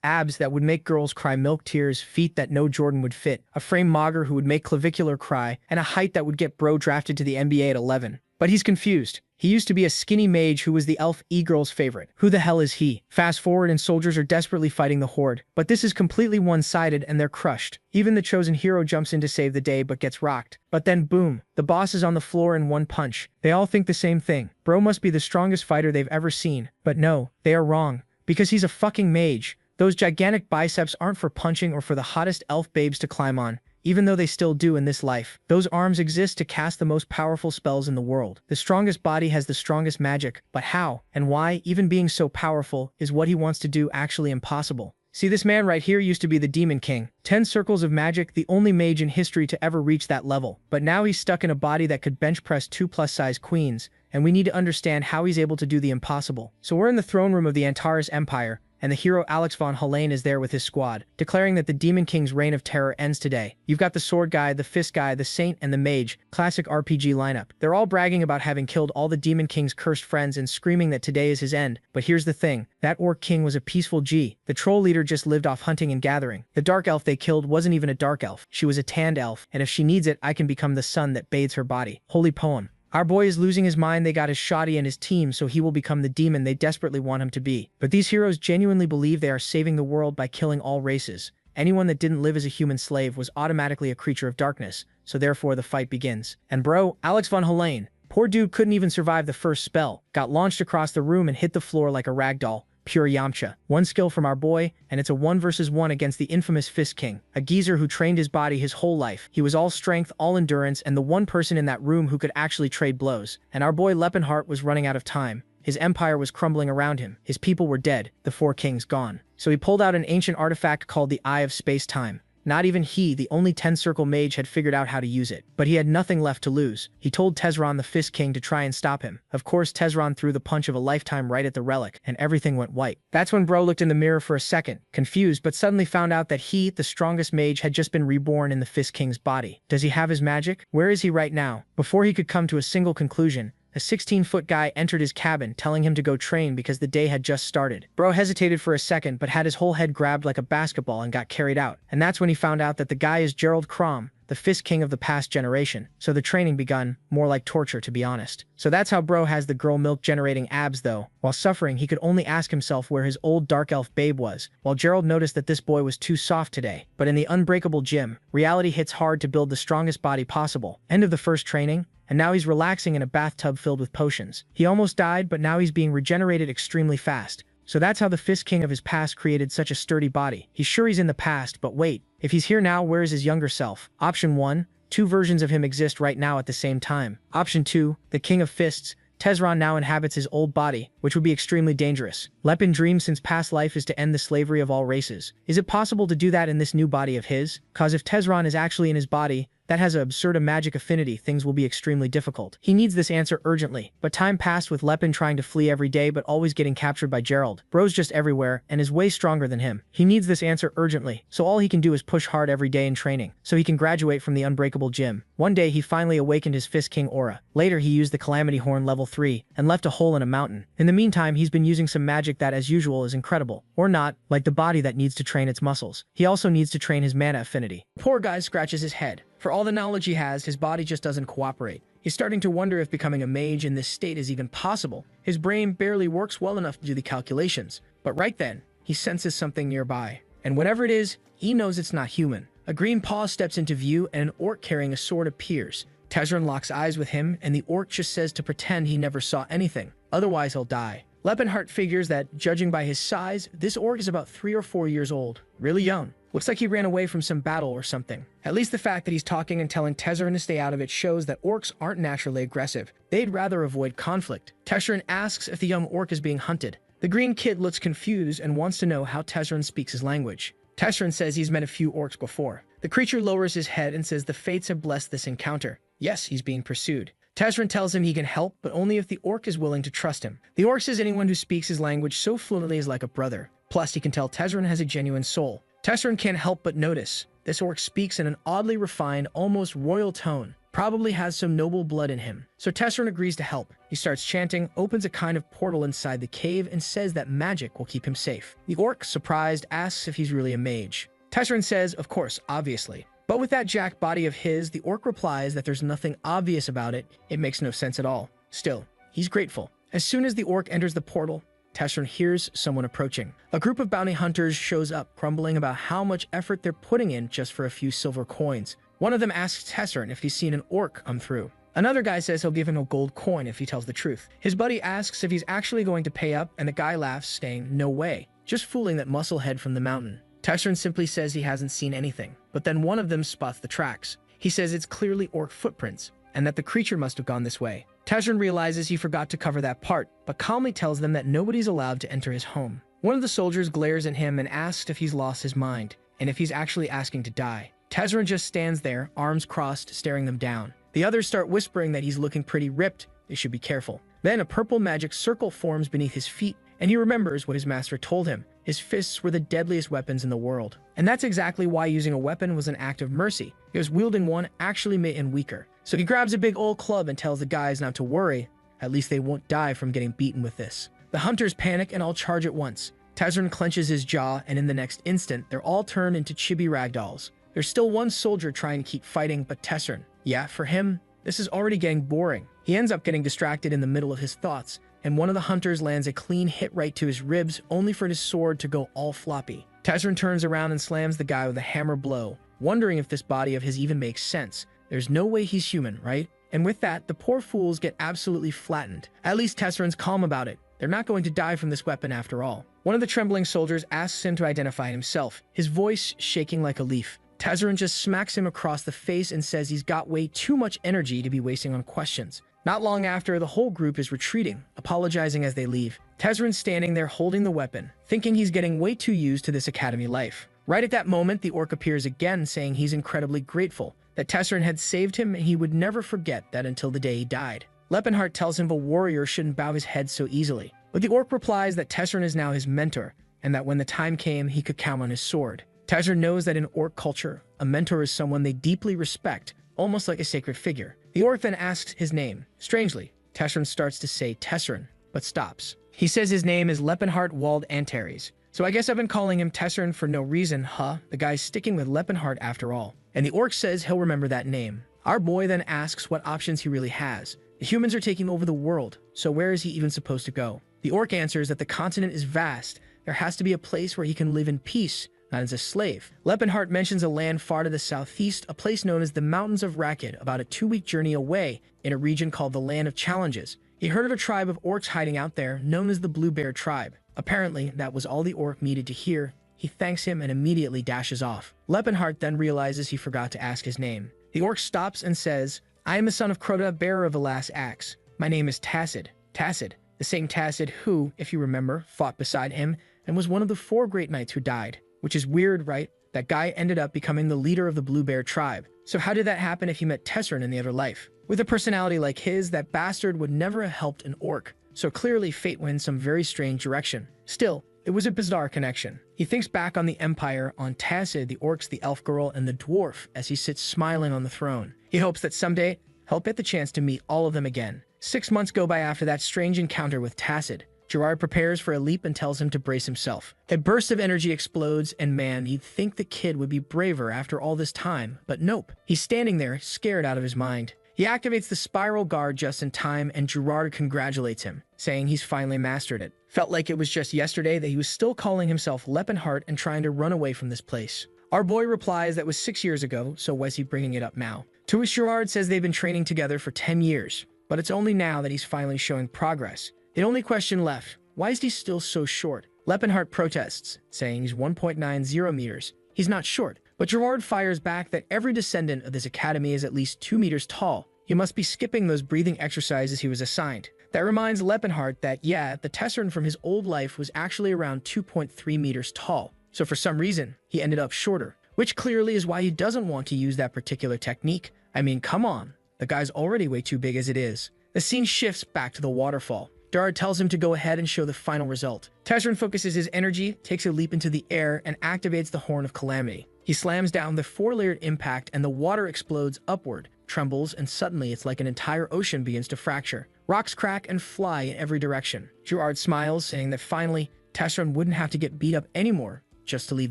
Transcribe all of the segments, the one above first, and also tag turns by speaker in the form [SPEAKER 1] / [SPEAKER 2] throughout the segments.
[SPEAKER 1] Abs that would make girls cry milk tears, feet that no Jordan would fit, a frame mogger who would make clavicular cry, and a height that would get bro drafted to the NBA at 11. But he's confused. He used to be a skinny mage who was the elf e-girl's favorite. Who the hell is he? Fast forward and soldiers are desperately fighting the horde. But this is completely one-sided and they're crushed. Even the chosen hero jumps in to save the day but gets rocked. But then boom, the boss is on the floor in one punch. They all think the same thing. Bro must be the strongest fighter they've ever seen. But no, they are wrong. Because he's a fucking mage. Those gigantic biceps aren't for punching or for the hottest elf babes to climb on. Even though they still do in this life. Those arms exist to cast the most powerful spells in the world. The strongest body has the strongest magic, but how and why even being so powerful is what he wants to do actually impossible. See, this man right here used to be the Demon King. 10 circles of magic, the only mage in history to ever reach that level. But now he's stuck in a body that could bench press 2 plus-size queens, and we need to understand how he's able to do the impossible. So we're in the throne room of the Antares Empire, and the hero Alex von Helene is there with his squad, declaring that the Demon King's reign of terror ends today. You've got the sword guy, the fist guy, the saint, and the mage, classic RPG lineup. They're all bragging about having killed all the Demon King's cursed friends and screaming that today is his end. But here's the thing, that orc king was a peaceful G. The troll leader just lived off hunting and gathering. The dark elf they killed wasn't even a dark elf, she was a tanned elf, and if she needs it, I can become the sun that bathes her body. Holy poem. Our boy is losing his mind, they got his shoddy and his team, so he will become the demon they desperately want him to be. But these heroes genuinely believe they are saving the world by killing all races. Anyone that didn't live as a human slave was automatically a creature of darkness, so therefore the fight begins. And bro, Alex von Helene, poor dude couldn't even survive the first spell, got launched across the room and hit the floor like a ragdoll. Pure Yamcha. One skill from our boy, and it's a 1 versus 1 against the infamous Fist King, a geezer who trained his body his whole life. He was all strength, all endurance, and the one person in that room who could actually trade blows. And our boy Lepenhart was running out of time. His empire was crumbling around him. His people were dead, the 4 kings gone. So he pulled out an ancient artifact called the Eye of Space-Time. Not even he, the only 10-circle mage, had figured out how to use it. But he had nothing left to lose. He told Tezron the Fist King to try and stop him. Of course, Tezron threw the punch of a lifetime right at the relic, and everything went white. That's when bro looked in the mirror for a second, confused, but suddenly found out that he, the strongest mage, had just been reborn in the Fist King's body. Does he have his magic? Where is he right now? Before he could come to a single conclusion, a 16-foot guy entered his cabin, telling him to go train because the day had just started. Bro hesitated for a second, but had his whole head grabbed like a basketball and got carried out. And that's when he found out that the guy is Gerald Crom, the Fist King of the past generation. So the training begun, more like torture to be honest. So that's how bro has the girl milk generating abs though. While suffering, he could only ask himself where his old dark elf babe was, while Gerald noticed that this boy was too soft today. But in the unbreakable gym, reality hits hard to build the strongest body possible. End of the first training, and now he's relaxing in a bathtub filled with potions. He almost died, but now he's being regenerated extremely fast. So that's how the Fist King of his past created such a sturdy body. He's sure he's in the past, but wait, if he's here now, where is his younger self? Option 1, 2 versions of him exist right now at the same time. Option 2, the King of Fists, Tezron now inhabits his old body, which would be extremely dangerous. Lepin dreams since past life is to end the slavery of all races. Is it possible to do that in this new body of his? Cause if Tezron is actually in his body, that has an absurd magic affinity, things will be extremely difficult. He needs this answer urgently, but time passed with Lepin trying to flee every day but always getting captured by Gerald. Bro's just everywhere and is way stronger than him. He needs this answer urgently, so all he can do is push hard every day in training, so he can graduate from the unbreakable gym. One day he finally awakened his Fist King aura. Later he used the Calamity Horn level 3 and left a hole in a mountain. In the meantime, he's been using some magic that as usual is incredible. Or not, like the body that needs to train its muscles. He also needs to train his mana affinity. The poor guy scratches his head. For all the knowledge he has, his body just doesn't cooperate. He's starting to wonder if becoming a mage in this state is even possible. His brain barely works well enough to do the calculations. But right then, he senses something nearby. And whatever it is, he knows it's not human. A green paw steps into view and an orc carrying a sword appears. Tezron locks eyes with him and the orc just says to pretend he never saw anything. Otherwise he'll die. Lepenhart figures that, judging by his size, this orc is about 3 or 4 years old. Really young. Looks like he ran away from some battle or something. At least the fact that he's talking and telling Tezron to stay out of it shows that orcs aren't naturally aggressive. They'd rather avoid conflict. Tezron asks if the young orc is being hunted. The green kid looks confused and wants to know how Tezron speaks his language. Tezron says he's met a few orcs before. The creature lowers his head and says the fates have blessed this encounter. Yes, he's being pursued. Tezron tells him he can help, but only if the orc is willing to trust him. The orc says anyone who speaks his language so fluently is like a brother. Plus, he can tell Tezron has a genuine soul. Tezron can't help but notice. This orc speaks in an oddly refined, almost royal tone. probably has some noble blood in him. So Tesserin agrees to help. He starts chanting, opens a kind of portal inside the cave, and says that magic will keep him safe. The orc, surprised, asks if he's really a mage. Tesserin says, of course, obviously. But with that jacked body of his, the orc replies that there's nothing obvious about it. It makes no sense at all. Still, he's grateful. As soon as the orc enters the portal, Tesserin hears someone approaching. A group of bounty hunters shows up, grumbling about how much effort they're putting in just for a few silver coins. One of them asks Tesserin if he's seen an orc come through. Another guy says he'll give him a gold coin if he tells the truth. His buddy asks if he's actually going to pay up, and the guy laughs, saying, no way, just fooling that musclehead from the mountain. Tesserin simply says he hasn't seen anything, but then one of them spots the tracks. He says it's clearly orc footprints, and that the creature must have gone this way. Tesserin realizes he forgot to cover that part, but calmly tells them that nobody's allowed to enter his home. One of the soldiers glares at him and asks if he's lost his mind, and if he's actually asking to die. Tesserin just stands there, arms crossed, staring them down. The others start whispering that he's looking pretty ripped, they should be careful. Then a purple magic circle forms beneath his feet, and he remembers what his master told him. His fists were the deadliest weapons in the world. And that's exactly why using a weapon was an act of mercy, because wielding one actually made him weaker. So he grabs a big old club and tells the guys not to worry, at least they won't die from getting beaten with this. The hunters panic and all charge at once. Tesserin clenches his jaw, and in the next instant, they're all turned into chibi ragdolls. There's still one soldier trying to keep fighting, but Tesserin, yeah, for him, this is already getting boring. He ends up getting distracted in the middle of his thoughts, and one of the hunters lands a clean hit right to his ribs, only for his sword to go all floppy. Tesserin turns around and slams the guy with a hammer blow, wondering if this body of his even makes sense. There's no way he's human, right? And with that, the poor fools get absolutely flattened. At least Tesserin's calm about it. They're not going to die from this weapon after all. One of the trembling soldiers asks him to identify himself, his voice shaking like a leaf. Tesserin just smacks him across the face and says he's got way too much energy to be wasting on questions. Not long after, the whole group is retreating, apologizing as they leave. Tesserin's standing there holding the weapon, thinking he's getting way too used to this academy life. Right at that moment, the orc appears again, saying he's incredibly grateful, that Tesserin had saved him and he would never forget that until the day he died. Lepenhart tells him a warrior shouldn't bow his head so easily, but the orc replies that Tesserin is now his mentor, and that when the time came, he could count on his sword. Tesserin knows that in orc culture, a mentor is someone they deeply respect, almost like a sacred figure. The orc then asks his name. Strangely, Tesserin starts to say Tesserin, but stops. He says his name is Lepenhart Wald Antares. So I guess I've been calling him Tesserin for no reason, huh? The guy's sticking with Lepenhart after all. And the orc says he'll remember that name. Our boy then asks what options he really has. The humans are taking over the world, so where is he even supposed to go? The orc answers that the continent is vast. There has to be a place where he can live in peace, not as a slave. Lepenhart mentions a land far to the southeast, a place known as the Mountains of Rakid, about a 2-week journey away, in a region called the Land of Challenges. He heard of a tribe of orcs hiding out there, known as the Blue Bear Tribe. Apparently, that was all the orc needed to hear. He thanks him and immediately dashes off. Lepenhart then realizes he forgot to ask his name. The orc stops and says, I am the son of Crota, bearer of the last axe. My name is Tacid. Tacid, the same Tacid who, if you remember, fought beside him and was one of the 4 great knights who died. Which is weird, right? That guy ended up becoming the leader of the Blue Bear tribe. So how did that happen if he met Tesserin in the other life? With a personality like his, that bastard would never have helped an orc. So clearly fate went in some very strange direction. Still, it was a bizarre connection. He thinks back on the Empire, on Tacid, the orcs, the elf girl, and the dwarf as he sits smiling on the throne. He hopes that someday he'll get the chance to meet all of them again. 6 months go by after that strange encounter with Tacid. Gerard prepares for a leap and tells him to brace himself. A burst of energy explodes, and man, you'd think the kid would be braver after all this time, but nope. He's standing there, scared out of his mind. He activates the spiral guard just in time, and Gerard congratulates him, saying he's finally mastered it. Felt like it was just yesterday that he was still calling himself Lepenhart and trying to run away from this place. Our boy replies that was 6 years ago, so why's he bringing it up now? To which Gerard says they've been training together for 10 years, but it's only now that he's finally showing progress. The only question left, why is he still so short? Lepenhart protests, saying he's 1.90 meters. He's not short, but Gerard fires back that every descendant of this academy is at least 2 meters tall. He must be skipping those breathing exercises he was assigned. That reminds Lepenhart that, yeah, the Tesserin from his old life was actually around 2.3 meters tall. So for some reason, he ended up shorter, which clearly is why he doesn't want to use that particular technique. I mean, come on. The guy's already way too big as it is. The scene shifts back to the waterfall. Gerard tells him to go ahead and show the final result. Tesserin focuses his energy, takes a leap into the air, and activates the Horn of Calamity. He slams down the 4-layered impact and the water explodes upward, trembles, and suddenly it's like an entire ocean begins to fracture. Rocks crack and fly in every direction. Gerard smiles, saying that finally, Tesrin wouldn't have to get beat up anymore just to leave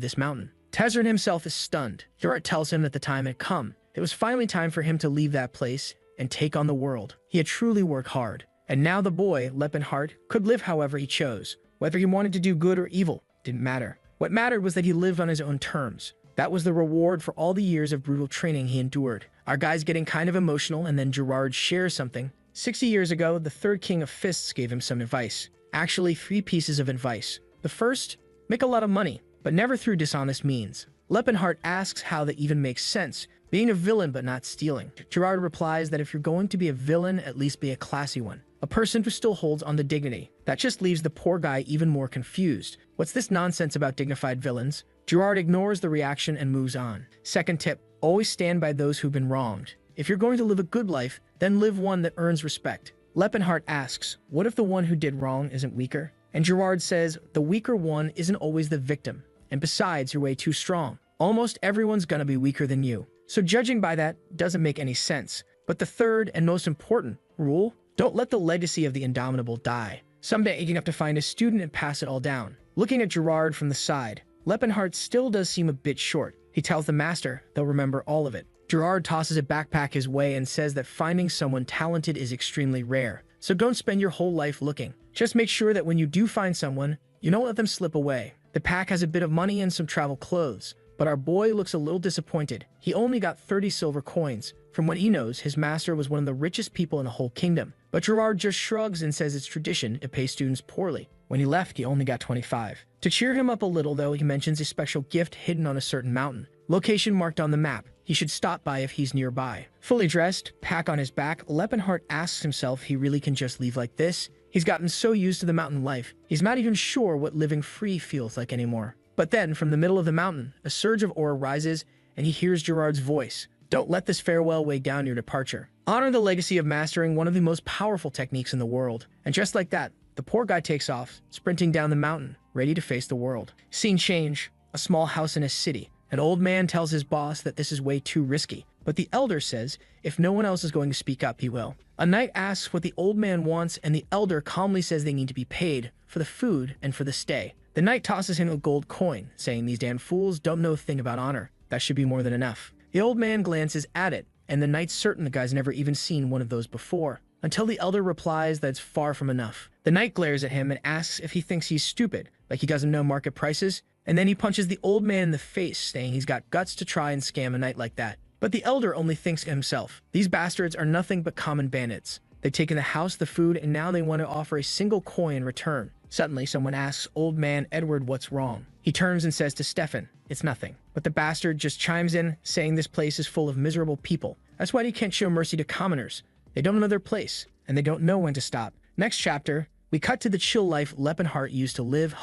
[SPEAKER 1] this mountain. Tesrin himself is stunned. Gerard tells him that the time had come. It was finally time for him to leave that place and take on the world. He had truly worked hard. And now the boy, Lepenhart, could live however he chose. Whether he wanted to do good or evil didn't matter. What mattered was that he lived on his own terms. That was the reward for all the years of brutal training he endured. Our guy's getting kind of emotional, and then Gerard shares something. 60 years ago, the third king of fists gave him some advice. Actually, 3 pieces of advice. The first, make a lot of money, but never through dishonest means. Lepenhart asks how that even makes sense, being a villain but not stealing. Gerard replies that if you're going to be a villain, at least be a classy one. A person who still holds on to dignity. That just leaves the poor guy even more confused. What's this nonsense about dignified villains? Gerard ignores the reaction and moves on. Second tip, always stand by those who've been wronged. If you're going to live a good life, then live one that earns respect. Lepenhart asks, what if the one who did wrong isn't weaker? And Gerard says, the weaker one isn't always the victim. And besides, you're way too strong. Almost everyone's gonna be weaker than you. So judging by that doesn't make any sense. But the third and most important rule, don't let the legacy of the indomitable die. Someday you have to find a student and pass it all down. Looking at Gerard from the side, Lepenhart still does seem a bit short. He tells the master they'll remember all of it. Gerard tosses a backpack his way and says that finding someone talented is extremely rare. So don't spend your whole life looking. Just make sure that when you do find someone, you don't let them slip away. The pack has a bit of money and some travel clothes, but our boy looks a little disappointed. He only got 30 silver coins. From what he knows, his master was one of the richest people in the whole kingdom. But Gerard just shrugs and says it's tradition to pay students poorly. When he left, he only got 25. To cheer him up a little, though, he mentions a special gift hidden on a certain mountain. Location marked on the map. He should stop by if he's nearby. Fully dressed, pack on his back, Lepenhart asks himself if he really can just leave like this. He's gotten so used to the mountain life, he's not even sure what living free feels like anymore. But then, from the middle of the mountain, a surge of aura rises, and he hears Gerard's voice. Don't let this farewell weigh down your departure. Honor the legacy of mastering one of the most powerful techniques in the world. And just like that, the poor guy takes off, sprinting down the mountain, ready to face the world. Scene change, a small house in a city. An old man tells his boss that this is way too risky, but the elder says if no one else is going to speak up, he will. A knight asks what the old man wants, and the elder calmly says they need to be paid for the food and for the stay. The knight tosses him a gold coin, saying these damn fools don't know a thing about honor. That should be more than enough. The old man glances at it, and the knight's certain the guy's never even seen one of those before, until the elder replies that it's far from enough. The knight glares at him and asks if he thinks he's stupid, like he doesn't know market prices, and then he punches the old man in the face, saying he's got guts to try and scam a knight like that. But the elder only thinks to himself, these bastards are nothing but common bandits. They've taken the house, the food, and now they want to offer a single coin in return. Suddenly, someone asks old man Edward what's wrong. He turns and says to Stefan, it's nothing. But the bastard just chimes in, saying this place is full of miserable people. That's why he can't show mercy to commoners. They don't know their place, and they don't know when to stop. Next chapter, we cut to the chill life Lepenhart used to live,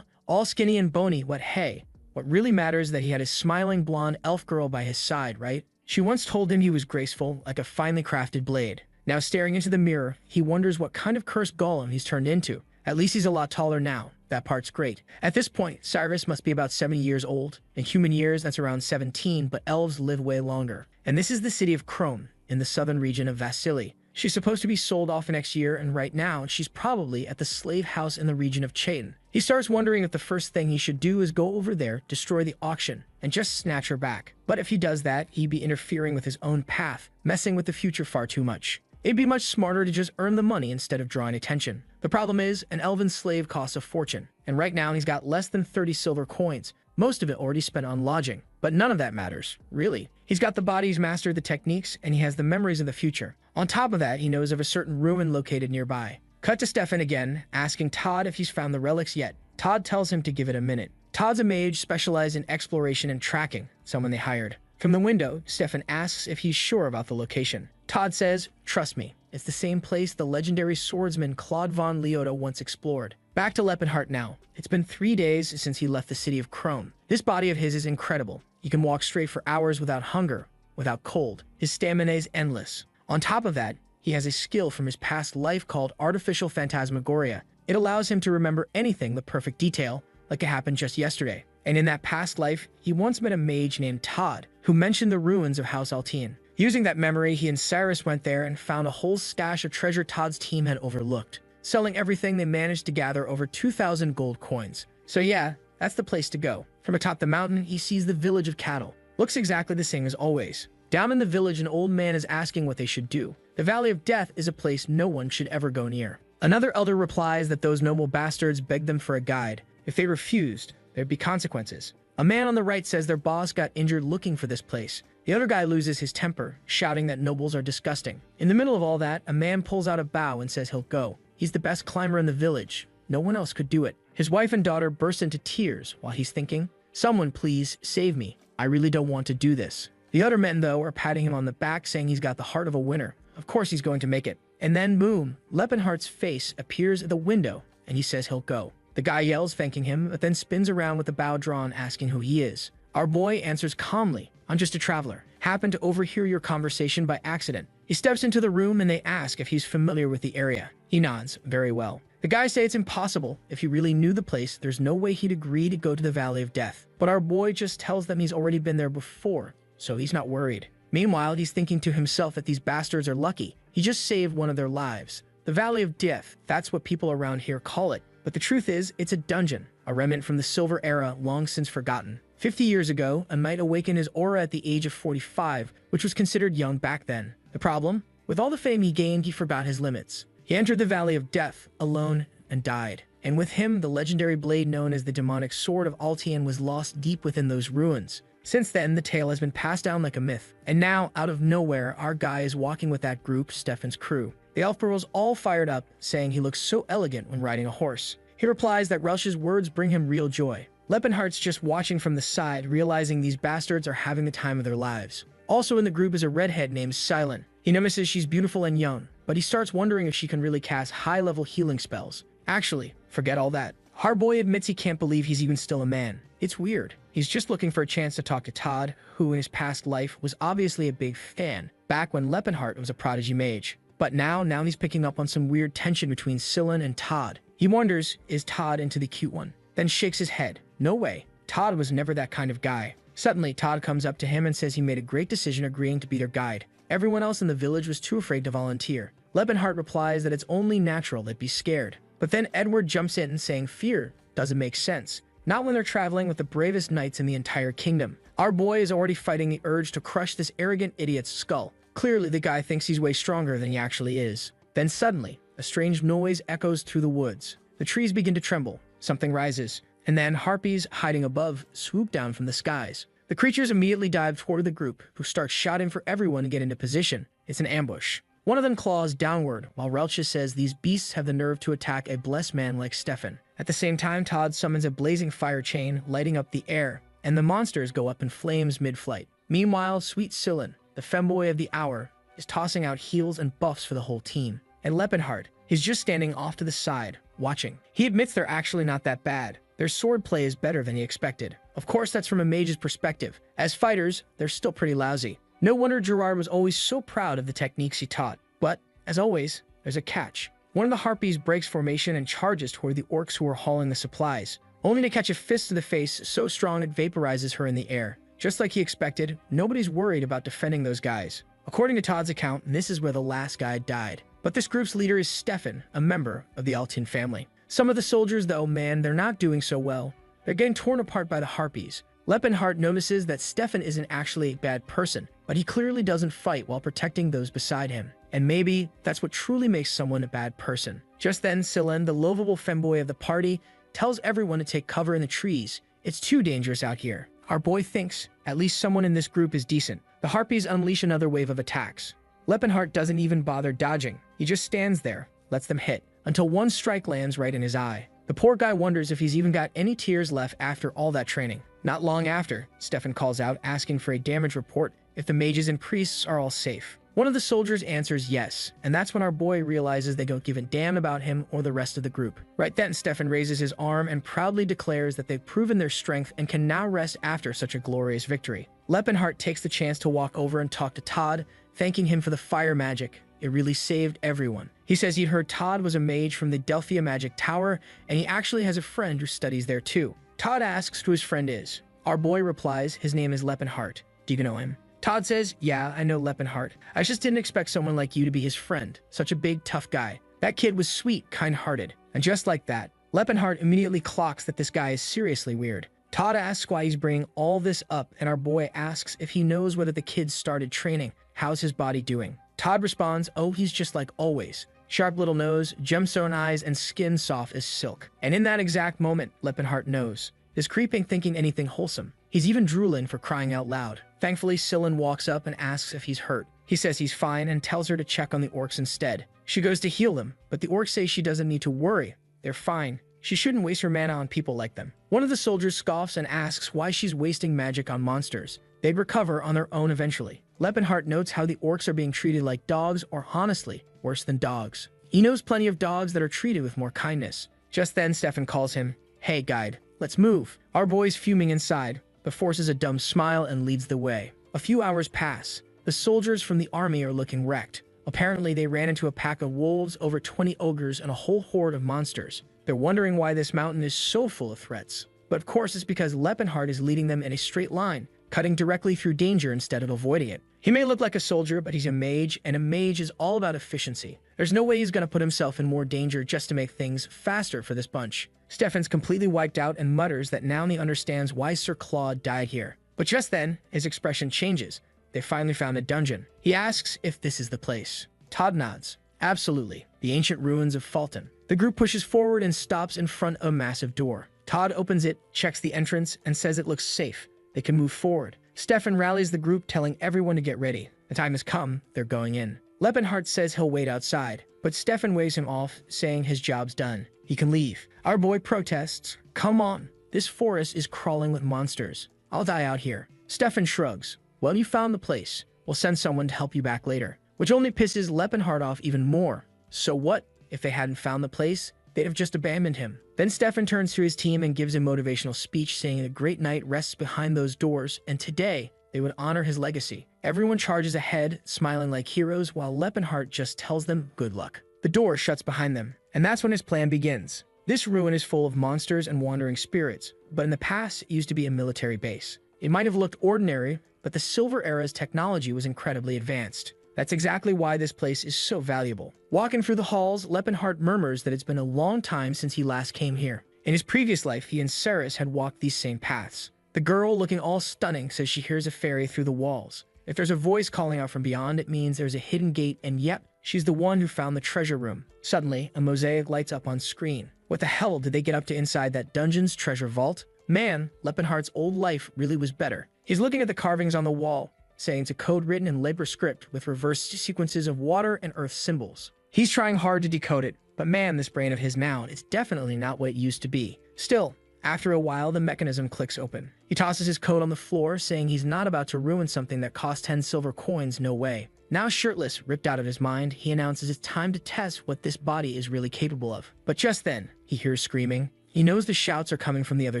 [SPEAKER 1] all skinny and bony, what hey. What really matters is that he had a smiling blonde elf girl by his side, right? She once told him he was graceful, like a finely crafted blade. Now staring into the mirror, he wonders what kind of cursed golem he's turned into. At least he's a lot taller now. That part's great. At this point, Cyrus must be about 70 years old. In human years, that's around 17, but elves live way longer. And this is the city of Krone, in the southern region of Vasily. She's supposed to be sold off next year, and right now, she's probably at the slave house in the region of Chaitin. He starts wondering if the first thing he should do is go over there, destroy the auction, and just snatch her back. But if he does that, he'd be interfering with his own path, messing with the future far too much. It'd be much smarter to just earn the money instead of drawing attention. The problem is, an elven slave costs a fortune, and right now he's got less than 30 silver coins, most of it already spent on lodging. But none of that matters, really. He's got the body, he's mastered the techniques, and he has the memories of the future. On top of that, he knows of a certain ruin located nearby. Cut to Stefan again, asking Todd if he's found the relics yet. Todd tells him to give it a minute. Todd's a mage specialized in exploration and tracking, someone they hired. From the window, Stefan asks if he's sure about the location. Todd says, trust me, it's the same place the legendary swordsman Claude von Leota once explored. Back to Lepenhart now. It's been 3 days since he left the city of Krone. This body of his is incredible. He can walk straight for hours without hunger, without cold. His stamina is endless. On top of that, he has a skill from his past life called artificial phantasmagoria. It allows him to remember anything with perfect detail, like it happened just yesterday. And in that past life, he once met a mage named Todd, who mentioned the ruins of House Altian. Using that memory, he and Cyrus went there and found a whole stash of treasure Todd's team had overlooked. Selling everything, they managed to gather over 2,000 gold coins. So yeah, that's the place to go. From atop the mountain, he sees the village of cattle. Looks exactly the same as always. Down in the village, an old man is asking what they should do. The Valley of Death is a place no one should ever go near. Another elder replies that those noble bastards begged them for a guide. If they refused, there'd be consequences. A man on the right says their boss got injured looking for this place. The other guy loses his temper, shouting that nobles are disgusting. In the middle of all that, a man pulls out a bow and says he'll go. He's the best climber in the village. No one else could do it. His wife and daughter burst into tears while he's thinking, "Someone please save me. I really don't want to do this." The other men, though, are patting him on the back, saying he's got the heart of a winner. Of course he's going to make it. And then, boom, Lepenhart's face appears at the window, and he says he'll go. The guy yells, thanking him, but then spins around with the bow drawn, asking who he is. Our boy answers calmly, "I'm just a traveler. Happened to overhear your conversation by accident." He steps into the room and they ask if he's familiar with the area. He nods, very well. The guys say it's impossible. If he really knew the place, there's no way he'd agree to go to the Valley of Death. But our boy just tells them he's already been there before, so he's not worried. Meanwhile, he's thinking to himself that these bastards are lucky. He just saved one of their lives. The Valley of Death, that's what people around here call it. But the truth is, it's a dungeon, a remnant from the Silver Era long since forgotten. 50 years ago, a knight awakened his aura at the age of 45, which was considered young back then. The problem? With all the fame he gained, he forgot his limits. He entered the Valley of Death, alone, and died. And with him, the legendary blade known as the demonic sword of Altian was lost deep within those ruins. Since then, the tale has been passed down like a myth. And now, out of nowhere, our guy is walking with that group, Stefan's crew. The elf girl's all fired up, saying he looks so elegant when riding a horse. He replies that Relsh's words bring him real joy. Lepenhart's just watching from the side, realizing these bastards are having the time of their lives. Also in the group is a redhead named Silent. He notices she's beautiful and young, but he starts wondering if she can really cast high-level healing spells. Actually, forget all that. Harboy admits he can't believe he's even still a man. It's weird. He's just looking for a chance to talk to Todd, who in his past life was obviously a big fan, back when Lepenhart was a prodigy mage. But now he's picking up on some weird tension between Scylan and Todd. He wonders, is Todd into the cute one? Then shakes his head. No way. Todd was never that kind of guy. Suddenly, Todd comes up to him and says he made a great decision agreeing to be their guide. Everyone else in the village was too afraid to volunteer. Lepenhart replies that it's only natural they'd be scared. But then Edward jumps in saying fear doesn't make sense. Not when they're traveling with the bravest knights in the entire kingdom. Our boy is already fighting the urge to crush this arrogant idiot's skull. Clearly, the guy thinks he's way stronger than he actually is. Then suddenly, a strange noise echoes through the woods. The trees begin to tremble. Something rises. And then harpies hiding above swoop down from the skies. The creatures immediately dive toward the group, who start shouting for everyone to get into position. It's an ambush. One of them claws downward, while Relch says these beasts have the nerve to attack a blessed man like Stefan. At the same time, Todd summons a blazing fire chain, lighting up the air, and the monsters go up in flames mid-flight. Meanwhile, sweet Scylan, the femboy of the hour, is tossing out heals and buffs for the whole team. And Lepenhart, he's just standing off to the side, watching. He admits they're actually not that bad. Their swordplay is better than he expected. Of course, that's from a mage's perspective. As fighters, they're still pretty lousy. No wonder Gerard was always so proud of the techniques he taught. But, as always, there's a catch. One of the harpies breaks formation and charges toward the orcs who are hauling the supplies, only to catch a fist to the face so strong it vaporizes her in the air. Just like he expected, nobody's worried about defending those guys. According to Todd's account, this is where the last guy died. But this group's leader is Stefan, a member of the Altian family. Some of the soldiers, though, man, they're not doing so well. They're getting torn apart by the harpies. Lepenhart notices that Stefan isn't actually a bad person, but he clearly doesn't fight while protecting those beside him. And maybe that's what truly makes someone a bad person. Just then, Scylan, the lovable femboy of the party, tells everyone to take cover in the trees. It's too dangerous out here. Our boy thinks at least someone in this group is decent. The harpies unleash another wave of attacks. Lepenhart doesn't even bother dodging. He just stands there, lets them hit, until one strike lands right in his eye. The poor guy wonders if he's even got any tears left after all that training. Not long after, Stefan calls out, asking for a damage report if the mages and priests are all safe. One of the soldiers answers yes, and that's when our boy realizes they don't give a damn about him or the rest of the group. Right then, Stefan raises his arm and proudly declares that they've proven their strength and can now rest after such a glorious victory. Lepenhart takes the chance to walk over and talk to Todd, thanking him for the fire magic. It really saved everyone. He says he'd heard Todd was a mage from the Delphia Magic Tower, and he actually has a friend who studies there too. Todd asks who his friend is. Our boy replies his name is Lepenhart. Do you know him? Todd says, yeah, I know Leppenhart. I just didn't expect someone like you to be his friend. Such a big, tough guy. That kid was sweet, kind-hearted. And just like that, Leppenhart immediately clocks that this guy is seriously weird. Todd asks why he's bringing all this up, and our boy asks if he knows whether the kid started training. How's his body doing? Todd responds, oh, he's just like always. Sharp little nose, gemstone eyes, and skin soft as silk. And in that exact moment, Leppenhart knows. Is creeping thinking anything wholesome. He's even drooling for crying out loud. Thankfully, Scylla walks up and asks if he's hurt. He says he's fine and tells her to check on the orcs instead. She goes to heal them, but the orcs say she doesn't need to worry. They're fine. She shouldn't waste her mana on people like them. One of the soldiers scoffs and asks why she's wasting magic on monsters. They'd recover on their own eventually. Leppenhart notes how the orcs are being treated like dogs, or honestly, worse than dogs. He knows plenty of dogs that are treated with more kindness. Just then, Stefan calls him, hey, guide, let's move. Our boy's fuming inside, but forces a dumb smile and leads the way. A few hours pass. The soldiers from the army are looking wrecked. Apparently, they ran into a pack of wolves, over 20 ogres, and a whole horde of monsters. They're wondering why this mountain is so full of threats. But of course, it's because Leppenhart is leading them in a straight line, cutting directly through danger instead of avoiding it. He may look like a soldier, but he's a mage, and a mage is all about efficiency. There's no way he's going to put himself in more danger just to make things faster for this bunch. Stefan's completely wiped out and mutters that now he understands why Sir Claude died here. But just then, his expression changes. They finally found a dungeon. He asks if this is the place. Todd nods. Absolutely. The ancient ruins of Fulton. The group pushes forward and stops in front of a massive door. Todd opens it, checks the entrance, and says it looks safe. They can move forward. Stefan rallies the group, telling everyone to get ready. The time has come. They're going in. Leppenhart says he'll wait outside, but Stefan waves him off, saying his job's done. He can leave. Our boy protests. Come on. This forest is crawling with monsters. I'll die out here. Stefan shrugs. Well, you found the place. We'll send someone to help you back later. Which only pisses Leppenhart off even more. So what? If they hadn't found the place, they'd have just abandoned him. Then Stefan turns to his team and gives a motivational speech saying a great knight rests behind those doors, and today, they would honor his legacy. Everyone charges ahead, smiling like heroes, while Leppenhart just tells them good luck. The door shuts behind them, and that's when his plan begins. This ruin is full of monsters and wandering spirits, but in the past, it used to be a military base. It might have looked ordinary, but the Silver Era's technology was incredibly advanced. That's exactly why this place is so valuable. Walking through the halls, Leppenhart murmurs that it's been a long time since he last came here. In his previous life, he and Ceres had walked these same paths. The girl, looking all stunning, says she hears a fairy through the walls. If there's a voice calling out from beyond, it means there's a hidden gate, and yep, she's the one who found the treasure room. Suddenly, a mosaic lights up on screen. What the hell did they get up to inside that dungeon's treasure vault? Man, Leppenhart's old life really was better. He's looking at the carvings on the wall, saying it's a code written in Libra script with reverse sequences of water and earth symbols. He's trying hard to decode it, but man, this brain of his now is definitely not what it used to be. Still, after a while, the mechanism clicks open. He tosses his code on the floor, saying he's not about to ruin something that cost 10 silver coins, no way. Now shirtless, ripped out of his mind, he announces it's time to test what this body is really capable of. But just then, he hears screaming. He knows the shouts are coming from the other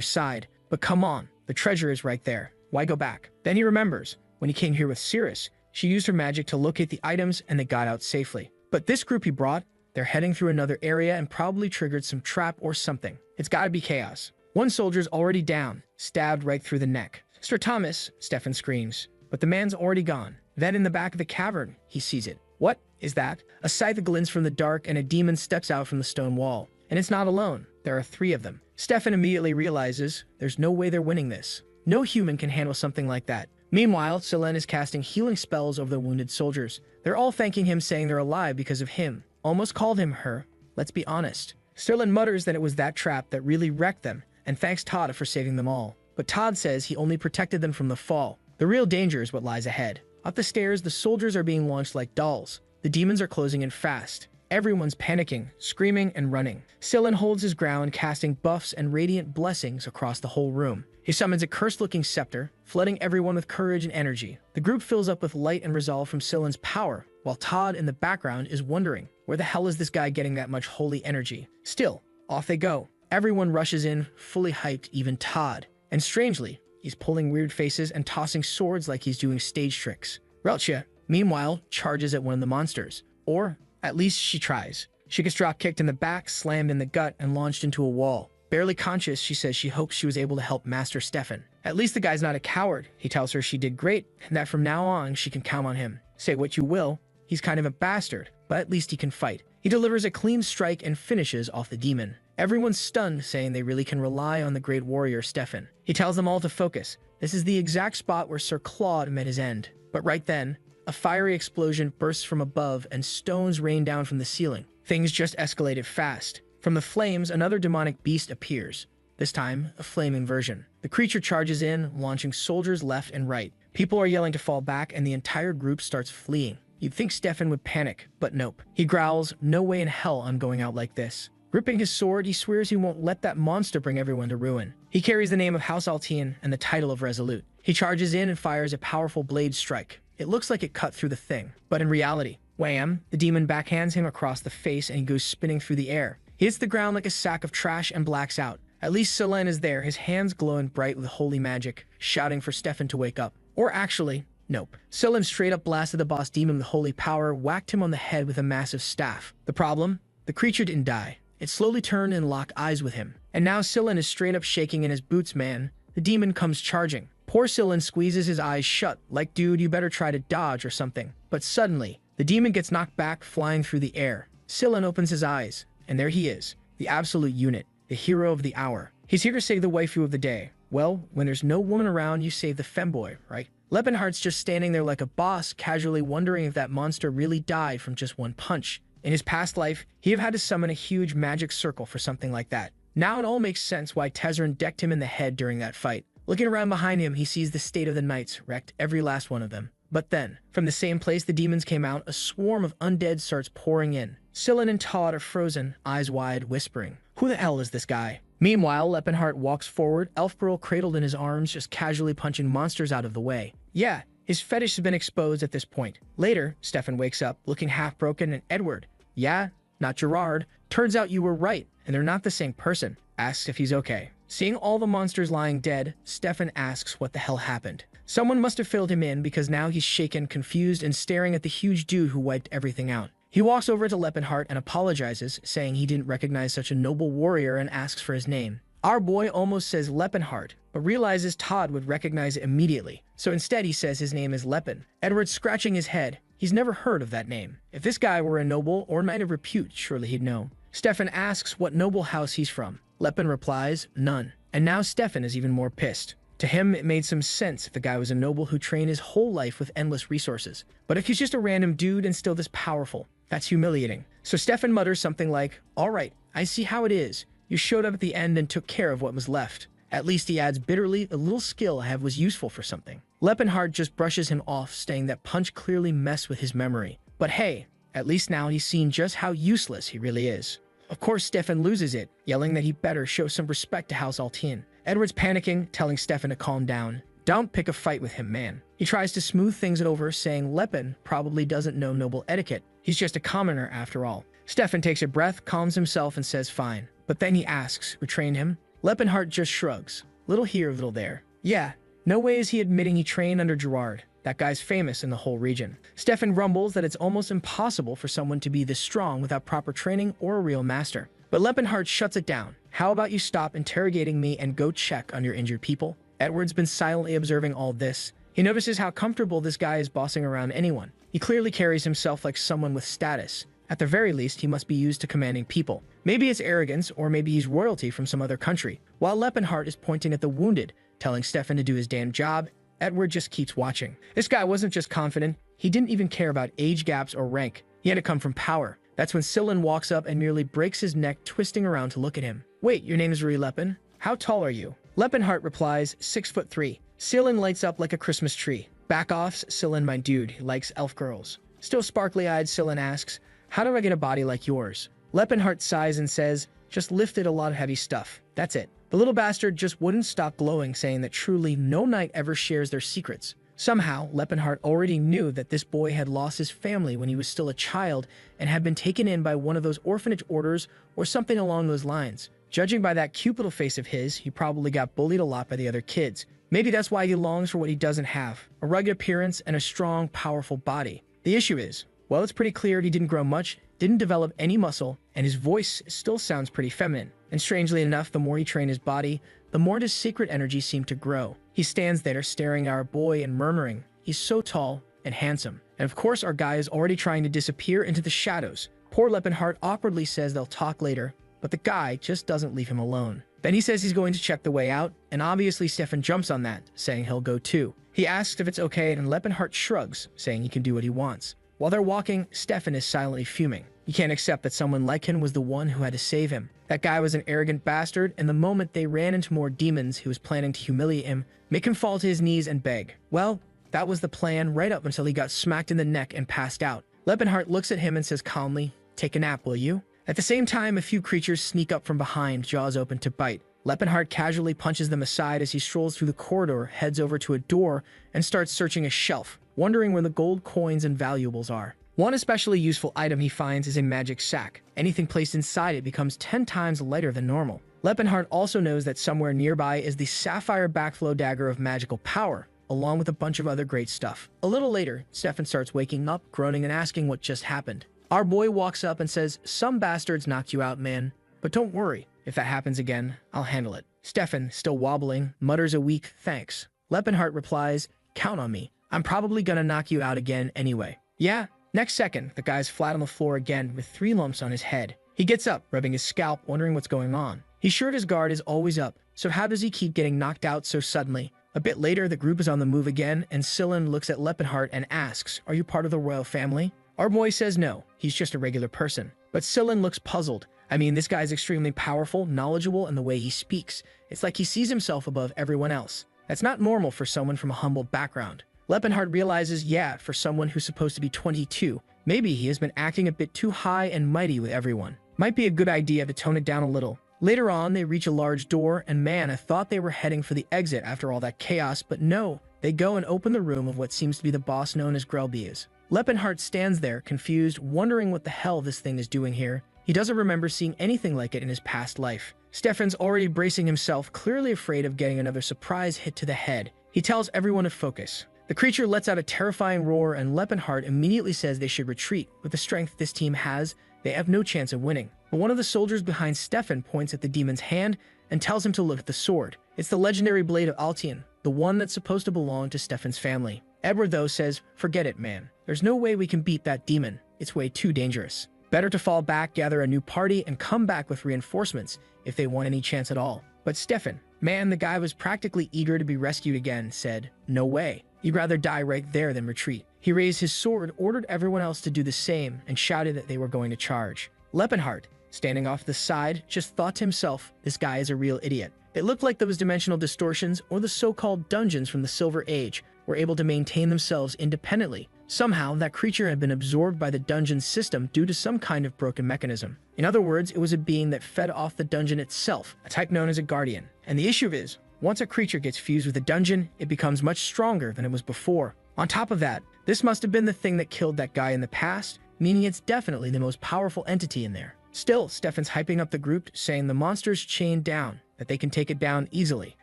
[SPEAKER 1] side, but come on, the treasure is right there. Why go back? Then he remembers. When he came here with Ceres, she used her magic to locate the items and they got out safely. But this group he brought, they're heading through another area and probably triggered some trap or something. It's gotta be chaos. One soldier's already down, stabbed right through the neck. Sir Thomas, Stefan screams, but the man's already gone. Then in the back of the cavern, he sees it. What is that? A scythe glints from the dark and a demon steps out from the stone wall. And it's not alone. There are 3 of them. Stefan immediately realizes there's no way they're winning this. No human can handle something like that. Meanwhile, Selene is casting healing spells over the wounded soldiers. They're all thanking him, saying they're alive because of him. Almost called him her. Let's be honest. Sterling mutters that it was that trap that really wrecked them, and thanks Todd for saving them all. But Todd says he only protected them from the fall. The real danger is what lies ahead. Up the stairs, the soldiers are being launched like dolls. The demons are closing in fast. Everyone's panicking, screaming, and running. Scylla holds his ground, casting buffs and radiant blessings across the whole room. He summons a cursed-looking scepter, flooding everyone with courage and energy. The group fills up with light and resolve from Scylla's power, while Todd in the background is wondering, where the hell is this guy getting that much holy energy? Still, off they go. Everyone rushes in, fully hyped, even Todd. And strangely, he's pulling weird faces and tossing swords like he's doing stage tricks. Relchia, meanwhile, charges at one of the monsters. Or, at least she tries. She gets drop-kicked in the back, slammed in the gut, and launched into a wall. Barely conscious, she says she hopes she was able to help Master Stefan. At least the guy's not a coward. He tells her she did great, and that from now on she can count on him. Say what you will, he's kind of a bastard, but at least he can fight. He delivers a clean strike and finishes off the demon. Everyone's stunned, saying they really can rely on the great warrior Stefan. He tells them all to focus. This is the exact spot where Sir Claude met his end. But right then, a fiery explosion bursts from above and stones rain down from the ceiling. Things just escalated fast. From the flames, another demonic beast appears. This time, a flaming version. The creature charges in, launching soldiers left and right. People are yelling to fall back, and the entire group starts fleeing. You'd think Stefan would panic, but nope. He growls, "No way in hell I'm going out like this." Gripping his sword, he swears he won't let that monster bring everyone to ruin. He carries the name of House Altian and the title of Resolute. He charges in and fires a powerful blade strike. It looks like it cut through the thing, but in reality, wham, the demon backhands him across the face and he goes spinning through the air. He hits the ground like a sack of trash and blacks out. At least Selen is there, his hands glowing bright with holy magic, shouting for Stefan to wake up. Or actually, nope. Selen straight up blasted the boss demon with holy power, whacked him on the head with a massive staff. The problem? The creature didn't die. It slowly turned and locked eyes with him. And now Selen is straight up shaking in his boots, man. The demon comes charging. Poor Selen squeezes his eyes shut, like, dude, you better try to dodge or something. But suddenly, the demon gets knocked back, flying through the air. Selen opens his eyes, and there he is, the absolute unit, the hero of the hour. He's here to save the waifu of the day. Well, when there's no woman around, you save the femboy, right? Lepenhart's just standing there like a boss, casually wondering if that monster really died from just one punch. In his past life, he'd have had to summon a huge magic circle for something like that. Now it all makes sense why Tezzeret decked him in the head during that fight. Looking around behind him, he sees the state of the knights, wrecked every last one of them. But then, from the same place the demons came out, a swarm of undead starts pouring in. Selen and Todd are frozen, eyes wide, whispering, "Who the hell is this guy?" Meanwhile, Lepenhart walks forward, Elfbro cradled in his arms, just casually punching monsters out of the way. Yeah, his fetish has been exposed at this point. Later, Stefan wakes up, looking half-broken, and Edward, "Yeah, not Gerard. Turns out you were right, and they're not the same person," asks if he's okay. Seeing all the monsters lying dead, Stefan asks what the hell happened. Someone must have filled him in because now he's shaken, confused, and staring at the huge dude who wiped everything out. He walks over to Lepenhart and apologizes, saying he didn't recognize such a noble warrior and asks for his name. Our boy almost says Lepenhart, but realizes Todd would recognize it immediately. So instead he says his name is Lepen. Edward's scratching his head. He's never heard of that name. If this guy were a noble or knight of repute, surely he'd know. Stefan asks what noble house he's from. Lepen replies, none. And now Stefan is even more pissed. To him, it made some sense if the guy was a noble who trained his whole life with endless resources. But if he's just a random dude and still this powerful, that's humiliating. So Stefan mutters something like, "All right, I see how it is. You showed up at the end and took care of what was left." At least he adds bitterly, "A little skill I have was useful for something." Lepenhart just brushes him off, saying that punch clearly messed with his memory. But hey, at least now he's seen just how useless he really is. Of course, Stefan loses it, yelling that he better show some respect to House Altian. Edward's panicking, telling Stefan to calm down. Don't pick a fight with him, man. He tries to smooth things over, saying Lepen probably doesn't know noble etiquette. He's just a commoner after all. Stefan takes a breath, calms himself, and says fine. But then he asks, who trained him? Lepenhart just shrugs. Little here, little there. Yeah, no way is he admitting he trained under Gerard. That guy's famous in the whole region. Stefan rumbles that it's almost impossible for someone to be this strong without proper training or a real master. But Lepenhart shuts it down. How about you stop interrogating me and go check on your injured people? Edward's been silently observing all this. He notices how comfortable this guy is bossing around anyone. He clearly carries himself like someone with status. At the very least, he must be used to commanding people. Maybe it's arrogance, or maybe he's royalty from some other country. While Lepenhart is pointing at the wounded, telling Stefan to do his damn job, Edward just keeps watching. This guy wasn't just confident, he didn't even care about age gaps or rank. He had to come from power. That's when Selen walks up and merely breaks his neck, twisting around to look at him. Wait, your name is Rui Lepen? How tall are you? Lepenhart replies, 6'3". Selen lights up like a Christmas tree. Back off, Selen, my dude. He likes elf girls. Still sparkly-eyed, Selen asks, how do I get a body like yours? Lepenhart sighs and says, just lifted a lot of heavy stuff. That's it. The little bastard just wouldn't stop glowing, saying that truly no knight ever shares their secrets. Somehow, Lepenhart already knew that this boy had lost his family when he was still a child and had been taken in by one of those orphanage orders or something along those lines. Judging by that cute little face of his, he probably got bullied a lot by the other kids. Maybe that's why he longs for what he doesn't have, a rugged appearance and a strong, powerful body. The issue is, well, it's pretty clear he didn't grow much, didn't develop any muscle, and his voice still sounds pretty feminine. And strangely enough, the more he trained his body, the more his secret energy seemed to grow. He stands there staring at our boy and murmuring, "He's so tall and handsome." And of course, our guy is already trying to disappear into the shadows. Poor Lepenhart awkwardly says they'll talk later, but the guy just doesn't leave him alone. Then he says he's going to check the way out, and obviously Stefan jumps on that, saying he'll go too. He asks if it's okay, and Lepenhart shrugs, saying he can do what he wants. While they're walking, Stefan is silently fuming. He can't accept that someone like him was the one who had to save him. That guy was an arrogant bastard, and the moment they ran into more demons, he was planning to humiliate him, make him fall to his knees and beg. Well, that was the plan right up until he got smacked in the neck and passed out. Lepenhart looks at him and says calmly, "Take a nap, will you?" At the same time, a few creatures sneak up from behind, jaws open to bite. Lepenhart casually punches them aside as he strolls through the corridor, heads over to a door, and starts searching a shelf, wondering where the gold coins and valuables are. One especially useful item he finds is a magic sack. Anything placed inside it becomes 10 times lighter than normal. Lepenhart also knows that somewhere nearby is the sapphire backflow dagger of magical power, along with a bunch of other great stuff. A little later, Stefan starts waking up, groaning and asking what just happened. Our boy walks up and says, "Some bastards knocked you out, man. But don't worry, if that happens again, I'll handle it." Stefan, still wobbling, mutters a weak thanks. Lepenhart replies, "Count on me. I'm probably gonna knock you out again anyway." Yeah. Next second, the guy's flat on the floor again with 3 lumps on his head. He gets up, rubbing his scalp, wondering what's going on. He's sure his guard is always up, so how does he keep getting knocked out so suddenly? A bit later, the group is on the move again, and Scylla looks at Lepenhart and asks, "Are you part of the royal family?" Our boy says no, he's just a regular person. But Scylla looks puzzled. I mean, this guy's extremely powerful, knowledgeable, and the way he speaks, it's like he sees himself above everyone else. That's not normal for someone from a humble background. Lepenhart realizes, yeah, for someone who's supposed to be 22, maybe he has been acting a bit too high and mighty with everyone. Might be a good idea to tone it down a little. Later on, they reach a large door, and man, I thought they were heading for the exit after all that chaos, but no. They go and open the room of what seems to be the boss known as Grelbias. Lepenhart stands there, confused, wondering what the hell this thing is doing here. He doesn't remember seeing anything like it in his past life. Stefan's already bracing himself, clearly afraid of getting another surprise hit to the head. He tells everyone to focus. The creature lets out a terrifying roar, and Lepenhart immediately says they should retreat. With the strength this team has, they have no chance of winning. But one of the soldiers behind Stefan points at the demon's hand and tells him to look at the sword. It's the legendary blade of Altian, the one that's supposed to belong to Stefan's family. Edward, though, says, "Forget it, man. There's no way we can beat that demon. It's way too dangerous. Better to fall back, gather a new party, and come back with reinforcements if they want any chance at all." But Stefan, man, the guy was practically eager to be rescued again, said, "No way. He'd rather die right there than retreat." He raised his sword, ordered everyone else to do the same, and shouted that they were going to charge. Lepenhart, standing off the side, just thought to himself, this guy is a real idiot. It looked like those dimensional distortions, or the so-called dungeons from the Silver Age, were able to maintain themselves independently. Somehow, that creature had been absorbed by the dungeon system due to some kind of broken mechanism. In other words, it was a being that fed off the dungeon itself, a type known as a guardian. And the issue is, once a creature gets fused with a dungeon, it becomes much stronger than it was before. On top of that, this must have been the thing that killed that guy in the past, meaning it's definitely the most powerful entity in there. Still, Stefan's hyping up the group, saying the monster's chained down, that they can take it down easily.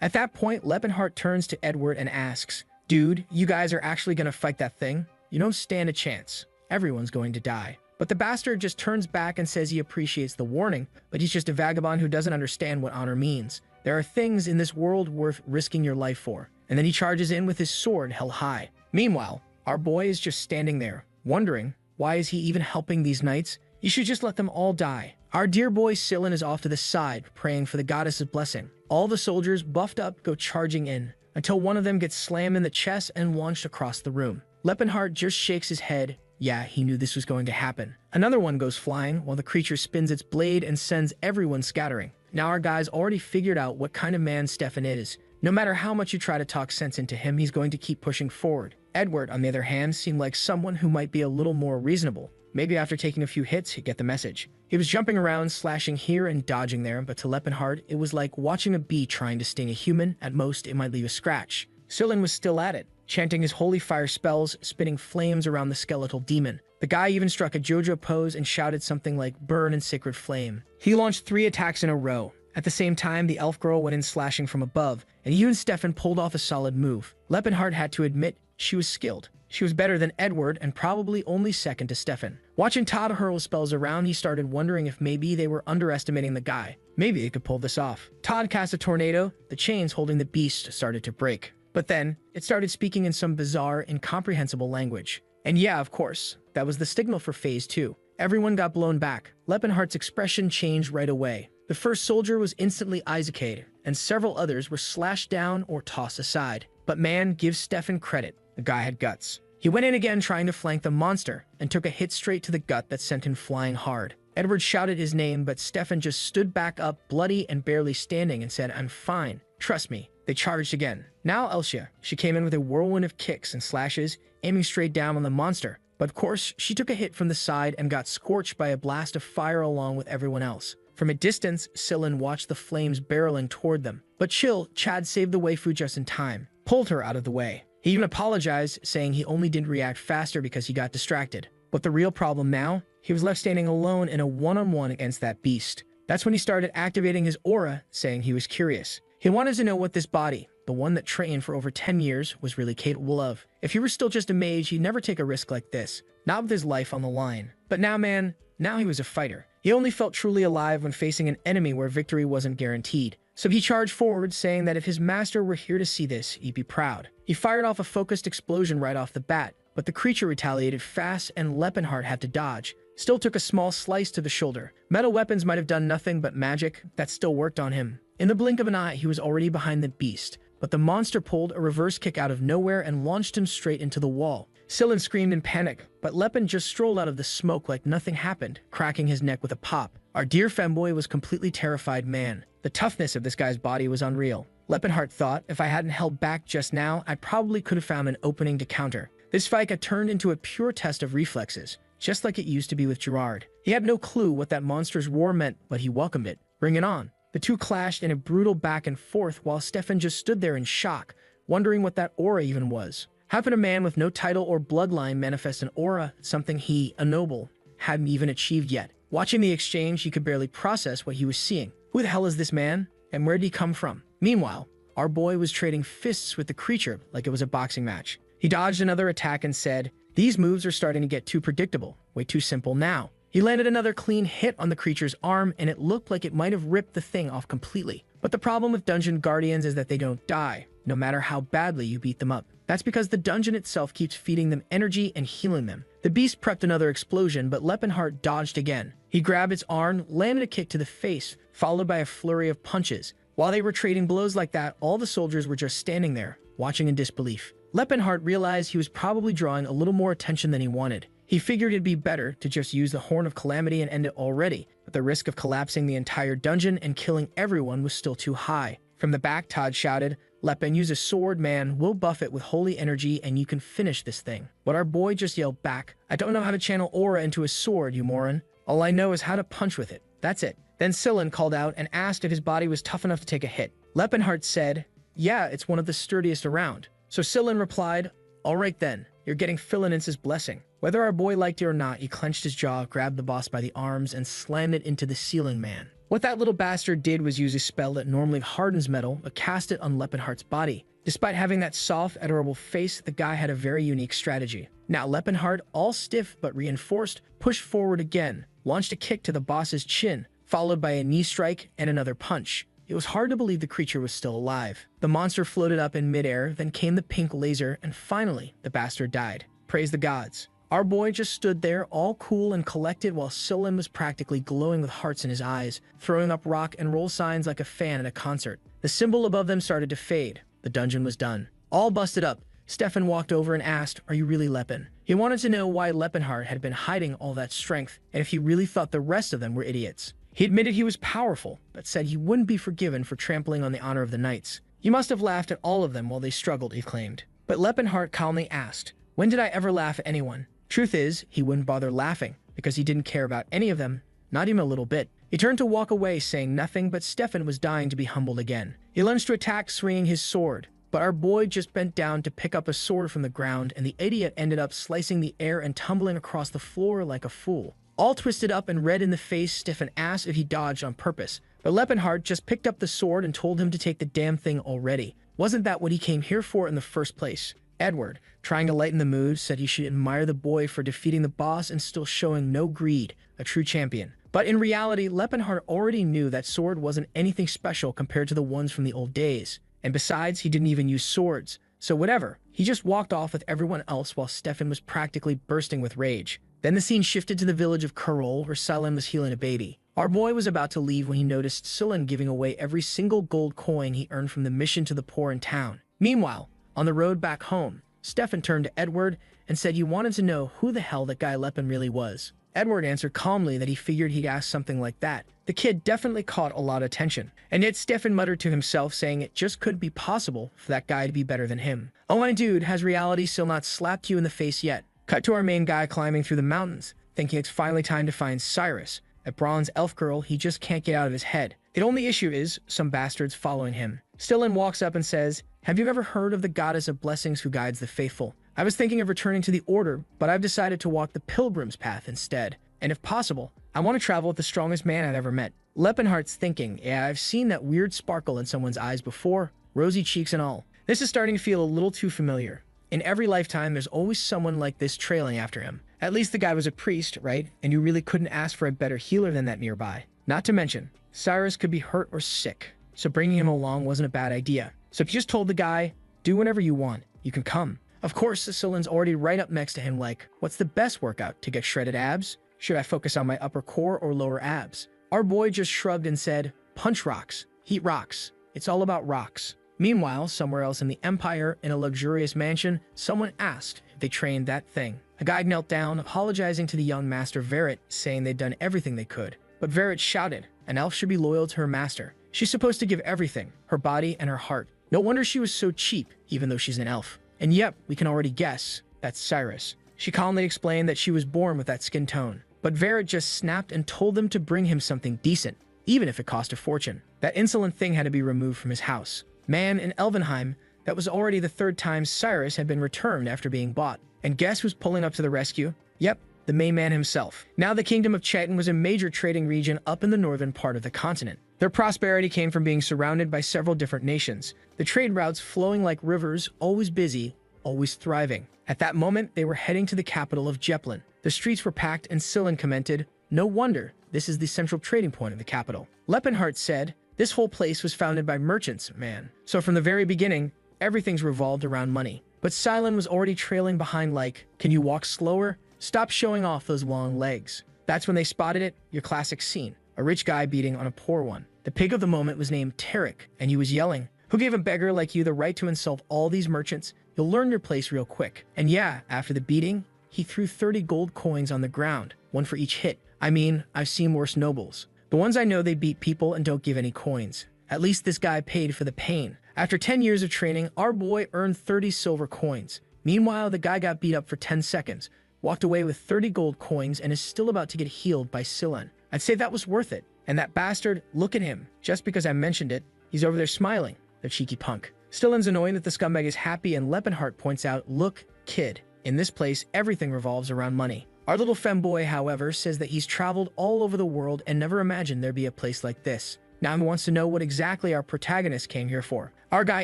[SPEAKER 1] At that point, Lepenhart turns to Edward and asks, "Dude, you guys are actually gonna fight that thing? You don't stand a chance. Everyone's going to die." But the bastard just turns back and says he appreciates the warning, but he's just a vagabond who doesn't understand what honor means. There are things in this world worth risking your life for. And then he charges in with his sword held high. Meanwhile, our boy is just standing there, wondering, why is he even helping these knights? You should just let them all die. Our dear boy Scylla is off to the side, praying for the goddess's blessing. All the soldiers, buffed up, go charging in, until one of them gets slammed in the chest and launched across the room. Lepenhart just shakes his head. Yeah, he knew this was going to happen. Another one goes flying, while the creature spins its blade and sends everyone scattering. Now our guy's already figured out what kind of man Stefan is. No matter how much you try to talk sense into him, he's going to keep pushing forward. Edward, on the other hand, seemed like someone who might be a little more reasonable. Maybe after taking a few hits, he'd get the message. He was jumping around, slashing here and dodging there, but to Lepenhart, it was like watching a bee trying to sting a human. At most, it might leave a scratch. Scylla was still at it, chanting his holy fire spells, spitting flames around the skeletal demon. The guy even struck a JoJo pose and shouted something like, "Burn in sacred flame." He launched 3 attacks in a row. At the same time, the elf girl went in slashing from above, and even Stefan pulled off a solid move. Lepenhart had to admit she was skilled. She was better than Edward and probably only second to Stefan. Watching Todd hurl spells around, he started wondering if maybe they were underestimating the guy. Maybe it could pull this off. Todd cast a tornado. The chains holding the beast started to break. But then, it started speaking in some bizarre, incomprehensible language. And yeah, of course, that was the signal for Phase 2. Everyone got blown back. Lepenhart's expression changed right away. The first soldier was instantly Isaac'd, and several others were slashed down or tossed aside. But man, give Stefan credit. The guy had guts. He went in again trying to flank the monster, and took a hit straight to the gut that sent him flying hard. Edward shouted his name, but Stefan just stood back up, bloody and barely standing, and said, "I'm fine. Trust me." They charged again. Now Elsia. She came in with a whirlwind of kicks and slashes, aiming straight down on the monster. But of course, she took a hit from the side and got scorched by a blast of fire along with everyone else. From a distance, Sillin watched the flames barreling toward them. But chill, Chad saved the waifu just in time, pulled her out of the way. He even apologized, saying he only didn't react faster because he got distracted. But the real problem now, he was left standing alone in a one-on-one against that beast. That's when he started activating his aura, saying he was curious. He wanted to know what this body, the one that trained for over 10 years, was really capable of. If he were still just a mage, he'd never take a risk like this, not with his life on the line. But now, man, now he was a fighter. He only felt truly alive when facing an enemy where victory wasn't guaranteed. So he charged forward, saying that if his master were here to see this, he'd be proud. He fired off a focused explosion right off the bat, but the creature retaliated fast and Lepenhart had to dodge. Still took a small slice to the shoulder. Metal weapons might have done nothing, but magic, that still worked on him. In the blink of an eye, he was already behind the beast, but the monster pulled a reverse kick out of nowhere and launched him straight into the wall. Sillin screamed in panic, but Lepen just strolled out of the smoke like nothing happened, cracking his neck with a pop. Our dear femboy was completely terrified man. The toughness of this guy's body was unreal. Lepenhart thought, if I hadn't held back just now, I probably could have found an opening to counter. This fight had turned into a pure test of reflexes, just like it used to be with Gerard. He had no clue what that monster's roar meant, but he welcomed it. Bring it on. The two clashed in a brutal back and forth while Stefan just stood there in shock, wondering what that aura even was. How could a man with no title or bloodline manifest an aura, something he, a noble, hadn't even achieved yet? Watching the exchange, he could barely process what he was seeing. Who the hell is this man, and where did he come from? Meanwhile, our boy was trading fists with the creature like it was a boxing match. He dodged another attack and said, "These moves are starting to get too predictable, way too simple now." He landed another clean hit on the creature's arm, and it looked like it might have ripped the thing off completely. But the problem with Dungeon Guardians is that they don't die, no matter how badly you beat them up. That's because the dungeon itself keeps feeding them energy and healing them. The beast prepped another explosion, but Lepenhart dodged again. He grabbed its arm, landed a kick to the face, followed by a flurry of punches. While they were trading blows like that, all the soldiers were just standing there, watching in disbelief. Lepenhart realized he was probably drawing a little more attention than he wanted. He figured it'd be better to just use the Horn of Calamity and end it already, but the risk of collapsing the entire dungeon and killing everyone was still too high. From the back, Todd shouted, "Lepen, use a sword, man. We'll buff it with holy energy and you can finish this thing." But our boy just yelled back, "I don't know how to channel aura into a sword, you moron. All I know is how to punch with it. That's it." Then Sillin called out and asked if his body was tough enough to take a hit. Lepenhart said, "Yeah, it's one of the sturdiest around." So Sillin replied, "All right then, you're getting Philinence's blessing." Whether our boy liked it or not, he clenched his jaw, grabbed the boss by the arms, and slammed it into the ceiling man. What that little bastard did was use a spell that normally hardens metal, but cast it on Lepenhart's body. Despite having that soft, adorable face, the guy had a very unique strategy. Now Lepenhart, all stiff but reinforced, pushed forward again, launched a kick to the boss's chin, followed by a knee strike and another punch. It was hard to believe the creature was still alive. The monster floated up in midair, then came the pink laser, and finally, the bastard died. Praise the gods. Our boy just stood there, all cool and collected, while Sillin was practically glowing with hearts in his eyes, throwing up rock and roll signs like a fan at a concert. The symbol above them started to fade. The dungeon was done. All busted up, Stefan walked over and asked, "Are you really Lepen?" He wanted to know why Lepenhart had been hiding all that strength, and if he really thought the rest of them were idiots. He admitted he was powerful, but said he wouldn't be forgiven for trampling on the honor of the knights. He must have laughed at all of them while they struggled, he claimed. But Lepenhart calmly asked, "When did I ever laugh at anyone?" Truth is, he wouldn't bother laughing, because he didn't care about any of them, not even a little bit. He turned to walk away, saying nothing, but Stefan was dying to be humbled again. He lunged to attack, swinging his sword, but our boy just bent down to pick up a sword from the ground, and the idiot ended up slicing the air and tumbling across the floor like a fool. All twisted up and red in the face, Stefan asked if he dodged on purpose, but Lepenhart just picked up the sword and told him to take the damn thing already. Wasn't that what he came here for in the first place? Edward, trying to lighten the mood, said he should admire the boy for defeating the boss and still showing no greed, a true champion. But in reality, Lepenhart already knew that sword wasn't anything special compared to the ones from the old days. And besides, he didn't even use swords. So whatever, he just walked off with everyone else while Stefan was practically bursting with rage. Then the scene shifted to the village of Kurol, where Silen was healing a baby. Our boy was about to leave when he noticed Silen giving away every single gold coin he earned from the mission to the poor in town. Meanwhile, on the road back home, Stefan turned to Edward and said he wanted to know who the hell that guy Lepen really was. Edward answered calmly that he figured he'd ask something like that. The kid definitely caught a lot of attention. And yet Stefan muttered to himself, saying it just couldn't be possible for that guy to be better than him. Oh my dude, has reality still not slapped you in the face yet? Cut to our main guy climbing through the mountains, thinking it's finally time to find Cyrus, a bronze elf girl he just can't get out of his head. The only issue is some bastards following him. Stillin walks up and says, "Have you ever heard of the goddess of blessings who guides the faithful? I was thinking of returning to the order, but I've decided to walk the pilgrim's path instead. And if possible, I want to travel with the strongest man I've ever met." Lepenhart's thinking, yeah, I've seen that weird sparkle in someone's eyes before, rosy cheeks and all. This is starting to feel a little too familiar. In every lifetime, there's always someone like this trailing after him. At least the guy was a priest, right? And you really couldn't ask for a better healer than that nearby. Not to mention, Cyrus could be hurt or sick, so bringing him along wasn't a bad idea. So if you just told the guy, do whatever you want, you can come. Of course, Cecilin's already right up next to him like, what's the best workout to get shredded abs? Should I focus on my upper core or lower abs? Our boy just shrugged and said, punch rocks, heat rocks. It's all about rocks. Meanwhile, somewhere else in the Empire, in a luxurious mansion, someone asked if they trained that thing. A guide knelt down, apologizing to the young master Verret, saying they'd done everything they could. But Verret shouted, an elf should be loyal to her master. She's supposed to give everything, her body and her heart. No wonder she was so cheap, even though she's an elf. And yep, we can already guess, that's Cyrus. She calmly explained that she was born with that skin tone. But Verret just snapped and told them to bring him something decent, even if it cost a fortune. That insolent thing had to be removed from his house. Man, in Elvenheim, that was already the third time Cyrus had been returned after being bought. And guess who's pulling up to the rescue? Yep, the main man himself. Now the kingdom of Chetan was a major trading region up in the northern part of the continent. Their prosperity came from being surrounded by several different nations. The trade routes flowing like rivers, always busy, always thriving. At that moment, they were heading to the capital of Jeplin. The streets were packed and Silen commented, no wonder, this is the central trading point of the capital. Lepenhart said, this whole place was founded by merchants, man. So from the very beginning, everything's revolved around money. But Silen was already trailing behind like, can you walk slower? Stop showing off those long legs. That's when they spotted it, your classic scene. A rich guy beating on a poor one. The pig of the moment was named Tarek, and he was yelling, who gave a beggar like you the right to insult all these merchants? You'll learn your place real quick. And yeah, after the beating, he threw 30 gold coins on the ground, one for each hit. I mean, I've seen worse nobles. The ones I know, they beat people and don't give any coins. At least this guy paid for the pain. After 10 years of training, our boy earned 30 silver coins. Meanwhile, the guy got beat up for 10 seconds, walked away with 30 gold coins, and is still about to get healed by Silen. I'd say that was worth it. And that bastard, look at him. Just because I mentioned it, he's over there smiling, the cheeky punk. Stillen's annoying that the scumbag is happy, and Lepenhart points out, look, kid, in this place, everything revolves around money. Our little femboy, however, says that he's traveled all over the world and never imagined there'd be a place like this. Now he wants to know what exactly our protagonist came here for. Our guy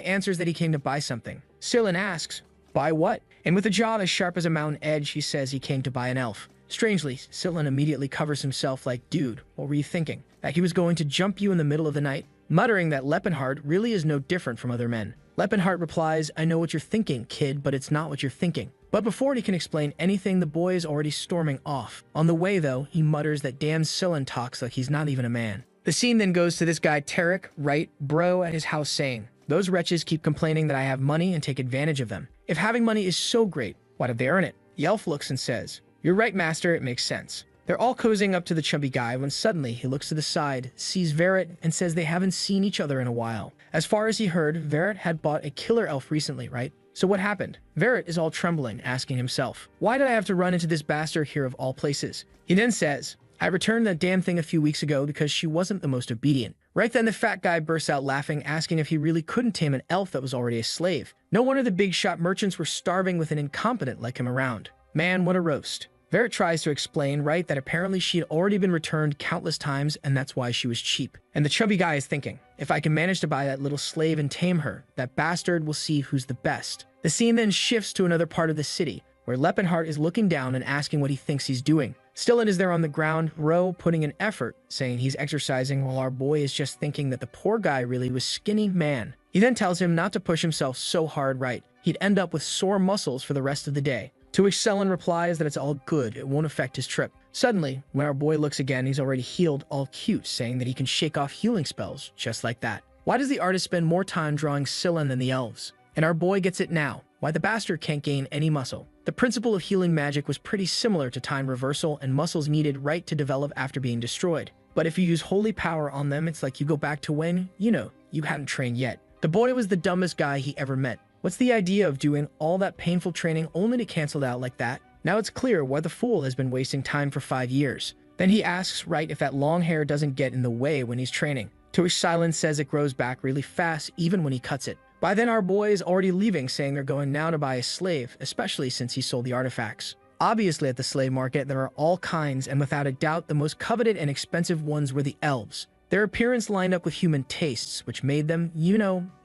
[SPEAKER 1] answers that he came to buy something. Silen asks, buy what? And with a jaw as sharp as a mountain edge, he says he came to buy an elf. Strangely, Silen immediately covers himself like, dude, what were you thinking? That he was going to jump you in the middle of the night? Muttering that Lepenhart really is no different from other men. Lepenhart replies, I know what you're thinking, kid, but it's not what you're thinking. But before he can explain anything, the boy is already storming off. On the way, though, he mutters that damn Silen talks like he's not even a man. The scene then goes to this guy Tarek, right, bro, at his house saying, those wretches keep complaining that I have money and take advantage of them. If having money is so great, why did they earn it? The elf looks and says, you're right, master, it makes sense. They're all cozying up to the chubby guy when suddenly he looks to the side, sees Verret, and says they haven't seen each other in a while. As far as he heard, Verret had bought a killer elf recently, right? So what happened? Verret is all trembling, asking himself, why did I have to run into this bastard here of all places? He then says, I returned that damn thing a few weeks ago because she wasn't the most obedient. Right then the fat guy bursts out laughing, asking if he really couldn't tame an elf that was already a slave. No wonder the big shot merchants were starving with an incompetent like him around. Man, what a roast. Verret tries to explain, right, that apparently she had already been returned countless times and that's why she was cheap. And the chubby guy is thinking, if I can manage to buy that little slave and tame her, that bastard will see who's the best. The scene then shifts to another part of the city, where Lepenhart is looking down and asking what he thinks he's doing. Stillen is there on the ground, Ro putting in effort, saying he's exercising while our boy is just thinking that the poor guy really was skinny man. He then tells him not to push himself so hard, right? He'd end up with sore muscles for the rest of the day. To which Selen replies that it's all good, it won't affect his trip. Suddenly, when our boy looks again, he's already healed, all cute, saying that he can shake off healing spells just like that. Why does the artist spend more time drawing Selen than the elves? And our boy gets it now. Why the bastard can't gain any muscle. The principle of healing magic was pretty similar to time reversal and muscles needed right to develop after being destroyed. But if you use holy power on them, it's like you go back to when, you hadn't trained yet. The boy was the dumbest guy he ever met. What's the idea of doing all that painful training only to cancel it out like that? Now it's clear why the fool has been wasting time for 5 years. Then he asks right if that long hair doesn't get in the way when he's training. To which Silence says it grows back really fast even when he cuts it. By then our boy is already leaving, saying they're going now to buy a slave, especially since he sold the artifacts. Obviously at the slave market there are all kinds, and without a doubt the most coveted and expensive ones were the elves. Their appearance lined up with human tastes, which made them,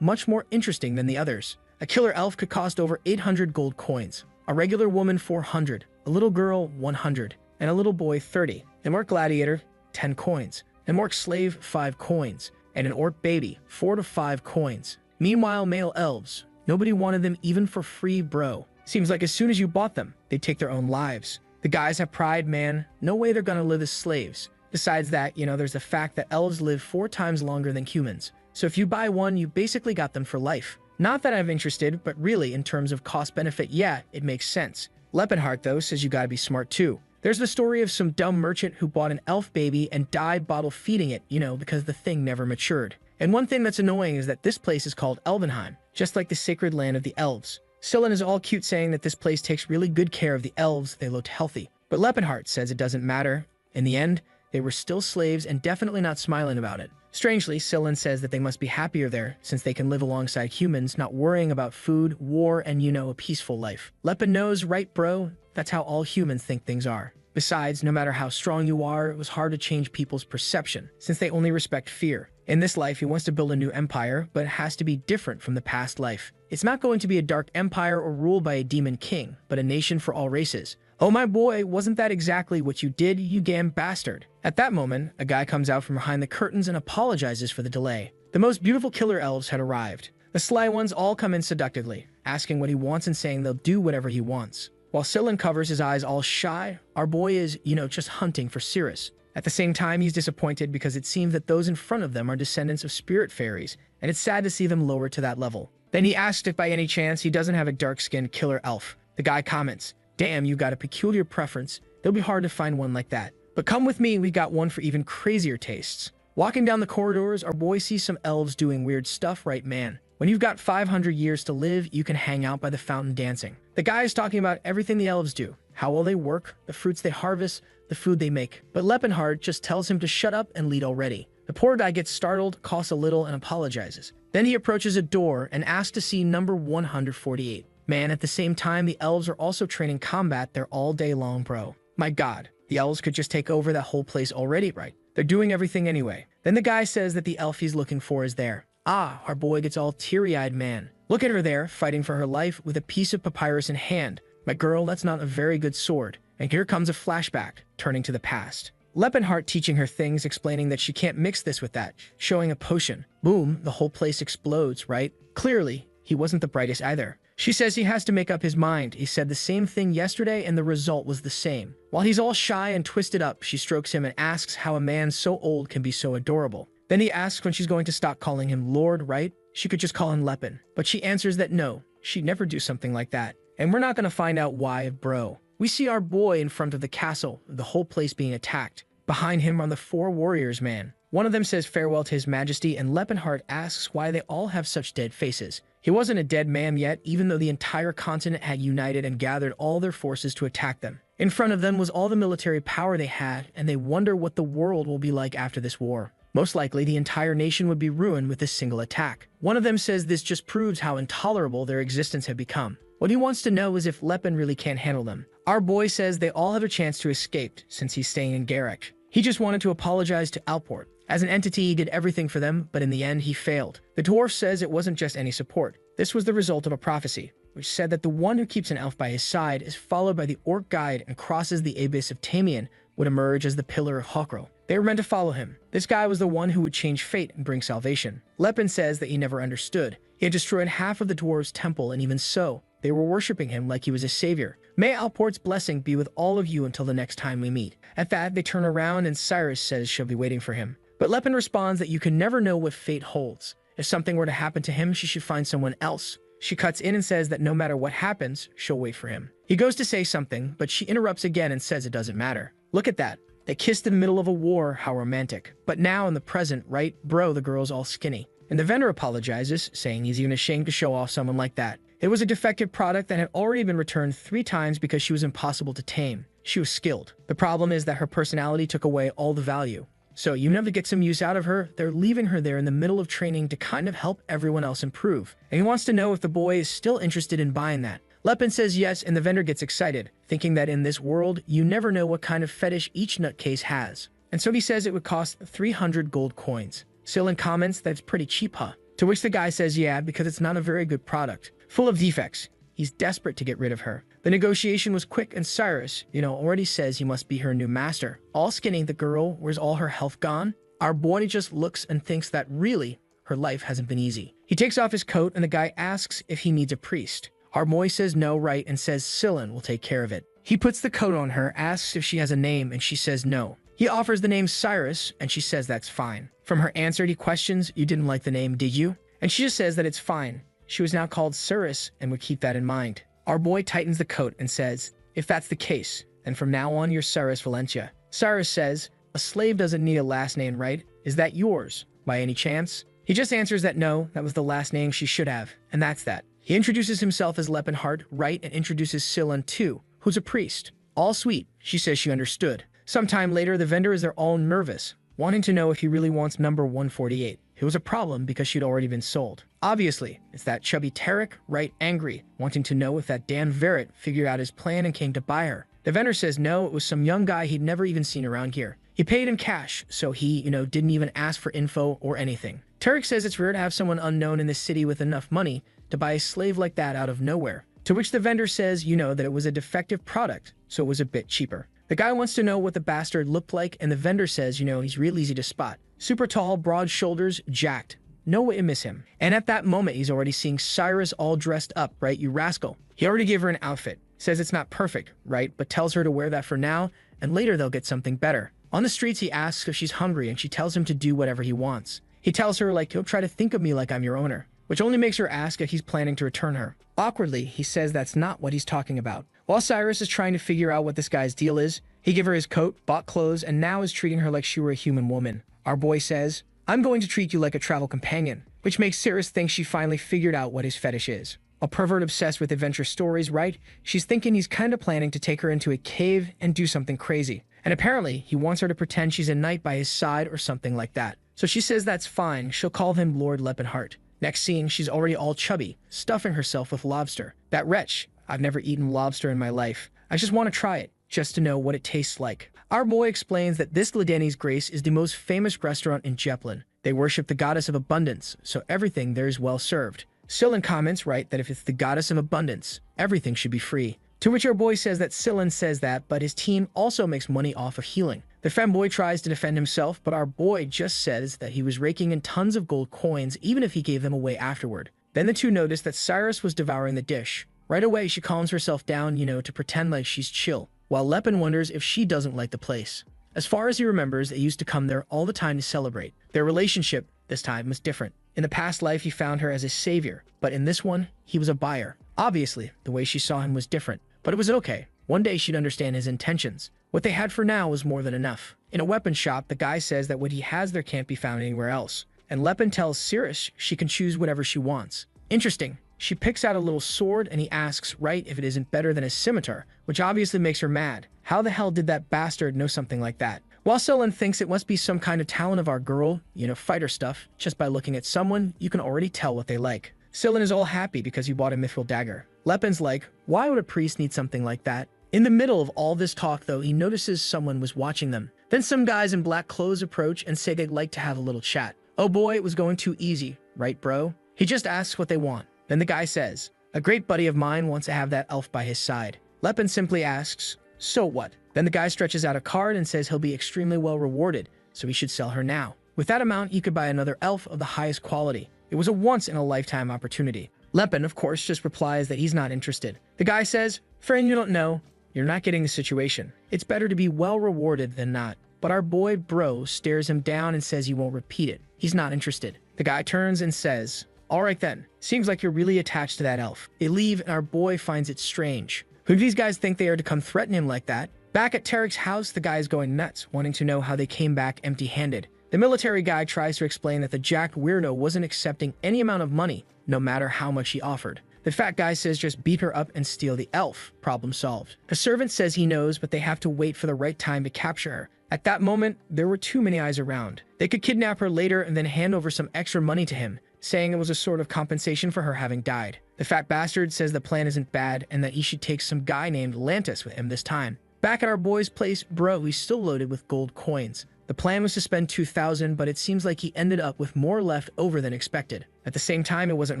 [SPEAKER 1] much more interesting than the others. A killer elf could cost over 800 gold coins, a regular woman 400, a little girl 100, and a little boy 30, an orc gladiator 10 coins, an orc slave 5 coins, and an orc baby 4 to 5 coins. Meanwhile, male elves, nobody wanted them even for free, bro. Seems like as soon as you bought them, they'd take their own lives. The guys have pride, man. No way they're gonna live as slaves. Besides that, there's the fact that elves live 4 times longer than humans. So if you buy one, you basically got them for life. Not that I'm interested, but really, in terms of cost-benefit, yeah, it makes sense. Leppenhart, though, says you gotta be smart too. There's the story of some dumb merchant who bought an elf baby and died bottle feeding it, because the thing never matured. And one thing that's annoying is that this place is called Elvenheim, just like the sacred land of the elves. Stillen is all cute saying that this place takes really good care of the elves, they looked healthy. But Leppenhart says it doesn't matter. In the end, they were still slaves and definitely not smiling about it. Strangely, Stillen says that they must be happier there, since they can live alongside humans, not worrying about food, war, and a peaceful life. Leppen knows, right bro? That's how all humans think things are. Besides, no matter how strong you are, it was hard to change people's perception, since they only respect fear. In this life, he wants to build a new empire, but it has to be different from the past life. It's not going to be a dark empire or ruled by a demon king, but a nation for all races. Oh my boy, wasn't that exactly what you did, you damn bastard? At that moment, a guy comes out from behind the curtains and apologizes for the delay. The most beautiful killer elves had arrived. The sly ones all come in seductively, asking what he wants and saying they'll do whatever he wants. While Stillen covers his eyes all shy, our boy is, just hunting for Cirrus. At the same time, he's disappointed because it seems that those in front of them are descendants of spirit fairies, and it's sad to see them lowered to that level. Then he asks if by any chance he doesn't have a dark-skinned killer elf. The guy comments, "Damn, you got a peculiar preference. It'll be hard to find one like that. But come with me, we got one for even crazier tastes." Walking down the corridors, our boy sees some elves doing weird stuff, right man? When you've got 500 years to live, you can hang out by the fountain dancing. The guy is talking about everything the elves do, how well they work, the fruits they harvest, the food they make. But Leppenhard just tells him to shut up and lead already. The poor guy gets startled, coughs a little, and apologizes. Then he approaches a door and asks to see number 148. Man, at the same time, the elves are also training combat there all day long, bro. My god, the elves could just take over that whole place already, right? They're doing everything anyway. Then the guy says that the elf he's looking for is there. Ah, our boy gets all teary-eyed, man. Look at her there, fighting for her life with a piece of papyrus in hand. My girl, that's not a very good sword. And here comes a flashback, turning to the past. Leppenhart teaching her things, explaining that she can't mix this with that, showing a potion. Boom, the whole place explodes, right? Clearly, he wasn't the brightest either. She says he has to make up his mind. He said the same thing yesterday and the result was the same. While he's all shy and twisted up, she strokes him and asks how a man so old can be so adorable. Then he asks when she's going to stop calling him Lord, right? She could just call him Leppen. But she answers that no, she'd never do something like that. And we're not gonna find out why, bro. We see our boy in front of the castle, the whole place being attacked. Behind him are the 4 warriors, man. One of them says farewell to his majesty, and Leppenhart asks why they all have such dead faces. He wasn't a dead man yet, even though the entire continent had united and gathered all their forces to attack them. In front of them was all the military power they had, and they wonder what the world will be like after this war. Most likely, the entire nation would be ruined with this single attack. One of them says this just proves how intolerable their existence had become. What he wants to know is if Leppen really can't handle them. Our boy says they all have a chance to escape, since he's staying in Garek. He just wanted to apologize to Alport. As an entity, he did everything for them, but in the end, he failed. The dwarf says it wasn't just any support. This was the result of a prophecy. which said that the one who keeps an elf by his side is followed by the orc guide and crosses the abyss of Tamian would emerge as the Pillar of Hokril. They were meant to follow him. This guy was the one who would change fate and bring salvation. Lepin says that he never understood. He had destroyed half of the dwarves' temple, and even so, they were worshipping him like he was a savior. May Alport's blessing be with all of you until the next time we meet. At that, they turn around and Cyrus says she'll be waiting for him. But Lepin responds that you can never know what fate holds. If something were to happen to him, she should find someone else. She cuts in and says that no matter what happens, she'll wait for him. He goes to say something, but she interrupts again and says it doesn't matter. Look at that. They kissed in the middle of a war, how romantic. But now in the present, right, bro, the girl's all skinny. And the vendor apologizes, saying he's even ashamed to show off someone like that. It was a defective product that had already been returned 3 times because she was impossible to tame. She was skilled. The problem is that her personality took away all the value. So even if to get some use out of her, they're leaving her there in the middle of training to kind of help everyone else improve. And he wants to know if the boy is still interested in buying that. Lepin says yes, and the vendor gets excited, thinking that in this world, you never know what kind of fetish each nutcase has. And so he says it would cost 300 gold coins. Sillin comments that it's pretty cheap, huh? To which the guy says yeah, because it's not a very good product. Full of defects. He's desperate to get rid of her. The negotiation was quick, and Cyrus, already says he must be her new master. All skinny, the girl, where's all her health gone? Our boy just looks and thinks that really, her life hasn't been easy. He takes off his coat, and the guy asks if he needs a priest. Our boy says no, right, and says Sillin will take care of it. He puts the coat on her, asks if she has a name, and she says no. He offers the name Cyrus, and she says that's fine. From her answer, he questions, you didn't like the name, did you? And she just says that it's fine. She was now called Cyrus and would keep that in mind. Our boy tightens the coat and says, if that's the case, then from now on you're Cyrus Valencia. Cyrus says, a slave doesn't need a last name, right? Is that yours, by any chance? He just answers that no, that was the last name she should have, and that's that. He introduces himself as Lepinhart, right, and introduces Sillin too, who's a priest. All sweet, she says she understood. Sometime later, the vendor is there all nervous, wanting to know if he really wants number 148. It was a problem because she'd already been sold. Obviously, it's that chubby Tarek, right, angry, wanting to know if that Dan Verrett figured out his plan and came to buy her. The vendor says no, it was some young guy he'd never even seen around here. He paid in cash, so he, didn't even ask for info or anything. Tarek says it's rare to have someone unknown in the city with enough money to buy a slave like that out of nowhere. To which the vendor says, that it was a defective product, so it was a bit cheaper. The guy wants to know what the bastard looked like, and the vendor says, he's real easy to spot. Super tall, broad shoulders, jacked. No way to miss him. And at that moment, he's already seeing Cyrus all dressed up, right, you rascal. He already gave her an outfit. Says it's not perfect, right, but tells her to wear that for now, and later they'll get something better. On the streets, he asks if she's hungry, and she tells him to do whatever he wants. He tells her, he'll try to think of me like I'm your owner, which only makes her ask if he's planning to return her. Awkwardly, he says that's not what he's talking about. While Cyrus is trying to figure out what this guy's deal is, he gave her his coat, bought clothes, and now is treating her like she were a human woman. Our boy says, I'm going to treat you like a travel companion, which makes Cyrus think she finally figured out what his fetish is. A pervert obsessed with adventure stories, right? She's thinking he's kind of planning to take her into a cave and do something crazy. And apparently, he wants her to pretend she's a knight by his side or something like that. So she says that's fine, she'll call him Lord Lepinhart. Next scene, she's already all chubby, stuffing herself with lobster. That wretch, I've never eaten lobster in my life. I just want to try it, just to know what it tastes like. Our boy explains that this Gladani's Grace is the most famous restaurant in Jeplin. They worship the goddess of abundance, so everything there is well served. Sillin comments, right, that if it's the goddess of abundance, everything should be free. To which our boy says that Sillin says that, but his team also makes money off of healing. The femboy tries to defend himself, but our boy just says that he was raking in tons of gold coins even if he gave them away afterward. Then the two notice that Cyrus was devouring the dish. Right away, she calms herself down, to pretend like she's chill, while Lepin wonders if she doesn't like the place. As far as he remembers, they used to come there all the time to celebrate. Their relationship, this time, was different. In the past life, he found her as a savior, but in this one, he was a buyer. Obviously, the way she saw him was different, but it was okay. One day she'd understand his intentions. What they had for now was more than enough. In a weapon shop, the guy says that what he has there can't be found anywhere else, and Lepin tells Cyrus she can choose whatever she wants. Interesting. She picks out a little sword, and he asks, right, if it isn't better than a scimitar, which obviously makes her mad. How the hell did that bastard know something like that? While Sillin thinks it must be some kind of talent of our girl, fighter stuff, just by looking at someone, you can already tell what they like. Sillin is all happy because he bought a mithril dagger. Lepin's like, why would a priest need something like that? In the middle of all this talk, though, he notices someone was watching them. Then some guys in black clothes approach and say they'd like to have a little chat. Oh boy, it was going too easy, right, bro? He just asks what they want. Then the guy says, A great buddy of mine wants to have that elf by his side. Lepin simply asks, so what? Then the guy stretches out a card and says he'll be extremely well rewarded, so he should sell her now. With that amount, he could buy another elf of the highest quality. It was a once-in-a-lifetime opportunity. Lepin, of course, just replies that he's not interested. The guy says, friend, you don't know. You're not getting the situation. It's better to be well rewarded than not. But our boy Bro stares him down and says he won't repeat it. He's not interested. The guy turns and says, all right then, seems like you're really attached to that elf. They leave and our boy finds it strange. Who do these guys think they are to come threaten him like that? Back at Tarek's house, the guy is going nuts, wanting to know how they came back empty-handed. The military guy tries to explain that the jacked weirdo wasn't accepting any amount of money, no matter how much he offered. The fat guy says just beat her up and steal the elf. Problem solved. The servant says he knows, but they have to wait for the right time to capture her. At that moment, there were too many eyes around. They could kidnap her later and then hand over some extra money to him, saying it was a sort of compensation for her having died. The fat bastard says the plan isn't bad and that he should take some guy named Lantis with him this time. Back at our boy's place, Bro, he's still loaded with gold coins. The plan was to spend 2,000, but it seems like he ended up with more left over than expected. At the same time, it wasn't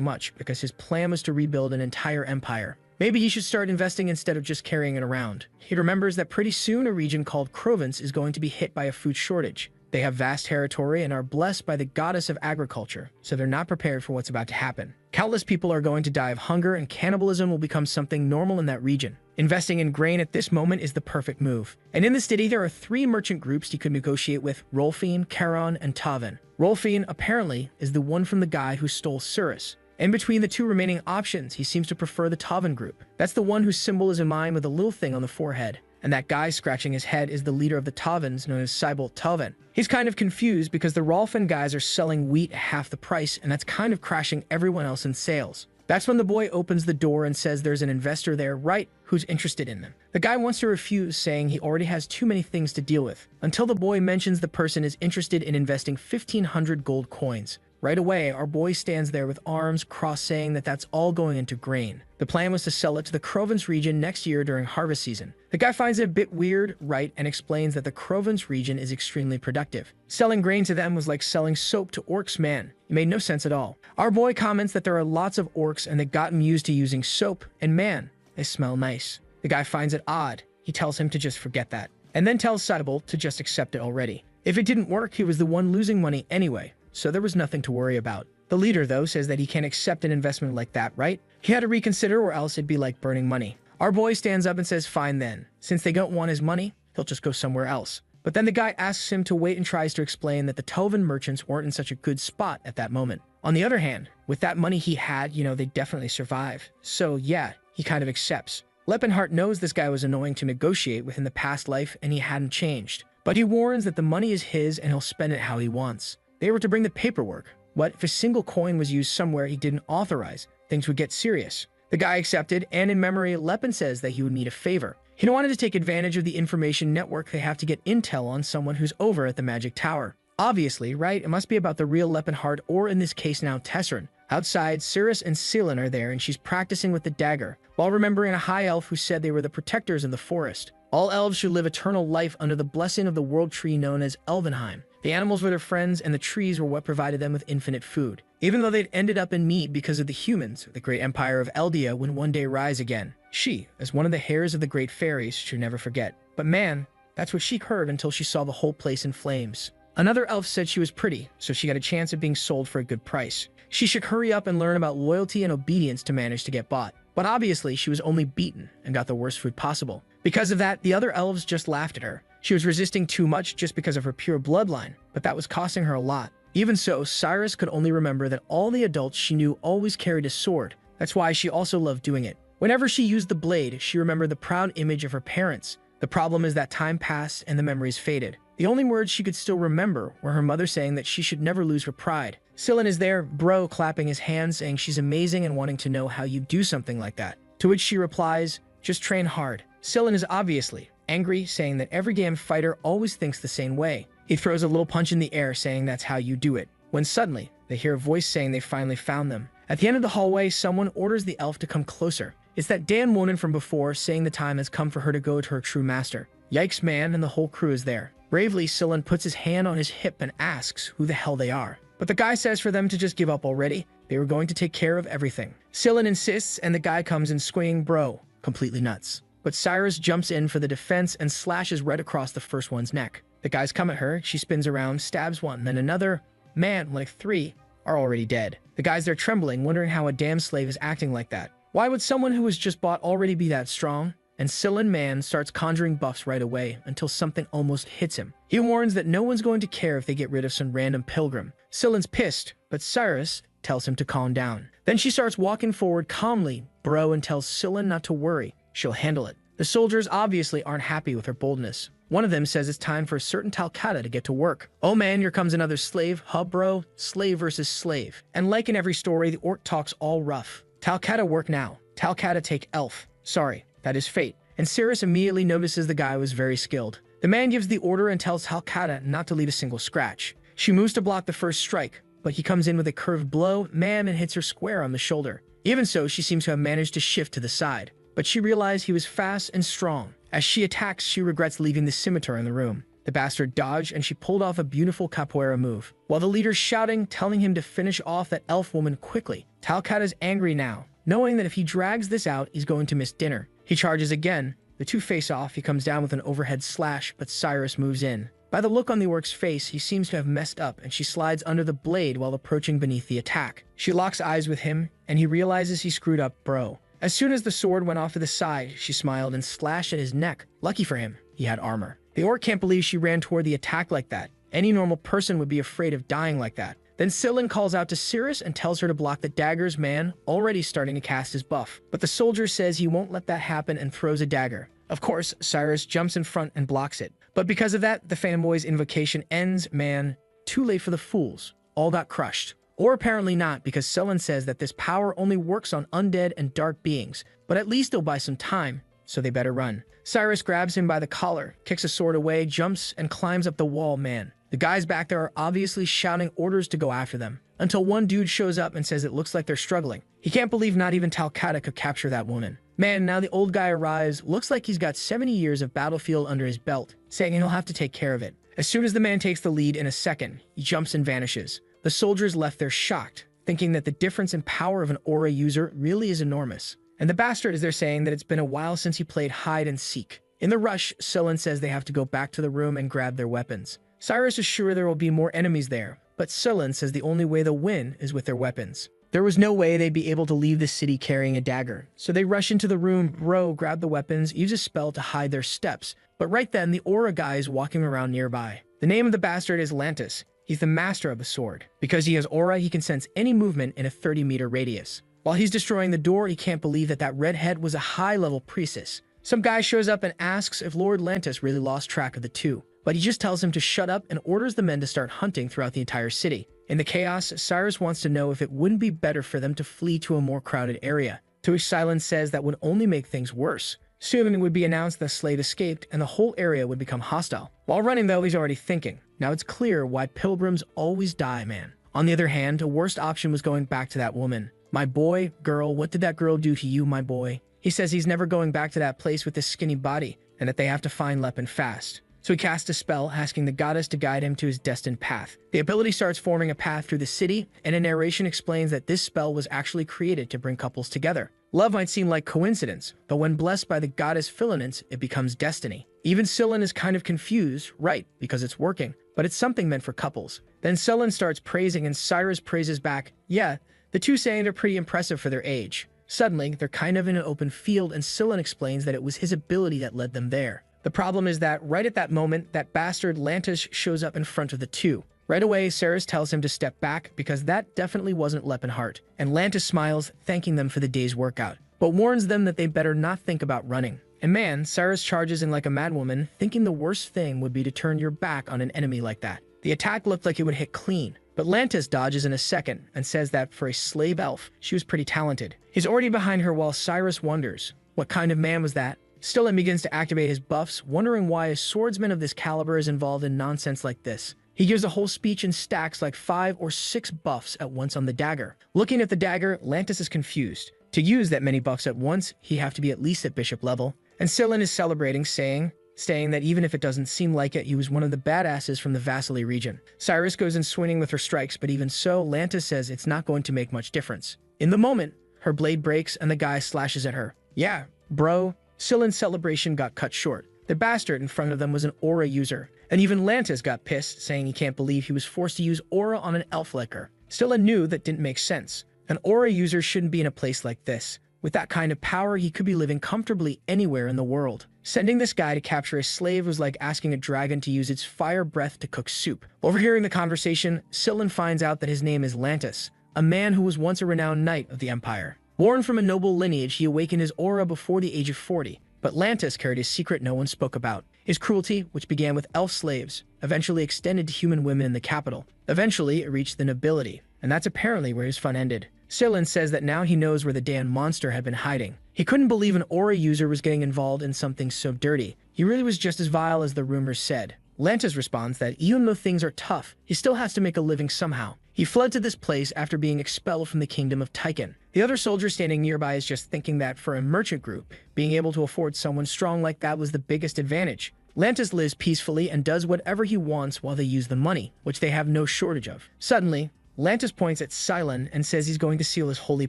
[SPEAKER 1] much, because his plan was to rebuild an entire empire. Maybe he should start investing instead of just carrying it around. He remembers that pretty soon a region called Provence is going to be hit by a food shortage. They have vast territory and are blessed by the goddess of agriculture, so they're not prepared for what's about to happen. Countless people are going to die of hunger and cannibalism will become something normal in that region. Investing in grain at this moment is the perfect move. And in the city, there are 3 merchant groups he could negotiate with: Rolfine, Charon, and Tavan. Rolfine, apparently, is the one from the guy who stole Cirrus. In between the 2 remaining options, he seems to prefer the Tavan group. That's the one whose symbol is in mind with a little thing on the forehead. And that guy scratching his head is the leader of the Tavans, known as Cybolt Tavan. He's kind of confused because the Rolfin guys are selling wheat at half the price, and that's kind of crashing everyone else in sales. That's when the boy opens the door and says there's an investor there, right, who's interested in them. The guy wants to refuse, saying he already has too many things to deal with, until the boy mentions the person is interested in investing 1,500 gold coins. Right away, our boy stands there with arms crossed, saying that that's all going into grain. The plan was to sell it to the Provence region next year during harvest season. The guy finds it a bit weird, right, and explains that the Provence region is extremely productive. Selling grain to them was like selling soap to orcs, man. It made no sense at all. Our boy comments that there are lots of orcs and they got him used to using soap, and man, they smell nice. The guy finds it odd. He tells him to just forget that, and then tells Cybolt to just accept it already. If it didn't work, he was the one losing money anyway, so there was nothing to worry about. The leader, though, says that he can't accept an investment like that, right? He had to reconsider, or else it'd be like burning money. Our boy stands up and says fine then. Since they don't want his money, he'll just go somewhere else. But then the guy asks him to wait and tries to explain that the Tovan merchants weren't in such a good spot at that moment. On the other hand, with that money he had, they'd definitely survive. So yeah, he kind of accepts. Leppenhart knows this guy was annoying to negotiate with in the past life and he hadn't changed. But he warns that the money is his and he'll spend it how he wants. They were to bring the paperwork. What if a single coin was used somewhere he didn't authorize? Things would get serious. The guy accepted, and in memory, Lepin says that he would need a favor. He wanted to take advantage of the information network they have to get intel on someone who's over at the Magic Tower. Obviously, right? It must be about the real Leppenhart, or in this case now Tesserin. Outside, Cirrus and Celan are there, and she's practicing with the dagger, while remembering a high elf who said they were the protectors of the forest. All elves should live eternal life under the blessing of the world tree known as Elvenheim. The animals were their friends, and the trees were what provided them with infinite food. Even though they'd ended up in meat because of the humans, the great empire of Eldia would one day rise again. She, as one of the heirs of the great fairies, should never forget. But man, that's what she heard until she saw the whole place in flames. Another elf said she was pretty, so she got a chance of being sold for a good price. She should hurry up and learn about loyalty and obedience to manage to get bought. But obviously, she was only beaten and got the worst food possible. Because of that, the other elves just laughed at her. She was resisting too much just because of her pure bloodline, but that was costing her a lot. Even so, Cyrus could only remember that all the adults she knew always carried a sword. That's why she also loved doing it. Whenever she used the blade, she remembered the proud image of her parents. The problem is that time passed and the memories faded. The only words she could still remember were her mother saying that she should never lose her pride. Celan is there, Bro clapping his hands, saying she's amazing and wanting to know how you do something like that. To which she replies, just train hard. Celan is obviously angry, saying that every damn fighter always thinks the same way. He throws a little punch in the air, saying that's how you do it. When suddenly, they hear a voice saying they finally found them. At the end of the hallway, someone orders the elf to come closer. It's that Dan Wonin from before, saying the time has come for her to go to her true master. Yikes, man, and the whole crew is there. Bravely, Celan puts his hand on his hip and asks who the hell they are. But the guy says for them to just give up already. They were going to take care of everything. Scylla insists, and the guy comes in swinging, bro, completely nuts. But Cyrus jumps in for the defense and slashes right across the first one's neck. The guys come at her, she spins around, stabs one, then another. Man, like 3 are already dead. The guys there trembling, wondering how a damn slave is acting like that. Why would someone who was just bought already be that strong? And Scylla man starts conjuring buffs right away until something almost hits him. He warns that no one's going to care if they get rid of some random pilgrim. Scylla's pissed, but Cyrus tells him to calm down. Then she starts walking forward calmly, bro, and tells Scylla not to worry. She'll handle it. The soldiers obviously aren't happy with her boldness. One of them says it's time for a certain Talcata to get to work. Oh man, here comes another slave. Huh, bro? Slave versus slave. And like in every story, the orc talks all rough. Talcata work now. Talcata take elf. Sorry, that is fate. And Cyrus immediately notices the guy was very skilled. The man gives the order and tells Talcata not to leave a single scratch. She moves to block the first strike, but he comes in with a curved blow, man, and hits her square on the shoulder. Even so, she seems to have managed to shift to the side. But she realized he was fast and strong. As she attacks, she regrets leaving the scimitar in the room. The bastard dodged, and she pulled off a beautiful capoeira move. While the leader's shouting, telling him to finish off that elf woman quickly. Talcata's angry now, knowing that if he drags this out, he's going to miss dinner. He charges again. The two face off. He comes down with an overhead slash, but Cyrus moves in. By the look on the orc's face, he seems to have messed up, and she slides under the blade while approaching beneath the attack. She locks eyes with him, and he realizes he screwed up, bro. As soon as the sword went off to the side, she smiled and slashed at his neck. Lucky for him, he had armor. The orc can't believe she ran toward the attack like that. Any normal person would be afraid of dying like that. Then Scylla calls out to Cyrus and tells her to block the dagger's man, already starting to cast his buff. But the soldier says he won't let that happen and throws a dagger. Of course, Cyrus jumps in front and blocks it. But because of that, the fanboy's invocation ends, man. Too late for the fools. All got crushed. Or apparently not, because Scylla says that this power only works on undead and dark beings. But at least they'll buy some time, so they better run. Cyrus grabs him by the collar, kicks a sword away, jumps, and climbs up the wall, man. The guys back there are obviously shouting orders to go after them, until one dude shows up and says it looks like they're struggling. He can't believe not even Talcata could capture that woman. Man, now the old guy arrives, looks like he's got 70 years of battlefield under his belt, saying he'll have to take care of it. As soon as the man takes the lead in a second, he jumps and vanishes. The soldiers left there shocked, thinking that the difference in power of an aura user really is enormous. And the bastard is there saying that it's been a while since he played hide and seek. In the rush, Scylla says they have to go back to the room and grab their weapons. Cyrus is sure there will be more enemies there, but Scylla says the only way they'll win is with their weapons. There was no way they'd be able to leave the city carrying a dagger, so they rush into the room, grab the weapons, use a spell to hide their steps. But right then, the aura guy is walking around nearby. The name of the bastard is Lantis. He's the master of the sword. Because he has aura, he can sense any movement in a 30-meter radius. While he's destroying the door, he can't believe that redhead was a high-level priestess. Some guy shows up and asks if Lord Lantis really lost track of the two, but he just tells him to shut up and orders the men to start hunting throughout the entire city. In the chaos, Cyrus wants to know if it wouldn't be better for them to flee to a more crowded area, to which Silence says that would only make things worse. Soon it would be announced the Slade escaped and the whole area would become hostile. While running though, he's already thinking. Now it's clear why pilgrims always die, man. On the other hand, a worst option was going back to that woman. My boy, girl, what did that girl do to you, my boy? He says he's never going back to that place with this skinny body, and that they have to find Lepin fast. So he casts a spell, asking the goddess to guide him to his destined path. The ability starts forming a path through the city, and a narration explains that this spell was actually created to bring couples together. Love might seem like coincidence, but when blessed by the goddess Philinance, it becomes destiny. Even Scylla is kind of confused, right, because it's working, but it's something meant for couples. Then Scylla starts praising and Cyrus praises back. Yeah, the two saying they're pretty impressive for their age. Suddenly, they're kind of in an open field and Scylla explains that it was his ability that led them there. The problem is that right at that moment, that bastard Lantis shows up in front of the two. Right away, Cyrus tells him to step back because that definitely wasn't Lepinhart, and Lantis smiles, thanking them for the day's workout, but warns them that they better not think about running. And man, Cyrus charges in like a madwoman, thinking the worst thing would be to turn your back on an enemy like that. The attack looked like it would hit clean, but Lantis dodges in a second and says that for a slave elf, she was pretty talented. He's already behind her while Cyrus wonders, what kind of man was that? Still, begins to activate his buffs, wondering why a swordsman of this caliber is involved in nonsense like this. He gives a whole speech and stacks like 5 or 6 buffs at once on the dagger. Looking at the dagger, Lantis is confused. To use that many buffs at once, he'd have to be at least at bishop level. And Scylla is celebrating, saying, saying that even if it doesn't seem like it, he was one of the badasses from the Vasily region. Cyrus goes in swinging with her strikes, but even so, Lantis says it's not going to make much difference. In the moment, her blade breaks and the guy slashes at her. Yeah, bro. Scylla's celebration got cut short. The bastard in front of them was an aura user, and even Lantis got pissed, saying he can't believe he was forced to use aura on an elf like her. Scylla knew that didn't make sense. An aura user shouldn't be in a place like this. With that kind of power, he could be living comfortably anywhere in the world. Sending this guy to capture a slave was like asking a dragon to use its fire breath to cook soup. Overhearing the conversation, Scylla finds out that his name is Lantis, a man who was once a renowned knight of the Empire. Born from a noble lineage, he awakened his aura before the age of 40. But Lantis carried a secret no one spoke about. His cruelty, which began with elf slaves, eventually extended to human women in the capital. Eventually, it reached the nobility, and that's apparently where his fun ended. Scylla says that now he knows where the damn monster had been hiding. He couldn't believe an aura user was getting involved in something so dirty. He really was just as vile as the rumors said. Lantis responds that even though things are tough, he still has to make a living somehow. He fled to this place after being expelled from the kingdom of Tychon. The other soldier standing nearby is just thinking that for a merchant group, being able to afford someone strong like that was the biggest advantage. Lantis lives peacefully and does whatever he wants while they use the money, which they have no shortage of. Suddenly, Lantis points at Cylon and says he's going to seal his holy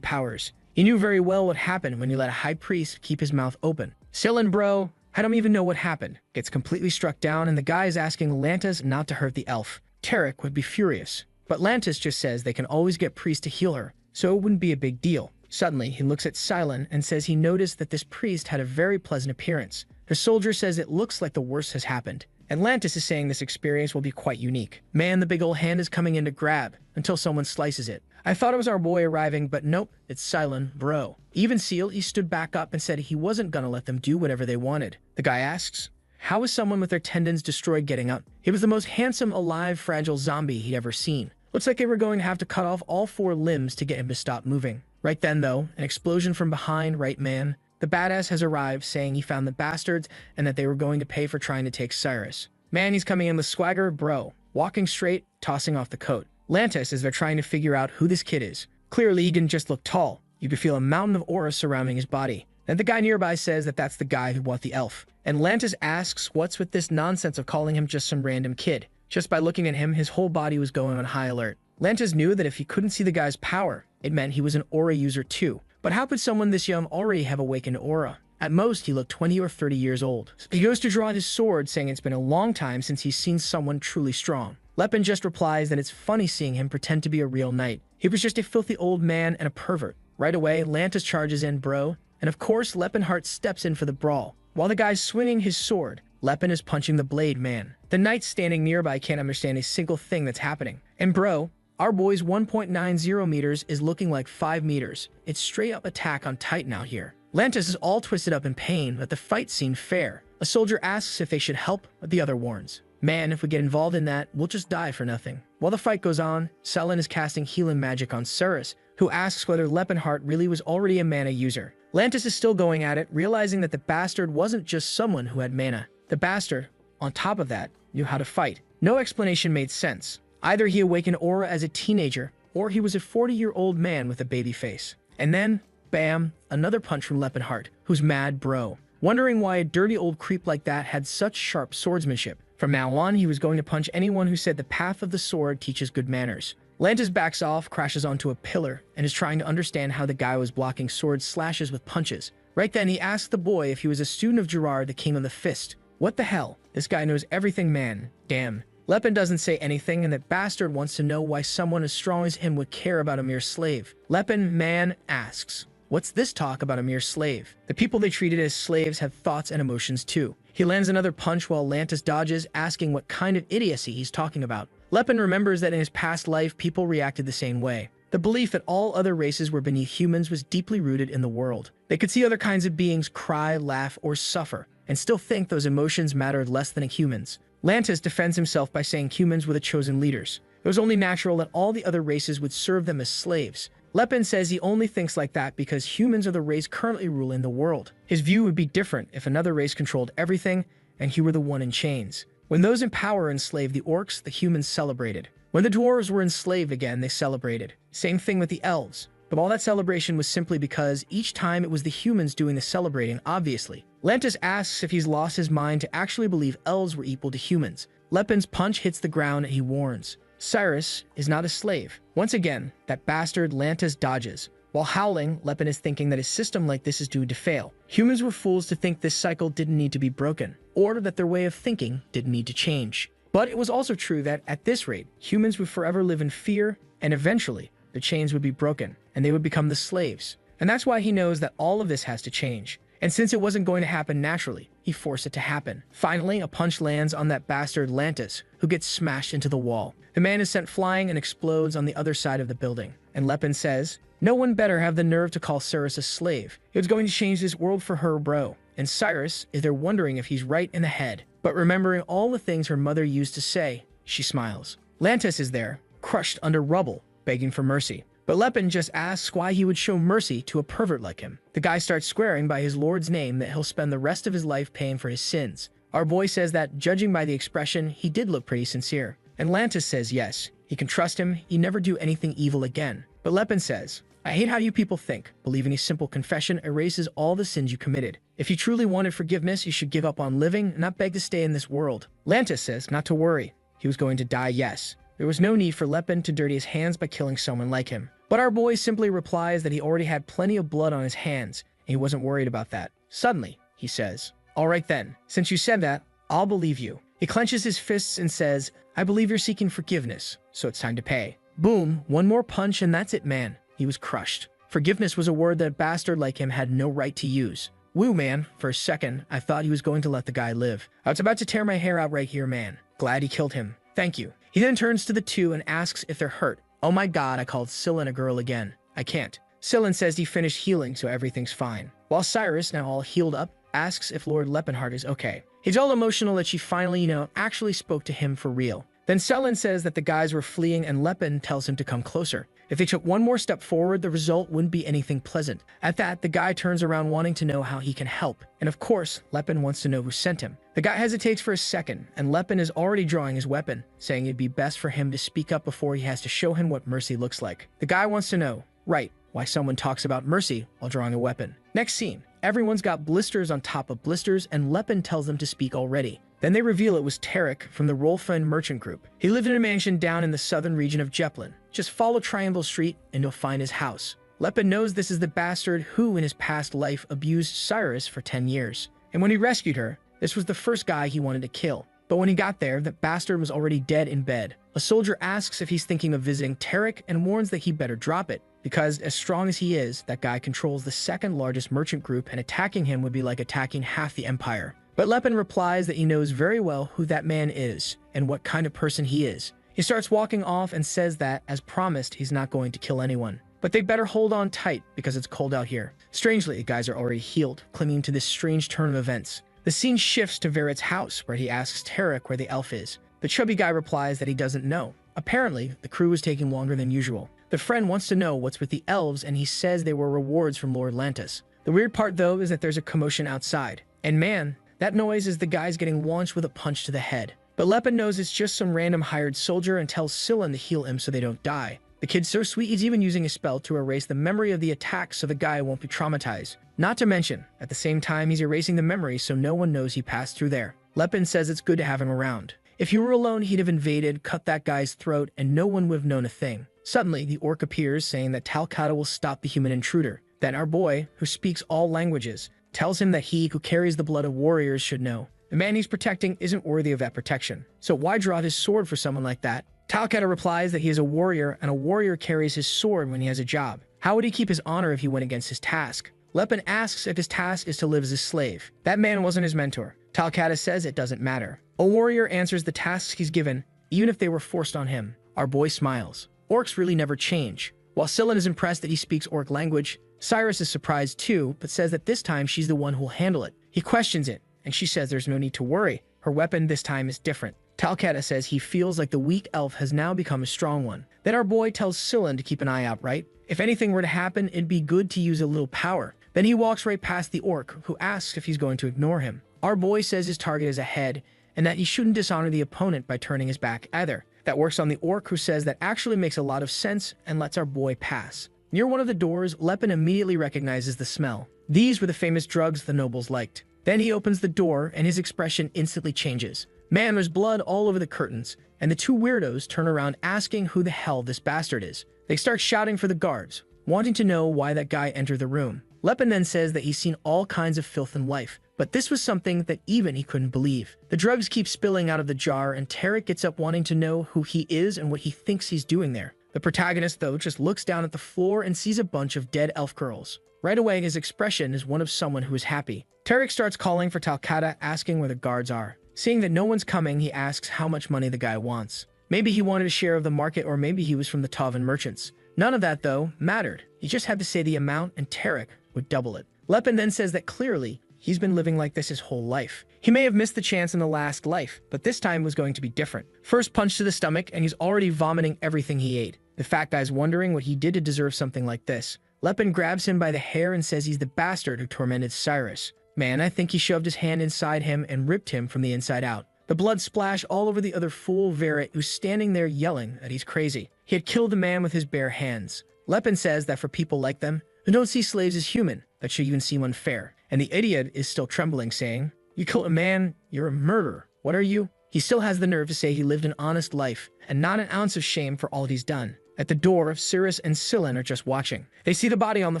[SPEAKER 1] powers. He knew very well what happened when he let a high priest keep his mouth open. Cylon, bro, I don't even know what happened. Gets completely struck down and the guy is asking Lantis not to hurt the elf. Tarek would be furious. But Lantis just says they can always get priests to heal her, so it wouldn't be a big deal. Suddenly, he looks at Cylon and says he noticed that this priest had a very pleasant appearance. The soldier says it looks like the worst has happened. Atlantis is saying this experience will be quite unique. Man, the big old hand is coming in to grab until someone slices it. I thought it was our boy arriving, but nope, it's Cylon, bro. Even Seal, he stood back up and said he wasn't gonna let them do whatever they wanted. The guy asks, how is someone with their tendons destroyed getting up? He was the most handsome, alive, fragile zombie he'd ever seen. Looks like they were going to have to cut off all 4 limbs to get him to stop moving. Right then, though, an explosion from behind, right man. The badass has arrived, saying he found the bastards and that they were going to pay for trying to take Cyrus. Man, he's coming in with swagger, bro. Walking straight, tossing off the coat. Lantis as they're trying to figure out who this kid is. Clearly, he didn't just look tall. You could feel a mountain of aura surrounding his body. Then the guy nearby says that that's the guy who bought the elf. And Lantis asks what's with this nonsense of calling him just some random kid. Just by looking at him, his whole body was going on high alert. Lantis knew that if he couldn't see the guy's power, it meant he was an aura user too. But how could someone this young already have awakened aura? At most, he looked 20 or 30 years old. He goes to draw his sword, saying it's been a long time since he's seen someone truly strong. Lepin just replies that it's funny seeing him pretend to be a real knight. He was just a filthy old man and a pervert. Right away, Lantis charges in, bro. And of course, Lepinheart steps in for the brawl. While the guy's swinging his sword, Lepin is punching the blade man. The knight standing nearby can't understand a single thing that's happening. And bro, our boy's 1.90 meters is looking like 5 meters. It's straight up attack on Titan out here. Lantis is all twisted up in pain, but the fight seemed fair. A soldier asks if they should help, but the other warns. Man, if we get involved in that, we'll just die for nothing. While the fight goes on, Cylon is casting healing magic on Cyrus, who asks whether Lepinheart really was already a mana user. Lantis is still going at it, realizing that the bastard wasn't just someone who had mana. The bastard, on top of that, knew how to fight. No explanation made sense. Either he awakened aura as a teenager, or he was a 40-year-old man with a baby face. And then, bam, another punch from Lepinheart, who's mad bro, wondering why a dirty old creep like that had such sharp swordsmanship. From now on, he was going to punch anyone who said the path of the sword teaches good manners. Lantis backs off, crashes onto a pillar, and is trying to understand how the guy was blocking sword slashes with punches. Right then, he asks the boy if he was a student of Gerard, the king of the fist. What the hell? This guy knows everything, man. Damn. Lepin doesn't say anything, and that bastard wants to know why someone as strong as him would care about a mere slave. Lepin, man, asks, what's this talk about a mere slave? The people they treated as slaves have thoughts and emotions too. He lands another punch while Lantis dodges, asking what kind of idiocy he's talking about. Lepin remembers that in his past life, people reacted the same way. The belief that all other races were beneath humans was deeply rooted in the world. They could see other kinds of beings cry, laugh, or suffer, and still think those emotions mattered less than humans. Lantis defends himself by saying humans were the chosen leaders. It was only natural that all the other races would serve them as slaves. Lepin says he only thinks like that because humans are the race currently ruling the world. His view would be different if another race controlled everything and he were the one in chains. When those in power enslaved the orcs, the humans celebrated. When the dwarves were enslaved again, they celebrated. Same thing with the elves. But all that celebration was simply because each time it was the humans doing the celebrating, obviously. Lantis asks if he's lost his mind to actually believe elves were equal to humans. Lepin's punch hits the ground and he warns. Cyrus is not a slave. Once again, that bastard Lantis dodges. While howling, Lepin is thinking that his system like this is doomed to fail. Humans were fools to think this cycle didn't need to be broken, or that their way of thinking didn't need to change. But it was also true that, at this rate, humans would forever live in fear, and eventually, the chains would be broken, and they would become the slaves. And that's why he knows that all of this has to change. And since it wasn't going to happen naturally, he forced it to happen. Finally, a punch lands on that bastard Lantis, who gets smashed into the wall. The man is sent flying and explodes on the other side of the building. And Lepin says, "No one better have the nerve to call Cyrus a slave. It was going to change this world for her, bro." And Cyrus is there wondering if he's right in the head. But remembering all the things her mother used to say, she smiles. Lantis is there, crushed under rubble, begging for mercy. But Lepin just asks why he would show mercy to a pervert like him. The guy starts swearing by his lord's name that he'll spend the rest of his life paying for his sins. Our boy says that, judging by the expression, he did look pretty sincere. And Lantis says yes, he can trust him, he'd never do anything evil again. But Lepin says, "I hate how you people think. Believing a simple confession erases all the sins you committed. If you truly wanted forgiveness, you should give up on living, not beg to stay in this world." Lantis says not to worry. He was going to die, yes. There was no need for Lepin to dirty his hands by killing someone like him. But our boy simply replies that he already had plenty of blood on his hands, and he wasn't worried about that. Suddenly, he says, "All right then, since you said that, I'll believe you." He clenches his fists and says, "I believe you're seeking forgiveness, so it's time to pay." Boom, one more punch and that's it, man. He was crushed. Forgiveness was a word that a bastard like him had no right to use. Woo, man, for a second, I thought he was going to let the guy live. I was about to tear my hair out right here, man. Glad he killed him. Thank you. He then turns to the two and asks if they're hurt. Oh my god, I called Scylla a girl again. I can't. Scylla says he finished healing, so everything's fine. While Cyrus, now all healed up, asks if Lord Lepinheart is okay. He's all emotional that she finally, actually spoke to him for real. Then Selen says that the guys were fleeing and Lepin tells him to come closer. If they took one more step forward, the result wouldn't be anything pleasant. At that, the guy turns around wanting to know how he can help. And of course, Lepin wants to know who sent him. The guy hesitates for a second, and Lepin is already drawing his weapon, saying it'd be best for him to speak up before he has to show him what mercy looks like. The guy wants to know, right, why someone talks about mercy while drawing a weapon. Next scene, everyone's got blisters on top of blisters, and Lepin tells them to speak already. Then they reveal it was Tarek from the Rolfriend merchant group. He lived in a mansion down in the southern region of Jeplin. Just follow Triangle Street and you'll find his house. Lepin knows this is the bastard who in his past life abused Cyrus for 10 years. And when he rescued her, this was the first guy he wanted to kill. But when he got there, the bastard was already dead in bed. A soldier asks if he's thinking of visiting Tarek and warns that he better drop it, because as strong as he is, that guy controls the second largest merchant group and attacking him would be like attacking half the empire. But Lepin replies that he knows very well who that man is and what kind of person he is. He starts walking off and says that, as promised, he's not going to kill anyone. But they better hold on tight because it's cold out here. Strangely, the guys are already healed, clinging to this strange turn of events. The scene shifts to Verit's house, where he asks Tarek where the elf is. The chubby guy replies that he doesn't know. Apparently, the crew is taking longer than usual. The friend wants to know what's with the elves, and he says they were rewards from Lord Lantis. The weird part, though, is that there's a commotion outside. And man, that noise is the guys getting launched with a punch to the head. But Lepin knows it's just some random hired soldier and tells Scylla to heal him so they don't die. The kid's so sweet he's even using a spell to erase the memory of the attack so the guy won't be traumatized. Not to mention, at the same time he's erasing the memory so no one knows he passed through there. Lepin says it's good to have him around. If he were alone, he'd have invaded, cut that guy's throat, and no one would have known a thing. Suddenly, the orc appears saying that Talcata will stop the human intruder. Then our boy, who speaks all languages, tells him that he who carries the blood of warriors should know. The man he's protecting isn't worthy of that protection. So why draw his sword for someone like that? Talcata replies that he is a warrior, and a warrior carries his sword when he has a job. How would he keep his honor if he went against his task? Lepin asks if his task is to live as a slave. That man wasn't his mentor. Talcata says it doesn't matter. A warrior answers the tasks he's given, even if they were forced on him. Our boy smiles. Orcs really never change. While Scylla is impressed that he speaks orc language, Cyrus is surprised too, but says that this time she's the one who'll handle it. He questions it, and she says there's no need to worry. Her weapon this time is different. Talcata says he feels like the weak elf has now become a strong one. Then our boy tells Scylla to keep an eye out, right? If anything were to happen, it'd be good to use a little power. Then he walks right past the orc, who asks if he's going to ignore him. Our boy says his target is ahead, and that he shouldn't dishonor the opponent by turning his back either. That works on the orc, who says that actually makes a lot of sense and lets our boy pass. Near one of the doors, Lepin immediately recognizes the smell. These were the famous drugs the nobles liked. Then he opens the door and his expression instantly changes. Man, there's blood all over the curtains, and the two weirdos turn around asking who the hell this bastard is. They start shouting for the guards, wanting to know why that guy entered the room. Lepin then says that he's seen all kinds of filth in life, but this was something that even he couldn't believe. The drugs keep spilling out of the jar, and Tarek gets up wanting to know who he is and what he thinks he's doing there. The protagonist, though, just looks down at the floor and sees a bunch of dead elf girls. Right away, his expression is one of someone who is happy. Tarek starts calling for Talcata, asking where the guards are. Seeing that no one's coming, he asks how much money the guy wants. Maybe he wanted a share of the market, or maybe he was from the Tavan merchants. None of that, though, mattered. He just had to say the amount, and Tarek would double it. Lepin then says that clearly, he's been living like this his whole life. He may have missed the chance in the last life, but this time was going to be different. First punch to the stomach, and he's already vomiting everything he ate. The fat guy's wondering what he did to deserve something like this. Lepin grabs him by the hair and says he's the bastard who tormented Cyrus. Man, I think he shoved his hand inside him and ripped him from the inside out. The blood splashed all over the other fool, Verret, who's standing there yelling that he's crazy. He had killed the man with his bare hands. Lepin says that for people like them, who don't see slaves as human, that should even seem unfair. And the idiot is still trembling, saying, "You killed a man, you're a murderer. What are you?" He still has the nerve to say he lived an honest life, and not an ounce of shame for all he's done. At the door, Cyrus and Scylla are just watching. They see the body on the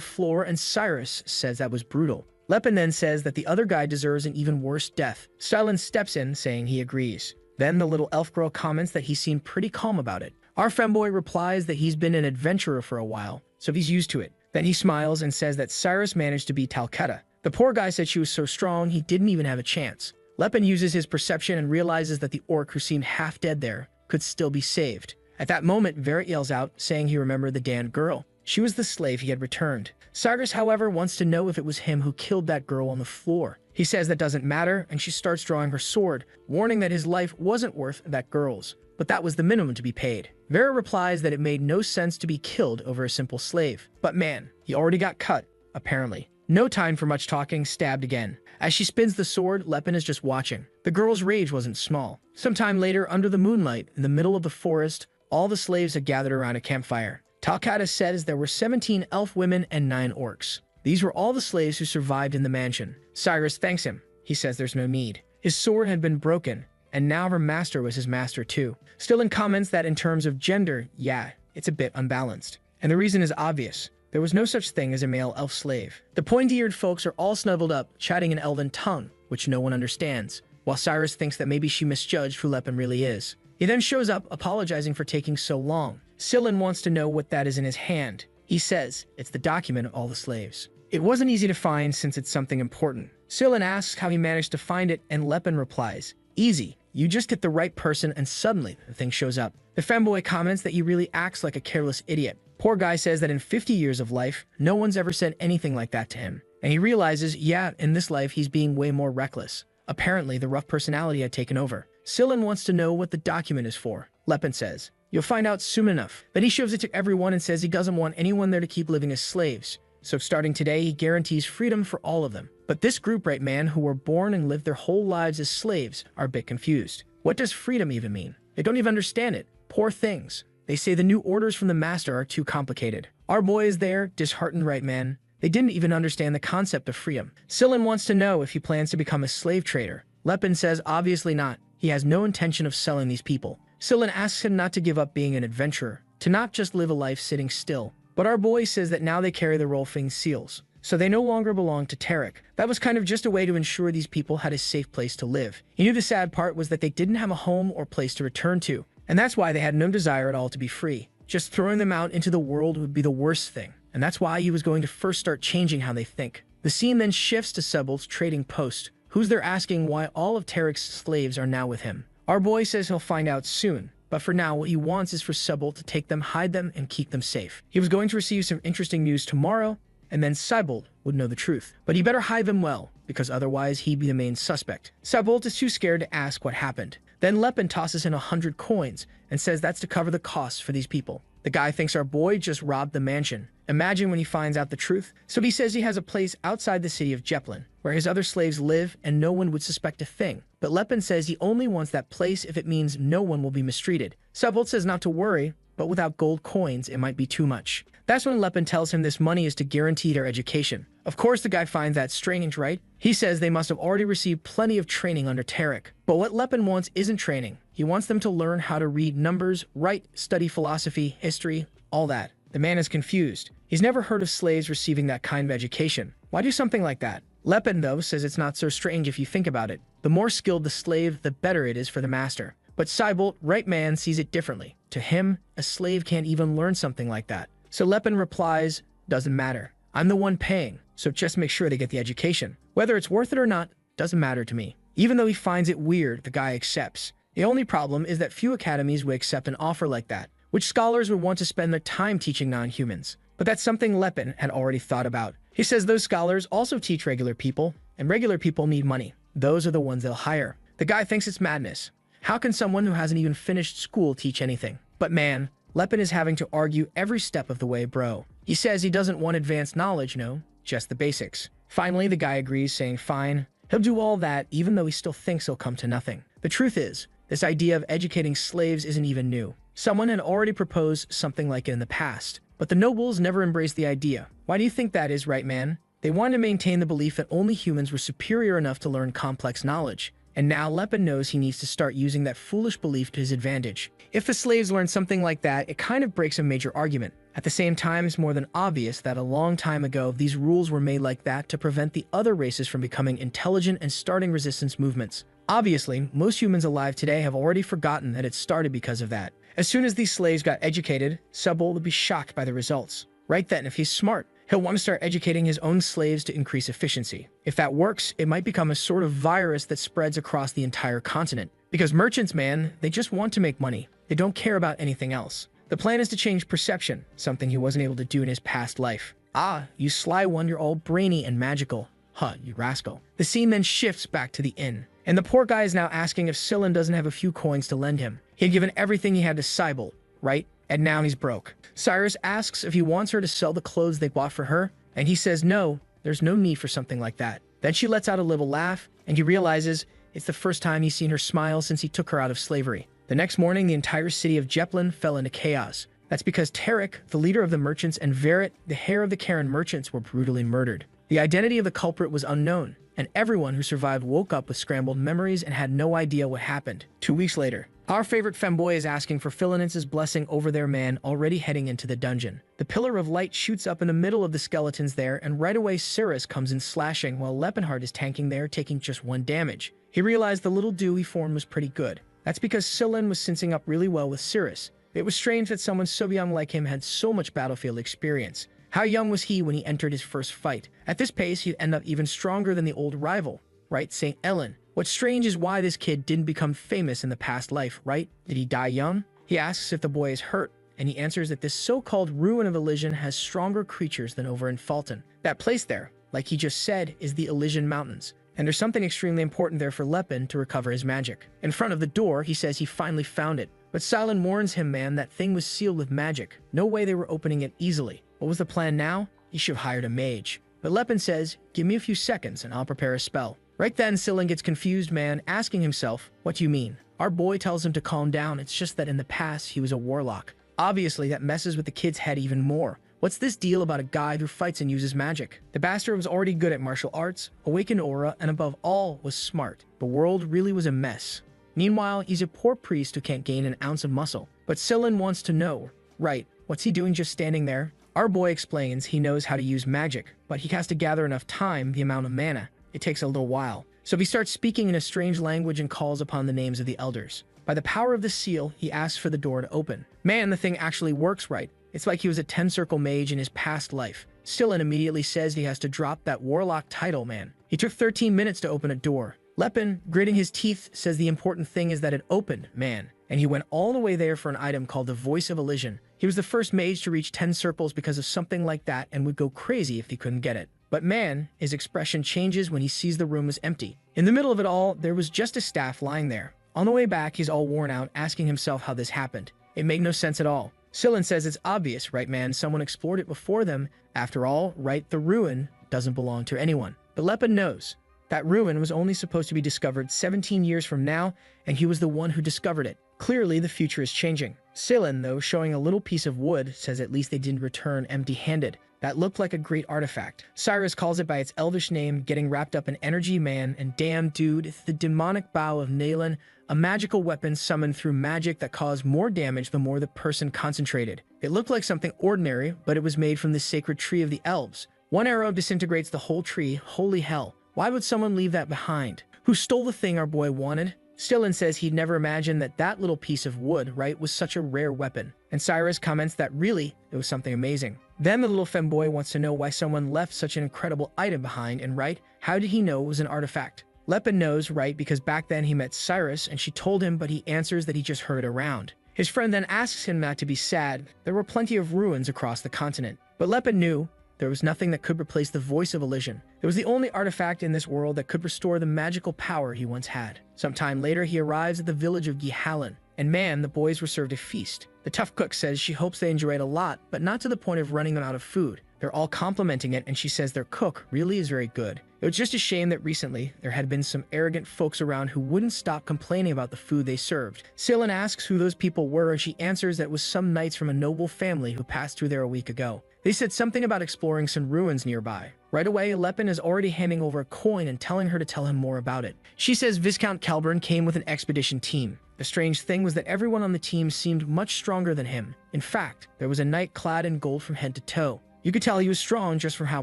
[SPEAKER 1] floor, and Cyrus says that was brutal. Lepin then says that the other guy deserves an even worse death. Stylen steps in, saying he agrees. Then the little elf girl comments that he seemed pretty calm about it. Our femboy replies that he's been an adventurer for a while, so he's used to it. Then he smiles and says that Cyrus managed to beat Talcata. The poor guy said she was so strong he didn't even have a chance. Lepin uses his perception and realizes that the orc who seemed half dead there could still be saved. At that moment, Verret yells out, saying he remembered the damned girl. She was the slave he had returned. Cyrus, however, wants to know if it was him who killed that girl on the floor. He says that doesn't matter, and she starts drawing her sword, warning that his life wasn't worth that girl's, but that was the minimum to be paid. Verret replies that it made no sense to be killed over a simple slave. But man, he already got cut, apparently. No time for much talking, stabbed again. As she spins the sword, Lepin is just watching. The girl's rage wasn't small. Sometime later, under the moonlight, in the middle of the forest, all the slaves had gathered around a campfire. Talcata says there were 17 elf women and 9 orcs. These were all the slaves who survived in the mansion. Cyrus thanks him. He says there's no need. His sword had been broken, and now her master was his master too. Stylen comments that in terms of gender, yeah, it's a bit unbalanced. And the reason is obvious. There was no such thing as a male elf slave. The pointy-eared folks are all snuggled up, chatting in elven tongue, which no one understands, while Cyrus thinks that maybe she misjudged who Lepin really is. He then shows up, apologizing for taking so long. Stylen wants to know what that is in his hand. He says it's the document of all the slaves. It wasn't easy to find since it's something important. Stylen asks how he managed to find it, and Lepin replies, "Easy. You just get the right person and suddenly the thing shows up." The femboy comments that he really acts like a careless idiot. Poor guy says that in 50 years of life, no one's ever said anything like that to him. And he realizes, yeah, in this life he's being way more reckless. Apparently, the rough personality had taken over. Stylen wants to know what the document is for. Lepin says, "You'll find out soon enough." Then he shows it to everyone and says he doesn't want anyone there to keep living as slaves. So starting today, he guarantees freedom for all of them. But this group, right man, who were born and lived their whole lives as slaves, are a bit confused. What does freedom even mean? They don't even understand it. Poor things. They say the new orders from the master are too complicated. Our boy is there, disheartened, right man. They didn't even understand the concept of freedom. Stylen wants to know if he plans to become a slave trader. Lepin says obviously not. He has no intention of selling these people. Stylen asks him not to give up being an adventurer, to not just live a life sitting still. But our boy says that now they carry the Rolfing seals, so they no longer belong to Tarek. That was kind of just a way to ensure these people had a safe place to live. He knew the sad part was that they didn't have a home or place to return to, and that's why they had no desire at all to be free. Just throwing them out into the world would be the worst thing, and that's why he was going to first start changing how they think. The scene then shifts to Sebul's trading post, who's there asking why all of Tarek's slaves are now with him. Our boy says he'll find out soon, but for now what he wants is for Sebul to take them, hide them, and keep them safe. He was going to receive some interesting news tomorrow, and then Sebul would know the truth. But he better hide them well, because otherwise he'd be the main suspect. Sebul is too scared to ask what happened. Then Lepin tosses in 100 coins and says that's to cover the costs for these people. The guy thinks our boy just robbed the mansion. Imagine when he finds out the truth. So he says he has a place outside the city of Jeplin, where his other slaves live and no one would suspect a thing. But Lepin says he only wants that place if it means no one will be mistreated. Sebul says not to worry, but without gold coins it might be too much. That's when Lepin tells him this money is to guarantee their education. Of course, the guy finds that strange, right? He says they must have already received plenty of training under Tarek. But what Lepin wants isn't training. He wants them to learn how to read numbers, write, study philosophy, history, all that. The man is confused. He's never heard of slaves receiving that kind of education. Why do something like that? Lepin, though, says it's not so strange if you think about it. The more skilled the slave, the better it is for the master. But Cybolt, right man, sees it differently. To him, a slave can't even learn something like that. So Lepin replies, doesn't matter. I'm the one paying, so just make sure they get the education. Whether it's worth it or not, doesn't matter to me. Even though he finds it weird, the guy accepts. The only problem is that few academies would accept an offer like that, which scholars would want to spend their time teaching non-humans. But that's something Lepin had already thought about. He says those scholars also teach regular people, and regular people need money. Those are the ones they'll hire. The guy thinks it's madness. How can someone who hasn't even finished school teach anything? But man, Lepin is having to argue every step of the way, bro. He says he doesn't want advanced knowledge, no, just the basics. Finally, the guy agrees, saying fine. He'll do all that, even though he still thinks he'll come to nothing. The truth is, this idea of educating slaves isn't even new. Someone had already proposed something like it in the past, but the nobles never embraced the idea. Why do you think that is, right man? They wanted to maintain the belief that only humans were superior enough to learn complex knowledge. And now Lepin knows he needs to start using that foolish belief to his advantage. If the slaves learn something like that, it kind of breaks a major argument. At the same time, it's more than obvious that a long time ago, these rules were made like that to prevent the other races from becoming intelligent and starting resistance movements. Obviously, most humans alive today have already forgotten that it started because of that. As soon as these slaves got educated, Cybolt would be shocked by the results. Right then, if he's smart, he'll want to start educating his own slaves to increase efficiency. If that works, it might become a sort of virus that spreads across the entire continent. Because merchants, man, they just want to make money. They don't care about anything else. The plan is to change perception, something he wasn't able to do in his past life. Ah, you sly one, you're all brainy and magical. Huh, you rascal. The scene then shifts back to the inn. And the poor guy is now asking if Scylla doesn't have a few coins to lend him. He had given everything he had to Cybolt, right? And now he's broke. Cyrus asks if he wants her to sell the clothes they bought for her, and he says no, there's no need for something like that. Then she lets out a little laugh, and he realizes it's the first time he's seen her smile since he took her out of slavery. The next morning, the entire city of Jeplin fell into chaos. That's because Tarek, the leader of the merchants, and Verit, the heir of the Karen merchants, were brutally murdered. The identity of the culprit was unknown, and everyone who survived woke up with scrambled memories and had no idea what happened. 2 weeks later, our favorite femboy is asking for Philinence's blessing over their man, already heading into the dungeon. The pillar of light shoots up in the middle of the skeletons there, and right away Cyrus comes in slashing while Lepenhard is tanking there, taking just 1 damage. He realized the little dew he formed was pretty good. That's because Scylla was syncing up really well with Cyrus. It was strange that someone so young like him had so much battlefield experience. How young was he when he entered his first fight? At this pace, he'd end up even stronger than the old rival, right, St. Ellen? What's strange is why this kid didn't become famous in the past life, right? Did he die young? He asks if the boy is hurt, and he answers that this so-called ruin of Elysian has stronger creatures than over in Fulton. That place there, like he just said, is the Elysian Mountains, and there's something extremely important there for Lepin to recover his magic. In front of the door, he says he finally found it, but Silent warns him, man, that thing was sealed with magic. No way they were opening it easily. What was the plan now? He should have hired a mage. But Lepin says, give me a few seconds and I'll prepare a spell. Right then, Scylla gets confused, man, asking himself, what do you mean? Our boy tells him to calm down, it's just that in the past, he was a warlock. Obviously, that messes with the kid's head even more. What's this deal about a guy who fights and uses magic? The bastard was already good at martial arts, awakened aura, and above all, was smart. The world really was a mess. Meanwhile, he's a poor priest who can't gain an ounce of muscle. But Scylla wants to know, right, what's he doing just standing there? Our boy explains he knows how to use magic, but he has to gather enough time, the amount of mana. It takes a little while. So he starts speaking in a strange language and calls upon the names of the elders. By the power of the seal, he asks for the door to open. Man, the thing actually works right. It's like he was a 10-circle mage in his past life. Scylla immediately says he has to drop that warlock title, man. He took 13 minutes to open a door. Lepin, gritting his teeth, says the important thing is that it opened, man. And he went all the way there for an item called the Voice of Elysian. He was the first mage to reach 10 circles because of something like that and would go crazy if he couldn't get it. But man, his expression changes when he sees the room is empty. In the middle of it all, there was just a staff lying there. On the way back, he's all worn out, asking himself how this happened. It made no sense at all. Scylla says it's obvious, right man? Someone explored it before them. After all, right, the ruin doesn't belong to anyone. But Lepin knows. That ruin was only supposed to be discovered 17 years from now, and he was the one who discovered it. Clearly, the future is changing. Sillin, though, showing a little piece of wood, says at least they didn't return empty-handed. That looked like a great artifact. Cyrus calls it by its elvish name, getting wrapped up in energy, man, and damn dude, it's the demonic bow of Naylan, a magical weapon summoned through magic that caused more damage the more the person concentrated. It looked like something ordinary, but it was made from the sacred tree of the elves. One arrow disintegrates the whole tree. Holy hell. Why would someone leave that behind? Who stole the thing our boy wanted? Stillin says he'd never imagined that that little piece of wood, right, was such a rare weapon. And Cyrus comments that really, it was something amazing. Then the little femboy wants to know why someone left such an incredible item behind, and right, how did he know it was an artifact? Lepin knows, right, because back then he met Cyrus and she told him, but he answers that he just heard it around. His friend then asks him not to be sad. There were plenty of ruins across the continent. But Lepin knew there was nothing that could replace the voice of Elysian. It was the only artifact in this world that could restore the magical power he once had. Sometime later, he arrives at the village of Gihalan, and man, the boys were served a feast. The tough cook says she hopes they enjoy it a lot, but not to the point of running them out of food. They're all complimenting it, and she says their cook really is very good. It was just a shame that recently, there had been some arrogant folks around who wouldn't stop complaining about the food they served. Sillin asks who those people were, and she answers that it was some knights from a noble family who passed through there a week ago. They said something about exploring some ruins nearby. Right away, Lepin is already handing over a coin and telling her to tell him more about it. She says Viscount Calburn came with an expedition team. The strange thing was that everyone on the team seemed much stronger than him. In fact, there was a knight clad in gold from head to toe. You could tell he was strong just from how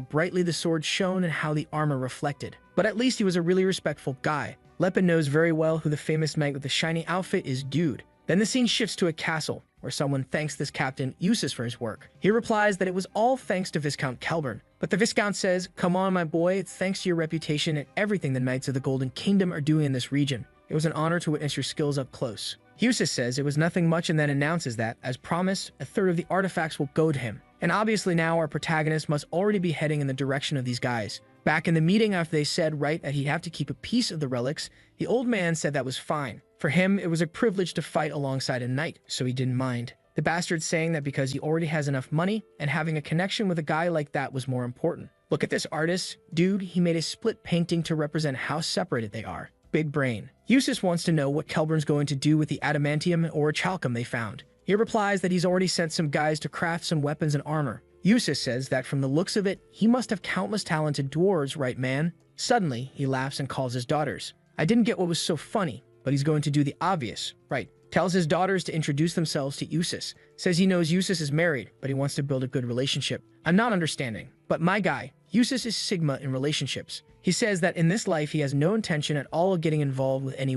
[SPEAKER 1] brightly the sword shone and how the armor reflected. But at least he was a really respectful guy. Lepin knows very well who the famous knight with the shiny outfit is, dude. Then the scene shifts to a castle, where someone thanks this captain, Eustace, for his work. He replies that it was all thanks to Viscount Calburn. But the Viscount says, come on, my boy, it's thanks to your reputation and everything the Knights of the Golden Kingdom are doing in this region. It was an honor to witness your skills up close. Eustace says it was nothing much and then announces that, as promised, a third of the artifacts will go to him. And obviously now our protagonist must already be heading in the direction of these guys. Back in the meeting after they said, right, that he'd have to keep a piece of the relics, the old man said that was fine. For him, it was a privilege to fight alongside a knight, so he didn't mind. The bastard's saying that because he already has enough money, and having a connection with a guy like that was more important. Look at this artist. Dude, he made a split painting to represent how separated they are. Big brain. Eustace wants to know what Kelburn's going to do with the adamantium or chalcum they found. He replies that he's already sent some guys to craft some weapons and armor. Eustace says that from the looks of it, he must have countless talented dwarves, right, man? Suddenly, he laughs and calls his daughters. I didn't get what was so funny, but he's going to do the obvious, right? Tells his daughters to introduce themselves to Eustace. Says he knows Eustace is married, but he wants to build a good relationship. I'm not understanding, but my guy, Eustace is Sigma in relationships. He says that in this life he has no intention at all of getting involved with any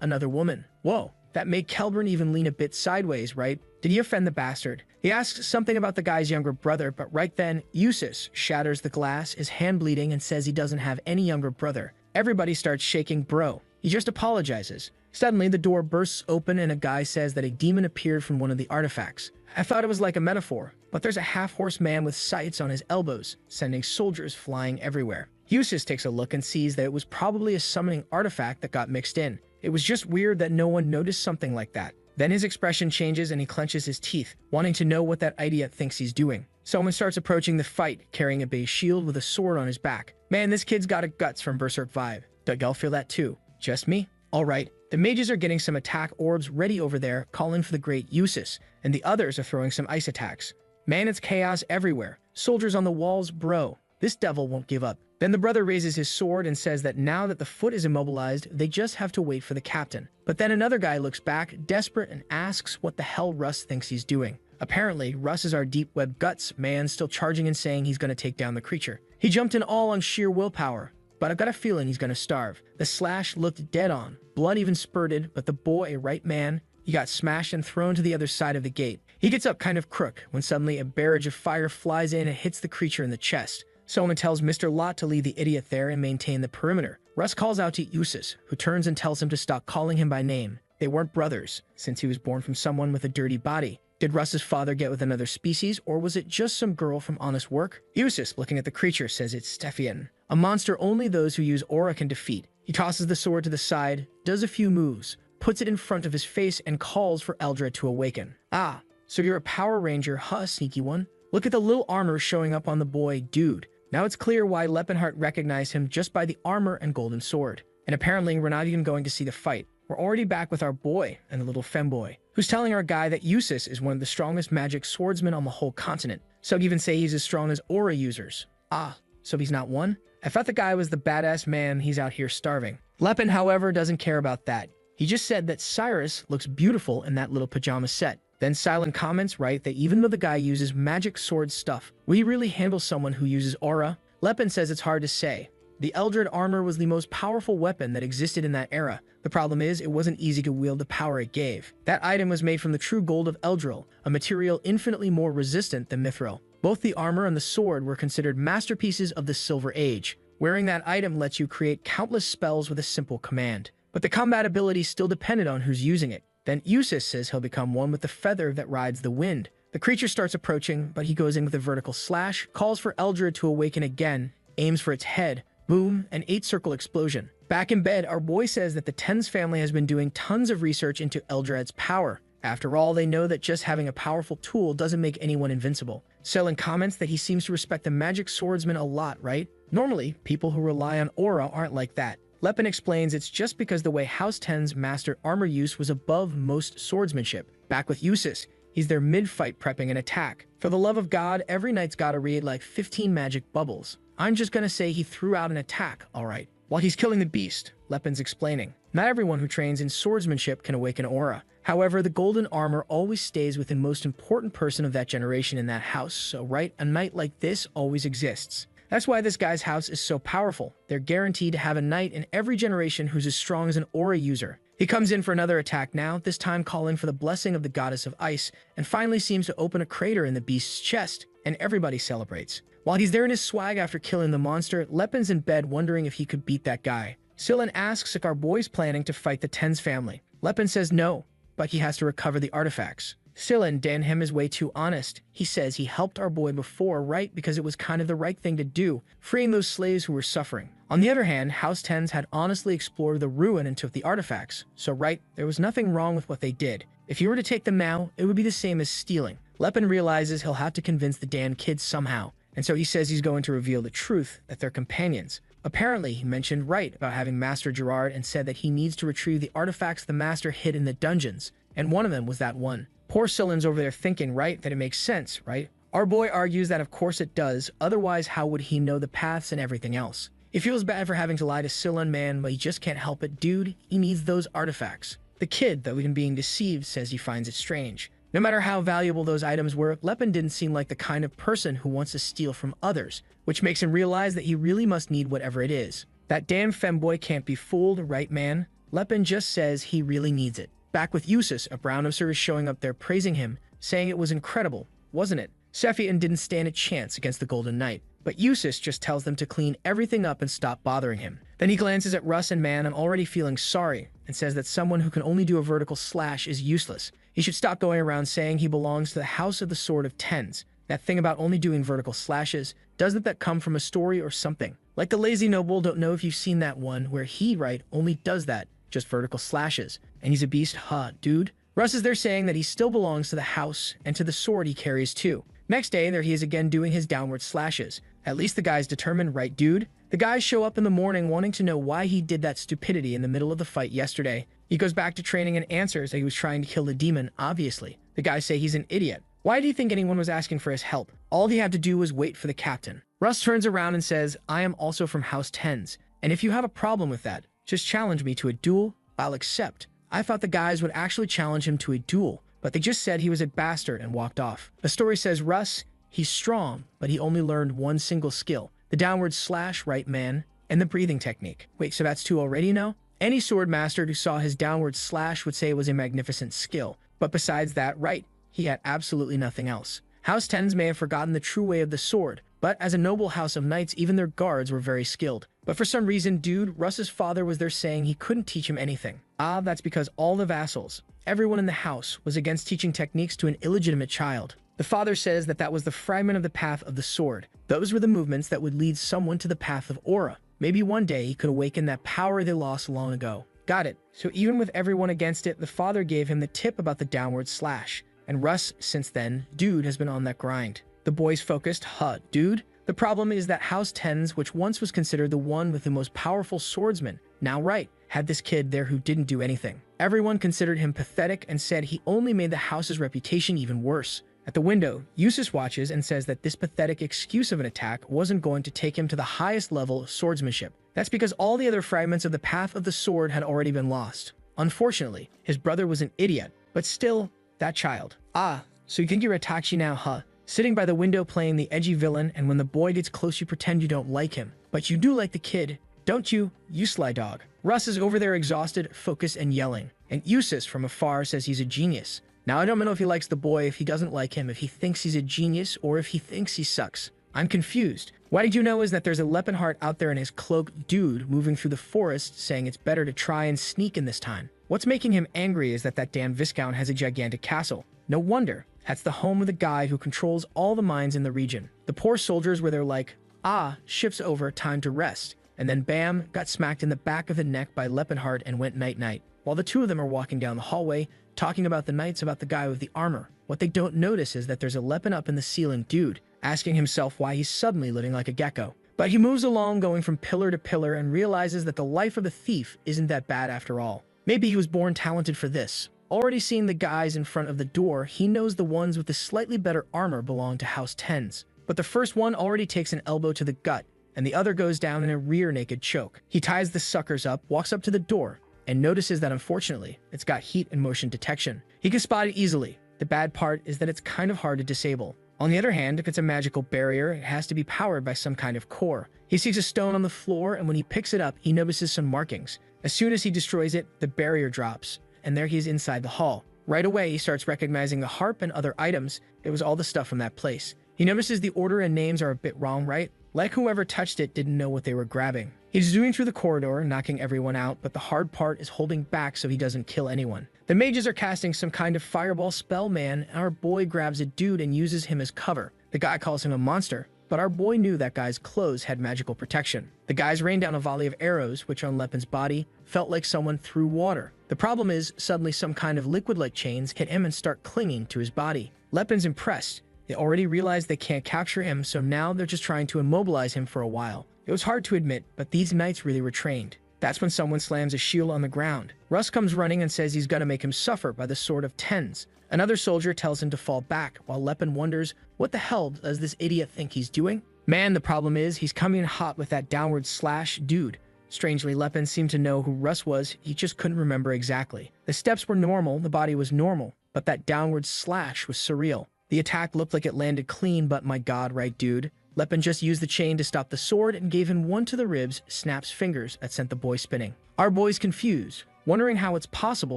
[SPEAKER 1] another woman. Whoa, that made Kelburn even lean a bit sideways, right? Did he offend the bastard? He asks something about the guy's younger brother, but right then, Eustace shatters the glass, his hand bleeding, and says he doesn't have any younger brother. Everybody starts shaking, bro. He just apologizes. Suddenly, the door bursts open and a guy says that a demon appeared from one of the artifacts. I thought it was like a metaphor, but there's a half-horse man with sights on his elbows, sending soldiers flying everywhere. Eustace takes a look and sees that it was probably a summoning artifact that got mixed in. It was just weird that no one noticed something like that. Then his expression changes and he clenches his teeth, wanting to know what that idiot thinks he's doing. Someone starts approaching the fight, carrying a base shield with a sword on his back. Man, this kid's got a guts from Berserk vibe. Doug, I'll feel that too. Just me? Alright. The mages are getting some attack orbs ready over there, calling for the great Eustace, and the others are throwing some ice attacks. Man, it's chaos everywhere. Soldiers on the walls, bro. This devil won't give up. Then the brother raises his sword and says that now that the foot is immobilized, they just have to wait for the captain. But then another guy looks back, desperate, and asks what the hell Russ thinks he's doing. Apparently, Russ is our deep-web guts man, still charging and saying he's going to take down the creature. He jumped in all on sheer willpower, but I've got a feeling he's going to starve. The slash looked dead on. Blood even spurted, but the boy, right man, he got smashed and thrown to the other side of the gate. He gets up kind of crook when suddenly a barrage of fire flies in and hits the creature in the chest. Someone tells Mr. Lot to leave the idiot there and maintain the perimeter. Russ calls out to Eustace, who turns and tells him to stop calling him by name. They weren't brothers, since he was born from someone with a dirty body. Did Russ's father get with another species, or was it just some girl from honest work? Eustace, looking at the creature, says it's Stephian, a monster only those who use aura can defeat. He tosses the sword to the side, does a few moves, puts it in front of his face, and calls for Eldred to awaken. Ah, so you're a Power Ranger, huh, sneaky one? Look at the little armor showing up on the boy, dude. Now it's clear why Leppenhart recognized him just by the armor and golden sword. And apparently we're not even going to see the fight. We're already back with our boy and the little femboy. who's telling our guy that Usus is one of the strongest magic swordsmen on the whole continent. Some even say he's as strong as aura users. Ah, so he's not one? I thought the guy was the badass man he's out here starving. Lepin, however, doesn't care about that. He just said that Cyrus looks beautiful in that little pajama set. Then Silent comments, right, that even though the guy uses magic sword stuff, will he really handle someone who uses aura? Lepin says it's hard to say. The Eldred armor was the most powerful weapon that existed in that era. The problem is, it wasn't easy to wield the power it gave. That item was made from the true gold of Eldril, a material infinitely more resistant than Mithril. Both the armor and the sword were considered masterpieces of the Silver Age. Wearing that item lets you create countless spells with a simple command. But the combat ability still depended on who's using it. Then Usus says he'll become one with the feather that rides the wind. The creature starts approaching, but he goes in with a vertical slash, calls for Eldred to awaken again, aims for its head, boom, an 8-circle explosion. Back in bed, our boy says that the Tens family has been doing tons of research into Eldred's power. After all, they know that just having a powerful tool doesn't make anyone invincible. Selin comments that he seems to respect the magic swordsman a lot, right? Normally, people who rely on aura aren't like that. Lepin explains it's just because the way House 10's master armor use was above most swordsmanship. Back with Usus, he's there mid-fight prepping an attack. For the love of God, every knight's gotta read like 15 magic bubbles. I'm just gonna say he threw out an attack, alright. While he's killing the beast, Lepin's explaining, not everyone who trains in swordsmanship can awaken aura. However, the golden armor always stays with the most important person of that generation in that house, so right, a knight like this always exists. That's why this guy's house is so powerful. They're guaranteed to have a knight in every generation who's as strong as an aura user. He comes in for another attack now, this time calling for the blessing of the goddess of ice, and finally seems to open a crater in the beast's chest, and everybody celebrates. While he's there in his swag after killing the monster, Lepin's in bed wondering if he could beat that guy. Silin asks if our boy's planning to fight the Tens family. Lepin says no, but he has to recover the artifacts. Silin dan him is way too honest. He says he helped our boy before, right, because it was kind of the right thing to do, freeing those slaves who were suffering. On the other hand, House Tens had honestly explored the ruin and took the artifacts, so right, there was nothing wrong with what they did. If you were to take them now, it would be the same as stealing. Lepin realizes he'll have to convince the damn kids somehow, and so he says he's going to reveal the truth, that they're companions. Apparently, he mentioned right about having Master Gerard and said that he needs to retrieve the artifacts the Master hid in the dungeons, and one of them was that one. Poor Silin's over there thinking, right, that it makes sense, right? Our boy argues that of course it does, otherwise how would he know the paths and everything else? He feels bad for having to lie to Silin, man, but he just can't help it. Dude, he needs those artifacts. The kid, though even being deceived, says he finds it strange. No matter how valuable those items were, Lepin didn't seem like the kind of person who wants to steal from others, which makes him realize that he really must need whatever it is. That damn femboy can't be fooled, right, man? Lepin just says he really needs it. Back with Usus, a brown officer is showing up there praising him, saying it was incredible, wasn't it? Sephian didn't stand a chance against the Golden Knight, but Usus just tells them to clean everything up and stop bothering him. Then he glances at Russ and man, I'm already feeling sorry, and says that someone who can only do a vertical slash is useless. He should stop going around saying he belongs to the House of the Sword of Tens. That thing about only doing vertical slashes, doesn't that come from a story or something? Like the Lazy Noble, don't know if you've seen that one where he, right, only does that, just vertical slashes. And he's a beast, huh, dude? Russ is there saying that he still belongs to the house and to the sword he carries too. Next day, there he is again doing his downward slashes. At least the guy's determined, right, dude? The guys show up in the morning wanting to know why he did that stupidity in the middle of the fight yesterday. He goes back to training and answers that he was trying to kill the demon, obviously. The guys say he's an idiot. Why do you think anyone was asking for his help? All he had to do was wait for the captain. Russ turns around and says, I am also from House Tens, and if you have a problem with that, just challenge me to a duel, I'll accept. I thought the guys would actually challenge him to a duel, but they just said he was a bastard and walked off. The story says Russ, he's strong, but he only learned one single skill, the downward slash, right man, and the breathing technique. Wait, so that's two already now? Any sword master who saw his downward slash would say it was a magnificent skill, but besides that, right, he had absolutely nothing else. House Tens may have forgotten the true way of the sword, but as a noble house of knights, even their guards were very skilled. But for some reason, dude, Russ's father was there saying he couldn't teach him anything. Ah, that's because all the vassals, everyone in the house, was against teaching techniques to an illegitimate child. The father says that that was the fragment of the path of the sword. Those were the movements that would lead someone to the path of aura. Maybe one day he could awaken that power they lost long ago. Got it. So even with everyone against it, the father gave him the tip about the downward slash. And Russ, since then, dude has been on that grind. The boy's focused, huh, dude? The problem is that House Tens, which once was considered the one with the most powerful swordsman, now right, had this kid there who didn't do anything. Everyone considered him pathetic and said he only made the house's reputation even worse. At the window, Eustace watches and says that this pathetic excuse of an attack wasn't going to take him to the highest level of swordsmanship. That's because all the other fragments of the path of the sword had already been lost. Unfortunately, his brother was an idiot, but still, that child. Ah, so you think you're Itachi now, huh? Sitting by the window playing the edgy villain, and when the boy gets close you pretend you don't like him. But you do like the kid, don't you, you sly dog? Russ is over there exhausted, focused, and yelling. And Eustace from afar says he's a genius. Now I don't know if he likes the boy, if he doesn't like him, if he thinks he's a genius, or if he thinks he sucks. I'm confused. What I do know is that there's a Leopard out there in his cloak dude moving through the forest saying it's better to try and sneak in this time. What's making him angry is that damn Viscount has a gigantic castle. No wonder. That's the home of the guy who controls all the mines in the region. The poor soldiers were there like, ah, shift's over, time to rest. And then bam, got smacked in the back of the neck by Leopard and went night-night. While the two of them are walking down the hallway, talking about the knights about the guy with the armor. What they don't notice is that there's a Leopard up in the ceiling dude, asking himself why he's suddenly living like a gecko. But he moves along going from pillar to pillar and realizes that the life of a thief isn't that bad after all. Maybe he was born talented for this. Already seeing the guys in front of the door, he knows the ones with the slightly better armor belong to House 10s. But the first one already takes an elbow to the gut, and the other goes down in a rear naked choke. He ties the suckers up, walks up to the door, and notices that unfortunately, it's got heat and motion detection. He can spot it easily. The bad part is that it's kind of hard to disable. On the other hand, if it's a magical barrier, it has to be powered by some kind of core. He sees a stone on the floor, and when he picks it up, he notices some markings. As soon as he destroys it, the barrier drops, and there he is inside the hall. Right away, he starts recognizing the harp and other items. It was all the stuff from that place. He notices the order and names are a bit wrong, right? Like whoever touched it didn't know what they were grabbing. He's zooming through the corridor, knocking everyone out, but the hard part is holding back so he doesn't kill anyone. The mages are casting some kind of fireball spell, man, and our boy grabs a dude and uses him as cover. The guy calls him a monster, but our boy knew that guy's clothes had magical protection. The guys rained down a volley of arrows, which on Lepin's body felt like someone threw water. The problem is, suddenly some kind of liquid-like chains hit him and start clinging to his body. Lepin's impressed. They already realized they can't capture him, so now they're just trying to immobilize him for a while. It was hard to admit, but these knights really were trained. That's when someone slams a shield on the ground. Russ comes running and says he's gonna make him suffer by the sword of 10s. Another soldier tells him to fall back, while Lepin wonders, what the hell does this idiot think he's doing? Man, the problem is, he's coming in hot with that downward slash dude. Strangely, Lepin seemed to know who Russ was, he just couldn't remember exactly. The steps were normal, the body was normal, but that downward slash was surreal. The attack looked like it landed clean, but my god, right dude? Lepin just used the chain to stop the sword and gave him one to the ribs, Snap's fingers, that sent the boy spinning. Our boy's confused, wondering how it's possible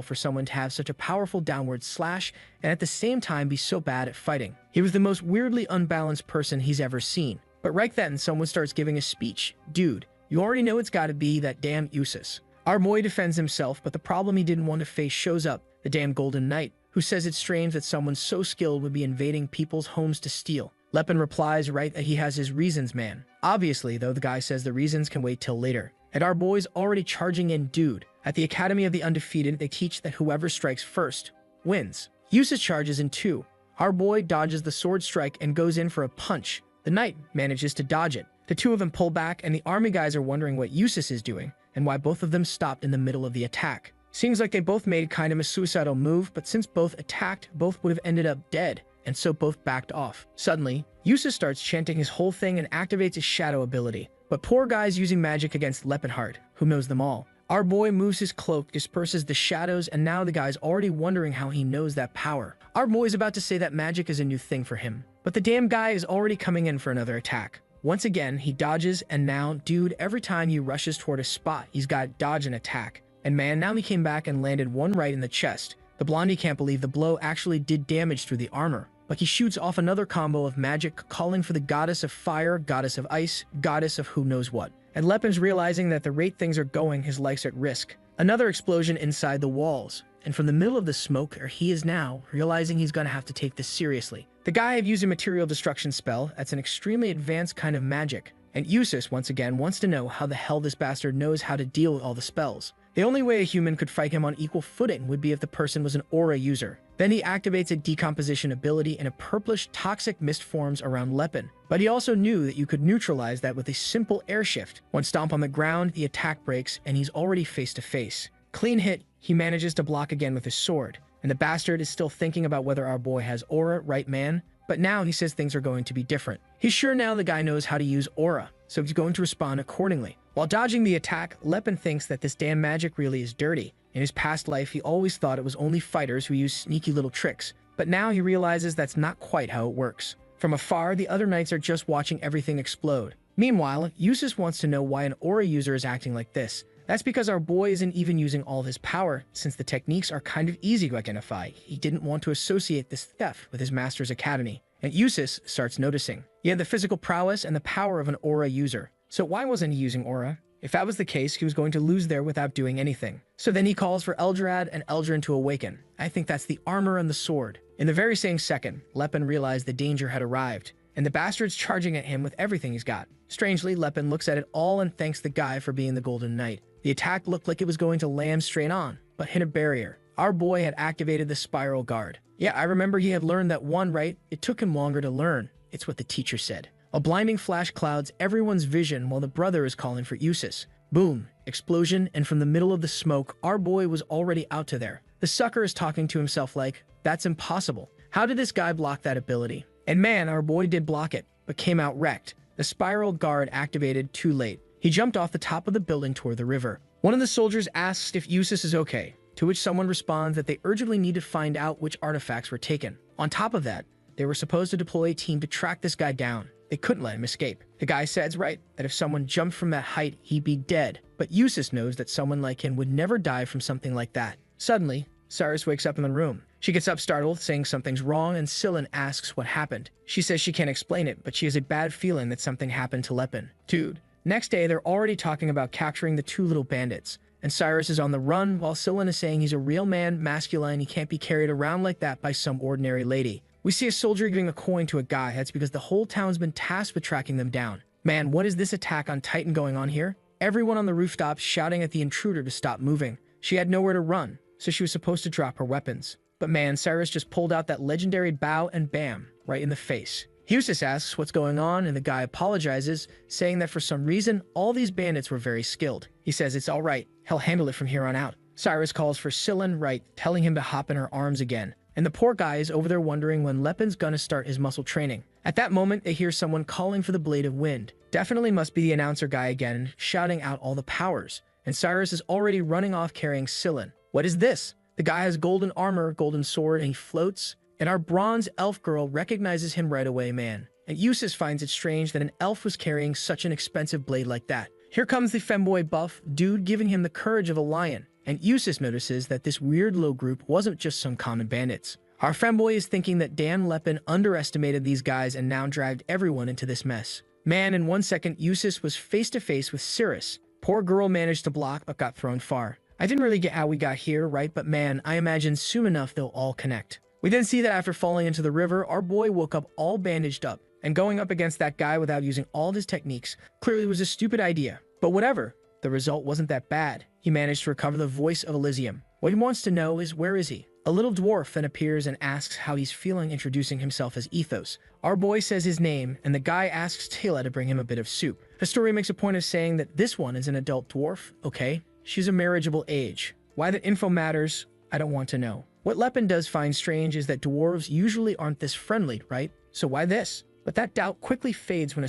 [SPEAKER 1] for someone to have such a powerful downward slash and at the same time be so bad at fighting. He was the most weirdly unbalanced person he's ever seen. But right then, someone starts giving a speech. Dude, you already know it's gotta be that damn Eustace. Our boy defends himself, but the problem he didn't want to face shows up, the damn Golden Knight, who says it's strange that someone so skilled would be invading people's homes to steal. Lepin replies right that he has his reasons, man. Obviously, though, the guy says the reasons can wait till later. And our boy's already charging in dude. At the Academy of the Undefeated, they teach that whoever strikes first wins. Eustace charges in too. Our boy dodges the sword strike and goes in for a punch. The knight manages to dodge it. The two of them pull back, and the army guys are wondering what Eustace is doing and why both of them stopped in the middle of the attack. Seems like they both made kind of a suicidal move, but since both attacked, both would have ended up dead, and so both backed off. Suddenly, Eustace starts chanting his whole thing and activates his shadow ability. But poor guy's using magic against Leopard, who knows them all. Our boy moves his cloak, disperses the shadows, and now the guy's already wondering how he knows that power. Our boy's about to say that magic is a new thing for him, but the damn guy is already coming in for another attack. Once again, he dodges, and now, dude, every time he rushes toward a spot, he's got dodge and attack. And man, now he came back and landed one right in the chest. The blondie can't believe the blow actually did damage through the armor. But he shoots off another combo of magic, calling for the goddess of fire, goddess of ice, goddess of who knows what. And Lepin's realizing that the rate things are going, his life's at risk. Another explosion inside the walls. And from the middle of the smoke, he is now, realizing he's gonna have to take this seriously. The guy had used a material destruction spell, that's an extremely advanced kind of magic. And Eustace, once again, wants to know how the hell this bastard knows how to deal with all the spells. The only way a human could fight him on equal footing would be if the person was an aura user. Then he activates a decomposition ability and a purplish toxic mist forms around Lepin. But he also knew that you could neutralize that with a simple air shift. One stomp on the ground, the attack breaks, and he's already face to face. Clean hit, he manages to block again with his sword, and the bastard is still thinking about whether our boy has aura, right man? But now he says things are going to be different. He's sure now the guy knows how to use aura, so he's going to respond accordingly. While dodging the attack, Lepin thinks that this damn magic really is dirty. In his past life, he always thought it was only fighters who use sneaky little tricks, but now he realizes that's not quite how it works. From afar, the other knights are just watching everything explode. Meanwhile, Eustace wants to know why an aura user is acting like this. That's because our boy isn't even using all of his power, since the techniques are kind of easy to identify. He didn't want to associate this theft with his master's academy. And Eustace starts noticing. He had the physical prowess and the power of an aura user. So why wasn't he using aura? If that was the case, he was going to lose there without doing anything. So then he calls for Eldrad and Eldrin to awaken. I think that's the armor and the sword. In the very same second, Lepin realized the danger had arrived, and the bastard's charging at him with everything he's got. Strangely, Lepin looks at it all and thanks the guy for being the Golden Knight. The attack looked like it was going to land straight on, but hit a barrier. Our boy had activated the Spiral Guard. Yeah, I remember he had learned that one, right? It took him longer to learn. It's what the teacher said. A blinding flash clouds everyone's vision while the brother is calling for Eustace. Boom, explosion, and from the middle of the smoke, our boy was already out to there. The sucker is talking to himself like, that's impossible. How did this guy block that ability? And man, our boy did block it, but came out wrecked. The Spiral Guard activated too late. He jumped off the top of the building toward the river. One of the soldiers asks if Eustace is okay, to which someone responds that they urgently need to find out which artifacts were taken. On top of that, they were supposed to deploy a team to track this guy down. They couldn't let him escape. The guy says right, that if someone jumped from that height, he'd be dead. But Eustace knows that someone like him would never die from something like that. Suddenly, Cyrus wakes up in the room. She gets up startled, saying something's wrong, and Scylla asks what happened. She says she can't explain it, but she has a bad feeling that something happened to Lepin. Dude. Next day, they're already talking about capturing the two little bandits. And Cyrus is on the run, while Scylla is saying he's a real man, masculine, he can't be carried around like that by some ordinary lady. We see a soldier giving a coin to a guy. That's because the whole town's been tasked with tracking them down. Man, what is this attack on Titan going on here? Everyone on the rooftop shouting at the intruder to stop moving. She had nowhere to run, so she was supposed to drop her weapons. But man, Cyrus just pulled out that legendary bow and bam, right in the face. Eustace asks what's going on, and the guy apologizes, saying that for some reason, all these bandits were very skilled. He says it's all right, he'll handle it from here on out. Cyrus calls for Scylla, right, telling him to hop in her arms again. And the poor guy is over there wondering when Lepin's gonna start his muscle training. At that moment, they hear someone calling for the Blade of Wind. Definitely must be the announcer guy again, shouting out all the powers. And Cyrus is already running off carrying Scylla. What is this? The guy has golden armor, golden sword, and he floats. And our bronze elf girl recognizes him right away, man. And Eustace finds it strange that an elf was carrying such an expensive blade like that. Here comes the femboy buff dude giving him the courage of a lion. And Eustace notices that this weird little group wasn't just some common bandits. Our femboy is thinking that Dan Lepin underestimated these guys and now dragged everyone into this mess. Man, in 1 second, Eustace was face to face with Cirrus. Poor girl managed to block but got thrown far. I didn't really get how we got here, right? But man, I imagine soon enough they'll all connect. We then see that after falling into the river, our boy woke up all bandaged up. And going up against that guy without using all of his techniques clearly was a stupid idea. But whatever. The result wasn't that bad. He managed to recover the voice of Elysium. What he wants to know is where is he? A little dwarf then appears and asks how he's feeling, introducing himself as Ethos. Our boy says his name, and the guy asks Taylor to bring him a bit of soup. The story makes a point of saying that this one is an adult dwarf, okay? She's a marriageable age. Why that info matters, I don't want to know. What Lepin does find strange is that dwarves usually aren't this friendly, right? So why this? But that doubt quickly fades when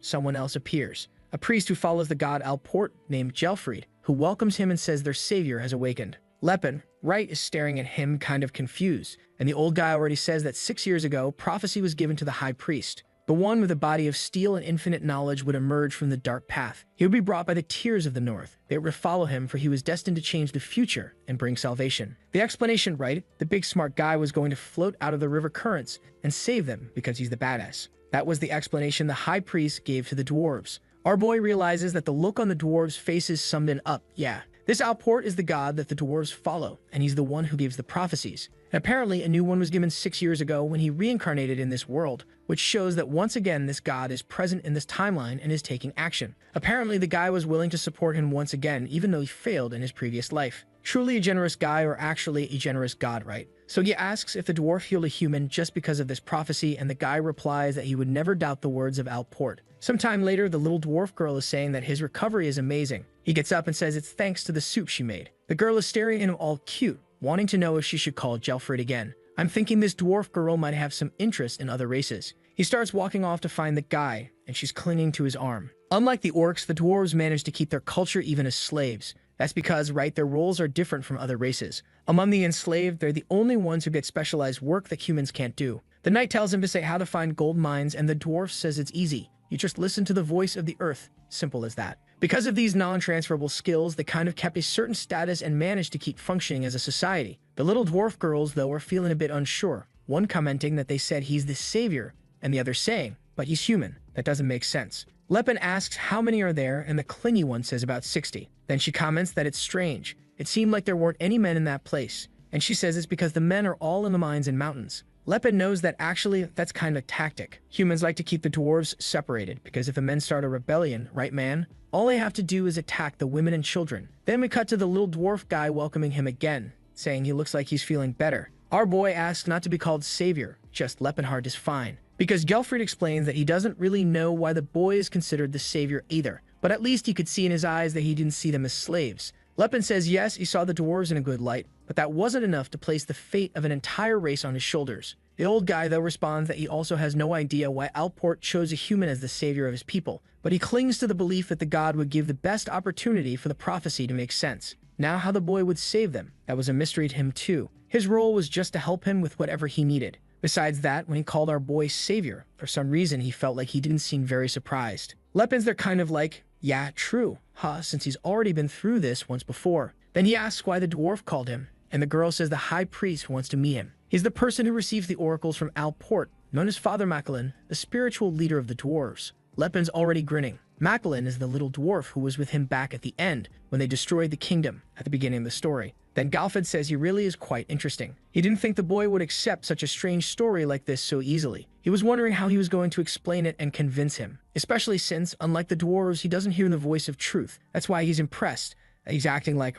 [SPEAKER 1] someone else appears. A priest who follows the god Alport named Gelfried, who welcomes him and says their savior has awakened. Lepin, right, is staring at him kind of confused, and the old guy already says that 6 years ago, prophecy was given to the high priest. The one with a body of steel and infinite knowledge would emerge from the dark path. He would be brought by the tears of the north. They would follow him, for he was destined to change the future and bring salvation. The explanation, right? The big smart guy was going to float out of the river currents and save them because he's the badass. That was the explanation the high priest gave to the dwarves. Our boy realizes that the look on the dwarves' faces summed it up. Yeah, this Alport is the god that the dwarves follow, and he's the one who gives the prophecies. And apparently a new one was given 6 years ago when he reincarnated in this world, which shows that once again this god is present in this timeline and is taking action. Apparently the guy was willing to support him once again even though he failed in his previous life. Truly a generous guy, or actually a generous god, right? So he asks if the dwarf healed a human just because of this prophecy, and the guy replies that he would never doubt the words of Alport. Sometime later, the little dwarf girl is saying that his recovery is amazing. He gets up and says it's thanks to the soup she made. The girl is staring at him all cute, wanting to know if she should call Gelfrid again. I'm thinking this dwarf girl might have some interest in other races. He starts walking off to find the guy, and she's clinging to his arm. Unlike the orcs, the dwarves manage to keep their culture even as slaves. That's because, right, their roles are different from other races. Among the enslaved, they're the only ones who get specialized work that humans can't do. The knight tells him to say how to find gold mines, and the dwarf says it's easy. You just listen to the voice of the earth. Simple as that. Because of these non-transferable skills, they kind of kept a certain status and managed to keep functioning as a society. The little dwarf girls, though, are feeling a bit unsure. One commenting that they said he's the savior, and the other saying, but he's human. That doesn't make sense. Lepin asks how many are there, and the clingy one says about 60. Then she comments that it's strange. It seemed like there weren't any men in that place. And she says it's because the men are all in the mines and mountains. Lepin knows that actually that's kind of tactic. Humans like to keep the dwarves separated, because if the men start a rebellion, right man, all they have to do is attack the women and children. Then we cut to the little dwarf guy welcoming him again, saying he looks like he's feeling better. Our boy asks not to be called savior, just Lepinhard is fine. Because Gelfrid explains that he doesn't really know why the boy is considered the savior either, but at least he could see in his eyes that he didn't see them as slaves. Lepin says yes, he saw the dwarves in a good light, but that wasn't enough to place the fate of an entire race on his shoulders. The old guy, though, responds that he also has no idea why Alport chose a human as the savior of his people, but he clings to the belief that the god would give the best opportunity for the prophecy to make sense. Now how the boy would save them, that was a mystery to him too. His role was just to help him with whatever he needed. Besides that, when he called our boy savior, for some reason he felt like he didn't seem very surprised. Lepin's they're kind of like, yeah, true, since he's already been through this once before. Then he asks why the dwarf called him, and the girl says the high priest wants to meet him. He's the person who receives the oracles from Alport, known as Father Macallan, the spiritual leader of the dwarves. Lepin's already grinning. Macallan is the little dwarf who was with him back at the end, when they destroyed the kingdom at the beginning of the story. Then Galfid says he really is quite interesting. He didn't think the boy would accept such a strange story like this so easily. He was wondering how he was going to explain it and convince him, especially since, unlike the dwarves, he doesn't hear the voice of truth. That's why he's impressed. He's acting like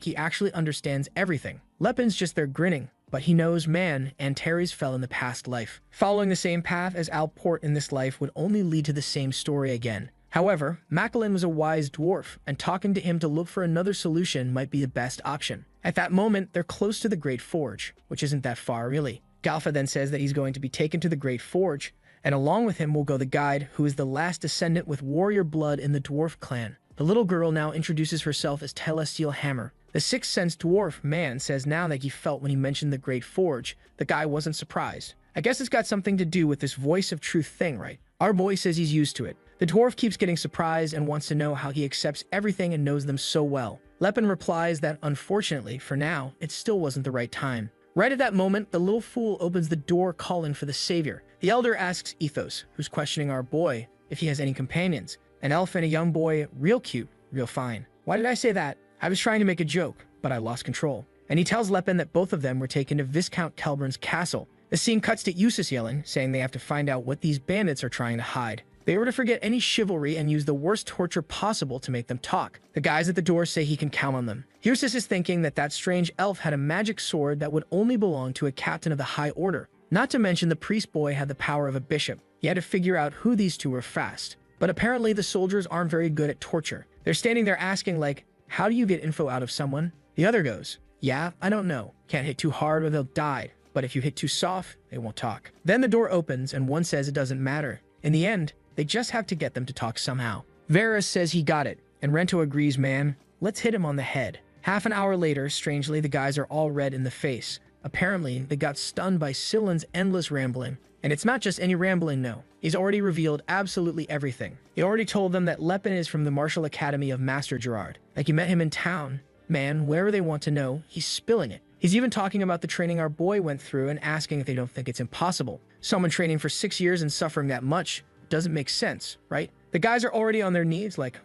[SPEAKER 1] he actually understands everything. Lepin's just there grinning, but he knows man, Antares fell in the past life. Following the same path as Alport in this life would only lead to the same story again. However, Macallan was a wise dwarf, and talking to him to look for another solution might be the best option. At that moment, they're close to the Great Forge, which isn't that far really. Galfa then says that he's going to be taken to the Great Forge, and along with him will go the guide, who is the last descendant with warrior blood in the dwarf clan. The little girl now introduces herself as Telestial Hammer. The Sixth Sense dwarf man says now that he felt when he mentioned the Great Forge, the guy wasn't surprised. I guess it's got something to do with this voice of truth thing, right? Our boy says he's used to it. The dwarf keeps getting surprised and wants to know how he accepts everything and knows them so well. Lepin replies that, unfortunately, for now, it still wasn't the right time. Right at that moment, the little fool opens the door calling for the savior. The elder asks Ethos, who's questioning our boy, if he has any companions. An elf and a young boy, real cute, real fine. Why did I say that? I was trying to make a joke, but I lost control. And he tells Lepin that both of them were taken to Viscount Kelburn's castle. The scene cuts to Eustace yelling, saying they have to find out what these bandits are trying to hide. They were to forget any chivalry and use the worst torture possible to make them talk. The guys at the door say he can count on them. Eustace is thinking that that strange elf had a magic sword that would only belong to a captain of the High Order. Not to mention the priest boy had the power of a bishop. He had to figure out who these two were fast. But apparently the soldiers aren't very good at torture. They're standing there asking like, how do you get info out of someone? The other goes, yeah, I don't know. Can't hit too hard or they'll die. But if you hit too soft, they won't talk. Then the door opens and one says it doesn't matter. In the end, they just have to get them to talk somehow. Varus says he got it, and Rento agrees, man, let's hit him on the head. Half an hour later, strangely, the guys are all red in the face. Apparently, they got stunned by Scyllin's endless rambling. And it's not just any rambling, no. He's already revealed absolutely everything. He already told them that Lepin is from the Martial Academy of Master Gerard. Like he met him in town. Man, wherever they want to know, he's spilling it. He's even talking about the training our boy went through and asking if they don't think it's impossible. Someone training for 6 years and suffering that much doesn't make sense, right? The guys are already on their knees like,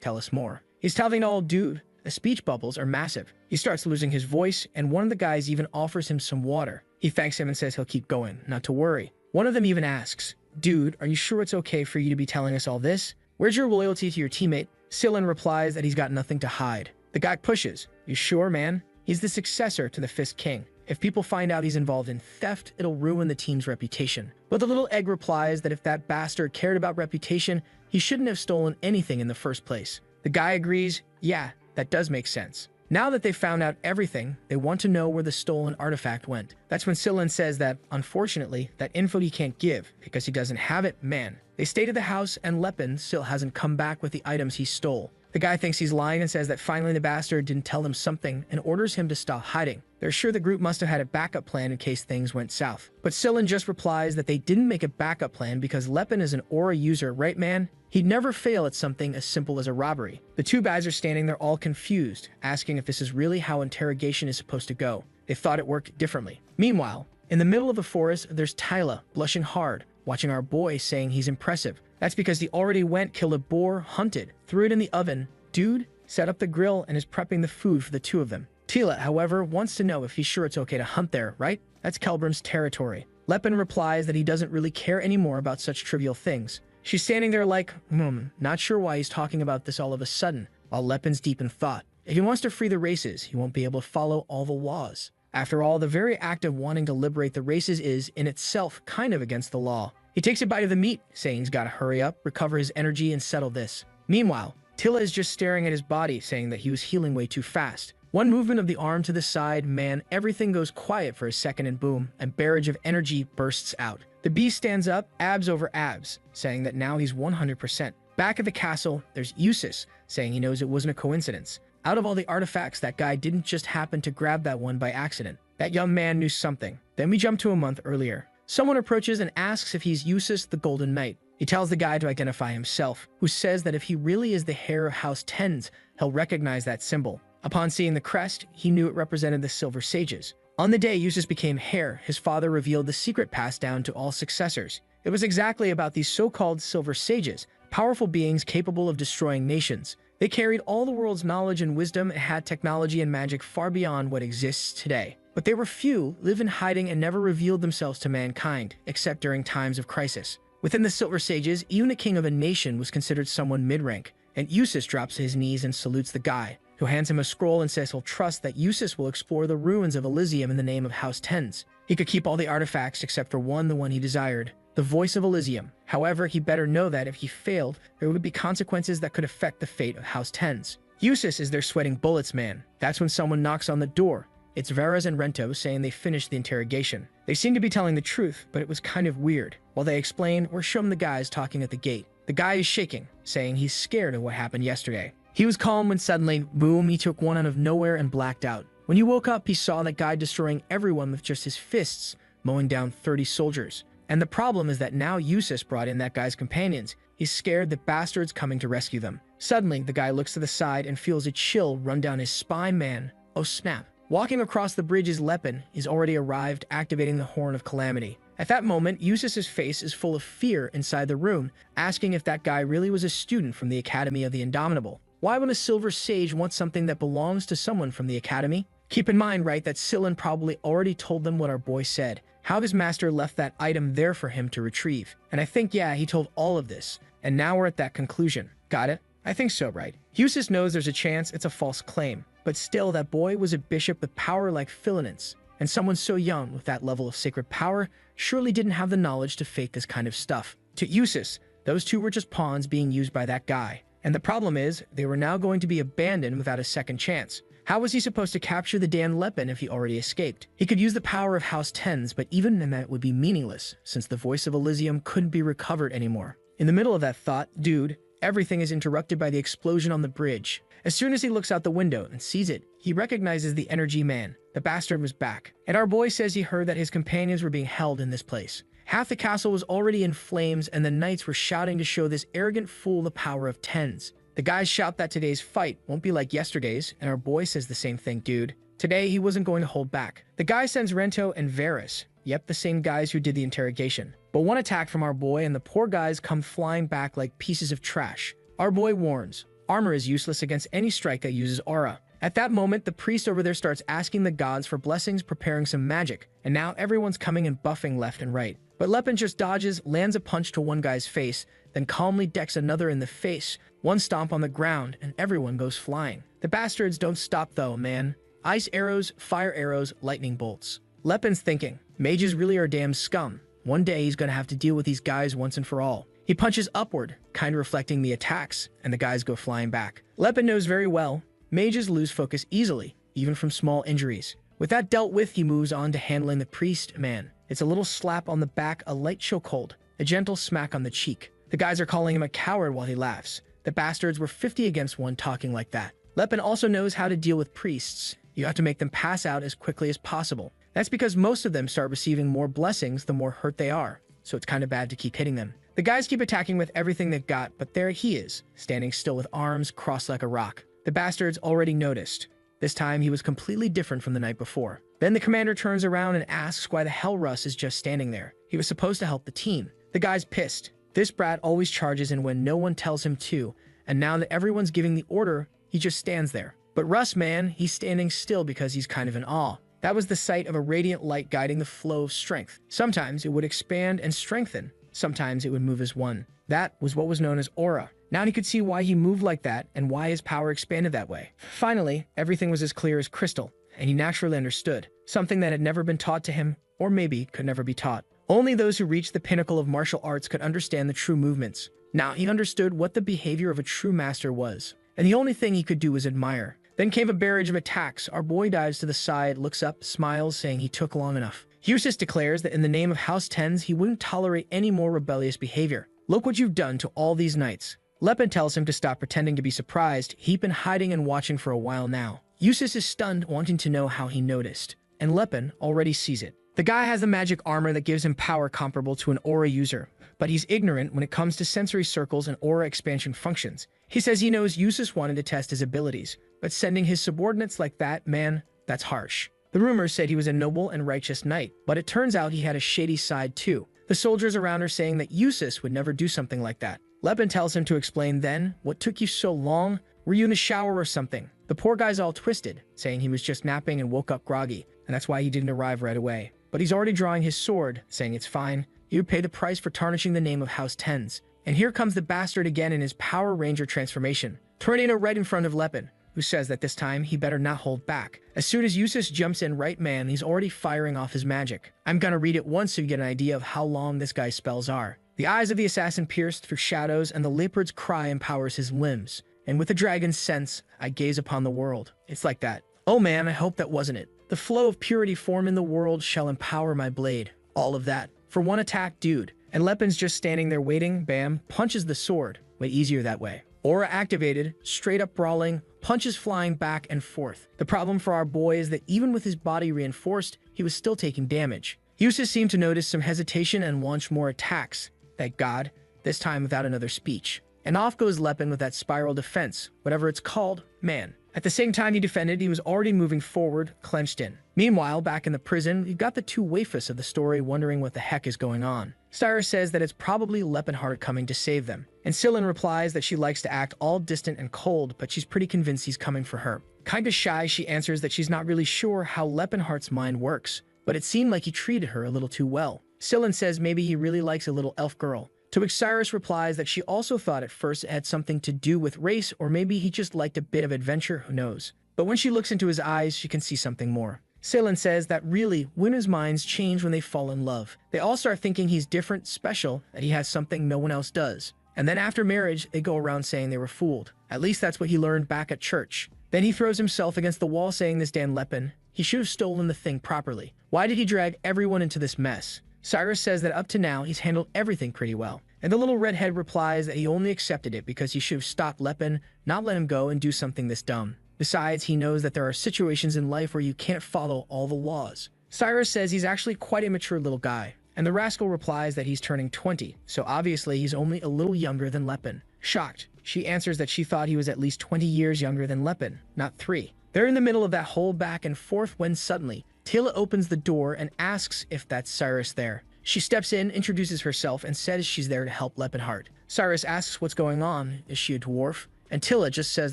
[SPEAKER 1] tell us more. He's telling the old dude The speech bubbles are massive. He starts losing his voice, and one of the guys even offers him some water. He thanks him and says he'll keep going, not to worry. One of them even asks, "Dude, are you sure it's okay for you to be telling us all this? Where's your loyalty to your teammate?" Sillin replies that he's got nothing to hide. The guy pushes. "You sure, man? He's the successor to the Fist King. If people find out he's involved in theft, it'll ruin the team's reputation." But the little egg replies that if that bastard cared about reputation, he shouldn't have stolen anything in the first place. The guy agrees, yeah, that does make sense. Now that they've found out everything, they want to know where the stolen artifact went. That's when Sillin says that, unfortunately, that info he can't give because he doesn't have it, man. They stay to the house and Lepin still hasn't come back with the items he stole. The guy thinks he's lying and says that finally the bastard didn't tell them something and orders him to stop hiding. They're sure the group must have had a backup plan in case things went south. But Sillin just replies that they didn't make a backup plan because Lepin is an aura user, right man? He'd never fail at something as simple as a robbery. The two guys are standing there all confused, asking if this is really how interrogation is supposed to go. They thought it worked differently. Meanwhile, in the middle of the forest, there's Tyla, blushing hard, watching our boy saying he's impressive. That's because he already went, killed a boar, hunted, threw it in the oven, dude, set up the grill, and is prepping the food for the two of them. Tila, however, wants to know if he's sure it's okay to hunt there, right? That's Kelbrim's territory. Lepin replies that he doesn't really care anymore about such trivial things. She's standing there like, not sure why he's talking about this all of a sudden, while Lepin's deep in thought. If he wants to free the races, he won't be able to follow all the laws. After all, the very act of wanting to liberate the races is, in itself, kind of against the law. He takes a bite of the meat, saying he's gotta hurry up, recover his energy, and settle this. Meanwhile, Tila is just staring at his body, saying that he was healing way too fast. One movement of the arm to the side, man, everything goes quiet for a second and boom, a barrage of energy bursts out. The beast stands up, abs over abs, saying that now he's 100%. Back at the castle, there's Eustace, saying he knows it wasn't a coincidence. Out of all the artifacts, that guy didn't just happen to grab that one by accident. That young man knew something. Then we jump to a month earlier. Someone approaches and asks if he's Eustace the Golden Knight. He tells the guy to identify himself, who says that if he really is the heir of House Tens, he'll recognize that symbol. Upon seeing the crest, he knew it represented the Silver Sages. On the day Eustace became heir, his father revealed the secret passed down to all successors. It was exactly about these so-called Silver Sages, powerful beings capable of destroying nations. They carried all the world's knowledge and wisdom and had technology and magic far beyond what exists today. But they were few, lived in hiding, and never revealed themselves to mankind, except during times of crisis. Within the Silver Sages, even the king of a nation was considered someone mid-rank, and Eustace drops to his knees and salutes the guy, who hands him a scroll and says he'll trust that Eustace will explore the ruins of Elysium in the name of House Tens. He could keep all the artifacts except for one, the one he desired, the Voice of Elysium. However, he better know that if he failed, there would be consequences that could affect the fate of House Tens. Eustace is their sweating bullets man. That's when someone knocks on the door. It's Veras and Rento saying they finished the interrogation. They seem to be telling the truth, but it was kind of weird. While they explain, we're shown the guys talking at the gate. The guy is shaking, saying he's scared of what happened yesterday. He was calm when suddenly, boom, he took one out of nowhere and blacked out. When he woke up, he saw that guy destroying everyone with just his fists, mowing down 30 soldiers. And the problem is that now Eustace brought in that guy's companions. He's scared that bastard's coming to rescue them. Suddenly, the guy looks to the side and feels a chill run down his spine, man. Oh snap. Walking across the bridge is Lepin. He's already arrived, activating the Horn of Calamity. At that moment, Eustace's face is full of fear inside the room, asking if that guy really was a student from the Academy of the Indomitable. Why would a Silver Sage want something that belongs to someone from the Academy? Keep in mind, right, that Sillin probably already told them what our boy said, how his master left that item there for him to retrieve. And I think, yeah, he told all of this, and now we're at that conclusion. Got it? I think so, right? Eustace knows there's a chance it's a false claim, but still, that boy was a bishop with power like Philinus, and someone so young with that level of sacred power surely didn't have the knowledge to fake this kind of stuff. To Eustace, those two were just pawns being used by that guy. And the problem is, they were now going to be abandoned without a second chance. How was he supposed to capture the damn Lepin if he already escaped? He could use the power of House Tens, but even then that would be meaningless, since the Voice of Elysium couldn't be recovered anymore. In the middle of that thought, dude, everything is interrupted by the explosion on the bridge. As soon as he looks out the window and sees it, he recognizes the Energy Man. The bastard was back. And our boy says he heard that his companions were being held in this place. Half the castle was already in flames, and the knights were shouting to show this arrogant fool the power of tens. The guys shout that today's fight won't be like yesterday's, and our boy says the same thing, dude. Today, he wasn't going to hold back. The guy sends Rento and Varys. Yep, the same guys who did the interrogation. But one attack from our boy, and the poor guys come flying back like pieces of trash. Our boy warns, Armor is useless against any strike that uses aura. At that moment, the priest over there starts asking the gods for blessings, preparing some magic, and now everyone's coming and buffing left and right. But Lepin just dodges, lands a punch to one guy's face, then calmly decks another in the face, one stomp on the ground, and everyone goes flying. The bastards don't stop though, man. Ice arrows, fire arrows, lightning bolts. Lepin's thinking, mages really are damn scum. One day he's gonna have to deal with these guys once and for all. He punches upward, kinda reflecting the attacks, and the guys go flying back. Lepin knows very well, mages lose focus easily, even from small injuries. With that dealt with, he moves on to handling the priest man. It's a little slap on the back, a light chokehold, a gentle smack on the cheek. The guys are calling him a coward while he laughs. The bastards were 50 against 1 talking like that. Lepin also knows how to deal with priests. You have to make them pass out as quickly as possible. That's because most of them start receiving more blessings the more hurt they are, so it's kinda bad to keep hitting them. The guys keep attacking with everything they've got, but there he is, standing still with arms crossed like a rock. The bastards already noticed. This time he was completely different from the night before. Then the commander turns around and asks why the hell Russ is just standing there. He was supposed to help the team. The guy's pissed. This brat always charges in when no one tells him to, and now that everyone's giving the order, he just stands there. But Russ, man, he's standing still because he's kind of in awe. That was the sight of a radiant light guiding the flow of strength. Sometimes it would expand and strengthen. Sometimes it would move as one. That was what was known as aura. Now he could see why he moved like that and why his power expanded that way. Finally, everything was as clear as crystal, and he naturally understood, something that had never been taught to him, or maybe could never be taught. Only those who reached the pinnacle of martial arts could understand the true movements. Now he understood what the behavior of a true master was, and the only thing he could do was admire. Then came a barrage of attacks. Our boy dives to the side, looks up, smiles, saying he took long enough. Eustace declares that in the name of House Tens, he wouldn't tolerate any more rebellious behavior. Look what you've done to all these knights. Lepin tells him to stop pretending to be surprised. He'd been hiding and watching for a while now. Eustace is stunned, wanting to know how he noticed, and Lepin already sees it. The guy has the magic armor that gives him power comparable to an aura user, but he's ignorant when it comes to sensory circles and aura expansion functions. He says he knows Eustace wanted to test his abilities, but sending his subordinates like that, man, that's harsh. The rumors said he was a noble and righteous knight, but it turns out he had a shady side too. The soldiers around are saying that Eustace would never do something like that. Lepin tells him to explain then, what took you so long? Were you in the shower or something? The poor guy's all twisted, saying he was just napping and woke up groggy, and that's why he didn't arrive right away. But he's already drawing his sword, saying it's fine. He would pay the price for tarnishing the name of House Tens. And here comes the bastard again in his Power Ranger transformation, Tornado right in front of Lepin, who says that this time he better not hold back. As soon as Eustace jumps in right man, he's already firing off his magic. I'm gonna read it once so you get an idea of how long this guy's spells are. The eyes of the assassin pierce through shadows, and the leopard's cry empowers his limbs. And with the dragon's sense, I gaze upon the world. It's like that. Oh man, I hope that wasn't it. The flow of purity form in the world shall empower my blade. All of that. For one attack, dude. And Lepin's just standing there waiting, bam, punches the sword. Way easier that way. Aura activated, straight up brawling, punches flying back and forth. The problem for our boy is that even with his body reinforced, he was still taking damage. Eustace seemed to notice some hesitation and launch more attacks. Thank God, this time without another speech. And off goes Lepin with that spiral defense, whatever it's called, man. At the same time he defended, he was already moving forward, clenched in. Meanwhile, back in the prison, you've got the two waifus of the story wondering what the heck is going on. Cyrus says that it's probably Lepinheart coming to save them, and Scylla replies that she likes to act all distant and cold, but she's pretty convinced he's coming for her. Kinda shy, she answers that she's not really sure how Lepinheart's mind works, but it seemed like he treated her a little too well. Scylla says maybe he really likes a little elf girl, to which Cyrus replies that she also thought at first it had something to do with race, or maybe he just liked a bit of adventure, who knows. But when she looks into his eyes, she can see something more. Scylla says that really, women's minds change when they fall in love. They all start thinking he's different, special, that he has something no one else does. And then after marriage, they go around saying they were fooled. At least that's what he learned back at church. Then he throws himself against the wall saying this damn Lepin, he should have stolen the thing properly. Why did he drag everyone into this mess? Cyrus says that up to now, he's handled everything pretty well. And the little redhead replies that he only accepted it because he should have stopped Lepin, not let him go and do something this dumb. Besides, he knows that there are situations in life where you can't follow all the laws. Cyrus says he's actually quite a mature little guy, and the rascal replies that he's turning 20, so obviously he's only a little younger than Lepin. Shocked, she answers that she thought he was at least 20 years younger than Lepin, not 3. They're in the middle of that whole back and forth when suddenly, Tila opens the door and asks if that's Cyrus there. She steps in, introduces herself, and says she's there to help Lepinheart. Cyrus asks what's going on. Is she a dwarf? and Tilla just says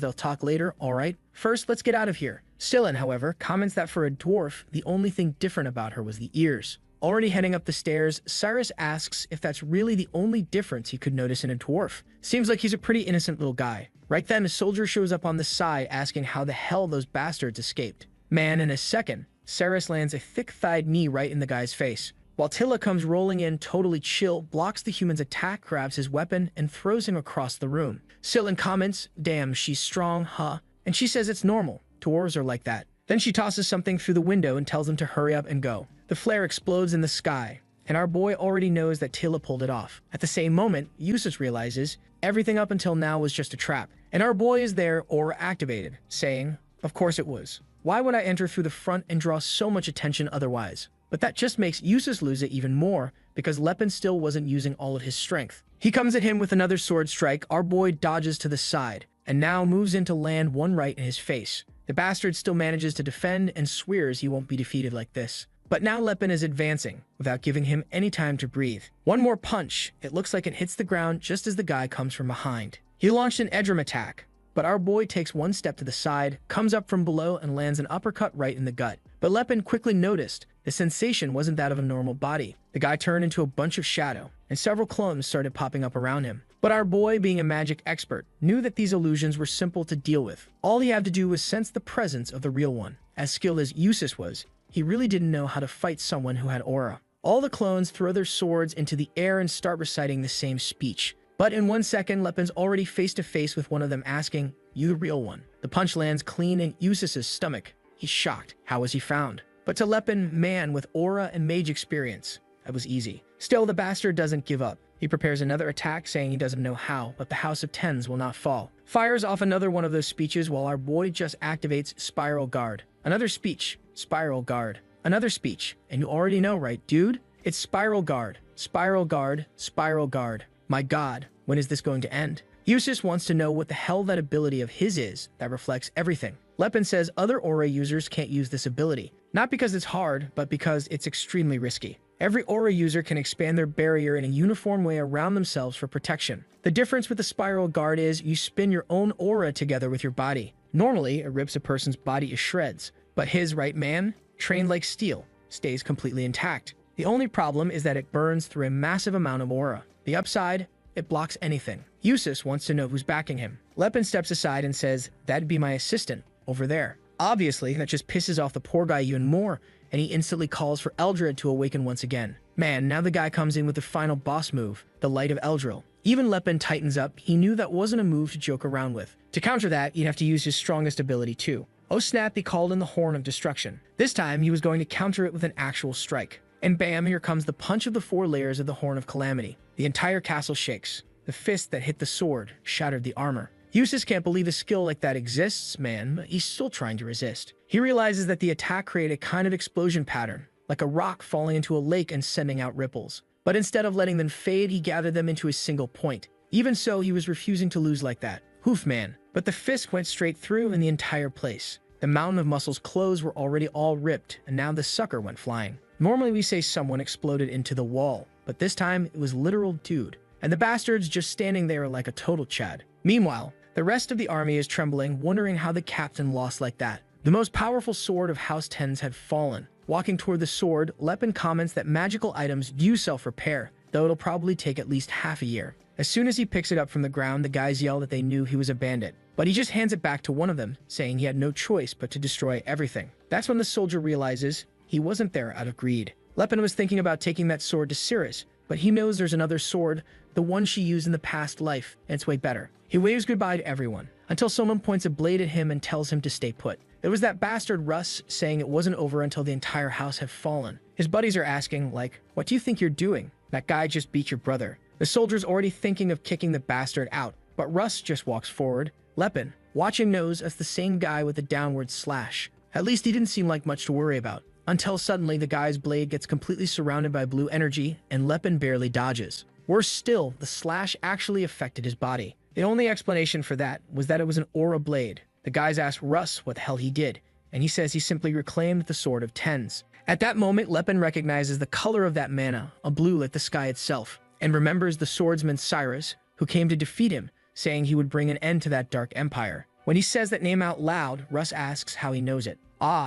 [SPEAKER 1] they'll talk later, alright? First, let's get out of here. Sillin, however, comments that for a dwarf, the only thing different about her was the ears. Already heading up the stairs, Cyrus asks if that's really the only difference he could notice in a dwarf. Seems like he's a pretty innocent little guy. Right then, a soldier shows up on the side asking how the hell those bastards escaped. Man, in a second, Cyrus lands a thick-thighed knee right in the guy's face. While Tilla comes rolling in, totally chill, blocks the human's attack, grabs his weapon, and throws him across the room. Sillin comments, "Damn, she's strong, huh?" And she says it's normal. Dwarves are like that. Then she tosses something through the window and tells him to hurry up and go. The flare explodes in the sky, and our boy already knows that Tilla pulled it off. At the same moment, Eustace realizes everything up until now was just a trap, and our boy is there aura activated, saying, "Of course it was. Why would I enter through the front and draw so much attention otherwise?" But that just makes Eustace lose it even more, because Lepin still wasn't using all of his strength. He comes at him with another sword strike. Our boy dodges to the side, and now moves in to land one right in his face. The bastard still manages to defend and swears he won't be defeated like this. But now Lepin is advancing, without giving him any time to breathe. One more punch, it looks like it hits the ground just as the guy comes from behind. He launched an Edram attack, but our boy takes one step to the side, comes up from below and lands an uppercut right in the gut. But Lepin quickly noticed the sensation wasn't that of a normal body. The guy turned into a bunch of shadow, and several clones started popping up around him. But our boy, being a magic expert, knew that these illusions were simple to deal with. All he had to do was sense the presence of the real one. As skilled as Eustace was, he really didn't know how to fight someone who had aura. All the clones throw their swords into the air and start reciting the same speech. But in 1 second, Lepin's already face to face with one of them asking, "You the real one?" The punch lands clean in Eustace's stomach. He's shocked. How was he found? But to Lepin, man with aura and mage experience, that was easy. Still, the bastard doesn't give up. He prepares another attack, saying he doesn't know how, but the House of Tens will not fall. Fires off another one of those speeches while our boy just activates Spiral Guard. Another speech, Spiral Guard. Another speech, and you already know, right, dude? It's Spiral Guard, Spiral Guard, Spiral Guard. My god, when is this going to end? Eustace wants to know what the hell that ability of his is that reflects everything. Lepin says other aura users can't use this ability. Not because it's hard, but because it's extremely risky. Every aura user can expand their barrier in a uniform way around themselves for protection. The difference with the Spiral Guard is you spin your own aura together with your body. Normally, it rips a person's body to shreds, but his, right man, trained like steel, stays completely intact. The only problem is that it burns through a massive amount of aura. The upside, it blocks anything. Eustace wants to know who's backing him. Lepin steps aside and says, "That'd be my assistant, over there." Obviously, that just pisses off the poor guy even more, and he instantly calls for Eldred to awaken once again. Man, now the guy comes in with the final boss move, the Light of Eldril. Even Lepin tightens up. He knew that wasn't a move to joke around with. To counter that, you'd have to use his strongest ability too. Oh snap, he called in the Horn of Destruction. This time, he was going to counter it with an actual strike. And bam, here comes the punch of the 4 layers of the Horn of Calamity. The entire castle shakes. The fist that hit the sword shattered the armor. Eustace can't believe a skill like that exists, man, but he's still trying to resist. He realizes that the attack created a kind of explosion pattern, like a rock falling into a lake and sending out ripples. But instead of letting them fade, he gathered them into a single point. Even so, he was refusing to lose like that. Hoof, man. But the fist went straight through in the entire place. The mountain of muscles' clothes were already all ripped, and now the sucker went flying. Normally we say someone exploded into the wall, but this time it was literal dude. And the bastard's just standing there like a total Chad. Meanwhile, the rest of the army is trembling, wondering how the captain lost like that. The most powerful sword of House Tens had fallen. Walking toward the sword, Lepin comments that magical items do self-repair, though it'll probably take at least half a year. As soon as he picks it up from the ground, the guys yell that they knew he was a bandit. But he just hands it back to one of them, saying he had no choice but to destroy everything. That's when the soldier realizes he wasn't there out of greed. Lepin was thinking about taking that sword to Cirrus, but he knows there's another sword, the one she used in the past life, and it's way better. He waves goodbye to everyone, until someone points a blade at him and tells him to stay put. It was that bastard Russ saying it wasn't over until the entire house had fallen. His buddies are asking, like, "What do you think you're doing? That guy just beat your brother." The soldier's already thinking of kicking the bastard out, but Russ just walks forward. Lepin, watching, knows as the same guy with the downward slash. At least he didn't seem like much to worry about. Until suddenly the guy's blade gets completely surrounded by blue energy, and Lepin barely dodges. Worse still, the slash actually affected his body. The only explanation for that was that it was an aura blade. The guys asked Russ what the hell he did, and he says he simply reclaimed the Sword of Tens. At that moment, Lepin recognizes the color of that mana, a blue like the sky itself, and remembers the swordsman Cyrus, who came to defeat him, saying he would bring an end to that dark empire. When he says that name out loud, Russ asks how he knows it.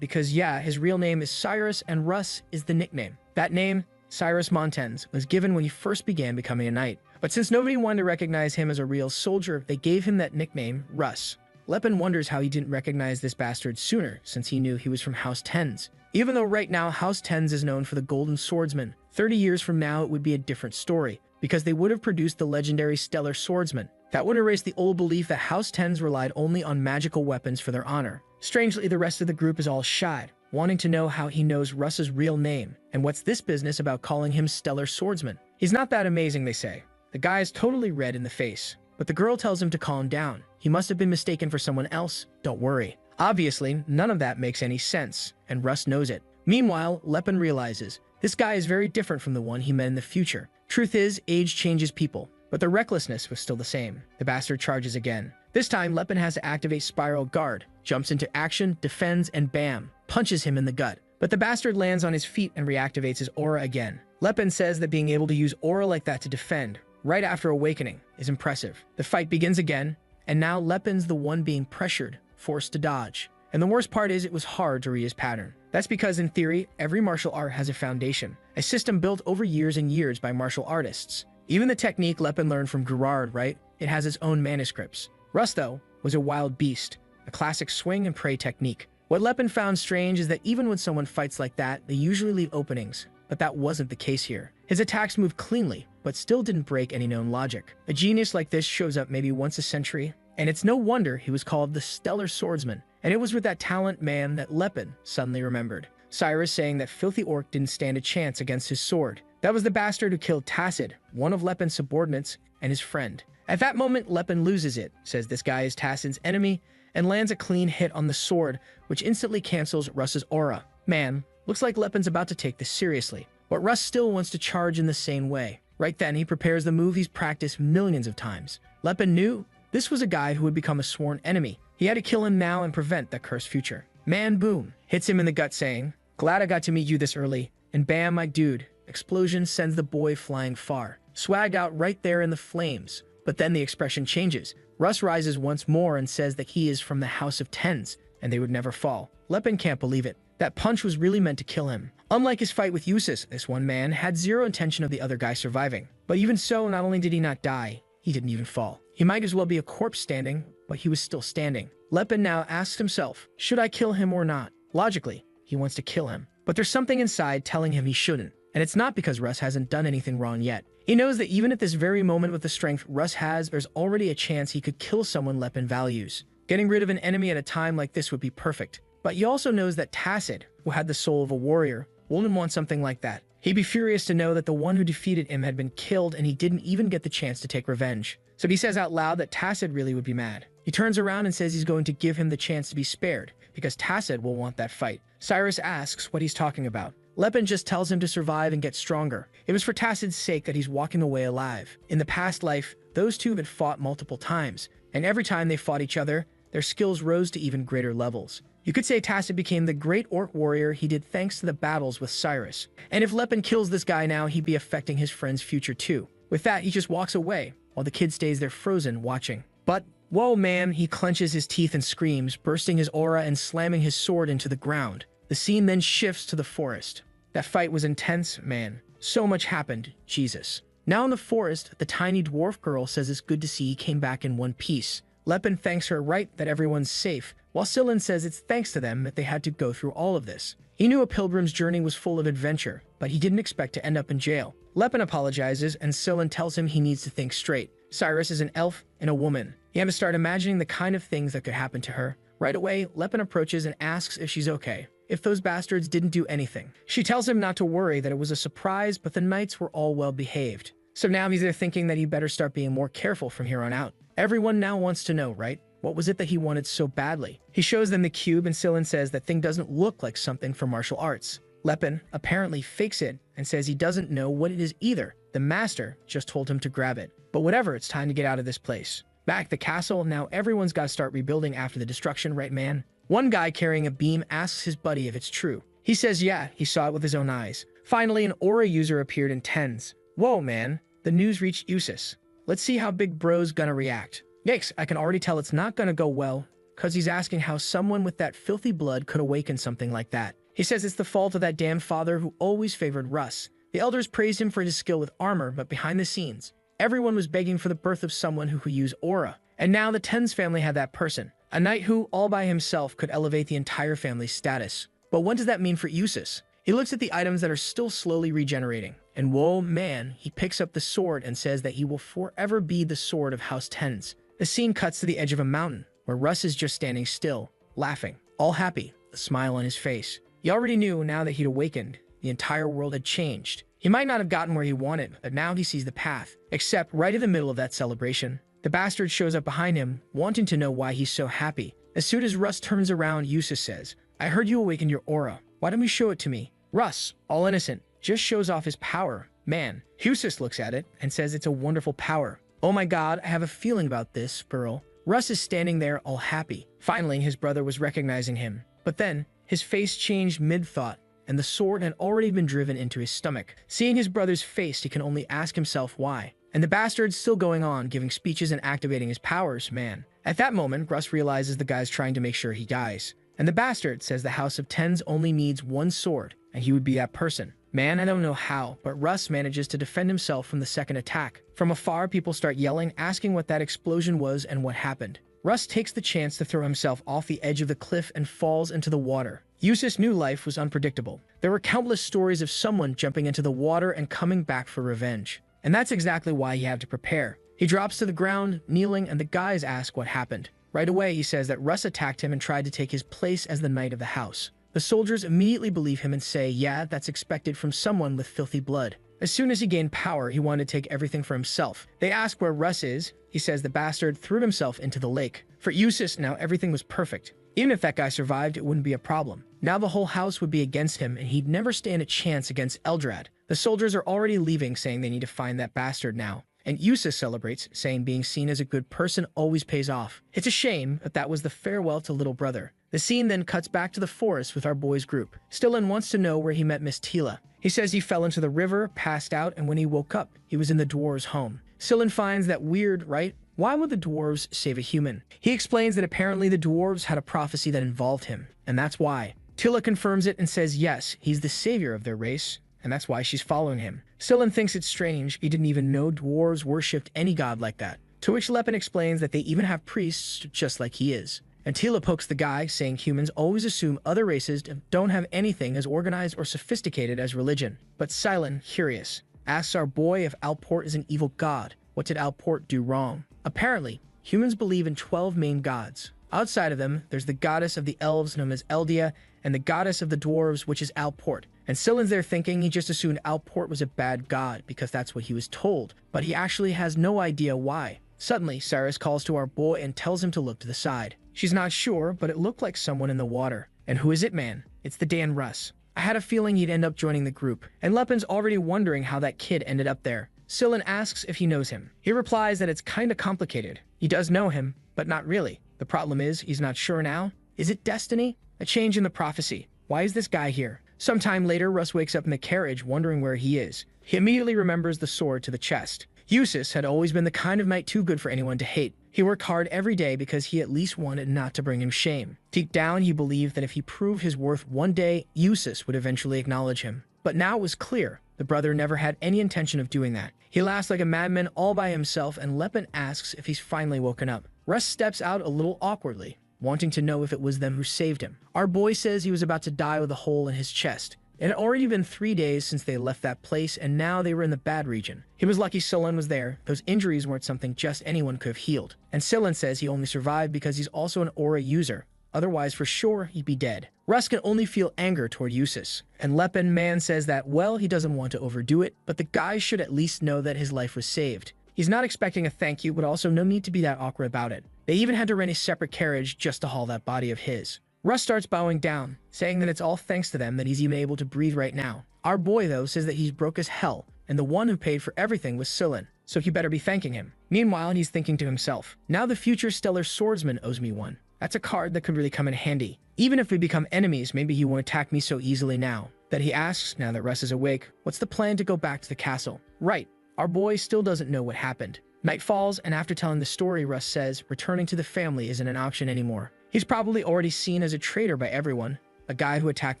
[SPEAKER 1] Because yeah, his real name is Cyrus and Russ is the nickname. That name, Cyrus Montens, was given when he first began becoming a knight. But since nobody wanted to recognize him as a real soldier, they gave him that nickname, Russ. Lepin wonders how he didn't recognize this bastard sooner, since he knew he was from House Tens. Even though right now House Tens is known for the Golden Swordsman, 30 years from now it would be a different story, because they would have produced the legendary Stellar Swordsman. That would erase the old belief that House Tens relied only on magical weapons for their honor. Strangely, the rest of the group is all shy, wanting to know how he knows Russ's real name, and what's this business about calling him Stellar Swordsman. He's not that amazing, they say. The guy is totally red in the face, but the girl tells him to calm down. He must have been mistaken for someone else, don't worry. Obviously, none of that makes any sense, and Russ knows it. Meanwhile, Lepin realizes, this guy is very different from the one he met in the future. Truth is, age changes people, but the recklessness was still the same. The bastard charges again. This time, Lepin has to activate Spiral Guard, jumps into action, defends, and bam, punches him in the gut. But the bastard lands on his feet and reactivates his aura again. Lepin says that being able to use aura like that to defend, right after awakening, is impressive. The fight begins again, and now Lepin's the one being pressured, forced to dodge. And the worst part is it was hard to read his pattern. That's because in theory, every martial art has a foundation, a system built over years and years by martial artists. Even the technique Lepin learned from Gerard, right? It has its own manuscripts. Russ, though, was a wild beast, a classic swing and pray technique. What Lepin found strange is that even when someone fights like that, they usually leave openings, but that wasn't the case here. His attacks moved cleanly, but still didn't break any known logic. A genius like this shows up maybe once a century, and it's no wonder he was called the Stellar Swordsman. And it was with that talent, man, that Lepin suddenly remembered. Cyrus saying that Filthy Orc didn't stand a chance against his sword. That was the bastard who killed Tacid, one of Lepin's subordinates, and his friend. At that moment, Lepin loses it, says this guy is Tacid's enemy, and lands a clean hit on the sword, which instantly cancels Russ's aura. Man, looks like Lepin's about to take this seriously. But Russ still wants to charge in the same way. Right then, he prepares the move he's practiced millions of times. Lepin knew this was a guy who would become a sworn enemy. He had to kill him now and prevent that cursed future. Man, boom, hits him in the gut saying, "Glad I got to meet you this early." And bam, my dude, explosion sends the boy flying far. Swag out right there in the flames. But then the expression changes. Russ rises once more and says that he is from the House of Tens, and they would never fall. Lepin can't believe it. That punch was really meant to kill him. Unlike his fight with Eustace, this one man had zero intention of the other guy surviving. But even so, not only did he not die, he didn't even fall. He might as well be a corpse standing, but he was still standing. Lepin now asks himself, should I kill him or not? Logically, he wants to kill him. But there's something inside telling him he shouldn't. And it's not because Russ hasn't done anything wrong yet. He knows that even at this very moment with the strength Russ has, there's already a chance he could kill someone Lepin values. Getting rid of an enemy at a time like this would be perfect. But he also knows that Tacid, who had the soul of a warrior, wouldn't want something like that. He'd be furious to know that the one who defeated him had been killed and he didn't even get the chance to take revenge. So he says out loud that Tacid really would be mad. He turns around and says he's going to give him the chance to be spared, because Tacid will want that fight. Cyrus asks what he's talking about. Lepin just tells him to survive and get stronger. It was for Tacid's sake that he's walking away alive. In the past life, those two had fought multiple times, and every time they fought each other, their skills rose to even greater levels. You could say Tacid became the great orc warrior he did thanks to the battles with Cyrus. And if Lepin kills this guy now, he'd be affecting his friend's future too. With that, he just walks away, while the kid stays there frozen, watching. But, whoa man, he clenches his teeth and screams, bursting his aura and slamming his sword into the ground. The scene then shifts to the forest. That fight was intense, man. So much happened, Jesus. Now in the forest, the tiny dwarf girl says it's good to see he came back in one piece. Lepin thanks her right that everyone's safe, while Scylla says it's thanks to them that they had to go through all of this. He knew a pilgrim's journey was full of adventure, but he didn't expect to end up in jail. Lepin apologizes, and Scylla tells him he needs to think straight. Cyrus is an elf and a woman. He had to start imagining the kind of things that could happen to her. Right away, Lepin approaches and asks if she's okay, if those bastards didn't do anything. She tells him not to worry, that it was a surprise, but the knights were all well behaved. So now he's there thinking that he better start being more careful from here on out. Everyone now wants to know, right? What was it that he wanted so badly? He shows them the cube and Scylla says that thing doesn't look like something from martial arts. Lepin apparently fakes it and says he doesn't know what it is either. The master just told him to grab it. But whatever, it's time to get out of this place. Back at the castle, now everyone's got to start rebuilding after the destruction, right man? One guy carrying a beam asks his buddy if it's true. He says yeah, he saw it with his own eyes. Finally, an aura user appeared in tens. Whoa man, the news reached Eustace. Let's see how Big Bro's gonna react. Yikes, I can already tell it's not gonna go well, cause he's asking how someone with that filthy blood could awaken something like that. He says it's the fault of that damn father who always favored Russ. The elders praised him for his skill with armor, but behind the scenes, everyone was begging for the birth of someone who could use aura. And now the Tens family had that person. A knight who, all by himself, could elevate the entire family's status. But what does that mean for Eustace? He looks at the items that are still slowly regenerating. And whoa, man, he picks up the sword and says that he will forever be the sword of House Tens. The scene cuts to the edge of a mountain, where Russ is just standing still, laughing, all happy, a smile on his face. He already knew now that he'd awakened, the entire world had changed. He might not have gotten where he wanted, but now he sees the path. Except right in the middle of that celebration, the bastard shows up behind him, wanting to know why he's so happy. As soon as Russ turns around, Eustace says, I heard you awakened your aura. Why don't we show it to me? Russ, all innocent, just shows off his power. Man, Eustace looks at it and says it's a wonderful power. Oh my god, I have a feeling about this, Burl. Russ is standing there all happy. Finally, his brother was recognizing him. But then, his face changed mid-thought, and the sword had already been driven into his stomach. Seeing his brother's face, he can only ask himself why. And the bastard's still going on, giving speeches and activating his powers, man. At that moment, Russ realizes the guy's trying to make sure he dies. And the bastard says the House of Tens only needs one sword, and he would be that person. Man, I don't know how, but Russ manages to defend himself from the second attack. From afar, people start yelling, asking what that explosion was and what happened. Russ takes the chance to throw himself off the edge of the cliff and falls into the water. Eustace knew life was unpredictable. There were countless stories of someone jumping into the water and coming back for revenge. And that's exactly why he had to prepare. He drops to the ground, kneeling, and the guys ask what happened. Right away, he says that Russ attacked him and tried to take his place as the knight of the house. The soldiers immediately believe him and say, yeah, that's expected from someone with filthy blood. As soon as he gained power, he wanted to take everything for himself. They ask where Russ is. He says the bastard threw himself into the lake. For Eustace, now everything was perfect. Even if that guy survived, it wouldn't be a problem. Now the whole house would be against him, and he'd never stand a chance against Eldrad. The soldiers are already leaving, saying they need to find that bastard now. And Eustace celebrates, saying being seen as a good person always pays off. It's a shame, but that was the farewell to little brother. The scene then cuts back to the forest with our boys' group. Stillin wants to know where he met Miss Tila. He says he fell into the river, passed out, and when he woke up, he was in the dwarves' home. Stillin finds that weird, right? Why would the dwarves save a human? He explains that apparently the dwarves had a prophecy that involved him, and that's why. Tila confirms it and says yes, he's the savior of their race, and that's why she's following him. Stillin thinks it's strange, he didn't even know dwarves worshipped any god like that. To which Lepin explains that they even have priests just like he is. And Tila pokes the guy, saying humans always assume other races don't have anything as organized or sophisticated as religion. But Silent, curious, asks our boy if Alport is an evil god. What did Alport do wrong? Apparently, humans believe in 12 main gods. Outside of them, there's the goddess of the elves known as Eldia, and the goddess of the dwarves, which is Alport. And Silen's there thinking he just assumed Alport was a bad god because that's what he was told, but he actually has no idea why. Suddenly, Cyrus calls to our boy and tells him to look to the side. She's not sure, but it looked like someone in the water. And who is it, man? It's the Dan Russ. I had a feeling he'd end up joining the group, and Lepin's already wondering how that kid ended up there. Silin asks if he knows him. He replies that it's kinda complicated. He does know him, but not really. The problem is, he's not sure now. Is it destiny? A change in the prophecy. Why is this guy here? Sometime later, Russ wakes up in the carriage, wondering where he is. He immediately remembers the sword to the chest. Eustace had always been the kind of knight too good for anyone to hate. He worked hard every day because he at least wanted not to bring him shame. Deep down, he believed that if he proved his worth one day, Eustace would eventually acknowledge him. But now it was clear, the brother never had any intention of doing that. He laughs like a madman all by himself, and Lepin asks if he's finally woken up. Russ steps out a little awkwardly, wanting to know if it was them who saved him. Our boy says he was about to die with a hole in his chest. It had already been 3 days since they left that place, and now they were in the bad region. He was lucky Silin was there. Those injuries weren't something just anyone could have healed. And Silin says he only survived because he's also an aura user. Otherwise, for sure, he'd be dead. Russ can only feel anger toward Eustace. And Lepin Man says that, well, he doesn't want to overdo it, but the guy should at least know that his life was saved. He's not expecting a thank you, but also no need to be that awkward about it. They even had to rent a separate carriage just to haul that body of his. Russ starts bowing down, saying that it's all thanks to them that he's even able to breathe right now. Our boy, though, says that he's broke as hell, and the one who paid for everything was Silin, so he better be thanking him. Meanwhile, he's thinking to himself, now the future stellar swordsman owes me one. That's a card that could really come in handy. Even if we become enemies, maybe he won't attack me so easily now. That he asks, now that Russ is awake, what's the plan to go back to the castle? Right, our boy still doesn't know what happened. Night falls, and after telling the story, Russ says returning to the family isn't an option anymore. He's probably already seen as a traitor by everyone, a guy who attacked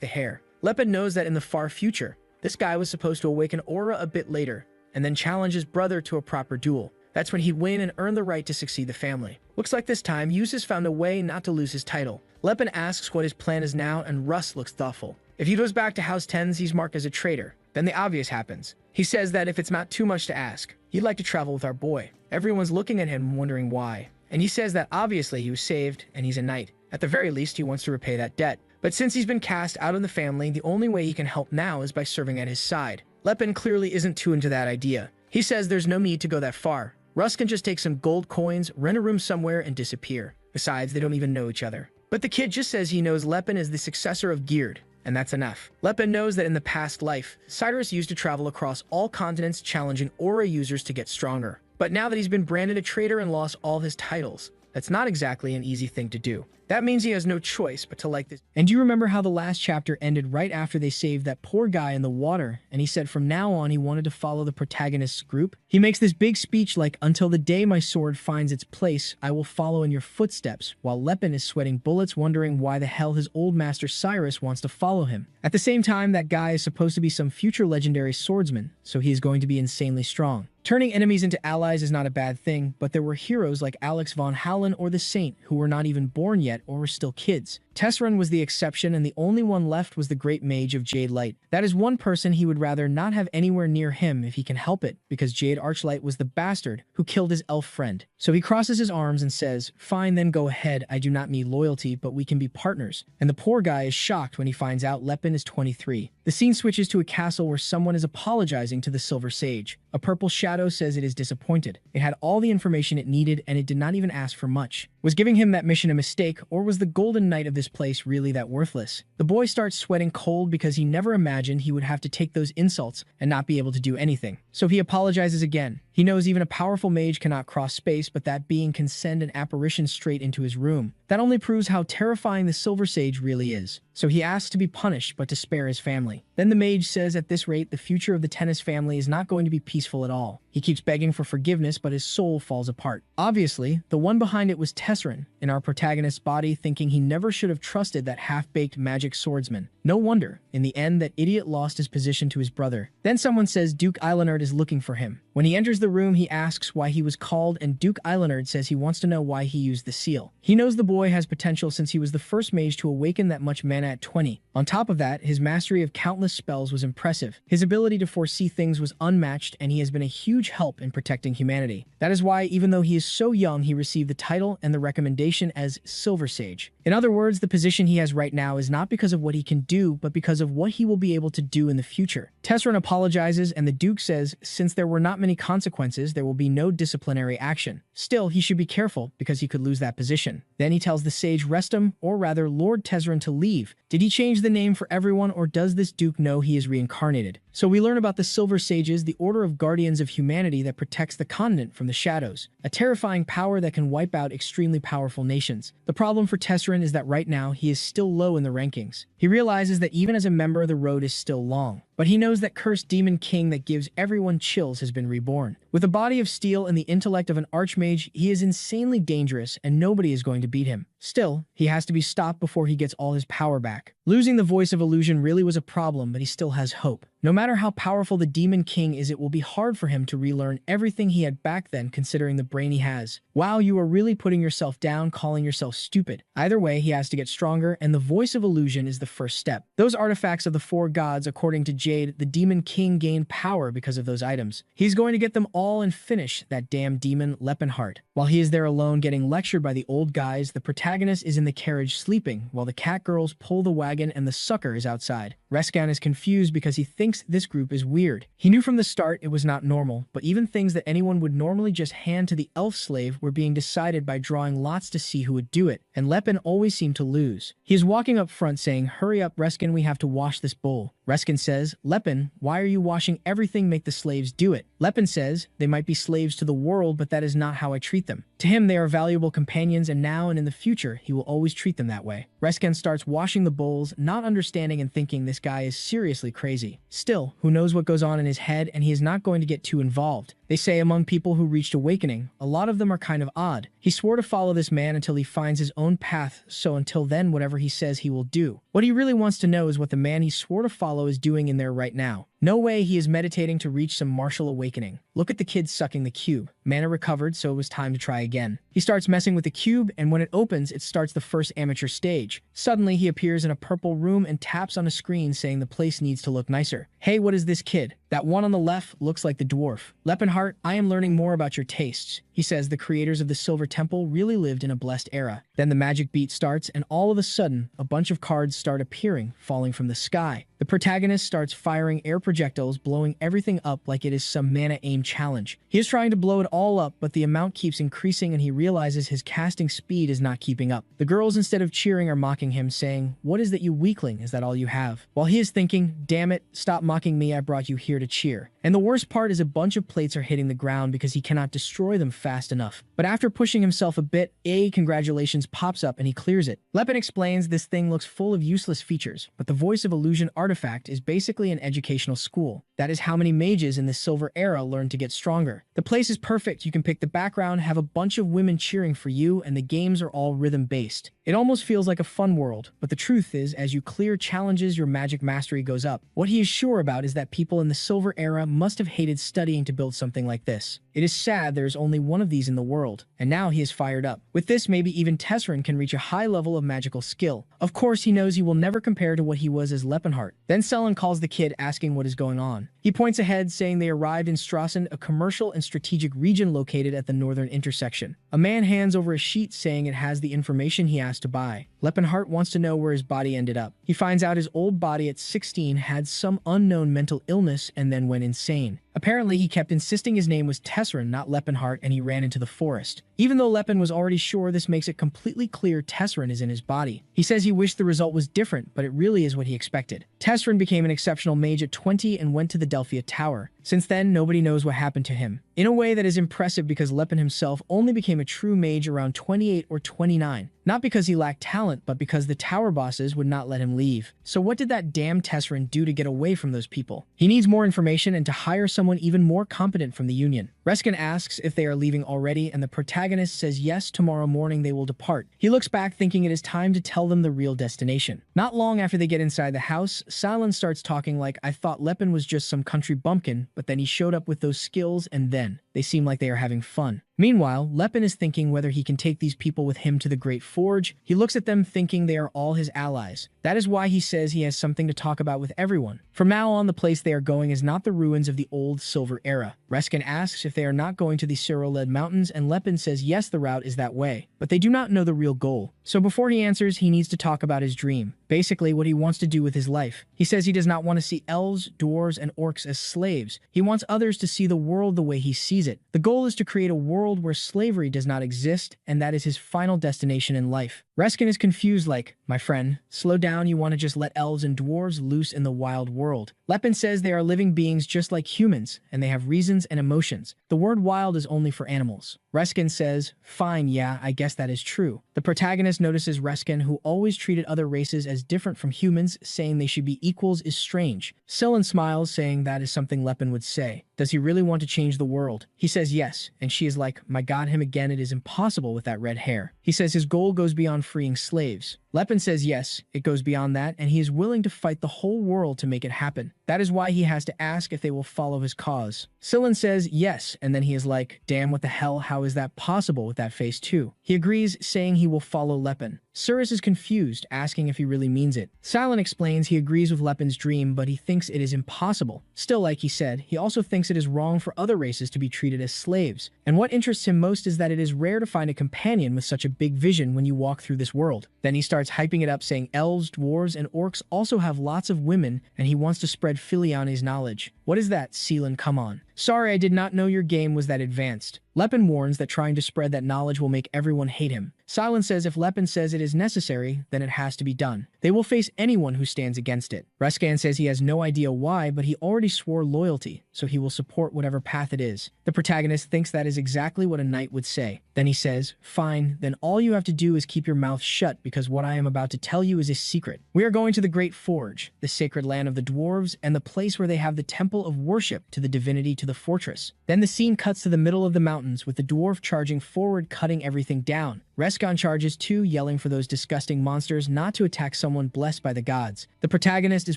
[SPEAKER 1] the hare. Lepin knows that in the far future, this guy was supposed to awaken Aura a bit later, and then challenge his brother to a proper duel. That's when he'd win and earn the right to succeed the family. Looks like this time, Yus has found a way not to lose his title. Lepin asks what his plan is now, and Russ looks thoughtful. If he goes back to House 10s, he's marked as a traitor. Then the obvious happens. He says that if it's not too much to ask, he'd like to travel with our boy. Everyone's looking at him wondering why. And he says that obviously he was saved, and he's a knight. At the very least, he wants to repay that debt. But since he's been cast out of the family, the only way he can help now is by serving at his side. Lepin clearly isn't too into that idea. He says there's no need to go that far. Russ can just take some gold coins, rent a room somewhere, and disappear. Besides, they don't even know each other. But the kid just says he knows Lepin is the successor of Geared, and that's enough. Lepin knows that in the past life, Cyrus used to travel across all continents challenging Aura users to get stronger. But now that he's been branded a traitor and lost all his titles, that's not exactly an easy thing to do. That means he has no choice but to like this. And do you remember how the last chapter ended right after they saved that poor guy in the water, and he said from now on he wanted to follow the protagonist's group? He makes this big speech like, "Until the day my sword finds its place, I will follow in your footsteps," while Lepin is sweating bullets wondering why the hell his old master Cyrus wants to follow him. At the same time, that guy is supposed to be some future legendary swordsman, so he is going to be insanely strong. Turning enemies into allies is not a bad thing, but there were heroes like Alex von Halen or the Saint who were not even born yet or were still kids. Tesseran was the exception, and the only one left was the great mage of Jade Light. That is one person he would rather not have anywhere near him if he can help it, because Jade Archlight was the bastard who killed his elf friend. So he crosses his arms and says, "Fine, then go ahead, I do not need loyalty, but we can be partners." And the poor guy is shocked when he finds out Lepin is 23. The scene switches to a castle where someone is apologizing to the Silver Sage. A purple shadow says it is disappointed. It had all the information it needed, and it did not even ask for much. Was giving him that mission a mistake, or was the Golden Knight of this place really that worthless? The boy starts sweating cold because he never imagined he would have to take those insults and not be able to do anything. So he apologizes again. He knows even a powerful mage cannot cross space, but that being can send an apparition straight into his room. That only proves how terrifying the Silver Sage really is. So he asks to be punished, but to spare his family. Then the mage says at this rate, the future of the Tennis family is not going to be peaceful at all. He keeps begging for forgiveness, but his soul falls apart. Obviously, the one behind it was Tesseran, in our protagonist's body, thinking he never should have trusted that half-baked magic swordsman. No wonder, in the end, that idiot lost his position to his brother. Then someone says Duke Eilenard is looking for him. When he enters the room, he asks why he was called, and Duke Eilenard says he wants to know why he used the seal. He knows the boy has potential since he was the first mage to awaken that much mana at 20. On top of that, his mastery of countless spells was impressive. His ability to foresee things was unmatched, and he has been a huge help in protecting humanity. That is why, even though he is so young, he received the title and the recommendation as Silver Sage. In other words, the position he has right now is not because of what he can do, but because of what he will be able to do in the future. Tesseran apologizes, and the Duke says since there were not many consequences, there will be no disciplinary action. Still, he should be careful because he could lose that position. Then he tells the sage Restum, or rather Lord Tesseran, to leave. Did he change the name for everyone, or does this Duke know he is reincarnated? So we learn about the Silver Sages, the Order of Guardians of Humanity that protects the continent from the shadows, a terrifying power that can wipe out extremely powerful nations. The problem for Tesseran is that right now he is still low in the rankings. He realizes that even as a member, the road is still long. But he knows that cursed demon king that gives everyone chills has been reborn. With a body of steel and the intellect of an archmage, he is insanely dangerous and nobody is going to beat him. Still, he has to be stopped before he gets all his power back. Losing the voice of illusion really was a problem, but he still has hope. No matter how powerful the Demon King is, it will be hard for him to relearn everything he had back then considering the brain he has. Wow, you are really putting yourself down, calling yourself stupid. Either way, he has to get stronger, and the voice of illusion is the first step. Those artifacts of the four gods, according to Jade, the Demon King gained power because of those items. He's going to get them all and finish that damn demon Lepenheart. While he is there alone getting lectured by the old guys, the protagonist is in the carriage sleeping, while the cat girls pull the wagon and the sucker is outside. Rescan is confused because he thinks this group is weird. He knew from the start it was not normal, but even things that anyone would normally just hand to the elf slave were being decided by drawing lots to see who would do it, and Lepin always seemed to lose. He is walking up front saying, "Hurry up, Rescan, we have to wash this bowl." Rescan says, "Lepin, why are you washing everything? Make the slaves do it." Lepin says, "They might be slaves to the world, but that is not how I treat them." To him, they are valuable companions, and now and in the future, he will always treat them that way. Reskin starts washing the bowls, not understanding and thinking this guy is seriously crazy. Still, who knows what goes on in his head, and he is not going to get too involved. They say among people who reached awakening, a lot of them are kind of odd. He swore to follow this man until he finds his own path, so until then, whatever he says he will do. What he really wants to know is what the man he swore to follow is doing in there right now. No way, he is meditating to reach some martial awakening. Look at the kid sucking the cube. Mana recovered, so it was time to try again. He starts messing with the cube, and when it opens, it starts the first amateur stage. Suddenly, he appears in a purple room and taps on a screen saying the place needs to look nicer. Hey, what is this kid? That one on the left looks like the dwarf. Lepenhart, I am learning more about your tastes. He says the creators of the Silver Temple really lived in a blessed era. Then the magic beat starts, and all of a sudden, a bunch of cards start appearing, falling from the sky. The protagonist starts firing air projectiles, blowing everything up like it is some mana aim challenge. He is trying to blow it all up, but the amount keeps increasing and he realizes his casting speed is not keeping up. The girls, instead of cheering, are mocking him, saying, "What is that, you weakling? Is that all you have?" While he is thinking, "Damn it, stop mocking me, I brought you here to cheer." And the worst part is a bunch of plates are hitting the ground because he cannot destroy them fast enough. But after pushing himself a bit, congratulations pops up and he clears it. Lepin explains this thing looks full of useless features, but the Voice of Illusion artifact is basically an educational school. That is how many mages in the Silver Era learn to get stronger. The place is perfect. You can pick the background, have a bunch of women cheering for you, and the games are all rhythm-based. It almost feels like a fun world, but the truth is, as you clear challenges, your magic mastery goes up. What he is sure about is that people in the Silver Era must have hated studying to build something like this. It is sad there is only one of these in the world, and now he is fired up. With this, maybe even Tesserin can reach a high level of magical skill. Of course, he knows he will never compare to what he was as Lepenhart. Then Selen calls the kid, asking what is going on. He points ahead, saying they arrived in Strassen, a commercial and strategic region located at the northern intersection. A man hands over a sheet saying it has the information he asked to buy. Lepenhart wants to know where his body ended up. He finds out his old body at 16 had some unknown mental illness and then went insane. Apparently, he kept insisting his name was Tesserin, not Lepenhart, and he ran into the forest. Even though Lepin was already sure, this makes it completely clear Tesserin is in his body. He says he wished the result was different, but it really is what he expected. Tesserin became an exceptional mage at 20 and went to the Delphia Tower. Since then, nobody knows what happened to him. In a way that is impressive because Lepin himself only became a true mage around 28 or 29. Not because he lacked talent, but because the tower bosses would not let him leave. So what did that damn Tesserin do to get away from those people? He needs more information and to hire someone even more competent from the Union. Reskin asks if they are leaving already, and the protagonist says yes, tomorrow morning they will depart. He looks back thinking it is time to tell them the real destination. Not long after they get inside the house, Salen starts talking like, "I thought Lepin was just some country bumpkin, but then he showed up with those skills and then they seem like they are having fun." Meanwhile, Lepin is thinking whether he can take these people with him to the Great Forge. He looks at them thinking they are all his allies. That is why he says he has something to talk about with everyone. From now on, the place they are going is not the ruins of the old Silver Era. Reskin asks if they are not going to the Cyril-led mountains, and Lepin says yes, the route is that way, but they do not know the real goal. So before he answers, he needs to talk about his dream. Basically, what he wants to do with his life. He says he does not want to see elves, dwarves, and orcs as slaves. He wants others to see the world the way he sees it. The goal is to create a world where slavery does not exist, and that is his final destination in life. Reskin is confused like, "My friend, slow down, you want to just let elves and dwarves loose in the wild world." Lepin says they are living beings just like humans, and they have reasons and emotions. The word wild is only for animals. Reskin says, "Fine, yeah, I guess that is true." The protagonist notices Reskin, who always treated other races as different from humans, saying they should be equals is strange. Selen smiles, saying that is something Lepin would say. Does he really want to change the world? He says yes, and she is like, "My god, him again, it is impossible with that red hair." He says his goal goes beyond freeing slaves. Lepin says yes, it goes beyond that, and he is willing to fight the whole world to make it happen. That is why he has to ask if they will follow his cause. Selen says yes, and then he is like, "Damn, what the hell, how is that possible with that face too?" He agrees, saying he will follow Lepin. Surus is confused, asking if he really means it. Salen explains he agrees with Lepin's dream, but he thinks it is impossible. Still, like he said, he also thinks it is wrong for other races to be treated as slaves. And what interests him most is that it is rare to find a companion with such a big vision when you walk through this world. Then he starts hyping it up, saying elves, dwarves, and orcs also have lots of women, and he wants to spread Filiani's knowledge. What is that, Selen? Come on. Sorry, I did not know your game was that advanced. Lepin warns that trying to spread that knowledge will make everyone hate him. Salen says if Lepin says it is necessary, then it has to be done. They will face anyone who stands against it. Rescan says he has no idea why, but he already swore loyalty, so he will support whatever path it is. The protagonist thinks that is exactly what a knight would say. Then he says, "Fine, then all you have to do is keep your mouth shut because what I am about to tell you is a secret. We are going to the Great Forge, the sacred land of the dwarves, and the place where they have the temple of worship to the divinity to the fortress." Then the scene cuts to the middle of the mountains with the dwarf charging forward, cutting everything down. Rescan charges too, yelling for those disgusting monsters not to attack someone blessed by the gods. The protagonist is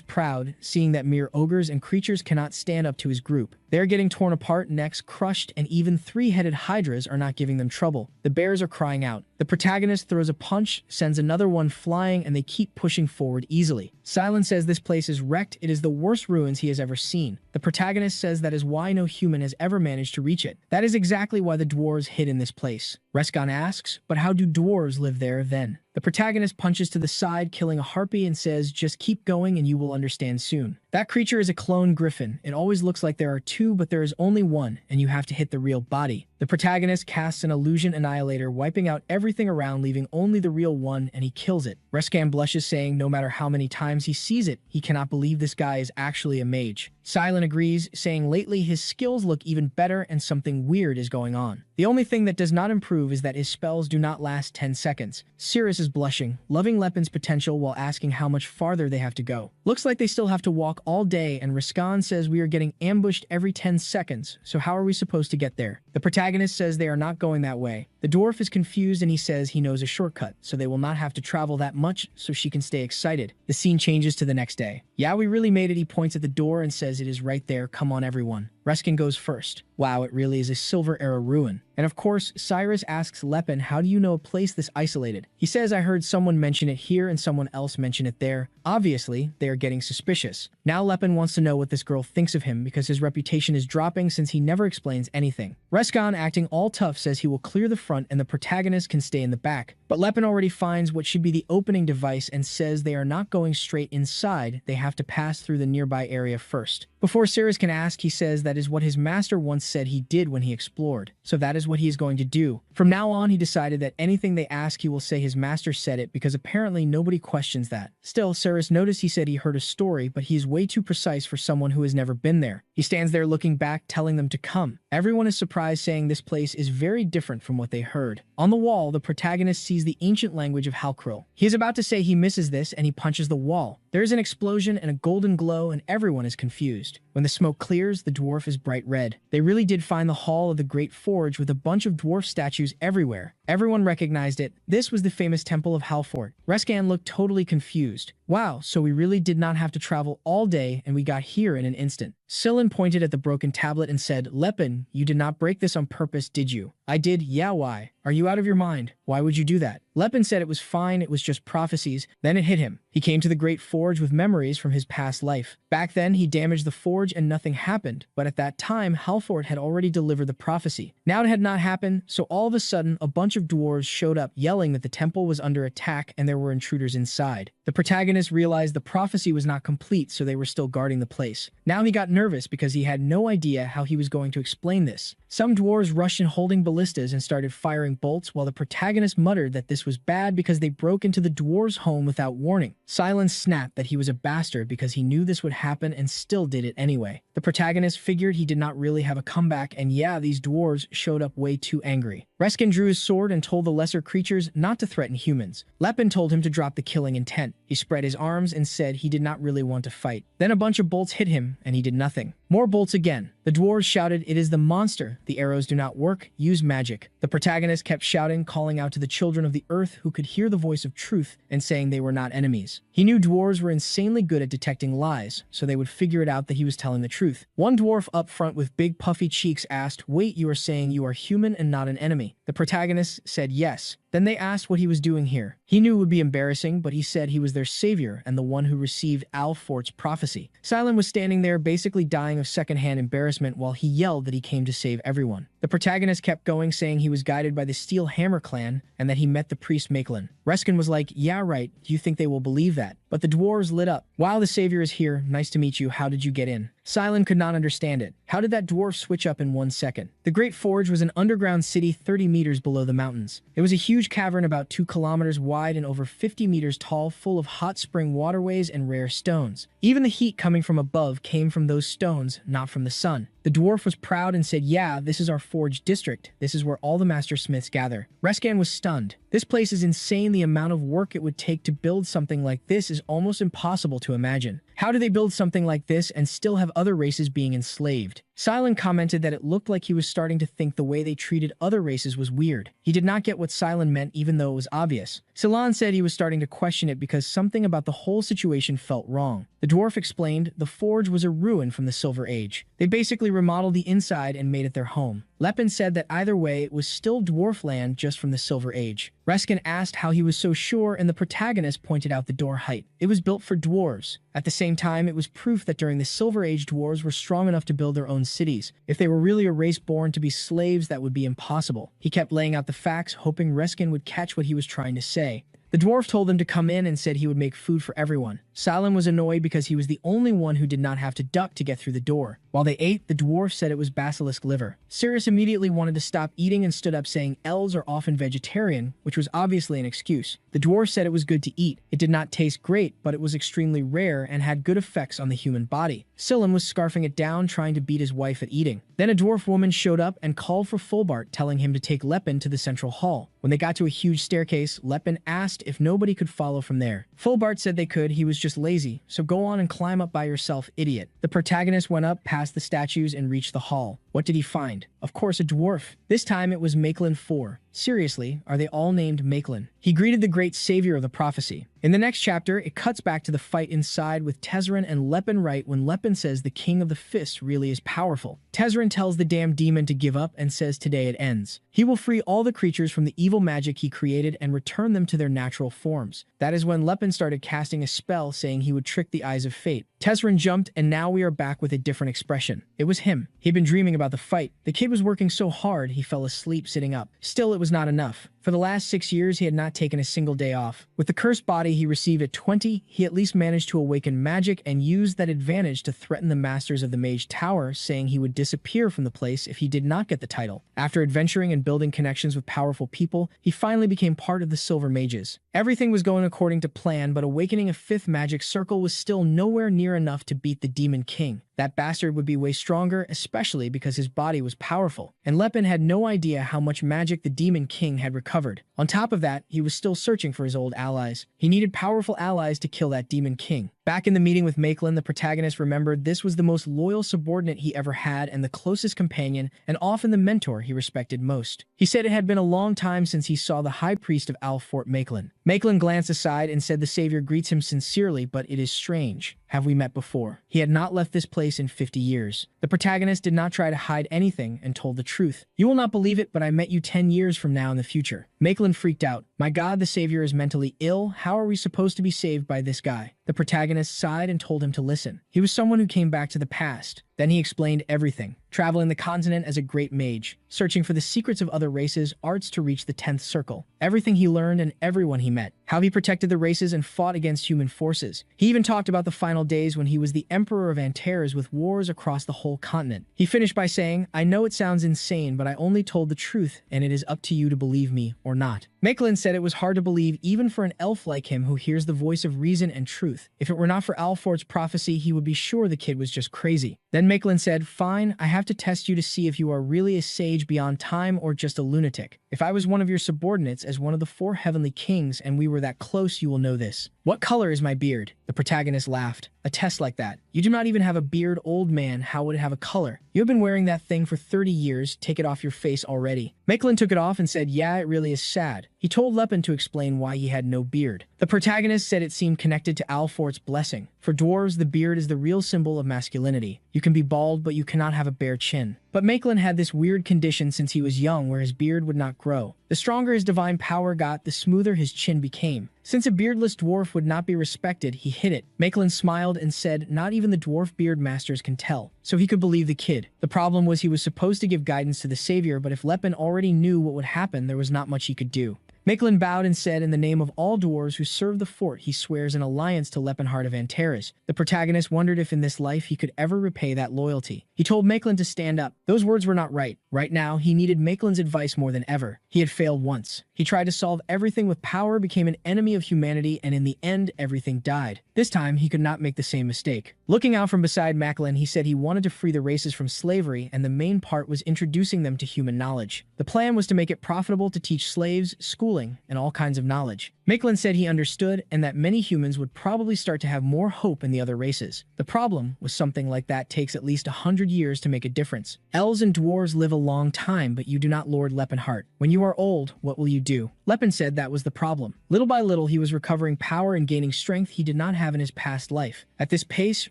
[SPEAKER 1] proud, seeing that mere ogres and creatures cannot stand up to his group. They're getting torn apart, necks crushed, and even three-headed hydras are not giving them trouble. The bears are crying out. The protagonist throws a punch, sends another one flying, and they keep pushing forward easily. Silence says this place is wrecked. It is the worst ruins he has ever seen. The protagonist says that is why no human has ever managed to reach it. That is exactly why the dwarves hid in this place. Rescan asks, but how do dwarves live there then? The protagonist punches to the side, killing a harpy, and says, just keep going and you will understand soon. That creature is a clone griffin. It always looks like there are two, but there is only one, and you have to hit the real body. The protagonist casts an illusion annihilator, wiping out everything around, leaving only the real one, and he kills it. Rescan blushes, saying no matter how many times he sees it, he cannot believe this guy is actually a mage. Silent agrees, saying lately his skills look even better and something weird is going on. The only thing that does not improve is that his spells do not last 10 seconds. Cirrus is blushing, loving Lepin's potential while asking how much farther they have to go. Looks like they still have to walk all day, and Rescan says we are getting ambushed every 10 seconds, so how are we supposed to get there? The protagonist says they are not going that way. The dwarf is confused and he says he knows a shortcut, so they will not have to travel that much so she can stay excited. The scene changes to the next day. Yeah, we really made it. He points at the door and says it is right there. Come on, everyone. Rescan goes first. Wow, it really is a Silver Era ruin. And of course, Cyrus asks Lepin, how do you know a place this isolated? He says, I heard someone mention it here and someone else mention it there. Obviously, they are getting suspicious. Now Lepin wants to know what this girl thinks of him because his reputation is dropping since he never explains anything. Rescan, acting all tough, says he will clear the front and the protagonist can stay in the back. But Lepin already finds what should be the opening device and says they are not going straight inside, they have to pass through the nearby area first. Before Cyrus can ask, he says that is what his master once said he did when he explored. So that is what he is going to do. From now on, he decided that anything they ask, he will say his master said it because apparently nobody questions that. Still, Cyrus noticed he said he heard a story, but he is way too precise for someone who has never been there. He stands there looking back, telling them to come. Everyone is surprised, saying this place is very different from what they heard. On the wall, the protagonist sees the ancient language of Halkril. He is about to say he misses this and he punches the wall. There is an explosion and a golden glow and everyone is confused. When the smoke clears, the dwarf is bright red. They really did find the hall of the Great Forge with a bunch of dwarf statues everywhere. Everyone recognized it. This was the famous temple of Halfort. Rescan looked totally confused. Wow, so we really did not have to travel all day and we got here in an instant. Sillin pointed at the broken tablet and said, Lepin, you did not break this on purpose, did you? I did. Yeah, why? Are you out of your mind? Why would you do that? Lepin said it was fine, it was just prophecies. Then it hit him. He came to the Great Forge with memories from his past life. Back then, he damaged the forge and nothing happened, but at that time, Halfort had already delivered the prophecy. Now it had not happened, so all of a sudden, a bunch of dwarves showed up yelling that the temple was under attack and there were intruders inside. The protagonist realized the prophecy was not complete, so they were still guarding the place. Now he got nervous because he had no idea how he was going to explain this. Some dwarves rushed in holding ballistas and started firing bolts while the protagonist muttered that this was bad because they broke into the dwarves' home without warning. Silence snapped that he was a bastard because he knew this would happen and still did it anyway. The protagonist figured he did not really have a comeback, and yeah, these dwarves showed up way too angry. Rescan drew his sword and told the lesser creatures not to threaten humans. Lepin told him to drop the killing intent. He spread his arms and said he did not really want to fight. Then a bunch of bolts hit him and he did nothing. More bolts again. The dwarves shouted, it is the monster. The arrows do not work. Use magic. The protagonist kept shouting, calling out to the children of the earth who could hear the voice of truth and saying they were not enemies. He knew dwarves were insanely good at detecting lies, so they would figure it out that he was telling the truth. One dwarf up front with big puffy cheeks asked, wait, you are saying you are human and not an enemy? The protagonist said yes. Then they asked what he was doing here. He knew it would be embarrassing, but he said he was their savior and the one who received Alfort's prophecy. Silent was standing there basically dying of secondhand embarrassment while he yelled that he came to save everyone. The protagonist kept going, saying he was guided by the Steel Hammer clan and that he met the priest Makelin. Rescan was like, yeah, right, do you think they will believe that? But the dwarves lit up. Wow, the savior is here. Nice to meet you. How did you get in? Silent could not understand it. How did that dwarf switch up in 1 second? The Great Forge was an underground city 30 meters below the mountains. It was a huge cavern about 2 kilometers wide and over 50 meters tall, full of hot spring waterways and rare stones. Even the heat coming from above came from those stones, not from the sun. The dwarf was proud and said, "Yeah, this is our forge district. This is where all the master smiths gather." Rescan was stunned. This place is insane. The amount of work it would take to build something like this is almost impossible to imagine. How do they build something like this and still have other races being enslaved? Silent commented that it looked like he was starting to think the way they treated other races was weird. He did not get what Silent meant even though it was obvious. Silan said he was starting to question it because something about the whole situation felt wrong. The dwarf explained the forge was a ruin from the Silver Age. They basically remodeled the inside and made it their home. Lepin said that either way it was still dwarf land just from the Silver Age. Reskin asked how he was so sure and the protagonist pointed out the door height. It was built for dwarves. At the same time, it was proof that during the Silver Age dwarves were strong enough to build their own cities. If they were really a race born to be slaves, that would be impossible. He kept laying out the facts, hoping Reskin would catch what he was trying to say. The dwarf told them to come in and said he would make food for everyone. Silent was annoyed because he was the only one who did not have to duck to get through the door. While they ate, the dwarf said it was basilisk liver. Sirius immediately wanted to stop eating and stood up saying elves are often vegetarian, which was obviously an excuse. The dwarf said it was good to eat. It did not taste great, but it was extremely rare and had good effects on the human body. Silan was scarfing it down, trying to beat his wife at eating. Then a dwarf woman showed up and called for Fulbart, telling him to take Lepin to the central hall. When they got to a huge staircase, Lepin asked if nobody could follow from there. Fulbart said they could, he was just lazy, so go on and climb up by yourself, idiot. The protagonist went up past the statues and reached the hall. What did he find? Of course, a dwarf. This time it was Makelin IV. Seriously, are they all named Makelin? He greeted the great savior of the prophecy. In the next chapter, it cuts back to the fight inside with Tezzeret and Lepin right when Lepin says the king of the fists really is powerful. Tezzeret tells the damn demon to give up and says today it ends. He will free all the creatures from the evil magic he created and return them to their natural forms. That is when Lepin started casting a spell saying he would trick the eyes of fate. Tezzeret jumped and now we are back with a different expression. It was him. He'd been dreaming about the fight. The kid was working so hard he fell asleep sitting up. Still, it was not enough. For the last 6 years, he had not taken a single day off. With the cursed body he received at 20, he at least managed to awaken magic and used that advantage to threaten the masters of the Mage Tower, saying he would disappear from the place if he did not get the title. After adventuring and building connections with powerful people, he finally became part of the Silver Mages. Everything was going according to plan, but awakening a 5th magic circle was still nowhere near enough to beat the Demon King. That bastard would be way stronger, especially because his body was powerful, and Lepin had no idea how much magic the Demon King had recovered. On top of that, he was still searching for his old allies. He needed powerful allies to kill that Demon King. Back in the meeting with Makelin, the protagonist remembered this was the most loyal subordinate he ever had and the closest companion, and often the mentor he respected most. He said it had been a long time since he saw the High Priest of Alfort Makelin. Makelin glanced aside and said the savior greets him sincerely, but it is strange. Have we met before? He had not left this place in 50 years. The protagonist did not try to hide anything and told the truth. You will not believe it, but I met you 10 years from now in the future. Makelin freaked out. My God, the savior is mentally ill. How are we supposed to be saved by this guy? The protagonist sighed and told him to listen. He was someone who came back to the past. Then he explained everything. Traveling the continent as a great mage, searching for the secrets of other races, arts to reach the 10th circle. Everything he learned and everyone he met. How he protected the races and fought against human forces. He even talked about the final days when he was the Emperor of Antares with wars across the whole continent. He finished by saying, I know it sounds insane, but I only told the truth, and it is up to you to believe me or not. Makelin said it was hard to believe even for an elf like him who hears the voice of reason and truth. If it were not for Alfort's prophecy, he would be sure the kid was just crazy. Then Makelin said, fine, I have to test you to see if you are really a sage beyond time or just a lunatic. If I was one of your subordinates as one of the 4 heavenly kings and we were that close, you will know this. What color is my beard? The protagonist laughed. A test like that. You do not even have a beard, old man. How would it have a color? You have been wearing that thing for 30 years. Take it off your face already. Makelin took it off and said, yeah, it really is sad. He told Lepin to explain why he had no beard. The protagonist said it seemed connected to Alfort's blessing. For dwarves, the beard is the real symbol of masculinity. You can be bald, but you cannot have a bare chin. But Makelin had this weird condition since he was young where his beard would not grow. The stronger his divine power got, the smoother his chin became. Since a beardless dwarf would not be respected, he hid it. Makelin smiled and said, not even the dwarf beard masters can tell. So he could believe the kid. The problem was he was supposed to give guidance to the savior, but if Lepin already knew what would happen, there was not much he could do. Makelin bowed and said, in the name of all dwarves who serve the fort, he swears an alliance to Lepenhart of Antares. The protagonist wondered if in this life he could ever repay that loyalty. He told Makelin to stand up. Those words were not right. Right now, he needed Makelin's advice more than ever. He had failed once. He tried to solve everything with power, became an enemy of humanity, and in the end, everything died. This time, he could not make the same mistake. Looking out from beside Makelin, he said he wanted to free the races from slavery, and the main part was introducing them to human knowledge. The plan was to make it profitable to teach slaves, schooling, and all kinds of knowledge. Makelin said he understood and that many humans would probably start to have more hope in the other races. The problem was something like that takes at least 100 years to make a difference. Elves and dwarves live a long time, but you do not lord Lepenhart. When you are old, what will you do? Lepin said that was the problem. Little by little, he was recovering power and gaining strength he did not have in his past life. At this pace,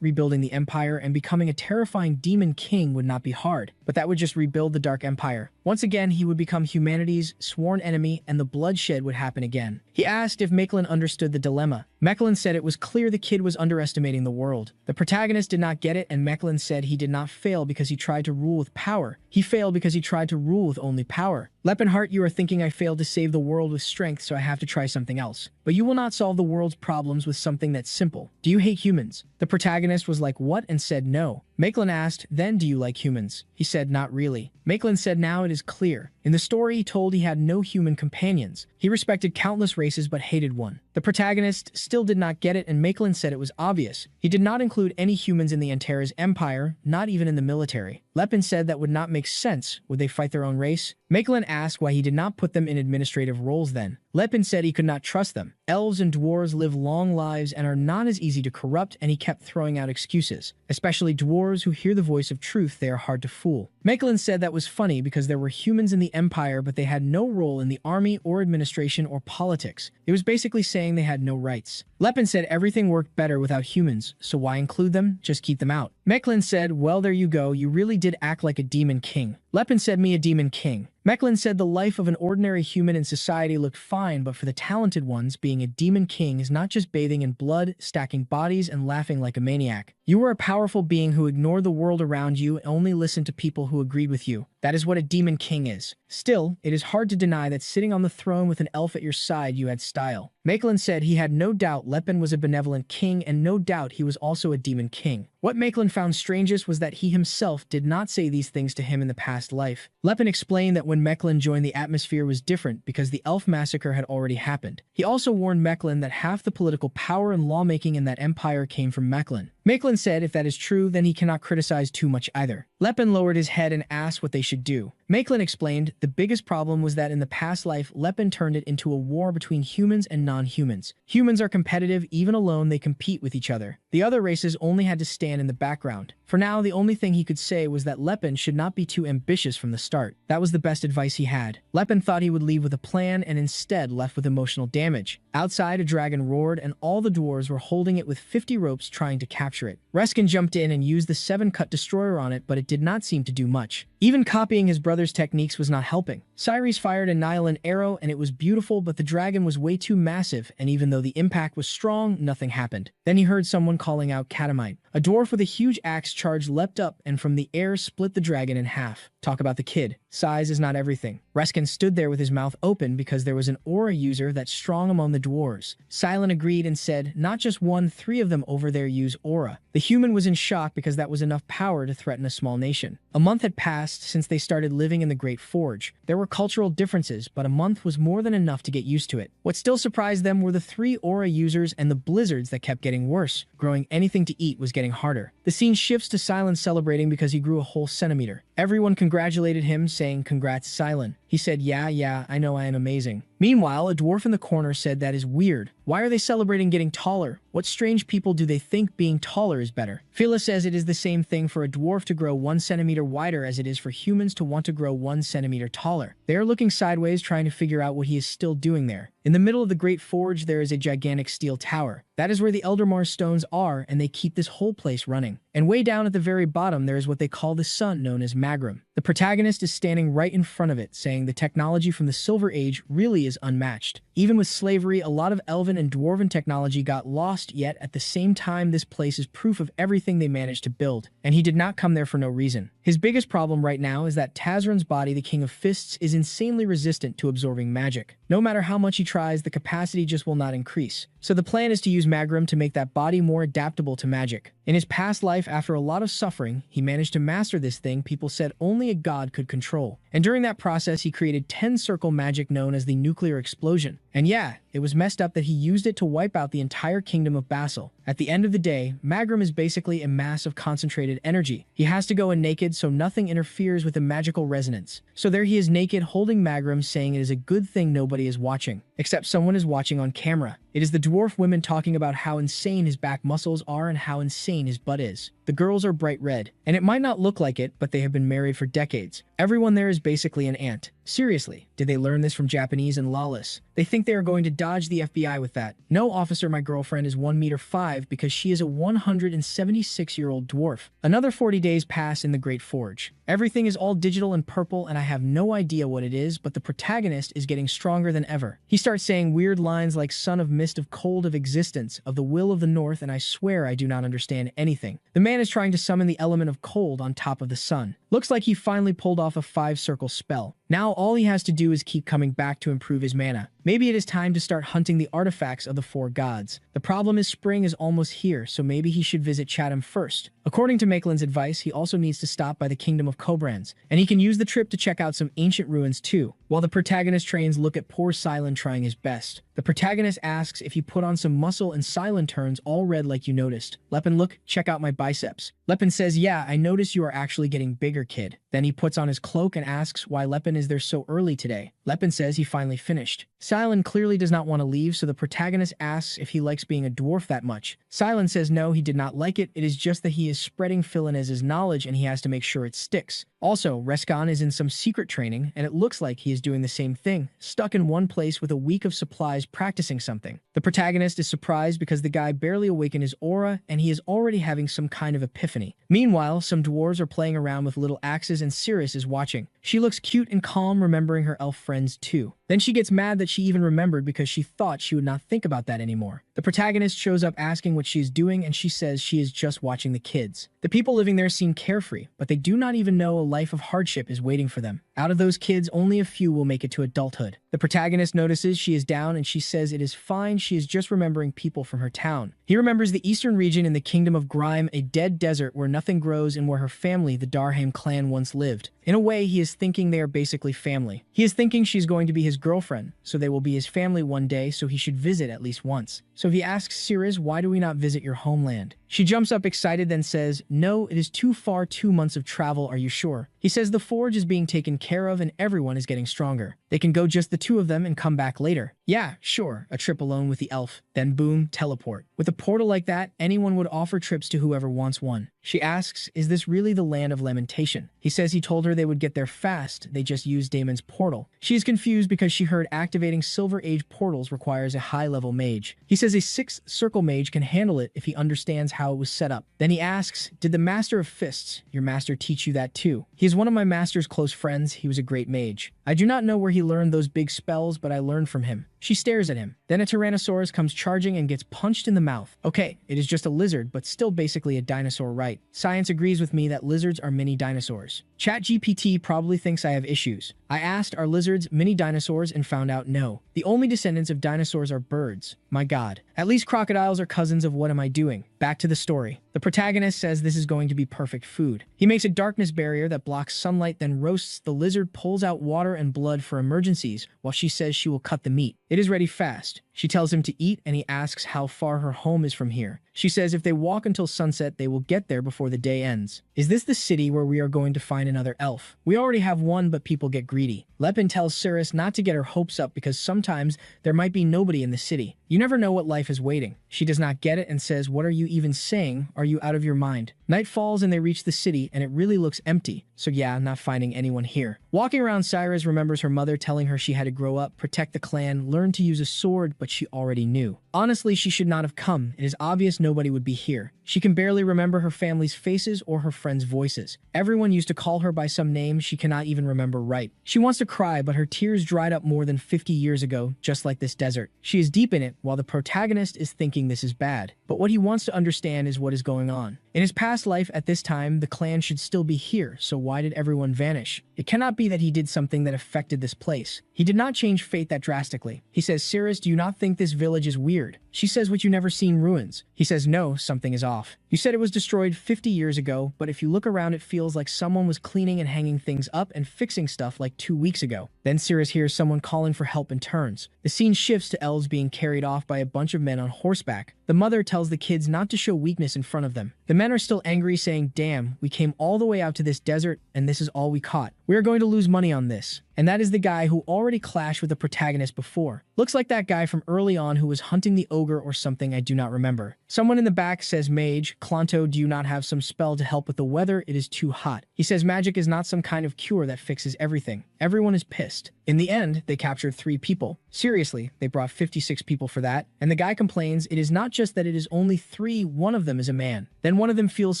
[SPEAKER 1] rebuilding the empire and becoming a terrifying demon king would not be hard, but that would just rebuild the Dark Empire. Once again, he would become humanity's sworn enemy and the bloodshed would happen again. He asked if Makelin understood the dilemma. Makelin said it was clear the kid was underestimating the world. The protagonist did not get it, and Makelin said he did not fail because he tried to rule with power. He failed because he tried to rule with only power. Lepenhart, you are thinking I failed to save the world with strength, so I have to try something else. But you will not solve the world's problems with something that's simple. Do you hate humans? The protagonist was like, what? And said no. Makelin asked, then do you like humans? He said, not really. Makelin said, now it is clear. In the story, he told he had no human companions. He respected countless races but hated one. The protagonist still did not get it, and Makelin said it was obvious. He did not include any humans in the Antares Empire, not even in the military. Lepin said that would not make sense. Would they fight their own race? Makelin asked why he did not put them in administrative roles then. Lepin said he could not trust them. Elves and dwarves live long lives and are not as easy to corrupt, and he kept throwing out excuses. Especially dwarves who hear the voice of truth, they are hard to fool. Makelin said that was funny because there were humans in the empire, but they had no role in the army or administration or politics. It was basically saying they had no rights. Lepin said everything worked better without humans, so why include them? Just keep them out. Makelin said, well, there you go, you really did act like a demon king. Lepin said, me a demon king. Makelin said the life of an ordinary human in society looked fine, but for the talented ones, being a demon king is not just bathing in blood, stacking bodies, and laughing like a maniac. You were a powerful being who ignored the world around you and only listened to people who agreed with you. That is what a demon king is. Still, it is hard to deny that sitting on the throne with an elf at your side, you had style. Makelin said he had no doubt Lepin was a benevolent king, and no doubt he was also a demon king. What Makelin found strangest was that he himself did not say these things to him in the past life. Lepin explained that when Makelin joined, the atmosphere was different because the elf massacre had already happened. He also warned Makelin that half the political power and lawmaking in that empire came from Makelin. Makelin said if that is true, then he cannot criticize too much either. Lepin lowered his head and asked what they should do. Makelin explained the biggest problem was that in the past life, Lepin turned it into a war between humans and non-humans. Humans are competitive, even alone they compete with each other. The other races only had to stand in the background. For now, the only thing he could say was that Lepin should not be too ambitious from the start. That was the best advice he had. Lepin thought he would leave with a plan and instead left with emotional damage. Outside, a dragon roared and all the dwarves were holding it with 50 ropes trying to capture it. Reskin jumped in and used the 7-cut destroyer on it, but it did not seem to do much. Even copying his brother's techniques was not helping. Cyrus fired a Nihilin arrow and it was beautiful, but the dragon was way too massive, and even though the impact was strong, nothing happened. Then he heard someone calling out Catamite. A dwarf with a huge axe charge leapt up and from the air split the dragon in half. Talk about the kid. Size is not everything. Reskin stood there with his mouth open because there was an aura user that's strong among the dwarves. Silent agreed and said, not just one, 3 of them over there use aura. The human was in shock because that was enough power to threaten a small nation. A month had passed since they started living in the Great Forge. There were cultural differences, but a month was more than enough to get used to it. What still surprised them were the 3 aura users and the blizzards that kept getting worse. Growing anything to eat was getting harder. The scene shifts to Silent celebrating because he grew a whole centimeter. Everyone congratulated him, saying, congrats, Silent. He said, yeah, I know I am amazing. Meanwhile, a dwarf in the corner said that is weird. Why are they celebrating getting taller? What strange people do they think being taller is better? Phyllis says it is the same thing for a dwarf to grow 1 centimeter wider as it is for humans to want to grow 1 centimeter taller. They are looking sideways trying to figure out what he is still doing there. In the middle of the Great Forge, there is a gigantic steel tower. That is where the Eldermar stones are, and they keep this whole place running. And way down at the very bottom, there is what they call the sun, known as Magrum. The protagonist is standing right in front of it, saying the technology from the Silver Age really is unmatched. Even with slavery, a lot of elven and dwarven technology got lost, yet at the same time this place is proof of everything they managed to build, and he did not come there for no reason. His biggest problem right now is that Tazran's body, the King of Fists, is insanely resistant to absorbing magic. No matter how much he tries, the capacity just will not increase. So the plan is to use Magrum to make that body more adaptable to magic. In his past life, after a lot of suffering, he managed to master this thing people said only a god could control. And during that process, he created 10-circle magic known as the nuclear explosion. And yeah, it was messed up that he used it to wipe out the entire kingdom of Basel. At the end of the day, Magrum is basically a mass of concentrated energy. He has to go in naked so nothing interferes with the magical resonance. So there he is naked holding Magrum, saying it is a good thing nobody is watching. Except someone is watching on camera. It is the dwarf women talking about how insane his back muscles are and how insane his butt is. The girls are bright red, and it might not look like it, but they have been married for decades. Everyone there is basically an ant. Seriously, did they learn this from Japanese and Lawless? They think they are going to dodge the FBI with that. No, officer, my girlfriend is 1.5 meters because she is a 176-year-old dwarf. Another 40 days pass in the Great Forge. Everything is all digital and purple, and I have no idea what it is, but the protagonist is getting stronger than ever. He starts saying weird lines like son of mist of cold of existence, of the will of the north, and I swear I do not understand anything. The man is trying to summon the element of cold on top of the sun. Looks like he finally pulled off a 5-circle spell. Now all he has to do is keep coming back to improve his mana. Maybe it is time to start hunting the artifacts of the 4 gods. The problem is spring is almost here, so maybe he should visit Chatham first. According to Maitland's advice, he also needs to stop by the kingdom of Kobrans, and he can use the trip to check out some ancient ruins too. While the protagonist trains, look at poor Silent trying his best. The protagonist asks if he put on some muscle and Silent turns all red like you noticed. Lepin, look, check out my biceps. Lepin says, yeah, I notice you are actually getting bigger, kid. Then he puts on his cloak and asks why Lepin is there so early today. Lepin says he finally finished. Silent clearly does not want to leave, so the protagonist asks if he likes being a dwarf that much. Silent says no, he did not like it. It is just that he is spreading Philinez's knowledge and he has to make sure it sticks. Also, Reskan is in some secret training, and it looks like he is doing the same thing, stuck in one place with a week of supplies practicing something. The protagonist is surprised because the guy barely awakened his aura, and he is already having some kind of epiphany. Meanwhile, some dwarves are playing around with little axes and Cirrus is watching. She looks cute and calm, remembering her elf friends too. Then she gets mad that she even remembered because she thought she would not think about that anymore. The protagonist shows up asking what she is doing, and she says she is just watching the kids. The people living there seem carefree, but they do not even know a life of hardship is waiting for them. Out of those kids, only a few will make it to adulthood. The protagonist notices she is down and she says it is fine, she is just remembering people from her town. He remembers the eastern region in the kingdom of Grime, a dead desert where nothing grows and where her family, the Darheim clan, once lived. In a way, he is thinking they are basically family. He is thinking she's going to be his girlfriend, so they will be his family one day, so he should visit at least once. So he asks Cirrus, why do we not visit your homeland? She jumps up excited, then says, no, it is too far, 2 months of travel, are you sure? He says the forge is being taken care of and everyone is getting stronger. They can go just the 2 of them and come back later. Yeah, sure, a trip alone with the elf. Then boom, teleport. With a portal like that, anyone would offer trips to whoever wants one. She asks, is this really the land of lamentation? He says he told her they would get there fast, they just used Damon's portal. She is confused because she heard activating Silver Age portals requires a high-level mage. He says a 6th circle mage can handle it if he understands how it was set up. Then he asks, did the Master of Fists, your master, teach you that too? He is one of my master's close friends, he was a great mage. I do not know where he learned those big spells, but I learned from him. She stares at him. Then a Tyrannosaurus comes charging and gets punched in the mouth. Okay, it is just a lizard, but still basically a dinosaur, right? Science agrees with me that lizards are mini dinosaurs. ChatGPT probably thinks I have issues. I asked, are lizards mini dinosaurs, and found out no. The only descendants of dinosaurs are birds. My god. At least crocodiles are cousins of what am I doing? Back to the story. The protagonist says this is going to be perfect food. He makes a darkness barrier that blocks sunlight, then roasts the lizard, pulls out water and blood for emergencies, while she says she will cut the meat. It is ready fast. She tells him to eat, and he asks how far her home is from here. She says if they walk until sunset, they will get there before the day ends. Is this the city where we are going to find another elf? We already have one, but people get greedy. Lepin tells Cirrus not to get her hopes up because sometimes there might be nobody in the city. You never know what life is waiting. She does not get it and says, what are you even saying? Are you out of your mind? Night falls and they reach the city, and it really looks empty. So yeah, not finding anyone here. Walking around, Cyrus remembers her mother telling her she had to grow up, protect the clan, learn to use a sword, but she already knew. Honestly, she should not have come. It is obvious else nobody would be here. She can barely remember her family's faces or her friends' voices. Everyone used to call her by some name she cannot even remember right. She wants to cry, but her tears dried up more than 50 years ago, just like this desert. She is deep in it, while the protagonist is thinking this is bad. But what he wants to understand is what is going on. In his past life at this time, the clan should still be here, so why did everyone vanish? It cannot be that he did something that affected this place. He did not change fate that drastically. He says, Cirrus, do you not think this village is weird? She says, what, you never seen ruins? He says, no, something is off. You said it was destroyed 50 years ago, but if you look around it feels like someone was cleaning and hanging things up and fixing stuff like 2 weeks ago. Then Cirrus hears someone calling for help and turns. The scene shifts to elves being carried off by a bunch of men on horseback. The mother tells the kids not to show weakness in front of them. The men are still angry, saying, damn, we came all the way out to this desert and this is all we caught. We are going to lose money on this. And that is the guy who already clashed with the protagonist before. Looks like that guy from early on who was hunting the ogre or something, I do not remember. Someone in the back says, Mage, Clonto, do you not have some spell to help with the weather? It is too hot. He says magic is not some kind of cure that fixes everything. Everyone is pissed. In the end, they captured 3 people. Seriously, they brought 56 people for that. And the guy complains it is not just that it is only 3, one of them is a man. Then one of them feels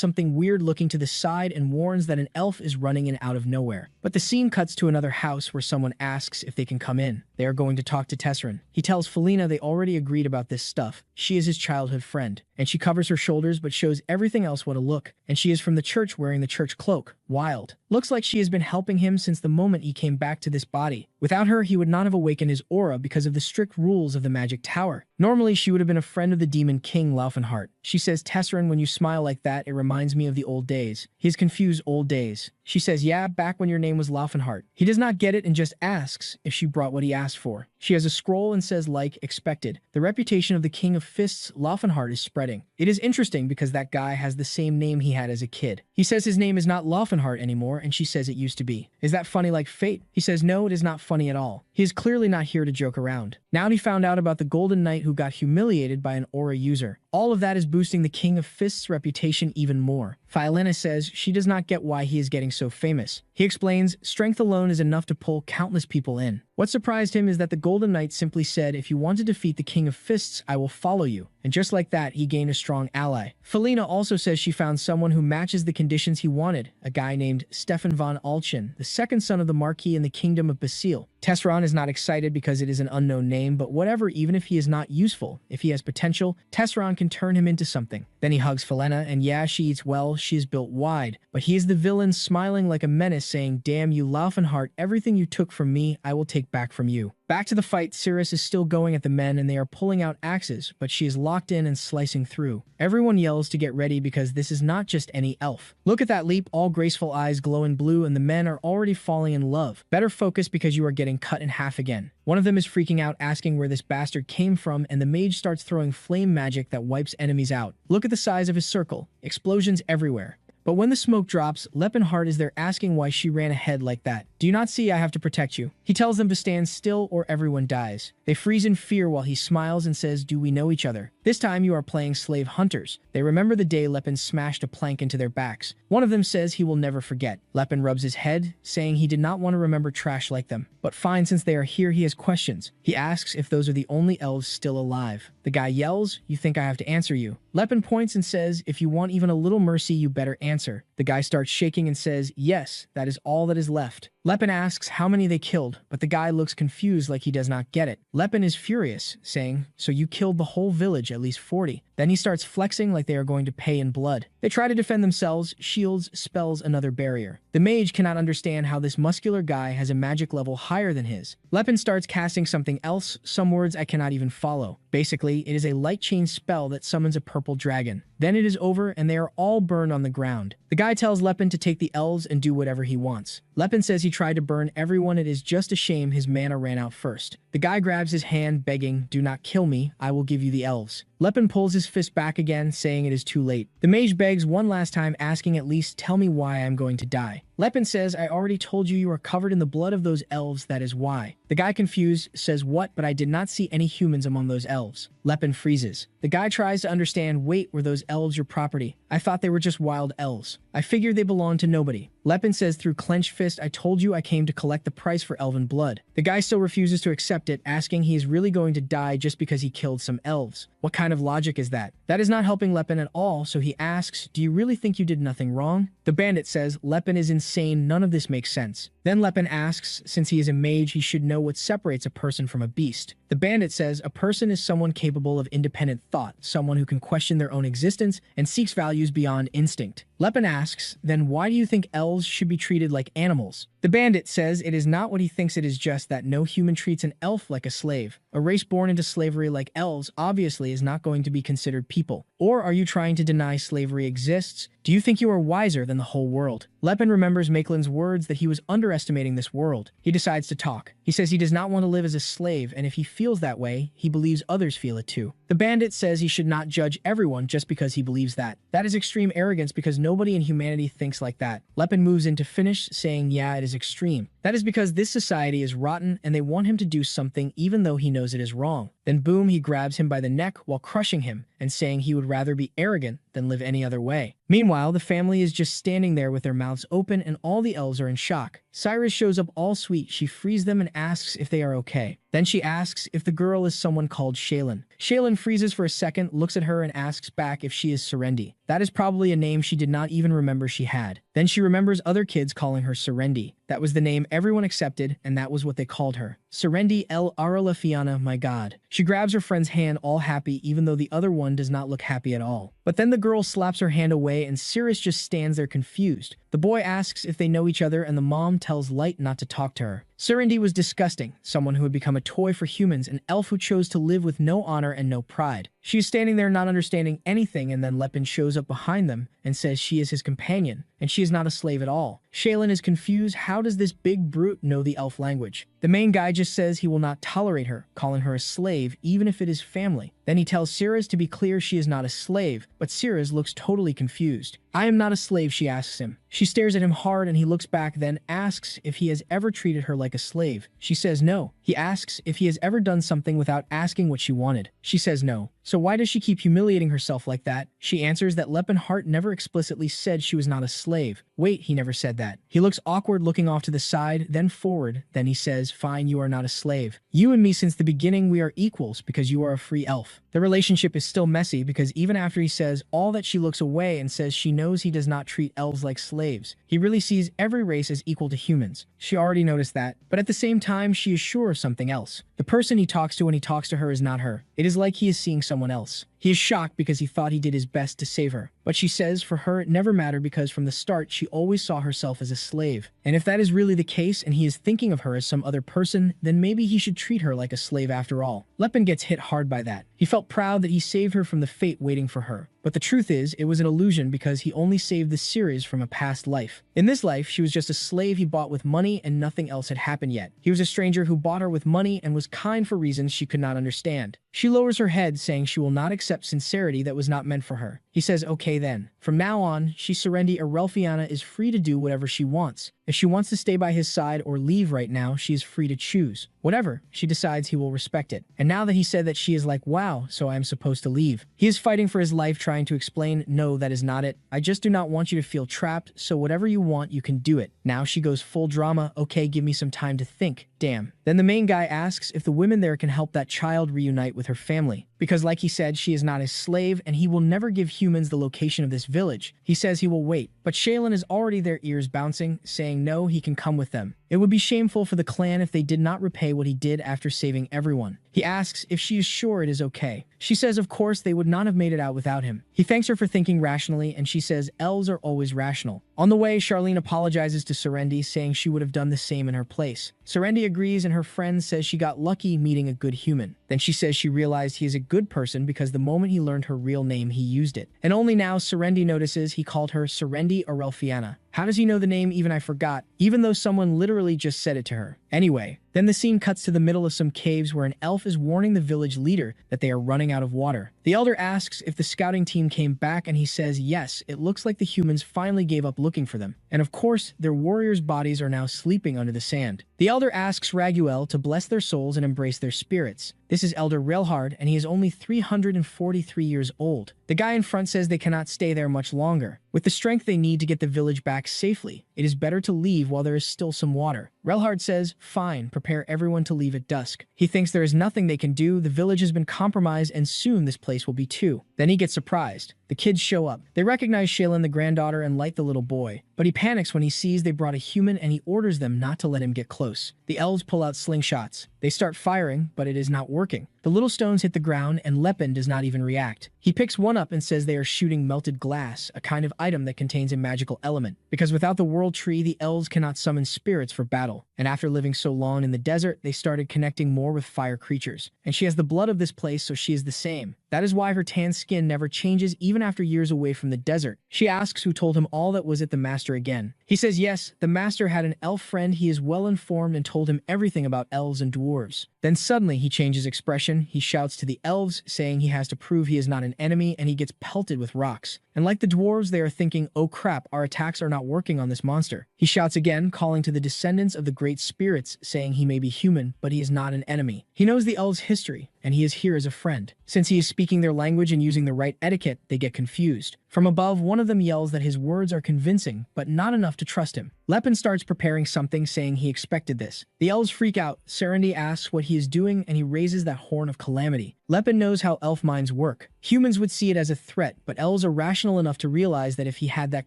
[SPEAKER 1] something weird looking to the side and warns that an elf is running in out of nowhere. But the scene cuts to another house where someone asks if they can come in. They are going to talk to Tesserin. He tells Felina they already agreed about this stuff. She is his childhood friend. And she covers her shoulders but shows everything else what a look. And she is from the church wearing the church cloak. Wild. Looks like she has been helping him since the moment he came back to this body. Without her, he would not have awakened his aura because of the strict rules of the magic tower. Normally, she would have been a friend of the demon king Laufenheart. She says, Tesserin, when you smile like that, it reminds me of the old days. He is confused, old days. She says, yeah, back when your name was Laufenheart. He does not get it and just asks if she brought what he asked for. She has a scroll and says, like expected. The reputation of the King of Fists, Laufenheart, is spreading. It is interesting because that guy has the same name he had as a kid. He says his name is not Laufenheart anymore, and she says it used to be. Is that funny like fate? He says, no, it is not funny at all. He is clearly not here to joke around. Now he found out about the Golden Knight who got humiliated by an aura user. All of that is boosting the King of Fists' reputation even more. Philena says she does not get why he is getting so famous. He explains, strength alone is enough to pull countless people in. What surprised him is that the Golden Knight simply said, if you want to defeat the King of Fists, I will follow you. And just like that, he gained a strong ally. Felina also says she found someone who matches the conditions he wanted, a guy named Stefan von Alchin, the second son of the Marquis in the Kingdom of Basile. Tesseron is not excited because it is an unknown name, but whatever, even if he is not useful, if he has potential, Tesseron can turn him into something. Then he hugs Felena, and yeah, she eats well, she is built wide, but he is the villain smiling like a menace saying, damn you Laufenheart, everything you took from me, I will take back from you. Back to the fight, Cirrus is still going at the men and they are pulling out axes, but she is locked in and slicing through. Everyone yells to get ready because this is not just any elf. Look at that leap, all graceful eyes glowing blue, and the men are already falling in love. Better focus because you are getting cut in half again. One of them is freaking out, asking where this bastard came from, and the mage starts throwing flame magic that wipes enemies out. Look at the size of his circle. Explosions everywhere. But when the smoke drops, Lepenhart is there asking why she ran ahead like that. Do you not see I have to protect you? He tells them to stand still or everyone dies. They freeze in fear while he smiles and says, do we know each other? This time you are playing slave hunters. They remember the day Lepin smashed a plank into their backs. One of them says he will never forget. Lepin rubs his head, saying he did not want to remember trash like them. But fine, since they are here, he has questions. He asks if those are the only elves still alive. The guy yells, you think I have to answer you? Lepin points and says, if you want even a little mercy, you better answer. The guy starts shaking and says, yes, that is all that is left. Lepin asks how many they killed, but the guy looks confused like he does not get it. Lepin is furious, saying, so you killed the whole village, at least 40. Then he starts flexing like they are going to pay in blood. They try to defend themselves, shields, spells, another barrier. The mage cannot understand how this muscular guy has a magic level higher than his. Lepin starts casting something else, some words I cannot even follow. Basically, it is a light chain spell that summons a purple dragon. Then it is over and they are all burned on the ground. The guy tells Lepin to take the elves and do whatever he wants. Lepin says he tried to burn everyone, it is just a shame his mana ran out first. The guy grabs his hand, begging, do not kill me, I will give you the elves. Lepin pulls his fist back again, saying it is too late. The mage begs one last time, asking at least tell me why I am going to die. Lepin says, I already told you you are covered in the blood of those elves, that is why. The guy confused says, what? But I did not see any humans among those elves. Lepin freezes. The guy tries to understand, wait, were those elves your property? I thought they were just wild elves. I figured they belonged to nobody. Lepin says through clenched fist, I told you I came to collect the price for elven blood. The guy still refuses to accept it, asking he is really going to die just because he killed some elves. What kind of logic is that? That is not helping Lepin at all, so he asks, do you really think you did nothing wrong? The bandit says, Lepin is insane, none of this makes sense. Then Lepin asks, since he is a mage, he should know what separates a person from a beast. The bandit says, a person is someone capable of independent thought, someone who can question their own existence and seeks values beyond instinct. Lepin asks, then why do you think elves should be treated like animals? The bandit says it is not what he thinks, it is just that no human treats an elf like a slave. A race born into slavery like elves obviously is not going to be considered people. Or are you trying to deny slavery exists? Do you think you are wiser than the whole world? Lepin remembers Maitland's words that he was underestimating this world. He decides to talk. He says he does not want to live as a slave, and if he feels that way, he believes others feel it too. The bandit says he should not judge everyone just because he believes that. That is extreme arrogance because nobody in humanity thinks like that. Lepin moves in to finish, saying, yeah, it is extreme. That is because this society is rotten and they want him to do something even though he knows it is wrong. Then boom, he grabs him by the neck while crushing him and saying he would rather be arrogant than live any other way. Meanwhile, the family is just standing there with their mouths open and all the elves are in shock. Cyrus shows up all sweet. She frees them and asks if they are okay. Then she asks if the girl is someone called Shaylin. Shaylin freezes for a second, looks at her and asks back if she is Serendi. That is probably a name she did not even remember she had. Then she remembers other kids calling her Serendi. That was the name everyone accepted, and that was what they called her. Serendi El Aralafiana, my god. She grabs her friend's hand all happy even though the other one does not look happy at all. But then the girl slaps her hand away and Cyrus just stands there confused. The boy asks if they know each other and the mom tells Light not to talk to her. Serendi was disgusting, someone who had become a toy for humans, an elf who chose to live with no honor and no pride. She is standing there not understanding anything, and then Lepin shows up behind them and says she is his companion, and she is not a slave at all. Shaylin is confused. How does this big brute know the elf language? The main guy just says he will not tolerate her, calling her a slave even if it is family. Then he tells Cirrus to be clear she is not a slave, but Cirrus looks totally confused. I am not a slave, she asks him. She stares at him hard and he looks back, then asks if he has ever treated her like a slave. She says no. He asks if he has ever done something without asking what she wanted. She says no. So why does she keep humiliating herself like that? She answers that Lepin Hart never explicitly said she was not a slave. Wait, he never said that. He looks awkward, looking off to the side, then forward. Then he says, fine, you are not a slave. You and me since the beginning, we are equals because you are a free elf. The relationship is still messy because even after he says all that, she looks away and says she knows he does not treat elves like slaves. He really sees every race as equal to humans. She already noticed that, but at the same time, she is sure of something else. The person he talks to when he talks to her is not her. It is like he is seeing someone else. He is shocked because he thought he did his best to save her. But she says for her it never mattered because from the start she always saw herself as a slave. And if that is really the case and he is thinking of her as some other person, then maybe he should treat her like a slave after all. Lepin gets hit hard by that. He felt proud that he saved her from the fate waiting for her. But the truth is, it was an illusion because he only saved the series from a past life. In this life, she was just a slave he bought with money and nothing else had happened yet. He was a stranger who bought her with money and was kind for reasons she could not understand. She lowers her head, saying she will not accept sincerity that was not meant for her. He says, okay then. From now on, she Serendi Arelfiana is free to do whatever she wants. If she wants to stay by his side or leave right now, she is free to choose. Whatever, she decides he will respect it. And now that he said that, she is like, wow, so I am supposed to leave. He is fighting for his life, trying to explain, no, that is not it. I just do not want you to feel trapped, so whatever you want, you can do it. Now she goes full drama, okay, give me some time to think. Damn. Then the main guy asks if the women there can help that child reunite with her family. Because like he said, she is not his slave and he will never give humans the location of this village. He says he will wait, but Shaylin is already their ears bouncing, saying no, he can come with them. It would be shameful for the clan if they did not repay what he did after saving everyone. He asks if she is sure it is okay. She says of course they would not have made it out without him. He thanks her for thinking rationally and she says elves are always rational. On the way, Charlene apologizes to Serendi, saying she would have done the same in her place. Serendi agrees and her friend says she got lucky meeting a good human. Then she says she realized he is a good person because the moment he learned her real name, he used it. And only now Serendi notices he called her Serendi Arelfiana. How does he know the name even? I forgot, even though someone literally just said it to her. Anyway, Then the scene cuts to the middle of some caves where an elf is warning the village leader that they are running out of water. The elder asks if the scouting team came back and he says yes, it looks like the humans finally gave up looking for them. And of course, their warriors' bodies are now sleeping under the sand. The elder asks Raguel to bless their souls and embrace their spirits. This is Elder Railhard, and he is only 343 years old. The guy in front says they cannot stay there much longer. With the strength they need to get the village back safely, it is better to leave while there is still some water. Railhard says, fine, prepare everyone to leave at dusk. He thinks there is nothing they can do, the village has been compromised, and soon this place will be too. Then he gets surprised. The kids show up. They recognize Shaylin, the granddaughter, and Light, the little boy. But he panics when he sees they brought a human and he orders them not to let him get close. The elves pull out slingshots. They start firing, but it is not working. The little stones hit the ground and Lepin does not even react. He picks one up and says they are shooting melted glass, a kind of item that contains a magical element. Because without the world tree, the elves cannot summon spirits for battle. And after living so long in the desert, they started connecting more with fire creatures. And she has the blood of this place, so she is the same. That is why her tan skin never changes even after years away from the desert. She asks who told him all that was it the master again. He says yes, the master had an elf friend, he is well informed and told him everything about elves and dwarves. Then suddenly he changes expression, he shouts to the elves, saying he has to prove he is not an enemy, and he gets pelted with rocks. And like the dwarves, they are thinking, oh crap, our attacks are not working on this monster. He shouts again, calling to the descendants of the great spirits, saying he may be human, but he is not an enemy. He knows the elves' history, and he is here as a friend. Since he is speaking their language and using the right etiquette, they get confused. From above, one of them yells that his words are convincing, but not enough to trust him. Lepin starts preparing something, saying he expected this. The elves freak out. Serenity asks what he is doing, and he raises that horn of calamity. Lepin knows how elf minds work. Humans would see it as a threat, but elves are rational enough to realize that if he had that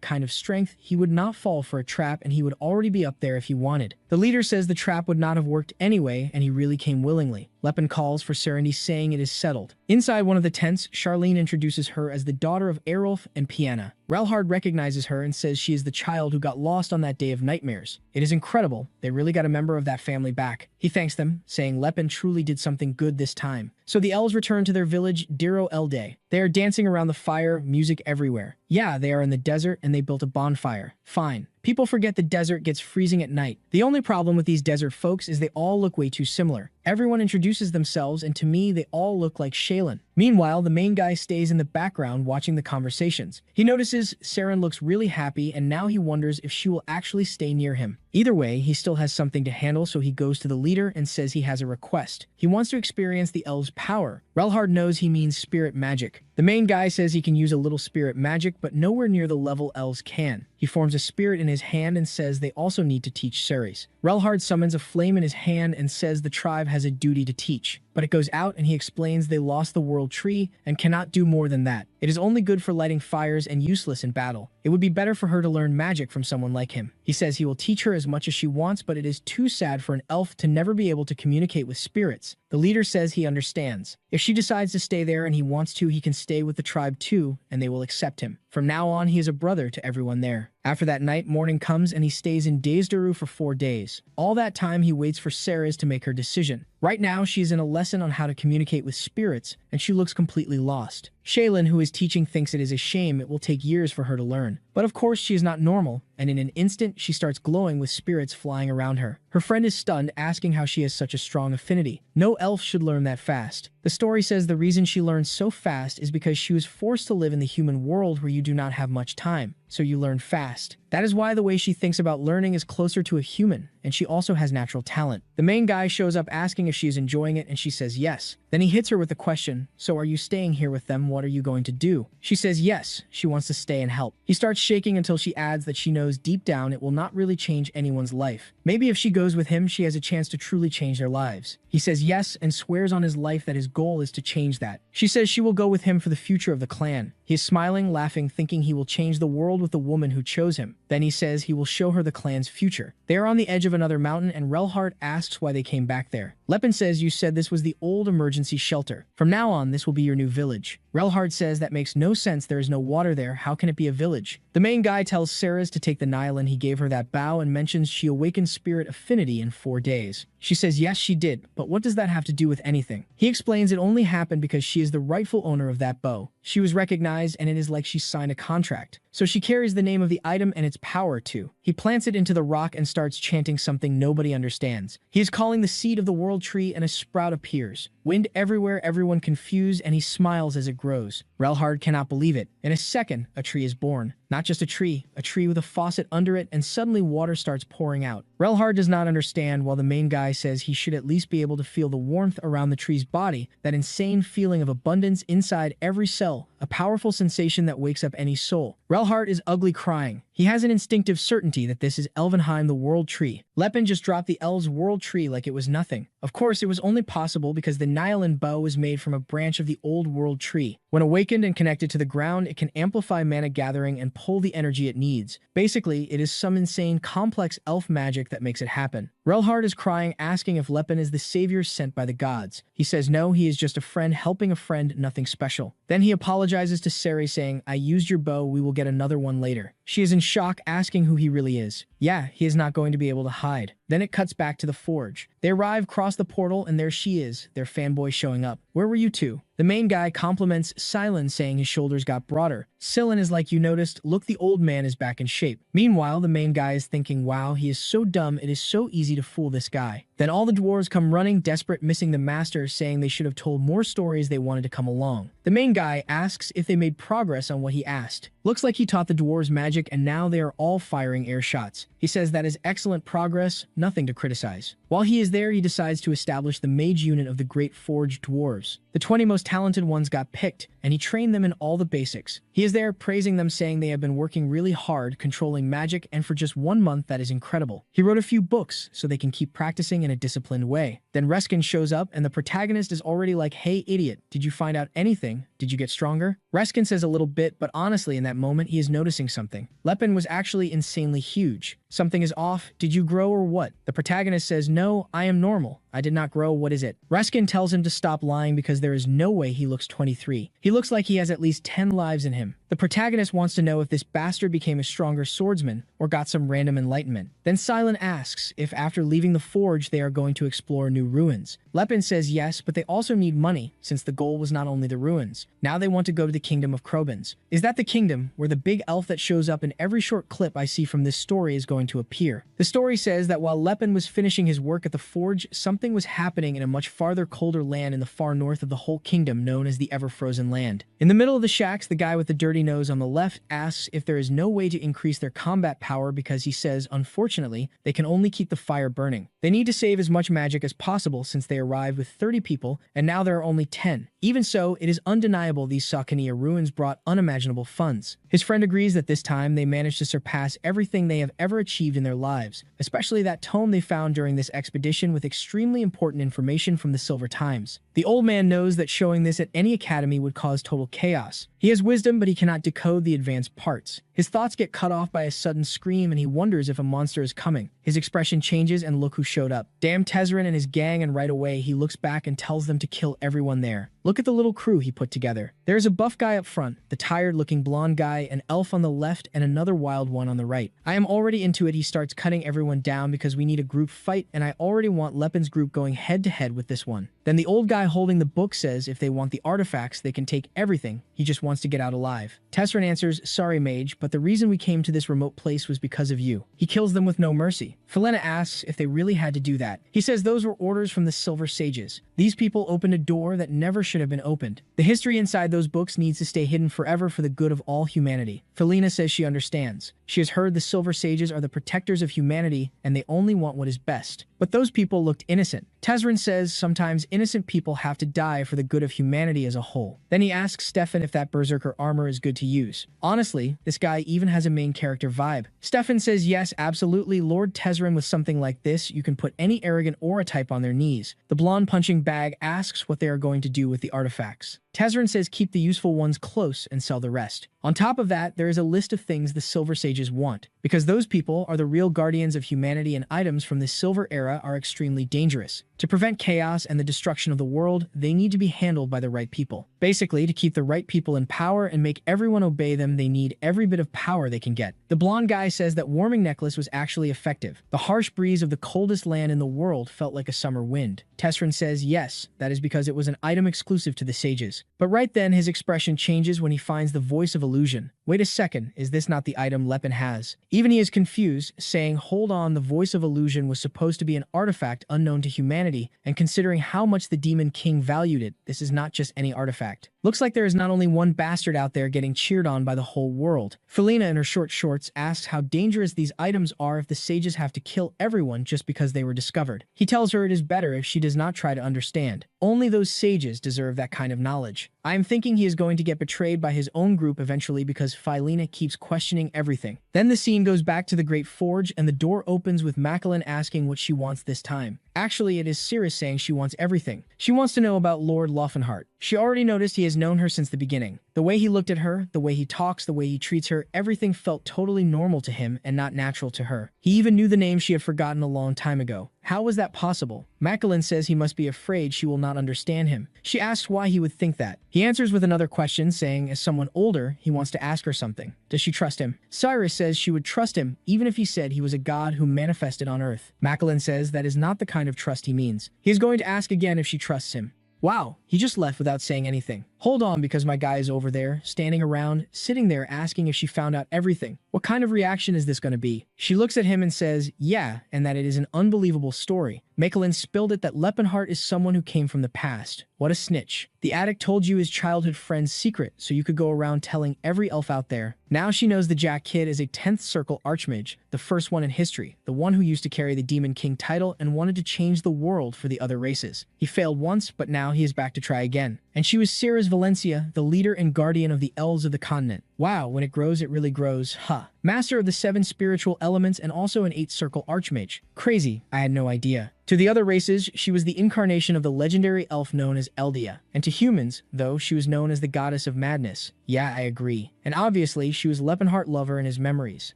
[SPEAKER 1] kind of strength, he would not fall for a trap and he would already be up there if he wanted. The leader says the trap would not have worked anyway, and he really came willingly. Lepin calls for Serenity, saying it is settled. Inside one of the tents, Charlene introduces her as the daughter of Erolf and Piana. Railhard recognizes her and says she is the child who got lost on that day of nightmares. It is incredible. They really got a member of that family back. He thanks them, saying Lepin truly did something good this time. So the elves return to their village, Diro Elde. They are dancing around the fire, music everywhere. Yeah, they are in the desert and they built a bonfire. Fine. People forget the desert gets freezing at night. The only problem with these desert folks is they all look way too similar. Everyone introduces themselves, and to me, they all look like Shaylin. Meanwhile, the main guy stays in the background watching the conversations. He notices Saren looks really happy, and now he wonders if she will actually stay near him. Either way, he still has something to handle, so he goes to the leader and says he has a request. He wants to experience the elves' power. Railhard knows he means spirit magic. The main guy says he can use a little spirit magic, but nowhere near the level elves can. He forms a spirit in his hand and says they also need to teach Ceres. Railhard summons a flame in his hand and says the tribe has a duty to teach. But it goes out and he explains they lost the world tree and cannot do more than that. It is only good for lighting fires and useless in battle. It would be better for her to learn magic from someone like him. He says he will teach her as much as she wants, but it is too sad for an elf to never be able to communicate with spirits. The leader says he understands. If she decides to stay there and he wants to, he can stay with the tribe too, and they will accept him. From now on, he is a brother to everyone there. After that night, morning comes and he stays in Daesdaru for 4 days. All that time, he waits for Ceres to make her decision. Right now, she is in a lesson on how to communicate with spirits, and she looks completely lost. Shaylin, who is teaching, thinks it is a shame it will take years for her to learn. But of course, she is not normal, and in an instant, she starts glowing with spirits flying around her. Her friend is stunned, asking how she has such a strong affinity. No elf should learn that fast. The story says the reason she learns so fast is because she was forced to live in the human world where you do not have much time, so you learn fast. That is why the way she thinks about learning is closer to a human, and she also has natural talent. The main guy shows up asking if she is enjoying it, and she says yes. Then he hits her with the question, so are you staying here with them? What are you going to do? She says yes, she wants to stay and help. He starts shaking until she adds that she knows deep down it will not really change anyone's life. Maybe if she goes with him, she has a chance to truly change their lives. He says yes and swears on his life that his goal is to change that. She says she will go with him for the future of the clan. He is smiling, laughing, thinking he will change the world with the woman who chose him. Then he says he will show her the clan's future. They are on the edge of another mountain, and Railhard asks why they came back there. Lepin says you said this was the old emergency shelter. From now on, this will be your new village. Railhard says that makes no sense, there is no water there, how can it be a village? The main guy tells Ceres to take the Nile and he gave her that bow and mentions she awakened spirit affinity in 4 days. She says yes she did, but what does that have to do with anything? He explains it only happened because she is the rightful owner of that bow. She was recognized, and it is like she signed a contract. So she carries the name of the item and its power too. He plants it into the rock and starts chanting something nobody understands. He is calling the seed of the world tree, and a sprout appears. Wind everywhere, everyone confused, and he smiles as it grows. Relhard cannot believe it. In a second, a tree is born. Not just a tree with a faucet under it, and suddenly water starts pouring out. Relhard does not understand, while the main guy says he should at least be able to feel the warmth around the tree's body, that insane feeling of abundance inside every cell, a powerful sensation that wakes up any soul. Relhard is ugly crying. He has an instinctive certainty that this is Elvenheim, the world tree. Lepin just dropped the elves' world tree like it was nothing. Of course, it was only possible because the Nylon bow was made from a branch of the old world tree. When awakened and connected to the ground, it can amplify mana gathering and pull the energy it needs. Basically, it is some insane, complex elf magic that makes it happen. Relhard is crying, asking if Lepin is the savior sent by the gods. He says no, he is just a friend helping a friend, nothing special. Then he apologizes to Seri, saying, "I used your bow, we will get another one later." She is in shock, asking who he really is. Yeah, he is not going to be able to hide. Then it cuts back to the forge. They arrive, cross the portal, and there she is, their fanboy showing up. "Where were you two?" The main guy compliments Silen, saying his shoulders got broader. Silen is like, "You noticed? Look, the old man is back in shape." Meanwhile, the main guy is thinking, wow, he is so dumb, it is so easy to fool this guy. Then all the dwarves come running, desperate, missing the master, saying they should have told more stories, they wanted to come along. The main guy asks if they made progress on what he asked. Looks like he taught the dwarves magic, and now they are all firing air shots. He says that is excellent progress, nothing to criticize. While he is there, he decides to establish the mage unit of the Great Forge dwarves. The 20 most talented ones got picked, and he trained them in all the basics. He is there praising them, saying they have been working really hard, controlling magic, and for just 1 month, that is incredible. He wrote a few books so they can keep practicing in a disciplined way. Then Reskin shows up, and the protagonist is already like, "Hey idiot, did you find out anything? Did you get stronger?" Reskin says a little bit, but honestly in that moment he is noticing something. Lepin was actually insanely huge. Something is off. Did you grow or what? The protagonist says, "No, I am normal. I did not grow. What is it?" Reskin tells him to stop lying because there is no way he looks 23. He looks like he has at least 10 lives in him. The protagonist wants to know if this bastard became a stronger swordsman or got some random enlightenment. Then Silen asks if after leaving the forge they are going to explore new ruins. Lepin says yes, but they also need money since the goal was not only the ruins. Now they want to go to the kingdom of Krobans. Is that the kingdom where the big elf that shows up in every short clip I see from this story is going to appear? The story says that while Lepin was finishing his work at the forge, something was happening in a much farther, colder land in the far north of the whole kingdom known as the Ever-Frozen Land. In the middle of the shacks, the guy with the dirty nose on the left asks if there is no way to increase their combat power because he says, unfortunately, they can only keep the fire burning. They need to save as much magic as possible since they arrived with 30 people and now there are only 10. Even so, it is undeniable these Sakania ruins brought unimaginable funds. His friend agrees that this time they managed to surpass everything they have ever achieved in their lives, especially that tome they found during this expedition with extremely important information from the Silver Times. The old man knows that showing this at any academy would cause total chaos. He has wisdom, but he cannot decode the advanced parts. His thoughts get cut off by a sudden scream and he wonders if a monster is coming. His expression changes and look who showed up. Damn Tezzeret and his gang, and right away he looks back and tells them to kill everyone there. Look at the little crew he put together. There's a buff guy up front, the tired-looking blonde guy, an elf on the left, and another wild one on the right. I am already into it. He starts cutting everyone down because we need a group fight, and I already want Lepin's group going head-to-head with this one. Then the old guy holding the book says if they want the artifacts, they can take everything. He just wants to get out alive. Tezzeret answers, "Sorry, Mage, but the reason we came to this remote place was because of you." He kills them with no mercy. Felena asks if they really had to do that. He says those were orders from the Silver Sages. These people opened a door that never should have been opened. The history inside those books needs to stay hidden forever for the good of all humanity. Felena says she understands. She has heard the Silver Sages are the protectors of humanity and they only want what is best. But those people looked innocent. Tezzeret says sometimes innocent people have to die for the good of humanity as a whole. Then he asks Stefan if that berserker armor is good to use. Honestly, this guy even has a main character vibe. Stefan says yes, absolutely, Lord Tezzeret, with something like this, you can put any arrogant aura type on their knees. The blonde punching bag asks what they are going to do with the artifacts. Tezzeret says keep the useful ones close and sell the rest. On top of that, there is a list of things the Silver Sages want, because those people are the real guardians of humanity and items from the Silver Era are extremely dangerous. To prevent chaos and the destruction of the world, they need to be handled by the right people. Basically, to keep the right people in power and make everyone obey them, they need every bit of power they can get. The blonde guy says that Warming Necklace was actually effective. The harsh breeze of the coldest land in the world felt like a summer wind. Tezzeret says yes, that is because it was an item exclusive to the Sages. But right then, his expression changes when he finds the voice of illusion. Wait a second, is this not the item Lepin has? Even he is confused, saying, hold on, the voice of illusion was supposed to be an artifact unknown to humanity, and considering how much the Demon King valued it, this is not just any artifact. Looks like there is not only one bastard out there getting cheered on by the whole world. Felina in her short shorts asks how dangerous these items are if the sages have to kill everyone just because they were discovered. He tells her it is better if she does not try to understand. Only those sages deserve that kind of knowledge. I am thinking he is going to get betrayed by his own group eventually because Felina keeps questioning everything. Then the scene goes back to the Great Forge and the door opens with Macklin asking what she wants this time. Actually, it is Cirrus saying she wants everything. She wants to know about Lord Loffenhart. She already noticed he has known her since the beginning. The way he looked at her, the way he talks, the way he treats her, everything felt totally normal to him and not natural to her. He even knew the name she had forgotten a long time ago. How was that possible? Macklin says he must be afraid she will not understand him. She asks why he would think that. He answers with another question, saying as someone older, he wants to ask her something. Does she trust him? Cyrus says she would trust him even if he said he was a god who manifested on Earth. Macklin says that is not the kind of trust he means. He is going to ask again if she trusts him. Wow, he just left without saying anything. Hold on, because my guy is over there, standing around, sitting there asking if she found out everything. What kind of reaction is this going to be? She looks at him and says, yeah, and that it is an unbelievable story. Macklin spilled it that Leppenhart is someone who came from the past. What a snitch. The addict told you his childhood friend's secret, so you could go around telling every elf out there. Now she knows the Jack Kid is a 10th Circle Archmage, the first one in history, the one who used to carry the Demon King title and wanted to change the world for the other races. He failed once, but now he is back to try again. And she was Cirrus Valencia, the leader and guardian of the elves of the continent. Wow, when it grows, it really grows, huh. Master of the 7 spiritual elements and also an 8th Circle Archmage. Crazy, I had no idea. To the other races, she was the incarnation of the legendary elf known as Eldia. And to humans, though, she was known as the goddess of madness. Yeah, I agree. And obviously, she was Leppenhart lover in his memories.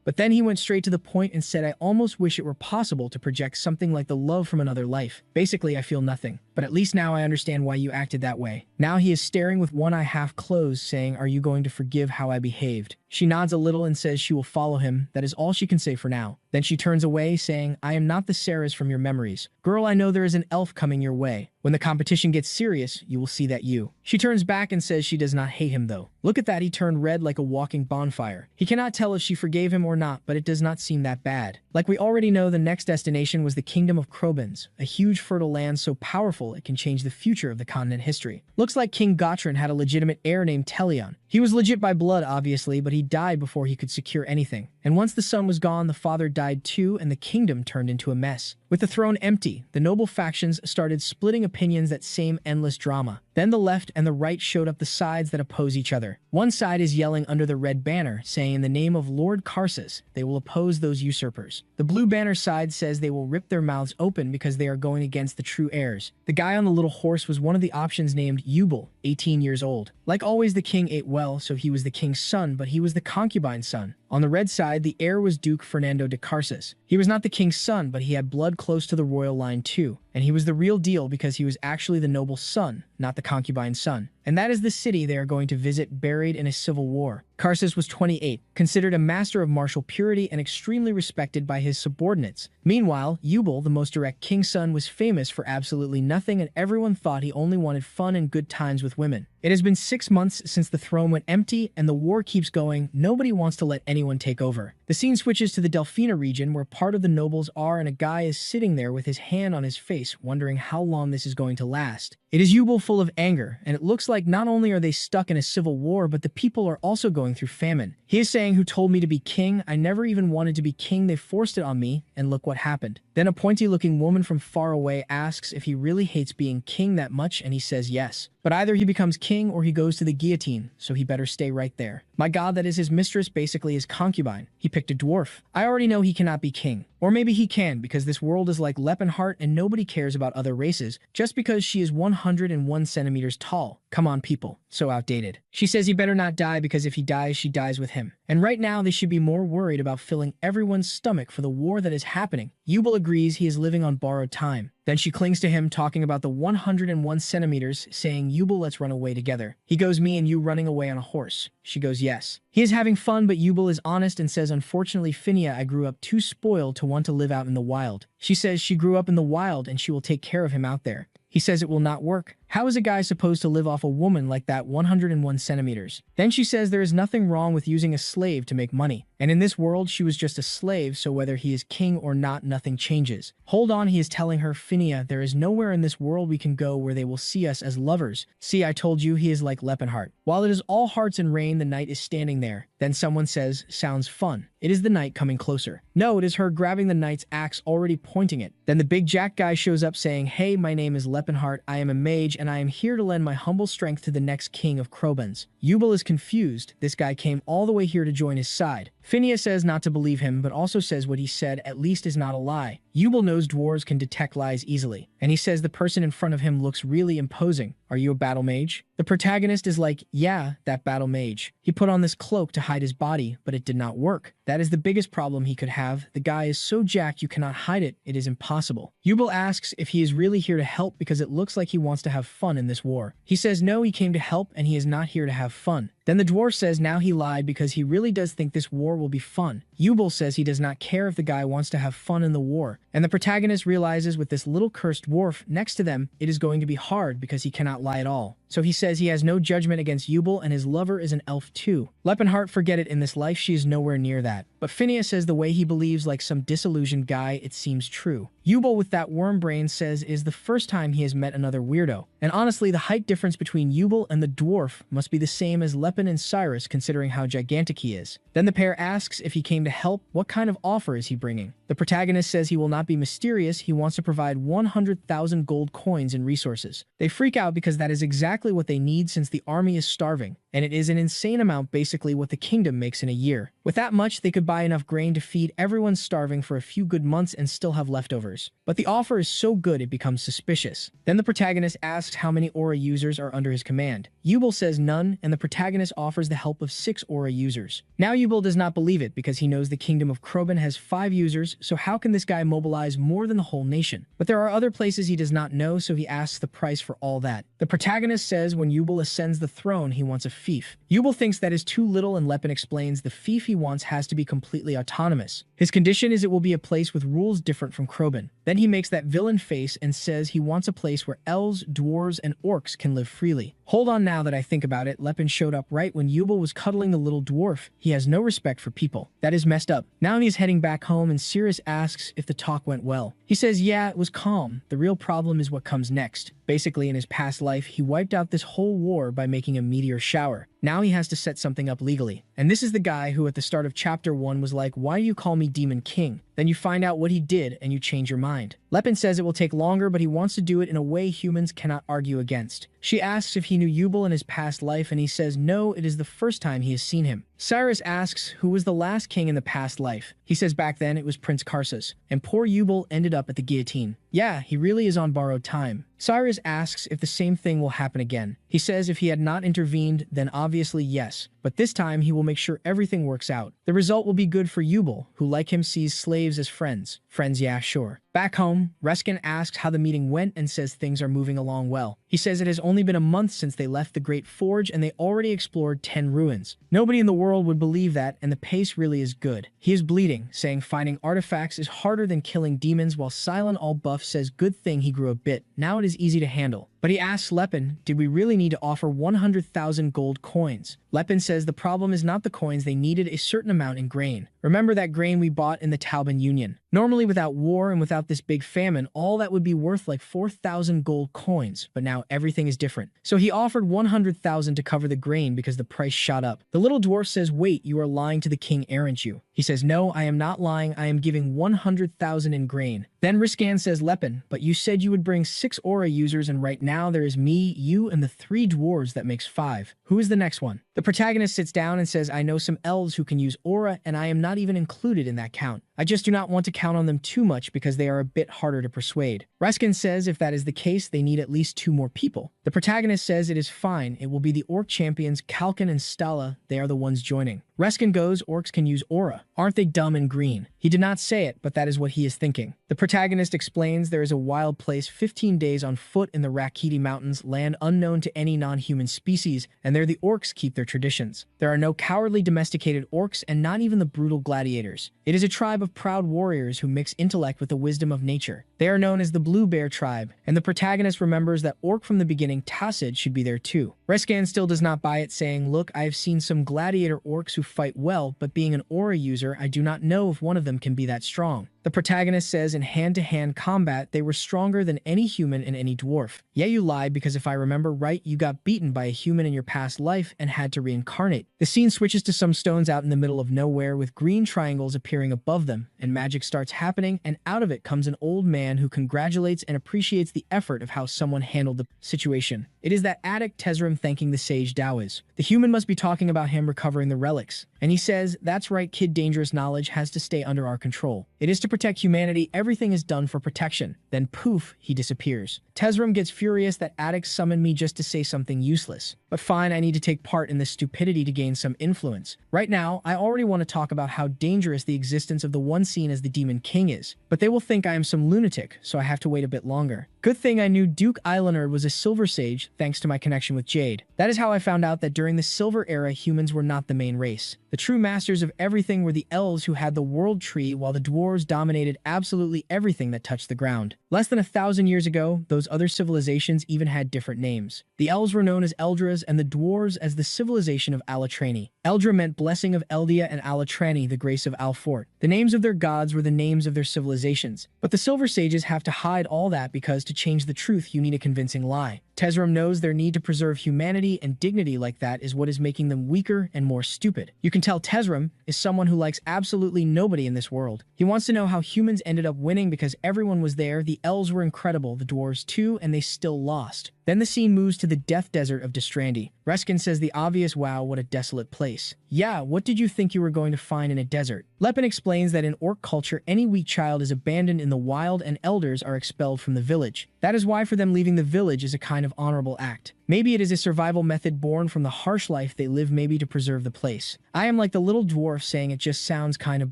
[SPEAKER 1] But then he went straight to the point and said, I almost wish it were possible to project something like the love from another life. Basically, I feel nothing. But at least now I understand why you acted that way. Now he is staring with one eye half closed, saying, are you going to forgive how I behaved? She nods a little and says she will follow him. That is all she can say for now. Then she turns away, saying, I am not the Ceres from your memories. Girl, I know there is an elf coming your way. When the competition gets serious, you will see that you. She turns back and says she does not hate him though. Look at that, he turned red like a walking bonfire. He cannot tell if she forgave him or not, but it does not seem that bad. Like we already know, the next destination was the Kingdom of Krobans, a huge fertile land so powerful it can change the future of the continent history. Looks like King Gotrin had a legitimate heir named Telion. He was legit by blood, obviously, but he died before he could secure anything. And once the son was gone, the father died too, and the kingdom turned into a mess. With the throne empty, the noble factions started splitting opinions, that same endless drama. Then the left and the right showed up the sides that oppose each other. One side is yelling under the red banner, saying in the name of Lord Karsus, they will oppose those usurpers. The blue banner side says they will rip their mouths open because they are going against the true heirs. The guy on the little horse was one of the options named Eubal, 18 years old. Like always, the king ate well, so he was the king's son, but he was the concubine's son. On the red side, the heir was Duke Fernando de Carsus. He was not the king's son, but he had blood close to the royal line too. And he was the real deal because he was actually the noble's son, not the concubine's son. And that is the city they are going to visit, buried in a civil war. Carsus was 28, considered a master of martial purity and extremely respected by his subordinates. Meanwhile, Eubal, the most direct king's son, was famous for absolutely nothing, and everyone thought he only wanted fun and good times with women. It has been 6 months since the throne went empty, and the war keeps going. Nobody wants to let anyone take over. The scene switches to the Delphina region, where part of the nobles are, and a guy is sitting there with his hand on his face, wondering how long this is going to last. It is Eubal full of anger, and it looks like not only are they stuck in a civil war, but the people are also going through famine. He is saying, who told me to be king? I never even wanted to be king. They forced it on me, and look what happened. Then a pointy-looking woman from far away asks if he really hates being king that much, and he says yes. But either he becomes king or he goes to the guillotine, so he better stay right there. My god, that is his mistress, basically his concubine. He picked a dwarf. I already know he cannot be king. Or maybe he can, because this world is like Leppenhart and nobody cares about other races, just because she is 101 centimeters tall. Come on, people. So outdated. She says he better not die, because if he dies, she dies with him. And right now, they should be more worried about filling everyone's stomach for the war that is happening. Eubal agrees he is living on borrowed time. Then she clings to him, talking about the 101 centimeters, saying, Eubal, let's run away together. He goes, me and you running away on a horse. She goes, yes. He is having fun, but Eubal is honest and says, unfortunately, Phinia, I grew up too spoiled to want to live out in the wild. She says she grew up in the wild and she will take care of him out there. He says it will not work. How is a guy supposed to live off a woman like that 101 centimeters? Then she says there is nothing wrong with using a slave to make money. And in this world, she was just a slave, so whether he is king or not, nothing changes. Hold on, he is telling her, Phinia, there is nowhere in this world we can go where they will see us as lovers. See, I told you, he is like Lepenhart. While it is all hearts and rain, the knight is standing there. Then someone says, sounds fun. It is the knight coming closer. No, it is her grabbing the knight's axe, already pointing it. Then the big jack guy shows up saying, hey, my name is Lepenhart, I am a mage, and I am here to lend my humble strength to the next king of Krobans. Yubel is confused. This guy came all the way here to join his side. Phinia says not to believe him, but also says what he said at least is not a lie. Yubel knows dwarves can detect lies easily, and he says the person in front of him looks really imposing. Are you a battle mage? The protagonist is like, yeah, that battle mage. He put on this cloak to hide his body, but it did not work. That is the biggest problem he could have. The guy is so jacked you cannot hide it. It is impossible. Yubel asks if he is really here to help because it looks like he wants to have fun in this war. He says no, he came to help and he is not here to have fun. Then the dwarf says now he lied because he really does think this war will be fun. Yubel says he does not care if the guy wants to have fun in the war. And the protagonist realizes with this little cursed dwarf next to them, it is going to be hard because he cannot lie at all. So he says he has no judgment against Yubel and his lover is an elf too. Lepenhart, forget it, in this life she is nowhere near that. But Phinia says the way he believes like some disillusioned guy, it seems true. Yubel with that worm brain says it is the first time he has met another weirdo. And honestly, the height difference between Yubel and the dwarf must be the same as Lepen and Cyrus considering how gigantic he is. Then the pair asks if he came to help, what kind of offer is he bringing? The protagonist says he will not be mysterious, he wants to provide 100,000 gold coins and resources. They freak out because that is exactly what they need since the army is starving, and it is an insane amount, basically what the kingdom makes in a year. With that much, they could buy enough grain to feed everyone starving for a few good months and still have leftovers. But the offer is so good it becomes suspicious. Then the protagonist asks how many aura users are under his command. Yubel says none, and the protagonist offers the help of 6 aura users. Now Yubel does not believe it because he knows the kingdom of Kroban has 5 users, so how can this guy mobilize more than the whole nation? But there are other places he does not know, so he asks the price for all that. The protagonist says when Yubel ascends the throne, he wants a fief. Yubel thinks that is too little, and Lepen explains the fief he wants has to be completely autonomous. His condition is it will be a place with rules different from Kroban. Then he makes that villain face and says he wants a place where elves, dwarves, and orcs can live freely. Hold on, now that I think about it, Lepen showed up right when Yubel was cuddling the little dwarf. He has no respect for people. That is messed up. Now he is heading back home and Cyrus asks if the talk went well. He says yeah, it was calm. The real problem is what comes next. Basically, in his past life, he wiped out this whole war by making a meteor shower. Now he has to set something up legally. And this is the guy who at the start of chapter 1 was like, why do you call me Demon King? Then you find out what he did and you change your mind. Lepen says it will take longer, but he wants to do it in a way humans cannot argue against. She asks if he knew Yubel in his past life and he says no, it is the first time he has seen him. Cyrus asks who was the last king in the past life. He says back then it was Prince Karsus, and poor Yubel ended up at the guillotine. Yeah, he really is on borrowed time. Cyrus asks if the same thing will happen again. He says if he had not intervened, then obviously yes, but this time he will make sure everything works out. The result will be good for Yubel, who like him sees slaves as friends. Friends, yeah, sure. Back home, Reskin asks how the meeting went and says things are moving along well. He says it has only been a month since they left the Great Forge and they already explored 10 ruins. Nobody in the world would believe that, and the pace really is good. He is bleeding, saying finding artifacts is harder than killing demons, while Silent All Buff says good thing he grew a bit. Now it is easy to handle. But he asks Lepen, did we really need to offer 100,000 gold coins? Lepen says the problem is not the coins, they needed a certain amount in grain. Remember that grain we bought in the Tauban Union? Normally without war and without this big famine, all that would be worth like 4,000 gold coins, but now everything is different. So he offered 100,000 to cover the grain because the price shot up. The little dwarf says, wait, you are lying to the king, aren't you? He says, no, I am not lying, I am giving 100,000 in grain. Then Riskan says, Lepen, but you said you would bring 6 aura users and right now there is me, you, and the 3 dwarves that makes 5. Who is the next one? The protagonist sits down and says, I know some elves who can use aura and I am not even included in that count. I just do not want to count on them too much because they are a bit harder to persuade. Reskin says if that is the case, they need at least 2 more people. The protagonist says it is fine, it will be the orc champions Kalkin and Stala, they are the ones joining. Reskin goes, orcs can use aura. Aren't they dumb and green? He did not say it, but that is what he is thinking. The protagonist explains there is a wild place 15 days on foot in the Rakiti Mountains, land unknown to any non-human species, and there the orcs keep their traditions. There are no cowardly domesticated orcs and not even the brutal gladiators. It is a tribe of proud warriors who mix intellect with the wisdom of nature. They are known as the Blue Bear tribe, and the protagonist remembers that orc from the beginning, Tacid, should be there too. Rescan still does not buy it, saying, "Look, I have seen some gladiator orcs who fight well, but being an aura user, I do not know if one of them can be that strong." The protagonist says in hand-to-hand combat, they were stronger than any human and any dwarf. Yeah, you lied, because if I remember right, you got beaten by a human in your past life and had to reincarnate. The scene switches to some stones out in the middle of nowhere with green triangles appearing above them, and magic starts happening, and out of it comes an old man who congratulates and appreciates the effort of how someone handled the situation. It is that addict Tezrim thanking the sage Dawiz. The human must be talking about him recovering the relics, and he says, "That's right, kid, dangerous knowledge has to stay under our control. It is to protect humanity, everything is done for protection." Then poof, he disappears. Tezrim gets furious that addicts summoned me just to say something useless. But fine, I need to take part in this stupidity to gain some influence. Right now, I already want to talk about how dangerous the existence of the one seen as the Demon King is, but they will think I am some lunatic, so I have to wait a bit longer. Good thing I knew Duke Eilenar was a Silver Sage thanks to my connection with Jade. That is how I found out that during the Silver Era, humans were not the main race. The true masters of everything were the elves who had the World Tree, while the dwarves dominated absolutely everything that touched the ground. Less than 1,000 years ago, those other civilizations even had different names. The elves were known as Eldras and the dwarves as the civilization of Alatrani. Eldra meant blessing of Eldia and Alatrani, the grace of Alfort. The names of their gods were the names of their civilizations. But the Silver Sages have to hide all that because to change the truth, you need a convincing lie. Tezrim knows their need to preserve humanity and dignity like that is what is making them weaker and more stupid. You can tell Tezrim is someone who likes absolutely nobody in this world. He wants to know how humans ended up winning because everyone was there, the elves were incredible, the dwarves too, and they still lost. Then the scene moves to the death desert of Destrandi. Reskin says the obvious, "Wow, what a desolate place." Yeah, what did you think you were going to find in a desert? Lepin explains that in orc culture, any weak child is abandoned in the wild and elders are expelled from the village. That is why for them leaving the village is a kind of honorable act. Maybe it is a survival method born from the harsh life they live, maybe to preserve the place. I am like the little dwarf saying it just sounds kind of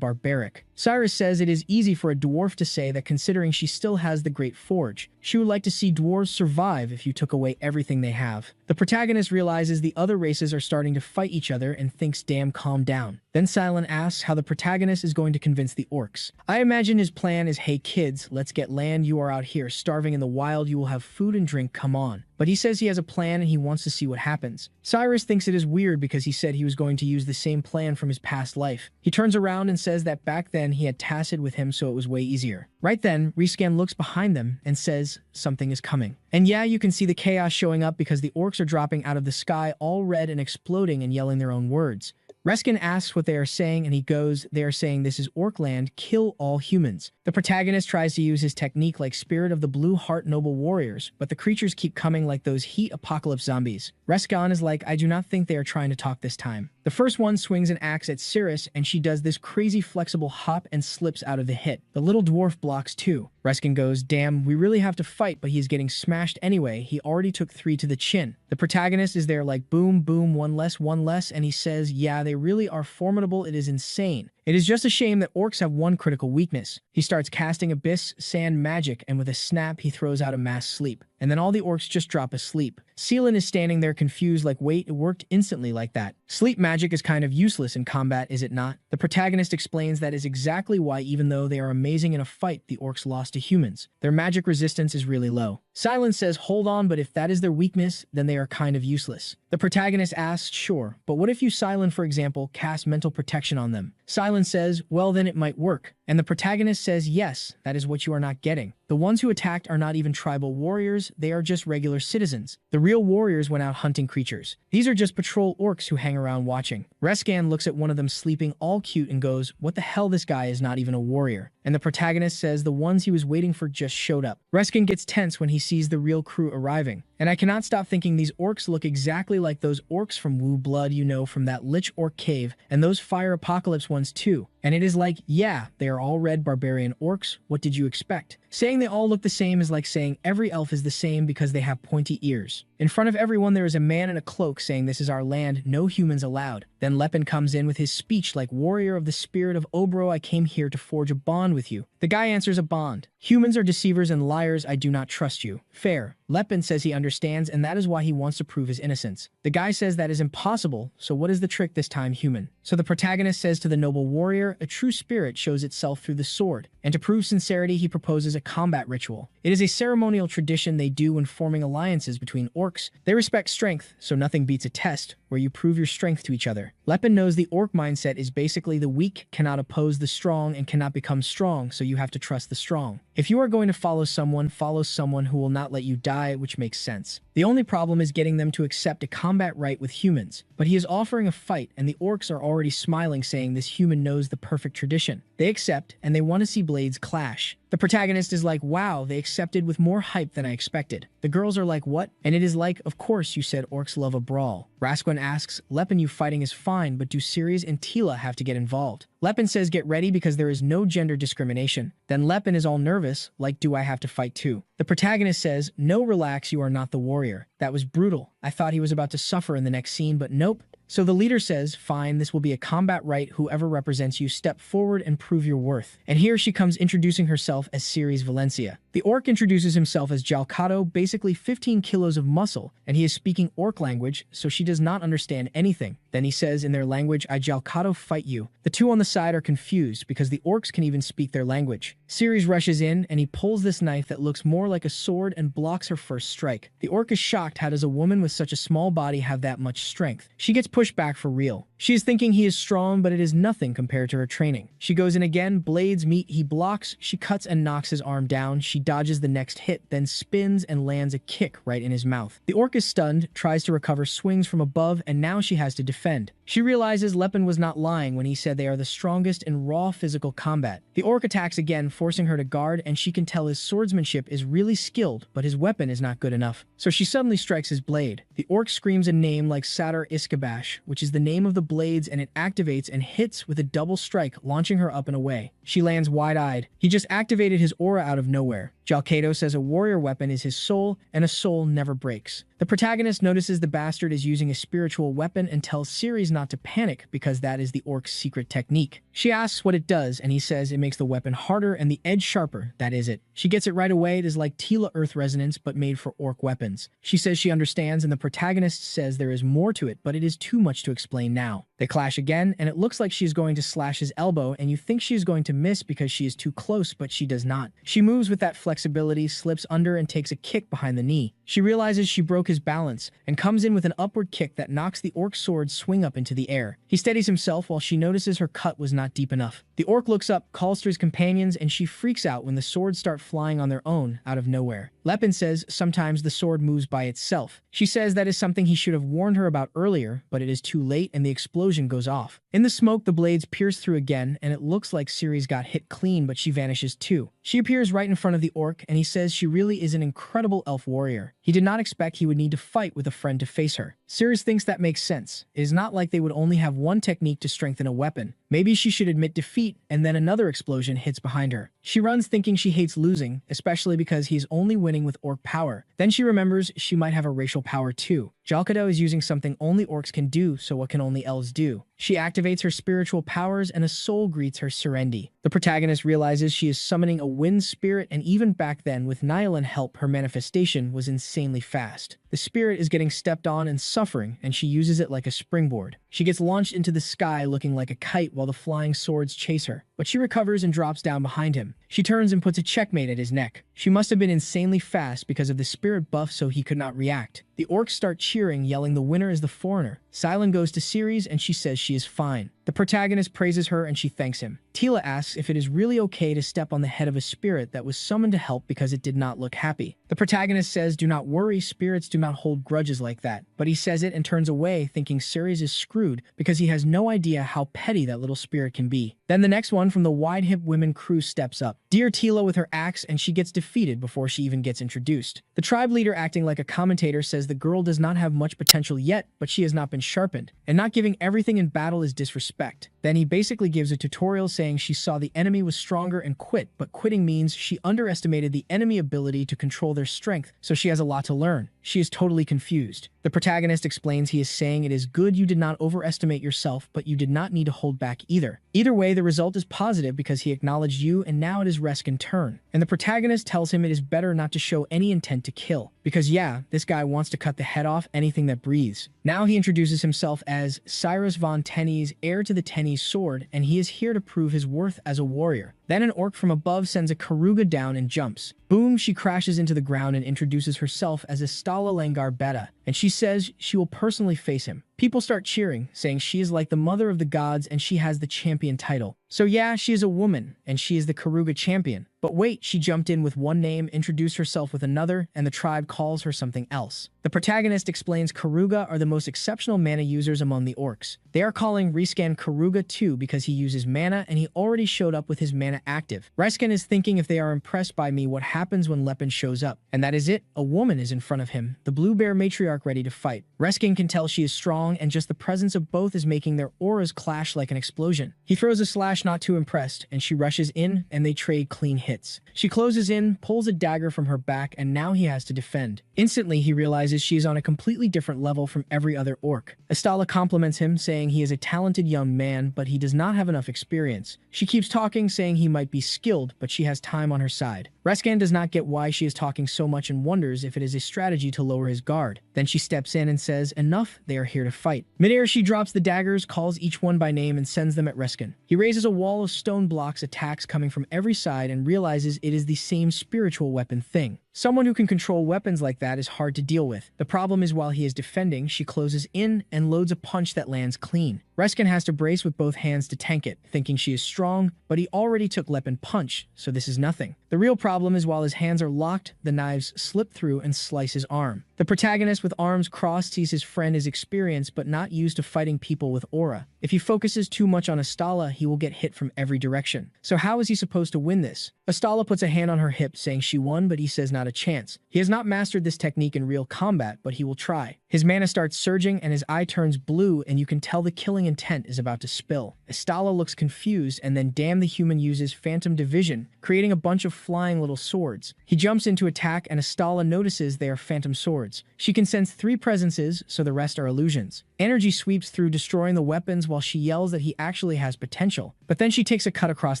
[SPEAKER 1] barbaric. Cyrus says it is easy for a dwarf to say that considering she still has the Great Forge. She would like to see dwarves survive if you took away everything they have. The protagonist realizes the other races are starting to fight each other and thinks, damn, calm down. Then Silent asks how the protagonist is going to convince the orcs. I imagine his plan is, hey kids, let's get land, you are out here starving in the wild, you will have food and drink, come on. But he says he has a plan and he wants to see what happens. Cyrus thinks it is weird because he said he was going to use the same plan from his past life. He turns around and says that back then he had Tacid with him, so it was way easier. Right then, Rescan looks behind them and says something is coming. And yeah, you can see the chaos showing up because the orcs are dropping out of the sky all red and exploding and yelling their own words. Reskin asks what they are saying, and he goes, they are saying this is Orcland, kill all humans. The protagonist tries to use his technique like Spirit of the Blue Heart Noble Warriors, but the creatures keep coming like those heat apocalypse zombies. Reskin is like, I do not think they are trying to talk this time. The first one swings an axe at Cirrus, and she does this crazy flexible hop and slips out of the hit. The little dwarf blocks too. Reskin goes, damn, we really have to fight, but he's getting smashed anyway. He already took 3 to the chin. The protagonist is there like, boom, boom, one less, and he says, yeah, they really are formidable, it is insane. It is just a shame that orcs have one critical weakness. He starts casting abyss sand magic, and with a snap, he throws out a mass sleep. And then all the orcs just drop asleep. Seelan is standing there confused like, wait, it worked instantly like that. Sleep magic is kind of useless in combat, is it not? The protagonist explains that is exactly why even though they are amazing in a fight, the orcs lost to humans. Their magic resistance is really low. Silence says, hold on, but if that is their weakness, then they are kind of useless. The protagonist asks, sure, but what if you, Silent, for example, cast mental protection on them? Silent says, well, then it might work. And the protagonist says, yes, that is what you are not getting. The ones who attacked are not even tribal warriors, they are just regular citizens. The real warriors went out hunting creatures. These are just patrol orcs who hang around watching. Rescan looks at one of them sleeping all cute and goes, what the hell, this guy is not even a warrior. And the protagonist says the ones he was waiting for just showed up. Rescan gets tense when he sees the real crew arriving. And I cannot stop thinking these orcs look exactly like those orcs from Wu Blood, you know, from that Lich Orc cave, and those Fire Apocalypse ones too. And it is like, yeah, they are all red barbarian orcs, what did you expect? Saying they all look the same is like saying every elf is the same because they have pointy ears. In front of everyone there is a man in a cloak saying this is our land, no humans allowed. Then Lepin comes in with his speech like, warrior of the spirit of Obro, I came here to forge a bond with you. The guy answers, a bond. Humans are deceivers and liars, I do not trust you. Fair. Lepin says he understands and that is why he wants to prove his innocence. The guy says that is impossible, so what is the trick this time, human? So the protagonist says to the noble warrior, a true spirit shows itself through the sword, and to prove sincerity he proposes a combat ritual. It is a ceremonial tradition they do when forming alliances between orcs. They respect strength, so nothing beats a test where you prove your strength to each other. Lepin knows the orc mindset is basically the weak cannot oppose the strong and cannot become strong, so you have to trust the strong. If you are going to follow someone who will not let you die, which makes sense. The only problem is getting them to accept a combat right with humans, but he is offering a fight and the orcs are already smiling saying this human knows the perfect tradition. They accept and they want to see blades clash. The protagonist is like, wow, they accepted with more hype than I expected. The girls are like, what? And it is like, of course you said orcs love a brawl. Rasquin asks, Lepin, you fighting is fine, but do Ceres and Tila have to get involved? Lepin says get ready because there is no gender discrimination. Then Lepin is all nervous, like, do I have to fight too? The protagonist says, no, relax, you are not the warrior. That was brutal. I thought he was about to suffer in the next scene, but nope. So the leader says, fine, this will be a combat right, whoever represents you step forward and prove your worth. And here she comes introducing herself as Ceres Valencia. The orc introduces himself as Jalcato, basically 15 kilos of muscle, and he is speaking orc language, so she does not understand anything. Then he says in their language, I Jalcato fight you. The two on the side are confused because the orcs can even speak their language. Ceres rushes in and he pulls this knife that looks more like a sword and blocks her first strike. The orc is shocked, how does a woman with such a small body have that much strength? She gets pushed back for real. She is thinking he is strong, but it is nothing compared to her training. She goes in again, blades meet, he blocks, she cuts and knocks his arm down, she dodges the next hit, then spins and lands a kick right in his mouth. The orc is stunned, tries to recover, swings from above, and now she has to defend. She realizes Lepin was not lying when he said they are the strongest in raw physical combat. The orc attacks again, forcing her to guard, and she can tell his swordsmanship is really skilled, but his weapon is not good enough. So she suddenly strikes his blade. The orc screams a name like Satar Iskabash, which is the name of the blades, and it activates and hits with a double strike, launching her up and away. She lands wide-eyed. He just activated his aura out of nowhere. Jalcato says a warrior weapon is his soul, and a soul never breaks. The protagonist notices the bastard is using a spiritual weapon and tells Ceres not to panic because that is the orc's secret technique. She asks what it does, and he says it makes the weapon harder and the edge sharper, that is it. She gets it right away, it is like Tila Earth Resonance but made for orc weapons. She says she understands and the protagonist says there is more to it, but it is too much to explain now. They clash again, and it looks like she is going to slash his elbow, and you think she is going to miss because she is too close, but she does not. She moves with that flexibility, slips under, and takes a kick behind the knee. She realizes she broke his balance, and comes in with an upward kick that knocks the orc's sword swing up into the air. He steadies himself while she notices her cut was not deep enough. The orc looks up, calls to his companions, and she freaks out when the swords start flying on their own, out of nowhere. Lepin says sometimes the sword moves by itself. She says that is something he should have warned her about earlier, but it is too late and the explosion goes off. In the smoke, the blades pierce through again, and it looks like Ceres got hit clean, but she vanishes too. She appears right in front of the orc, and he says she really is an incredible elf warrior. He did not expect he would need to fight with a friend to face her. Ceres thinks that makes sense. It is not like they would only have one technique to strengthen a weapon. Maybe she should admit defeat, and then another explosion hits behind her. She runs thinking she hates losing, especially because he is only winning with orc power. Then she remembers she might have a racial power too. Jalcato is using something only orcs can do, so what can only elves do? She activates her spiritual powers and a soul greets her Serendi. The protagonist realizes she is summoning a wind spirit, and even back then with Nyalan help her manifestation was insanely fast. The spirit is getting stepped on and suffering, and she uses it like a springboard. She gets launched into the sky looking like a kite while the flying swords chase her, but she recovers and drops down behind him. She turns and puts a checkmate at his neck. She must have been insanely fast because of the spirit buff, so he could not react. The orcs start cheering, yelling the winner is the foreigner. Silent goes to Ceres and she says she is fine. The protagonist praises her and she thanks him. Tila asks if it is really okay to step on the head of a spirit that was summoned to help because it did not look happy. The protagonist says do not worry, spirits do not hold grudges like that. But he says it and turns away thinking Ceres is screwed because he has no idea how petty that little spirit can be. Then the next one from the Wide Hip Women crew steps up. Dear Tila with her axe, and she gets defeated before she even gets introduced. The tribe leader, acting like a commentator, says the girl does not have much potential yet, but she has not been sharpened, and not giving everything in battle is disrespect. Then he basically gives a tutorial saying she saw the enemy was stronger and quit, but quitting means she underestimated the enemy ability to control their strength, so she has a lot to learn. She is totally confused. The protagonist explains he is saying it is good you did not overestimate yourself, but you did not need to hold back either. Either way, the result is positive because he acknowledged you and now it is Reskin's turn. And the protagonist tells him it is better not to show any intent to kill. Because yeah, this guy wants to cut the head off anything that breathes. Now he introduces himself as Cyrus von Tenny's heir to the Tenny's sword, and he is here to prove his worth as a warrior. Then an orc from above sends a Karuga down and jumps. Boom, she crashes into the ground and introduces herself as Istala Langar Beta, and she says she will personally face him. People start cheering, saying she is like the mother of the gods and she has the champion title. So yeah, she is a woman, and she is the Karuga champion. But wait, she jumped in with one name, introduced herself with another, and the tribe calls her something else. The protagonist explains Karuga are the most exceptional mana users among the orcs. They are calling Reskin Karuga too because he uses mana and he already showed up with his mana active. Reskin is thinking if they are impressed by me what happens when Lepin shows up. And that is it, a woman is in front of him, the blue bear matriarch ready to fight. Reskin can tell she is strong and just the presence of both is making their auras clash like an explosion. He throws a slash not too impressed and she rushes in and they trade clean hits. She closes in, pulls a dagger from her back and now he has to defend. Instantly he realizes she is on a completely different level from every other orc. Istala compliments him saying he is a talented young man but he does not have enough experience. She keeps talking saying he might be skilled but she has time on her side. Reskin does not get why she is talking so much and wonders if it is a strategy to lower his guard. Then she steps in and says, enough, they are here to fight. Midair she drops the daggers, calls each one by name and sends them at Reskin. He raises a wall of stone blocks, attacks coming from every side and realizes it is the same spiritual weapon thing. Someone who can control weapons like that is hard to deal with. The problem is while he is defending, she closes in and loads a punch that lands clean. Reskin has to brace with both hands to tank it, thinking she is strong, but he already took Lepin punch, so this is nothing. The real problem is while his hands are locked, the knives slip through and slice his arm. The protagonist with arms crossed sees his friend is experienced but not used to fighting people with aura. If he focuses too much on Istala, he will get hit from every direction. So how is he supposed to win this? Istala puts a hand on her hip saying she won, but he says not a chance. He has not mastered this technique in real combat, but he will try. His mana starts surging and his eye turns blue and you can tell the killing intent is about to spill. Istala looks confused and then damn the human uses Phantom Division, creating a bunch of flying little swords. He jumps into attack and Istala notices they are phantom swords. She can sense 3 presences, so the rest are illusions. Energy sweeps through, destroying the weapons while she yells that he actually has potential. But then she takes a cut across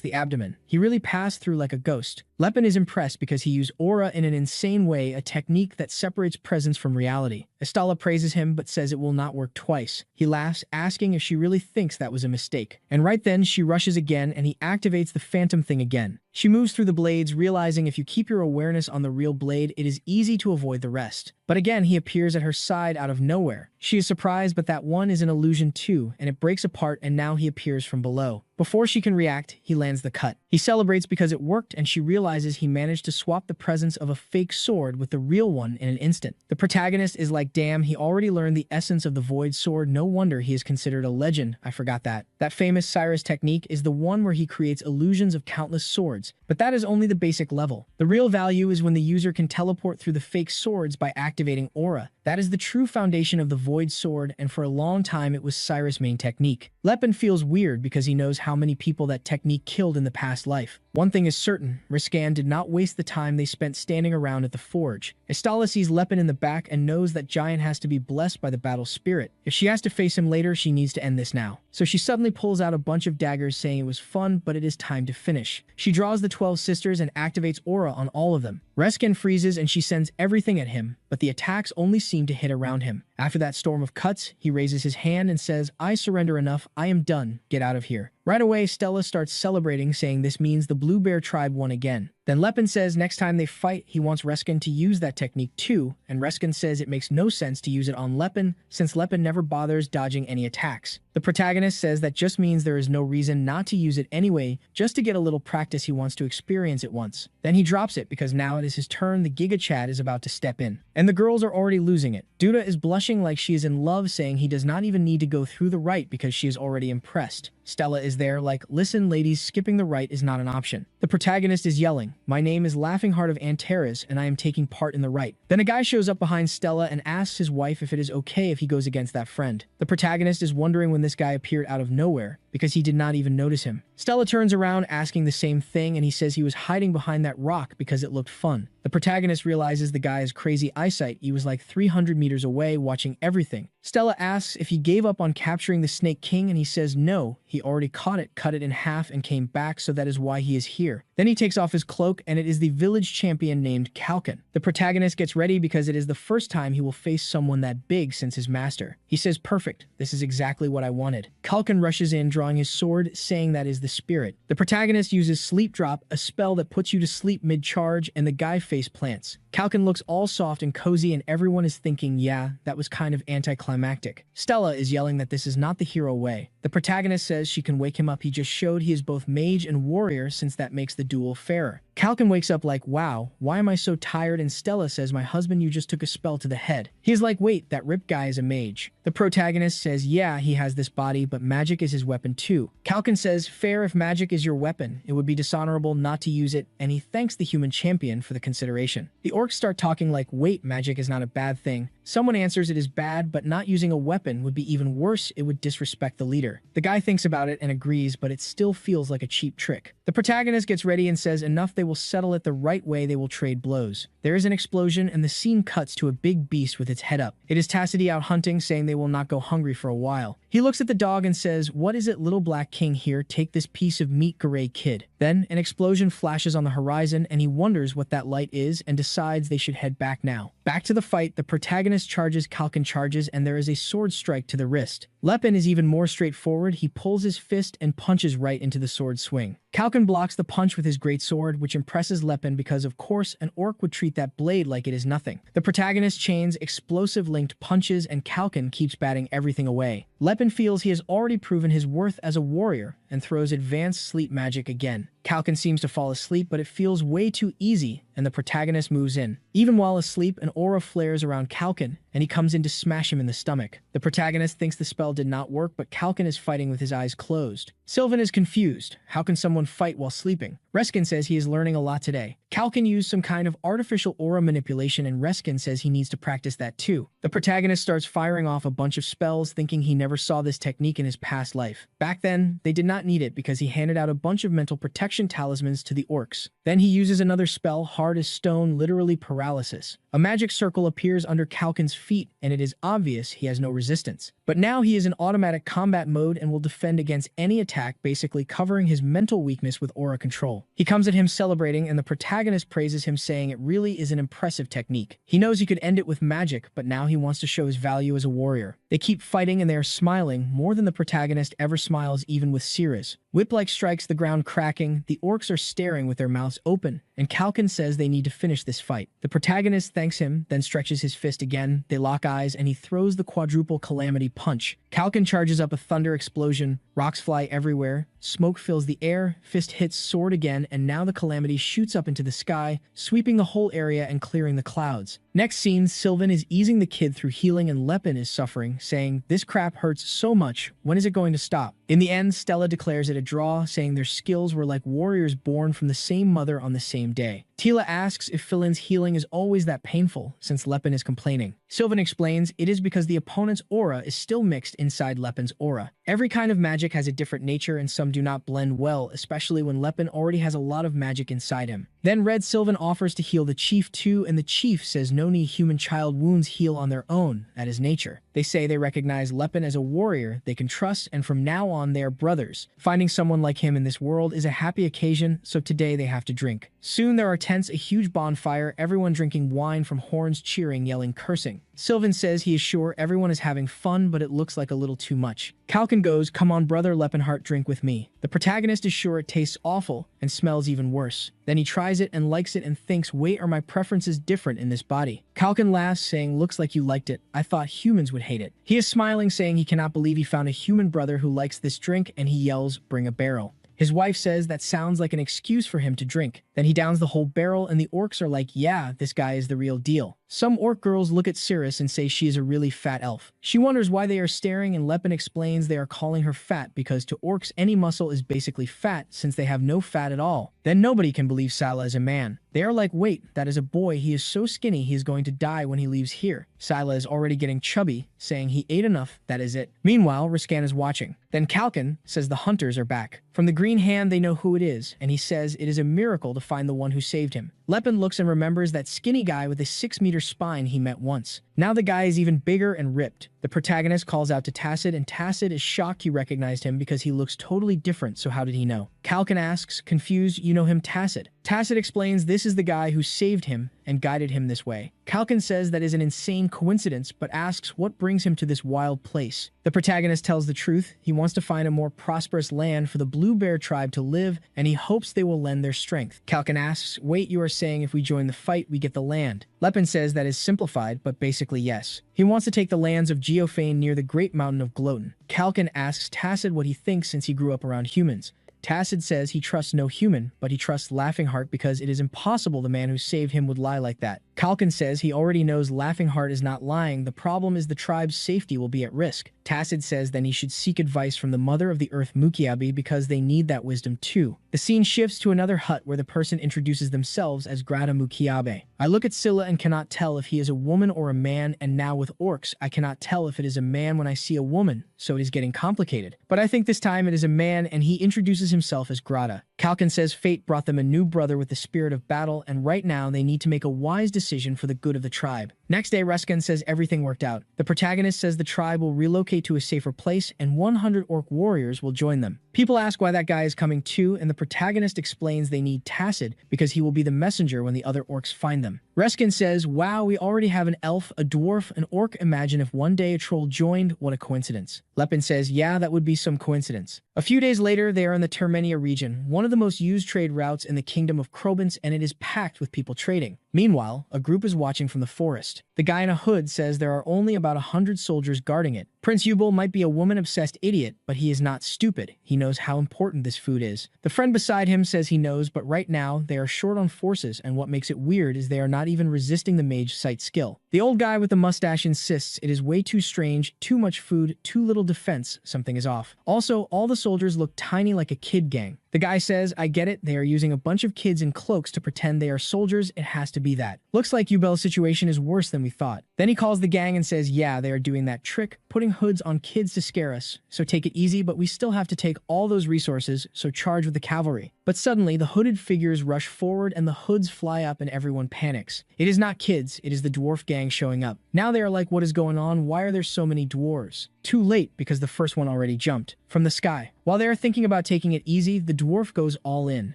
[SPEAKER 1] the abdomen. He really passed through like a ghost. Lepin is impressed because he used aura in an insane way, a technique that separates presence from reality. Istala praises him but says it will not work twice. He laughs, asking if she really thinks that was a mistake. And right then she rushes again and he activates the phantom thing again. She moves through the blades, realizing if you keep your awareness on the real blade, it is easy to avoid the rest. But again, he appears at her side out of nowhere. She is surprised, but that one is an illusion too, and it breaks apart and now he appears from below. Before she can react, he lands the cut. He celebrates because it worked and she realizes he managed to swap the presence of a fake sword with the real one in an instant. The protagonist is like, damn, he already learned the essence of the void sword, no wonder he is considered a legend. I forgot that. That famous Cyrus technique is the one where he creates illusions of countless swords, but that is only the basic level. The real value is when the user can teleport through the fake swords by activating aura. That is the true foundation of the void sword, and for a long time it was Cyrus' main technique. Lepin feels weird because he knows how many people that technique killed in the past life. One thing is certain, Riskan did not waste the time they spent standing around at the forge. Istala sees Lepin in the back and knows that Giant has to be blessed by the battle spirit. If she has to face him later, she needs to end this now. So she suddenly pulls out a bunch of daggers saying it was fun, but it is time to finish. She draws the 12 sisters and activates aura on all of them. Reskin freezes and she sends everything at him, but the attacks only seem to hit around him. After that storm of cuts, he raises his hand and says, I surrender enough, I am done, get out of here. Right away, Stella starts celebrating, saying this means the Blue Bear tribe won again. Then Lepin says next time they fight, he wants Reskin to use that technique too, and Reskin says it makes no sense to use it on Lepin, since Lepin never bothers dodging any attacks. The protagonist says that just means there is no reason not to use it anyway, just to get a little practice he wants to experience it once. Then he drops it because now it is his turn, the Giga Chad is about to step in. And the girls are already losing it. Duda is blushing like she is in love, saying he does not even need to go through the rite because she is already impressed. Stella is there like, listen ladies, skipping the rite is not an option. The protagonist is yelling, my name is Laughing Heart of Antares and I am taking part in the rite. Then a guy shows up behind Stella and asks his wife if it is okay if he goes against that friend. The protagonist is wondering when this guy appeared out of nowhere. because he did not even notice him. Stella turns around asking the same thing, and he says he was hiding behind that rock because it looked fun. The protagonist realizes the guy has crazy eyesight. He was like 300 meters away watching everything. Stella asks if he gave up on capturing the Snake King, and he says no, he already caught it, cut it in half, and came back, so that is why he is here. Then he takes off his cloak, and it is the village champion named Kalkin. The protagonist gets ready because it is the first time he will face someone that big since his master. He says, "Perfect, this is exactly what I wanted." Kalkin rushes in, drawing his sword, saying that is the spirit. The protagonist uses Sleep Drop, a spell that puts you to sleep mid-charge, and the guy face plants. Kalkin looks all soft and cozy, and everyone is thinking, yeah, that was kind of anticlimactic. Stella is yelling that this is not the hero way. The protagonist says she can wake him up. He just showed he is both mage and warrior, since that makes the duel fairer. Kalkin wakes up like, wow, why am I so tired? And Stella says, my husband, you just took a spell to the head. He's like, wait, that ripped guy is a mage. The protagonist says, yeah, he has this body, but magic is his weapon too. Kalkin says, fair, if magic is your weapon, it would be dishonorable not to use it, and he thanks the human champion for the consideration. The orcs start talking like, wait, magic is not a bad thing. Someone answers it is bad, but not using a weapon would be even worse. It would disrespect the leader. The guy thinks about it and agrees, but it still feels like a cheap trick. The protagonist gets ready and says enough, they will settle it the right way, they will trade blows. There is an explosion and the scene cuts to a big beast with its head up. It is Tassity out hunting, saying they will not go hungry for a while. He looks at the dog and says, what is it, little black king? Here, take this piece of meat, Garay kid. Then an explosion flashes on the horizon and he wonders what that light is and decides they should head back now. Back to the fight, the protagonist charges, Kalkin charges, and there is a sword strike to the wrist. Lepin is even more straightforward. He pulls his fist and punches right into the sword swing. Kalkin blocks the punch with his great sword, which impresses Lepin because, of course, an orc would treat that blade like it is nothing. The protagonist chains explosive-linked punches, and Kalkin keeps batting everything away. Lepin feels he has already proven his worth as a warrior and throws advanced sleep magic again. Kalkin seems to fall asleep, but it feels way too easy, and the protagonist moves in. Even while asleep, an aura flares around Kalkin, and he comes in to smash him in the stomach. The protagonist thinks the spell did not work, but Kalkin is fighting with his eyes closed. Sylvan is confused. How can someone fight while sleeping? Reskin says he is learning a lot today. Kalkin used some kind of artificial aura manipulation, and Reskin says he needs to practice that too. The protagonist starts firing off a bunch of spells, thinking he never saw this technique in his past life. Back then, they did not need it because he handed out a bunch of mental protection talismans to the orcs. Then he uses another spell, hard as stone, literally paralysis. A magic circle appears under Kalkin's feet, and it is obvious he has no resistance. But now he is in automatic combat mode and will defend against any attack, basically covering his mental weakness with aura control. He comes at him celebrating, and the protagonist praises him, saying it really is an impressive technique. He knows he could end it with magic, but now he wants to show his value as a warrior. They keep fighting and they are smiling, more than the protagonist ever smiles even with Cirrus. Whip-like strikes the ground, cracking. The orcs are staring with their mouths open, and Kalkin says they need to finish this fight. The protagonist thanks him, then stretches his fist again. They lock eyes, and he throws the quadruple calamity punch. Kalkin charges up a thunder explosion. Rocks fly everywhere. Smoke fills the air. Fist hits sword again, and now the calamity shoots up into the sky, sweeping the whole area and clearing the clouds. Next scene, Sylvan is easing the kid through healing, and Lepin is suffering, saying, this crap hurts so much. When is it going to stop? In the end, Stella declares it a draw, saying their skills were like warriors born from the same mother on the same day. Tila asks if Philin's healing is always that painful, since Lepin is complaining. Sylvan explains it is because the opponent's aura is still mixed inside Lepin's aura. Every kind of magic has a different nature, and some do not blend well, especially when Lepin already has a lot of magic inside him. Then Red Sylvan offers to heal the chief too, and the chief says no need, human child wounds heal on their own, that is nature. They say they recognize Lepin as a warrior they can trust, and from now on they are brothers. Finding someone like him in this world is a happy occasion, so today they have to drink. Soon there are tents, a huge bonfire, everyone drinking wine from horns, cheering, yelling, cursing. Sylvan says he is sure everyone is having fun, but it looks like a little too much. Kalkin goes, come on brother Lepinheart, drink with me. The protagonist is sure it tastes awful and smells even worse. Then he tries it and likes it and thinks, wait, are my preferences different in this body? Kalkin laughs, saying, looks like you liked it. I thought humans would hate it. He is smiling, saying he cannot believe he found a human brother who likes this drink, and he yells, bring a barrel. His wife says that sounds like an excuse for him to drink. Then he downs the whole barrel, and the orcs are like, yeah, this guy is the real deal. Some orc girls look at Cirrus and say she is a really fat elf. She wonders why they are staring, and Lepin explains they are calling her fat because to orcs any muscle is basically fat, since they have no fat at all. Then nobody can believe Sila is a man. They are like, wait, that is a boy. He is so skinny he is going to die when he leaves here. Sila is already getting chubby, saying he ate enough, that is it. Meanwhile, Riskan is watching. Then Kalkin says the hunters are back. From the green hand they know who it is, and he says it is a miracle to find the one who saved him. Lepin looks and remembers that skinny guy with a 6-meter spine he met once. Now the guy is even bigger and ripped. The protagonist calls out to Tacit, and Tacit is shocked he recognized him because he looks totally different, so how did he know? Kalkin asks, confused, you know him, Tacit. Tacit explains this is the guy who saved him and guided him this way. Kalkin says that is an insane coincidence, but asks what brings him to this wild place. The protagonist tells the truth. He wants to find a more prosperous land for the Blue Bear tribe to live, and he hopes they will lend their strength. Kalkin asks, wait, you are saying if we join the fight, we get the land? Lepin says that is simplified, but basically yes. He wants to take the lands of Geophane near the Great Mountain of Gloten. Kalkin asks Tacit what he thinks since he grew up around humans. Tacit says he trusts no human, but he trusts Laughing Heart because it is impossible the man who saved him would lie like that. Kalkin says he already knows Laughing Heart is not lying. The problem is the tribe's safety will be at risk. Tacit says then he should seek advice from the Mother of the Earth Mukiabi because they need that wisdom too. The scene shifts to another hut where the person introduces themselves as Grata Mukiabe. I look at Scylla and cannot tell if he is a woman or a man, and now with orcs, I cannot tell if it is a man when I see a woman, so it is getting complicated. But I think this time it is a man, and he introduces himself as Grata. Kalkin says fate brought them a new brother with the spirit of battle, and right now they need to make a wise decision for the good of the tribe. Next day, Reskan says everything worked out. The protagonist says the tribe will relocate to a safer place, and 100 orc warriors will join them. People ask why that guy is coming too, and the protagonist explains they need Tacit because he will be the messenger when the other orcs find them. Reskin says, wow, we already have an elf, a dwarf, an orc. Imagine if one day a troll joined. What a coincidence. Lepin says, yeah, that would be some coincidence. A few days later, they are in the Termenia region, one of the most used trade routes in the kingdom of Krobins, and it is packed with people trading. Meanwhile, a group is watching from the forest. The guy in a hood says there are only about 100 soldiers guarding it. Prince Yubel might be a woman-obsessed idiot, but he is not stupid. He knows how important this food is. The friend beside him says he knows, but right now, they are short on forces, and what makes it weird is they are not even resisting the mage sight skill. The old guy with the mustache insists it is way too strange, too much food, too little defense, something is off. Also, all the soldiers look tiny like a kid gang. The guy says, I get it, they are using a bunch of kids in cloaks to pretend they are soldiers, it has to be that. Looks like Yubel's situation is worse than we thought. Then he calls the gang and says, yeah, they are doing that trick, putting hoods on kids to scare us. So take it easy, but we still have to take all those resources, so charge with the cavalry. But suddenly, the hooded figures rush forward and the hoods fly up and everyone panics. It is not kids, it is the dwarf gang showing up. Now they are like, what is going on? Why are there so many dwarves? Too late, because the first one already jumped from the sky. While they are thinking about taking it easy, the dwarf goes all in.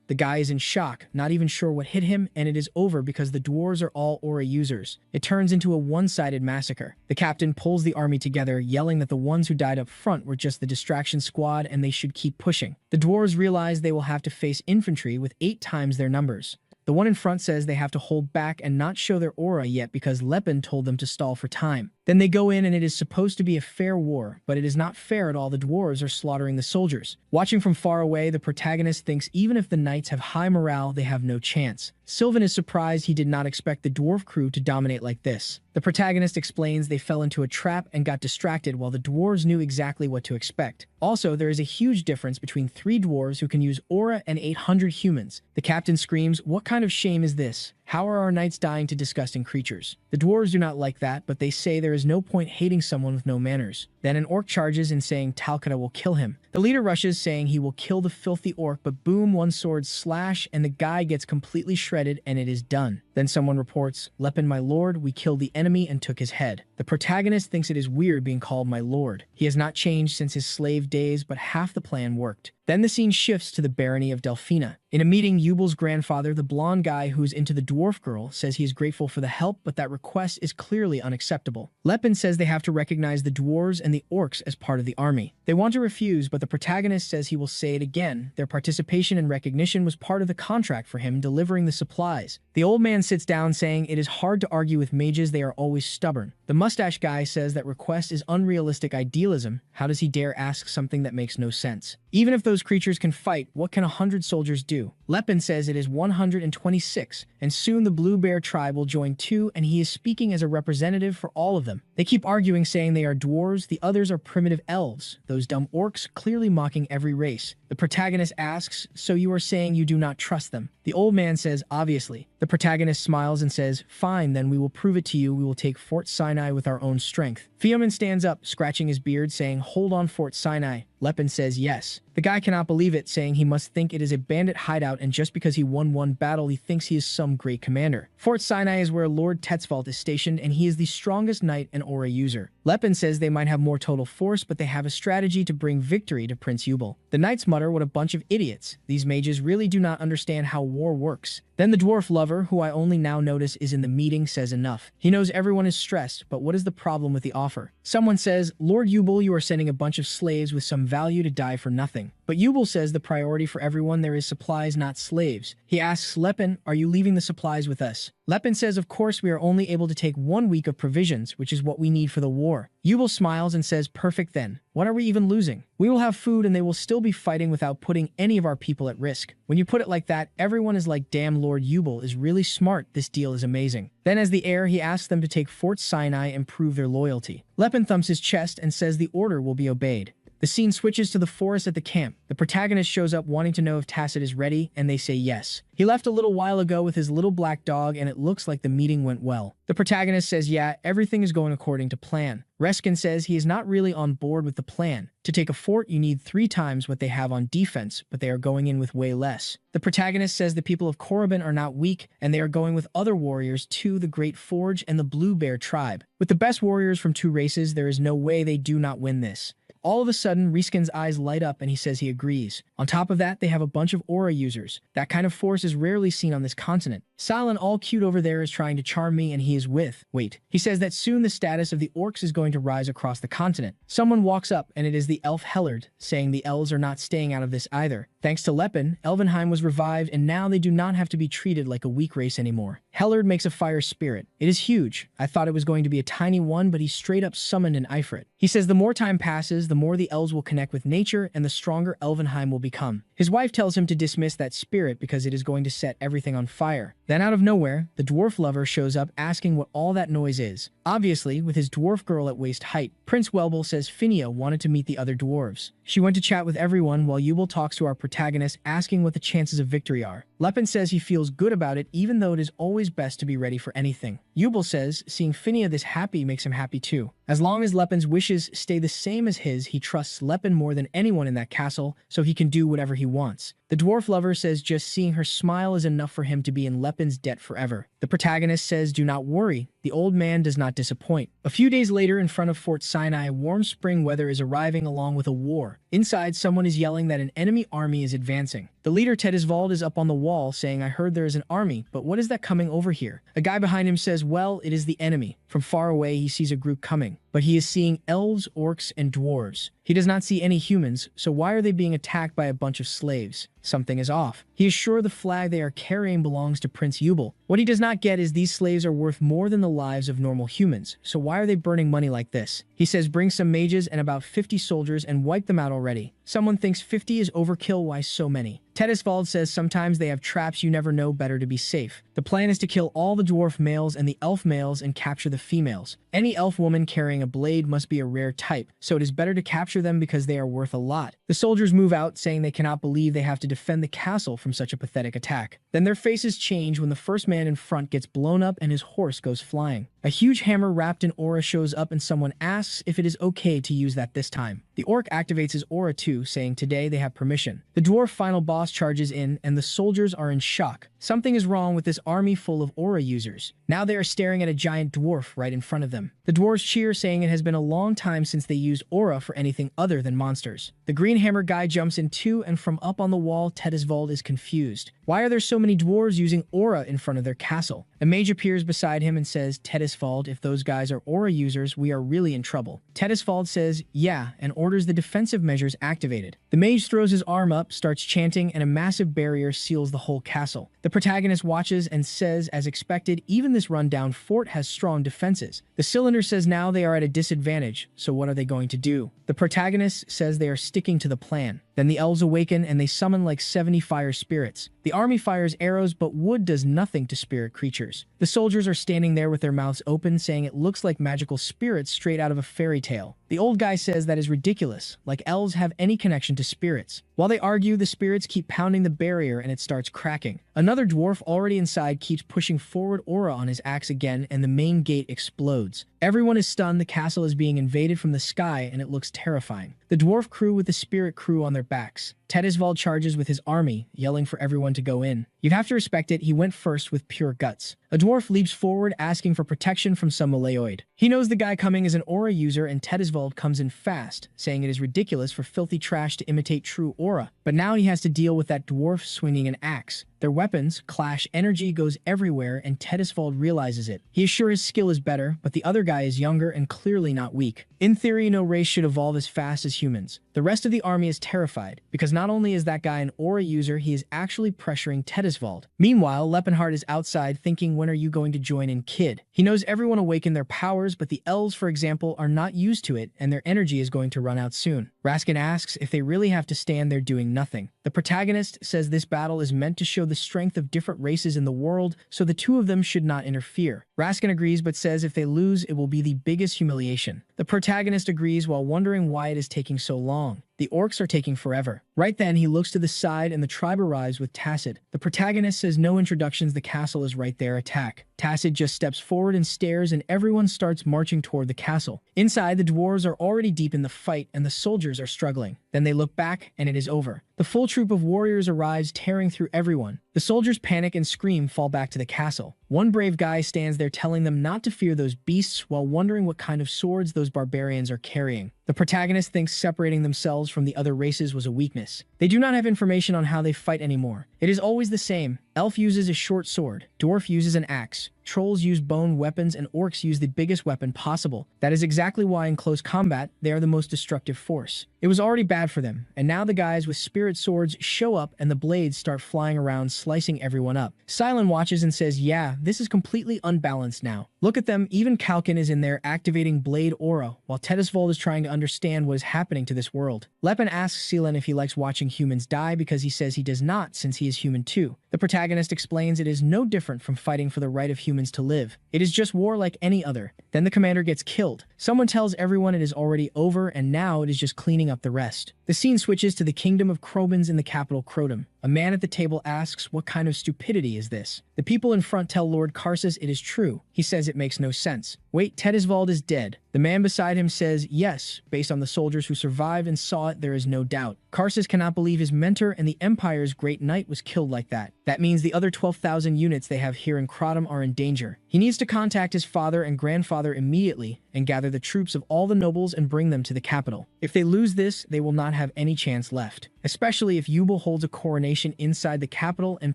[SPEAKER 1] The guy is in shock, not even sure what hit him, and it is over because the dwarves are all aura users. It turns into a one-sided massacre. The captain pulls the army together, yelling that the ones who died up front were just the distraction squad and they should keep pushing. The dwarves realize they will have to face infantry with 8 times their numbers. The one in front says they have to hold back and not show their aura yet because Lepin told them to stall for time. Then they go in and it is supposed to be a fair war, but it is not fair at all. The dwarves are slaughtering the soldiers. Watching from far away, the protagonist thinks even if the knights have high morale, they have no chance. Sylvan is surprised. He did not expect the dwarf crew to dominate like this. The protagonist explains they fell into a trap and got distracted while the dwarves knew exactly what to expect. Also, there is a huge difference between 3 dwarves who can use aura and 800 humans. The captain screams, what kind of shame is this? How are our knights dying to disgusting creatures? The dwarves do not like that, but they say there is no point hating someone with no manners. Then an orc charges in saying Talcata will kill him. The leader rushes saying he will kill the filthy orc, but boom, one sword slash and the guy gets completely shredded and it is done. Then someone reports, Lepin, my lord, we killed the enemy and took his head. The protagonist thinks it is weird being called my lord. He has not changed since his slave days, but half the plan worked. Then the scene shifts to the barony of Delphina. In a meeting, Yubel's grandfather, the blonde guy who's into the dwarf girl, says he is grateful for the help, but that request is clearly unacceptable. Lepin says they have to recognize the dwarves and the orcs as part of the army. They want to refuse, but the protagonist says he will say it again. Their participation and recognition was part of the contract for him delivering the supplies. The old man sits down saying it is hard to argue with mages, they are always stubborn. The mustache guy says that request is unrealistic idealism. How does he dare ask something that makes no sense? Even if those creatures can fight, what can 100 soldiers do? Lepin says it is 126, and soon the Blue Bear tribe will join too, and he is speaking as a representative for all of them. They keep arguing, saying they are dwarves, the others are primitive elves, those dumb orcs clearly mocking every race. The protagonist asks, so you are saying you do not trust them? The old man says, obviously. The protagonist smiles and says, fine, then we will prove it to you. We will take Fort Sinai with our own strength. Fiaman stands up, scratching his beard, saying, hold on, Fort Sinai. Lepin says yes. The guy cannot believe it, saying he must think it is a bandit hideout, and just because he won one battle, he thinks he is some great commander. Fort Sinai is where Lord Tetzvald is stationed, and he is the strongest knight and aura user. Lepin says they might have more total force, but they have a strategy to bring victory to Prince Yubel. The knights mutter, what a bunch of idiots. These mages really do not understand how war works. Then the dwarf lover, who I only now notice is in the meeting, says enough. He knows everyone is stressed, but what is the problem with the offer? Someone says, Lord Yubel, you are sending a bunch of slaves with some value to die for nothing. But Yubel says the priority for everyone there is supplies, not slaves. He asks Lepin, are you leaving the supplies with us? Lepin says, of course, we are only able to take 1 week of provisions, which is what we need for the war. Yubel smiles and says, perfect then. What are we even losing? We will have food and they will still be fighting without putting any of our people at risk. When you put it like that, everyone is like, damn, Lord Yubel is really smart. This deal is amazing. Then as the heir, he asks them to take Fort Sinai and prove their loyalty. Lepin thumps his chest and says the order will be obeyed. The scene switches to the forest at the camp. The protagonist shows up wanting to know if Tacit is ready, and they say yes. He left a little while ago with his little black dog, and it looks like the meeting went well. The protagonist says, yeah, everything is going according to plan. Reskin says he is not really on board with the plan. To take a fort, you need 3 times what they have on defense, but they are going in with way less. The protagonist says the people of Korriban are not weak, and they are going with other warriors too, the Great Forge and the Blue Bear tribe. With the best warriors from 2 races, there is no way they do not win this. All of a sudden, Reskin's eyes light up and he says he agrees. On top of that, they have a bunch of aura users. That kind of force is rarely seen on this continent. Silent, all cute over there, is trying to charm me, and he is with. Wait. He says that soon the status of the orcs is going to rise across the continent. Someone walks up, and it is the elf Hellard, saying the elves are not staying out of this either. Thanks to Lepin, Elvenheim was revived, and now they do not have to be treated like a weak race anymore. Hellard makes a fire spirit. It is huge. I thought it was going to be a tiny one, but he straight up summoned an Ifrit. He says the more time passes, the more the elves will connect with nature, and the stronger Elvenheim will become. His wife tells him to dismiss that spirit because it is going to set everything on fire. Then out of nowhere, the dwarf lover shows up asking what all that noise is. Obviously, with his dwarf girl at waist height, Prince Welbel says Finia wanted to meet the other dwarves. She went to chat with everyone while Yubel talks to our protagonist, asking what the chances of victory are. Lepin says he feels good about it, even though it is always best to be ready for anything. Yubel says seeing Finia this happy makes him happy too. As long as Lepin's wishes stay the same as his, he trusts Lepin more than anyone in that castle, so he can do whatever he wants. The dwarf lover says just seeing her smile is enough for him to be in Lepin's debt forever. The protagonist says, do not worry, the old man does not disappoint. A few days later, in front of Fort Sinai, warm spring weather is arriving along with a war. Inside, someone is yelling that an enemy army is advancing. The leader, Tetzvald, is up on the wall saying, I heard there is an army, but what is that coming over here? A guy behind him says, well, it is the enemy. From far away, he sees a group coming, but he is seeing elves, orcs, and dwarves. He does not see any humans, so why are they being attacked by a bunch of slaves? Something is off. He is sure the flag they are carrying belongs to Prince Yubel. What he does not get is these slaves are worth more than the lives of normal humans, so why are they burning money like this? He says bring some mages and about 50 soldiers and wipe them out already. Someone thinks 50 is overkill, why so many? Tetzvald says sometimes they have traps, you never know, better to be safe. The plan is to kill all the dwarf males and the elf males and capture the females. Any elf woman carrying a blade must be a rare type, so it is better to capture them because they are worth a lot. The soldiers move out, saying they cannot believe they have to defend the castle from such a pathetic attack. Then their faces change when the first man in front gets blown up and his horse goes flying. A huge hammer wrapped in aura shows up and someone asks if it is okay to use that this time. The orc activates his aura too, saying today they have permission. The dwarf final boss charges in and the soldiers are in shock. Something is wrong with this army full of aura users. Now they are staring at a giant dwarf right in front of them. The dwarves cheer, saying it has been a long time since they used aura for anything other than monsters. The green hammer guy jumps in too, and from up on the wall, Tetzvald is confused. Why are there so many dwarves using aura in front of their castle? A mage appears beside him and says, Tetzvald, if those guys are aura users, we are really in trouble. Tetzvald says, yeah, and orders the defensive measures activated. The mage throws his arm up, starts chanting, and a massive barrier seals the whole castle. The protagonist watches and says, as expected, even this rundown fort has strong defenses. The cylinder says now they are at a disadvantage, so what are they going to do? The protagonist says they are sticking to the plan. Then the elves awaken and they summon like 70 fire spirits. The army fires arrows, but wood does nothing to spirit creatures. The soldiers are standing there with their mouths open, saying it looks like magical spirits straight out of a fairy tale. The old guy says that is ridiculous, like elves have any connection to spirits. While they argue, the spirits keep pounding the barrier and it starts cracking. Another dwarf already inside keeps pushing forward aura on his axe again, and the main gate explodes. Everyone is stunned. The castle is being invaded from the sky and it looks terrifying. The dwarf crew with the spirit crew on their backs. Tedisvald charges with his army, yelling for everyone to go in. You have to respect it, he went first with pure guts. A dwarf leaps forward, asking for protection from some Malayoid. He knows the guy coming is an aura user, and Tedisvald comes in fast, saying it is ridiculous for filthy trash to imitate true aura. But now he has to deal with that dwarf swinging an axe. Their weapons clash, energy goes everywhere, and Tedisvald realizes it. He is sure his skill is better, but the other guy is younger and clearly not weak. In theory, no race should evolve as fast as humans. The rest of the army is terrified, because not only is that guy an aura user, he is actually pressuring Tedisvald. Meanwhile, Lepenhardt is outside thinking, when are you going to join in, kid? He knows everyone awaken their powers, but the elves, for example, are not used to it, and their energy is going to run out soon. Raskin asks if they really have to stand there doing nothing. The protagonist says this battle is meant to show the strength of different races in the world, so the two of them should not interfere. Raskin agrees, but says if they lose, it will be the biggest humiliation. The protagonist agrees while wondering why it is taking so long. The orcs are taking forever. Right then, he looks to the side and the tribe arrives with Tacit. The protagonist says no introductions, the castle is right there, attack. Tacit just steps forward and stares, and everyone starts marching toward the castle. Inside, the dwarves are already deep in the fight and the soldiers are struggling. Then they look back and it is over. The full troop of warriors arrives, tearing through everyone. The soldiers panic and scream, fall back to the castle. One brave guy stands there telling them not to fear those beasts while wondering what kind of swords those barbarians are carrying. The protagonist thinks separating themselves from the other races was a weakness. They do not have information on how they fight anymore. It is always the same. Elf uses a short sword, dwarf uses an axe, trolls use bone weapons, and orcs use the biggest weapon possible. That is exactly why in close combat, they are the most destructive force. It was already bad for them, and now the guys with spirit swords show up and the blades start flying around, slicing everyone up. Silent watches and says, yeah, this is completely unbalanced now. Look at them, even Kalkin is in there activating blade aura, while Tedisvald is trying to understand what is happening to this world. Lepin asks Seelen if he likes watching humans die, because he says he does not, since he is human too. The protagonist explains it is no different from fighting for the right of humans to live. It is just war like any other. Then the commander gets killed. Someone tells everyone it is already over, and now it is just cleaning up the rest. The scene switches to the kingdom of Krobans in the capital Crotum. A man at the table asks, what kind of stupidity is this? The people in front tell Lord Karsus it is true. He says it makes no sense. Wait, Tedisvald is dead. The man beside him says, yes, based on the soldiers who survived and saw it, there is no doubt. Karsus cannot believe his mentor and the Empire's great knight was killed like that. That means the other 12,000 units they have here in Crotum are in danger. He needs to contact his father and grandfather immediately and gather the troops of all the nobles and bring them to the capital. If they lose this, they will not have any chance left, especially if Yubel holds a coronation inside the capital and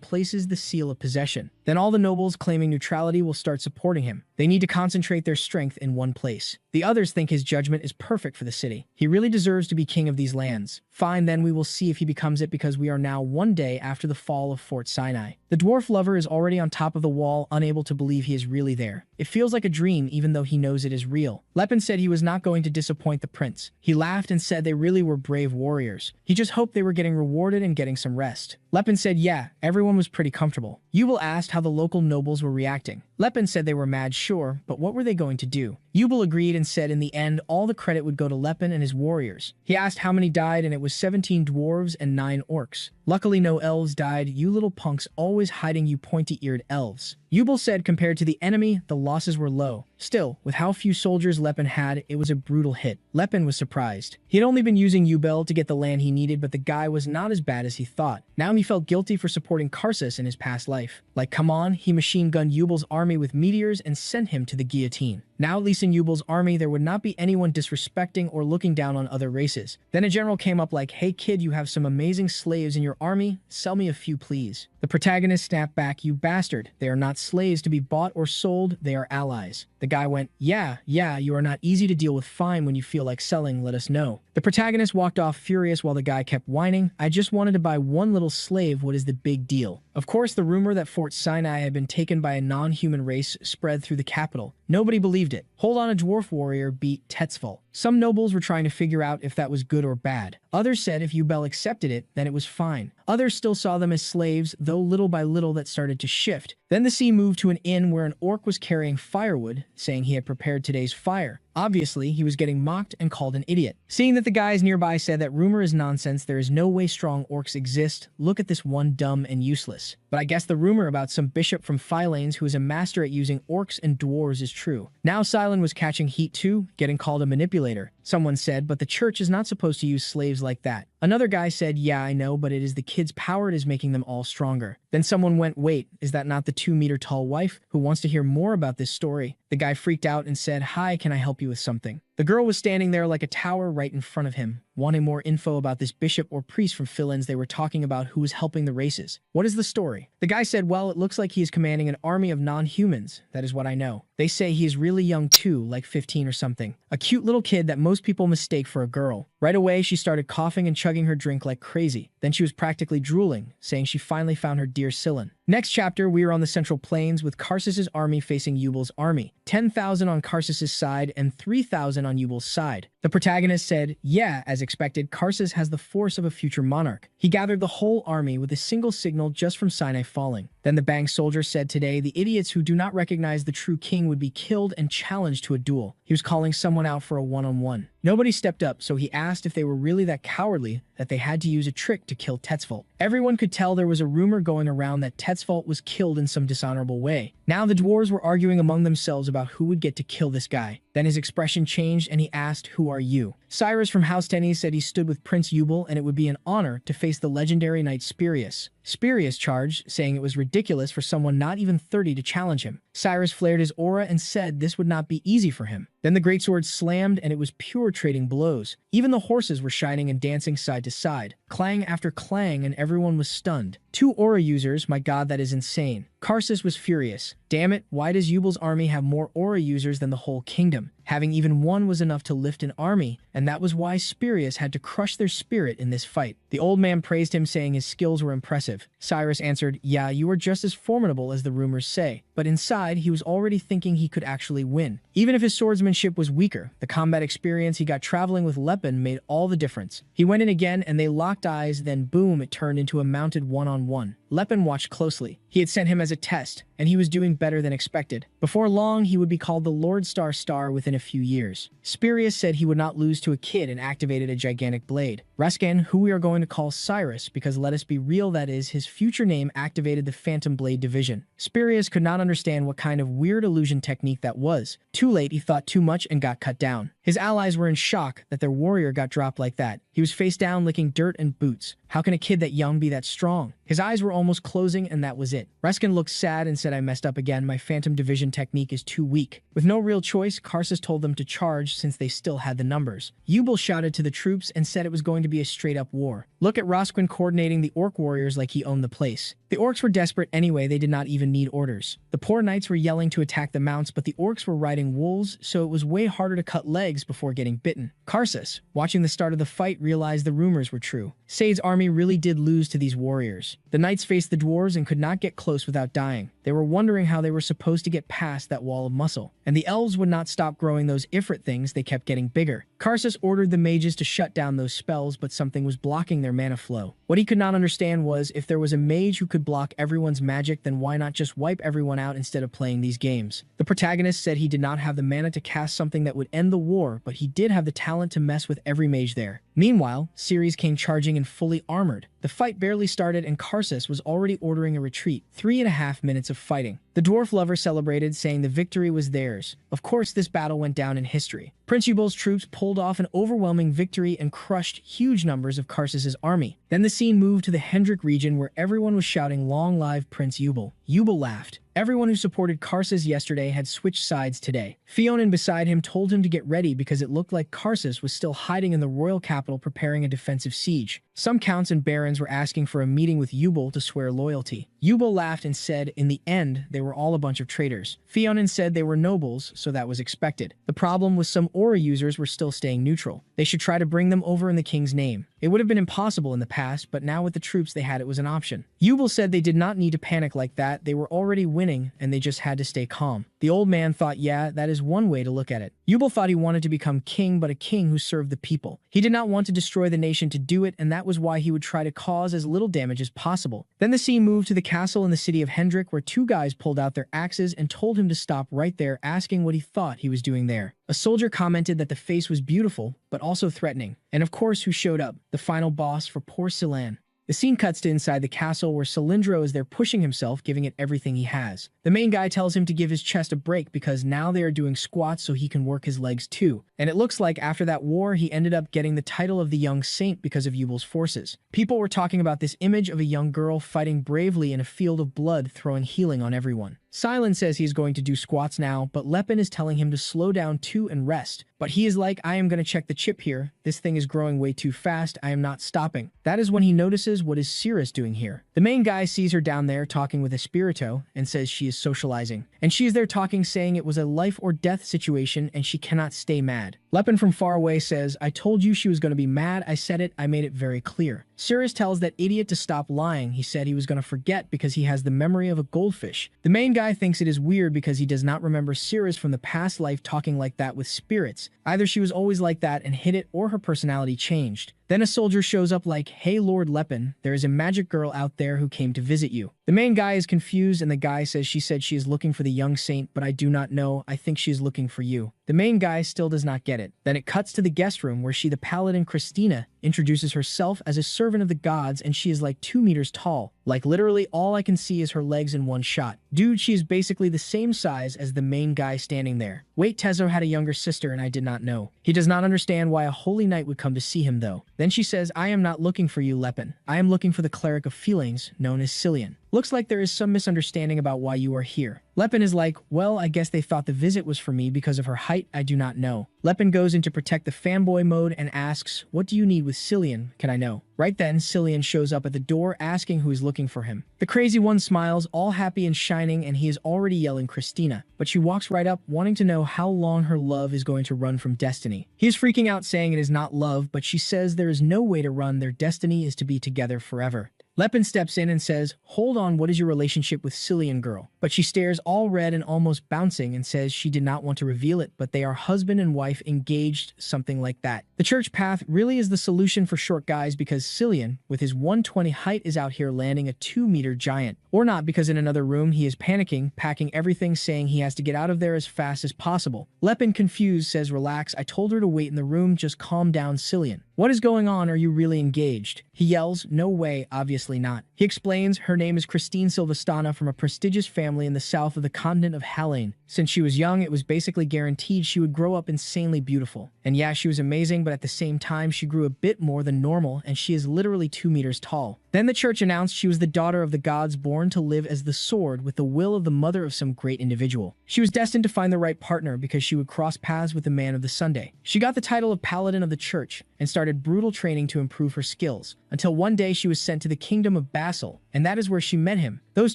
[SPEAKER 1] places the seal of possession. Then all the nobles claiming neutrality will start supporting him. They need to concentrate their strength in one place. The others think his judgment is perfect for the city. He really deserves to be king of these lands. Fine, then we will see if he becomes it, because we are now one day after the fall of Fort Sinai. The dwarf lover is already on top of the wall, unable to believe he is really there. It feels like a dream, even though he knows it is real. Lepin said he was not going to disappoint the prince. He laughed and said they really were brave warriors. He just hoped they were getting rewarded and getting some rest. Lepin said yeah, everyone was pretty comfortable. Yubel asked how the local nobles were reacting. Lepin said they were mad, sure, but what were they going to do? Yubel agreed and said in the end all the credit would go to Lepin and his warriors. He asked how many died, and it was 17 dwarves and 9 orcs. Luckily no elves died. You little punks, always hiding, you pointy-eared elves. Yubel said compared to the enemy, the losses were low. Still, with how few soldiers Lepin had, it was a brutal hit. Lepin was surprised. He had only been using Yubel to get the land he needed, but the guy was not as bad as he thought. Now he felt guilty for supporting Karsus in his past life. Like, come on, he machine-gunned Yubel's army with meteors and sent him to the guillotine. Now, at least in Yubel's army, there would not be anyone disrespecting or looking down on other races. Then a general came up like, hey kid, you have some amazing slaves in your army, sell me a few please. The protagonist snapped back, you bastard, they are not slaves to be bought or sold, they are allies. The guy went, yeah, you are not easy to deal with, fine, when you feel like selling, let us know. The protagonist walked off furious while the guy kept whining, I just wanted to buy one little slave, what is the big deal? Of course, the rumor that Fort Sinai had been taken by a non-human race spread through the capital. Nobody believed it. Hold on, a dwarf warrior beat Tetzval. Some nobles were trying to figure out if that was good or bad. Others said if Yubel accepted it, then it was fine. Others still saw them as slaves, though little by little that started to shift. Then the scene moved to an inn where an orc was carrying firewood, saying he had prepared today's fire. Obviously, he was getting mocked and called an idiot. Seeing that the guys nearby said that rumor is nonsense, there is no way strong orcs exist, look at this one dumb and useless. But I guess the rumor about some bishop from Phylanes who is a master at using orcs and dwarves is true. Now Silent was catching heat too, getting called a manipulator. Someone said, but the church is not supposed to use slaves like that. Another guy said, yeah, I know, but it is the kids' power that is making them all stronger. Then someone went, wait, is that not the 2-meter-tall wife who wants to hear more about this story? The guy freaked out and said, hi, can I help you with something? The girl was standing there like a tower right in front of him, wanting more info about this bishop or priest from Philins they were talking about who was helping the races. What is the story? The guy said, well, it looks like he is commanding an army of non-humans. That is what I know. They say he is really young too, like 15 or something. A cute little kid that most people mistake for a girl. Right away, she started coughing and chugging her drink like crazy. Then she was practically drooling, saying she finally found her dear Scylla. Next chapter, we are on the Central Plains with Karsus's army facing Yubel's army. 10,000 on Karsus's side and 3,000 on Yubel's side. The protagonist said, yeah, as expected, Karsus has the force of a future monarch. He gathered the whole army with a single signal just from Sinai falling. Then the Bang soldier said today the idiots who do not recognize the true king would be killed and challenged to a duel. He was calling someone out for a one-on-one. Nobody stepped up, so he asked if they were really that cowardly that they had to use a trick to kill Tetzvolt. Everyone could tell there was a rumor going around that Tetzvolt was killed in some dishonorable way. Now the dwarves were arguing among themselves about who would get to kill this guy. Then his expression changed and he asked, who are you? Cyrus from House Tenny said he stood with Prince Yubel and it would be an honor to face the legendary knight Spirius. Spirius charged, saying it was ridiculous for someone not even 30 to challenge him. Cyrus flared his aura and said this would not be easy for him. Then the greatsword slammed and it was pure trading blows. Even the horses were shining and dancing side to side. Clang after clang and everyone was stunned. 2 aura users, my god, that is insane. Karsus was furious. Damn it, why does Yubel's army have more aura users than the whole kingdom? Having even one was enough to lift an army, and that was why Spirius had to crush their spirit in this fight. The old man praised him, saying his skills were impressive. Cyrus answered, yeah, you are just as formidable as the rumors say. But inside, he was already thinking he could actually win. Even if his swordsmanship was weaker, the combat experience he got traveling with Lepin made all the difference. He went in again and they locked eyes, then boom, it turned into a mounted one-on-one. Lepin watched closely. He had sent him as a test, and he was doing better than expected. Before long, he would be called the Lord Star within a few years. Spirius said he would not lose to a kid and activated a gigantic blade. Reskan, who we are going to call Cyrus, because let us be real, that is, his future name, activated the Phantom Blade division. Spirius could not understand what kind of weird illusion technique that was. Too late, he thought too much and got cut down. His allies were in shock that their warrior got dropped like that. He was face down licking dirt and boots. How can a kid that young be that strong? His eyes were almost closing and that was it. Reskan looked sad and said, I messed up again, my Phantom Division technique is too weak. With no real choice, Karsus told them to charge since they still had the numbers. Yubel shouted to the troops and said it was going to be a straight-up war. Look at Rosquin coordinating the orc warriors like he owned the place. The orcs were desperate anyway, they did not even need orders. The poor knights were yelling to attack the mounts, but the orcs were riding wolves, so it was way harder to cut legs before getting bitten. Karsus, watching the start of the fight, realized the rumors were true. Said's army really did lose to these warriors. The knights faced the dwarves and could not get close without dying. They were wondering how they were supposed to get past that wall of muscle. And the elves would not stop growing those Ifrit things, they kept getting bigger. Karsus ordered the mages to shut down those spells, but something was blocking their mana flow. What he could not understand was, if there was a mage who could block everyone's magic, then why not just wipe everyone out instead of playing these games? The protagonist said he did not have the mana to cast something that would end the war, but he did have the talent to mess with every mage there. Meanwhile, Ceres came charging and fully armored. The fight barely started and Karsus was already ordering a retreat. 3.5 minutes of fighting. The dwarf lover celebrated, saying the victory was theirs. Of course, this battle went down in history. Prince Yubel's troops pulled off an overwhelming victory and crushed huge numbers of Karsus's army. Then the scene moved to the Hendrik region where everyone was shouting, "Long live Prince Yubel." Yubel laughed. Everyone who supported Karsus yesterday had switched sides today. Fionin beside him told him to get ready because it looked like Karsus was still hiding in the royal capital preparing a defensive siege. Some counts and barons were asking for a meeting with Yubel to swear loyalty. Yubel laughed and said, in the end, they were all a bunch of traitors. Fionin said they were nobles, so that was expected. The problem was some aura users were still staying neutral. They should try to bring them over in the king's name. It would have been impossible in the past, but now with the troops they had, it was an option. Yubel said they did not need to panic like that, they were already winning winning, and they just had to stay calm. The old man thought, yeah, that is one way to look at it. Yubel thought he wanted to become king, but a king who served the people. He did not want to destroy the nation to do it, and that was why he would try to cause as little damage as possible. Then the scene moved to the castle in the city of Hendrik, where two guys pulled out their axes and told him to stop right there, asking what he thought he was doing there. A soldier commented that the face was beautiful, but also threatening. And of course, who showed up? The final boss for poor Silan. The scene cuts to inside the castle where Cilindro is there pushing himself, giving it everything he has. The main guy tells him to give his chest a break because now they are doing squats so he can work his legs too. And it looks like after that war, he ended up getting the title of the young saint because of Yubel's forces. People were talking about this image of a young girl fighting bravely in a field of blood, throwing healing on everyone. Silent says he's going to do squats now, but Lepin is telling him to slow down too and rest. But he is like, I am going to check the chip here. This thing is growing way too fast. I am not stopping. That is when he notices what is Cirrus doing here. The main guy sees her down there talking with Espirito and says she is socializing. And she is there talking, saying it was a life or death situation and she cannot stay mad. Lepin from far away says, I told you she was going to be mad. I said it. I made it very clear. Cirrus tells that idiot to stop lying. He said he was going to forget because he has the memory of a goldfish. The main guy thinks it is weird because he does not remember Cirrus from the past life talking like that with spirits. Either she was always like that and hid it, or her personality changed. Then a soldier shows up like, hey Lord Lepin, there is a magic girl out there who came to visit you. The main guy is confused and the guy says she said she is looking for the young saint, but I do not know. I think she is looking for you. The main guy still does not get it. Then it cuts to the guest room where she, the paladin Christina, introduces herself as a servant of the gods, and she is like 2 meters tall. Like literally all I can see is her legs in one shot. Dude, she is basically the same size as the main guy standing there. Wait, Tezo had a younger sister and I did not know. He does not understand why a holy knight would come to see him though. Then she says, I am not looking for you, Lepin. I am looking for the cleric of feelings, known as Cillian. Looks like there is some misunderstanding about why you are here. Lepin is like, well, I guess they thought the visit was for me because of her height, I do not know. Lepin goes into protect the fanboy mode and asks, what do you need with Cillian, can I know? Right then, Cillian shows up at the door asking who is looking for him. The crazy one smiles, all happy and shining, and he is already yelling Christina. But she walks right up, wanting to know how long her love is going to run from destiny. He is freaking out saying it is not love, but she says there is no way to run, their destiny is to be together forever. Lepin steps in and says, hold on, what is your relationship with Cillian girl? But she stares all red and almost bouncing and says she did not want to reveal it, but they are husband and wife engaged, something like that. The church path really is the solution for short guys because Cillian, with his 120 height, is out here landing a 2-meter giant. Or not, because in another room he is panicking, packing everything, saying he has to get out of there as fast as possible. Lepin, confused, says, relax, I told her to wait in the room, just calm down, Cillian. What is going on? Are you really engaged? He yells, no way, obviously not. He explains her name is Christine Silvestana from a prestigious family in the south of the continent of Hallane. Since she was young, it was basically guaranteed she would grow up insanely beautiful. And yeah, she was amazing, but at the same time, she grew a bit more than normal, and she is literally 2 meters tall. Then the church announced she was the daughter of the gods, born to live as the sword with the will of the mother of some great individual. She was destined to find the right partner because she would cross paths with the man of the Sunday. She got the title of paladin of the church and started brutal training to improve her skills, until one day she was sent to the kingdom of Basil, and that is where she met him. Those